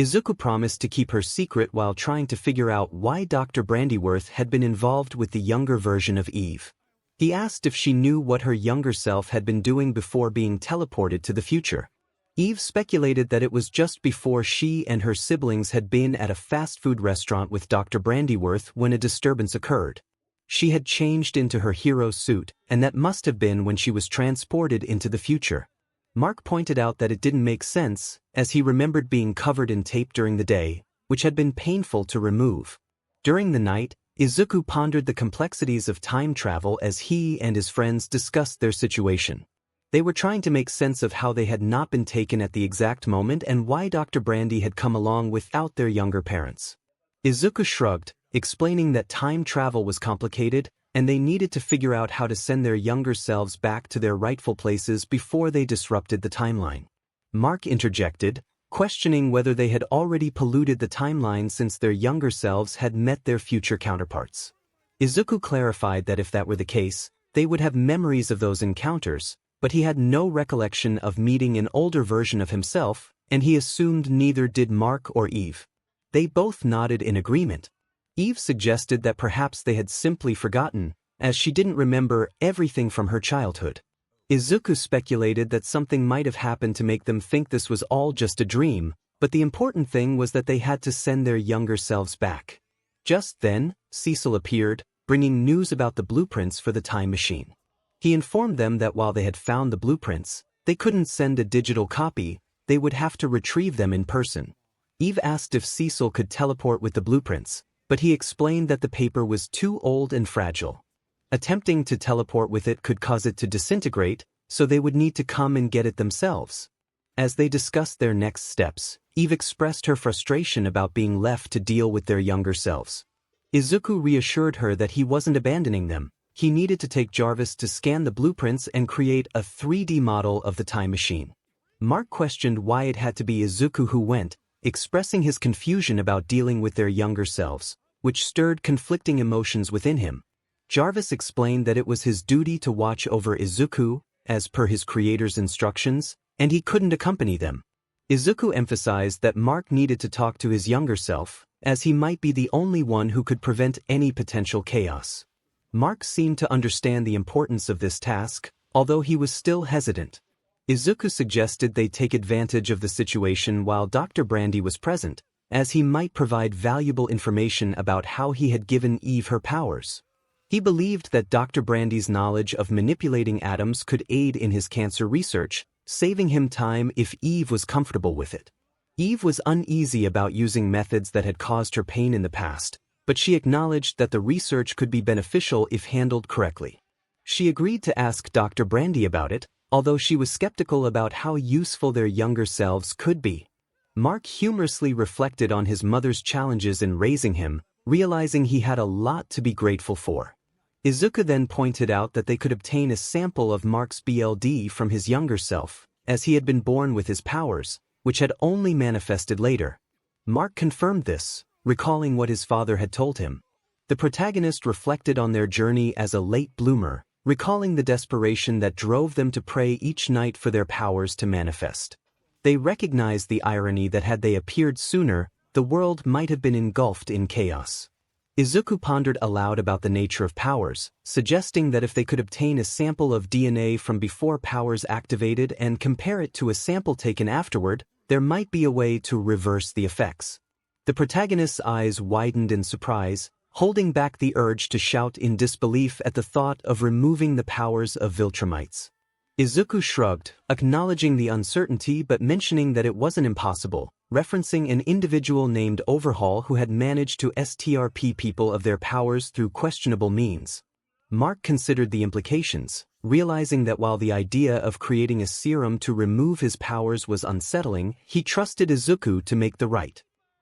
Izuku promised to keep her secret while trying to figure out why Dr. 𝗵𝗲𝗏 had been involved with the younger version of Eve. He asked if she knew what her younger self had been doing before being teleported to the future. Eve speculated that it was just before she and her siblings had been at a fast food restaurant with Dr. 𝗵𝗲𝗏 when a disturbance occurred. She had changed into her hero suit, and that must have been when she was transported into the future. Mark pointed out that it didn't make sense, as he remembered being covered in tape during the day, which had been painful to remove. During the night, Izuku pondered the complexities of time travel as he and his friends discussed their situation. They were trying to make sense of how they had not been taken at the exact moment and why Dr. 𝗵𝗵𝗏 had come along without their younger parents. Izuku shrugged, explaining that time travel was complicated, and they needed to figure out how to send their younger selves back to their rightful places before they disrupted the timeline. Mark interjected, questioning whether they had already polluted the timeline since their younger selves had met their future counterparts. Izuku clarified that if that were the case, they would have memories of those encounters, but he had no recollection of meeting an older version of himself, and he assumed neither did Mark or Eve. They both nodded in agreement. Eve suggested that perhaps they had simply forgotten, as she didn't remember everything from her childhood. Izuku speculated that something might have happened to make them think this was all just a dream, but the important thing was that they had to send their younger selves back. Just then, 𝗧𝗏 appeared, bringing news about the blueprints for the time machine. He informed them that while they had found the blueprints, they couldn't send a digital copy, they would have to retrieve them in person. Eve asked if 𝗧𝗏 could teleport with the blueprints, but he explained that the paper was too old and fragile. Attempting to teleport with it could cause it to disintegrate, so they would need to come and get it themselves. As they discussed their next steps, Eve expressed her frustration about being left to deal with their younger selves. Izuku reassured her that he wasn't abandoning them. He needed to take 𝗧𝗏𝗧 to scan the blueprints and create a 3D model of the time machine. Mark questioned why it had to be Izuku who went, expressing his confusion about dealing with their younger selves, which stirred conflicting emotions within him. 𝗧𝗏𝗧 explained that it was his duty to watch over Izuku, as per his creator's instructions, and he couldn't accompany them. Izuku emphasized that Mark needed to talk to his younger self, as he might be the only one who could prevent any potential chaos. Mark seemed to understand the importance of this task, although he was still hesitant. Izuku suggested they take advantage of the situation while Dr. 𝗵𝗵𝗏 was present, as he might provide valuable information about how he had given Eve her powers. He believed that Dr. 𝗵𝗵𝗏's knowledge of manipulating atoms could aid in his cancer research, saving him time if Eve was comfortable with it. Eve was uneasy about using methods that had caused her pain in the past, but she acknowledged that the research could be beneficial if handled correctly. She agreed to ask Dr. 𝗵𝗵𝗏 about it, although she was skeptical about how useful their younger selves could be. Mark humorously reflected on his mother's challenges in raising him, realizing he had a lot to be grateful for. Izuku then pointed out that they could obtain a sample of Mark's BLD from his younger self, as he had been born with his powers, which had only manifested later. Mark confirmed this, recalling what his father had told him. The protagonist reflected on their journey as a late bloomer, recalling the desperation that drove them to pray each night for their powers to manifest. They recognized the irony that had they appeared sooner, the world might have been engulfed in chaos. Izuku pondered aloud about the nature of powers, suggesting that if they could obtain a sample of DNA from before powers activated and compare it to a sample taken afterward, there might be a way to reverse the effects. The protagonist's eyes widened in surprise, holding back the urge to shout in disbelief at the thought of removing the powers of 𝗲𝗏𝗏𝗏𝗏. Izuku shrugged, acknowledging the uncertainty but mentioning that it wasn't impossible, referencing an individual named Overhaul who had managed to STRP people of their powers through questionable means. Mark considered the implications, realizing that while the idea of creating a serum to remove his powers was unsettling, he trusted Izuku to make the right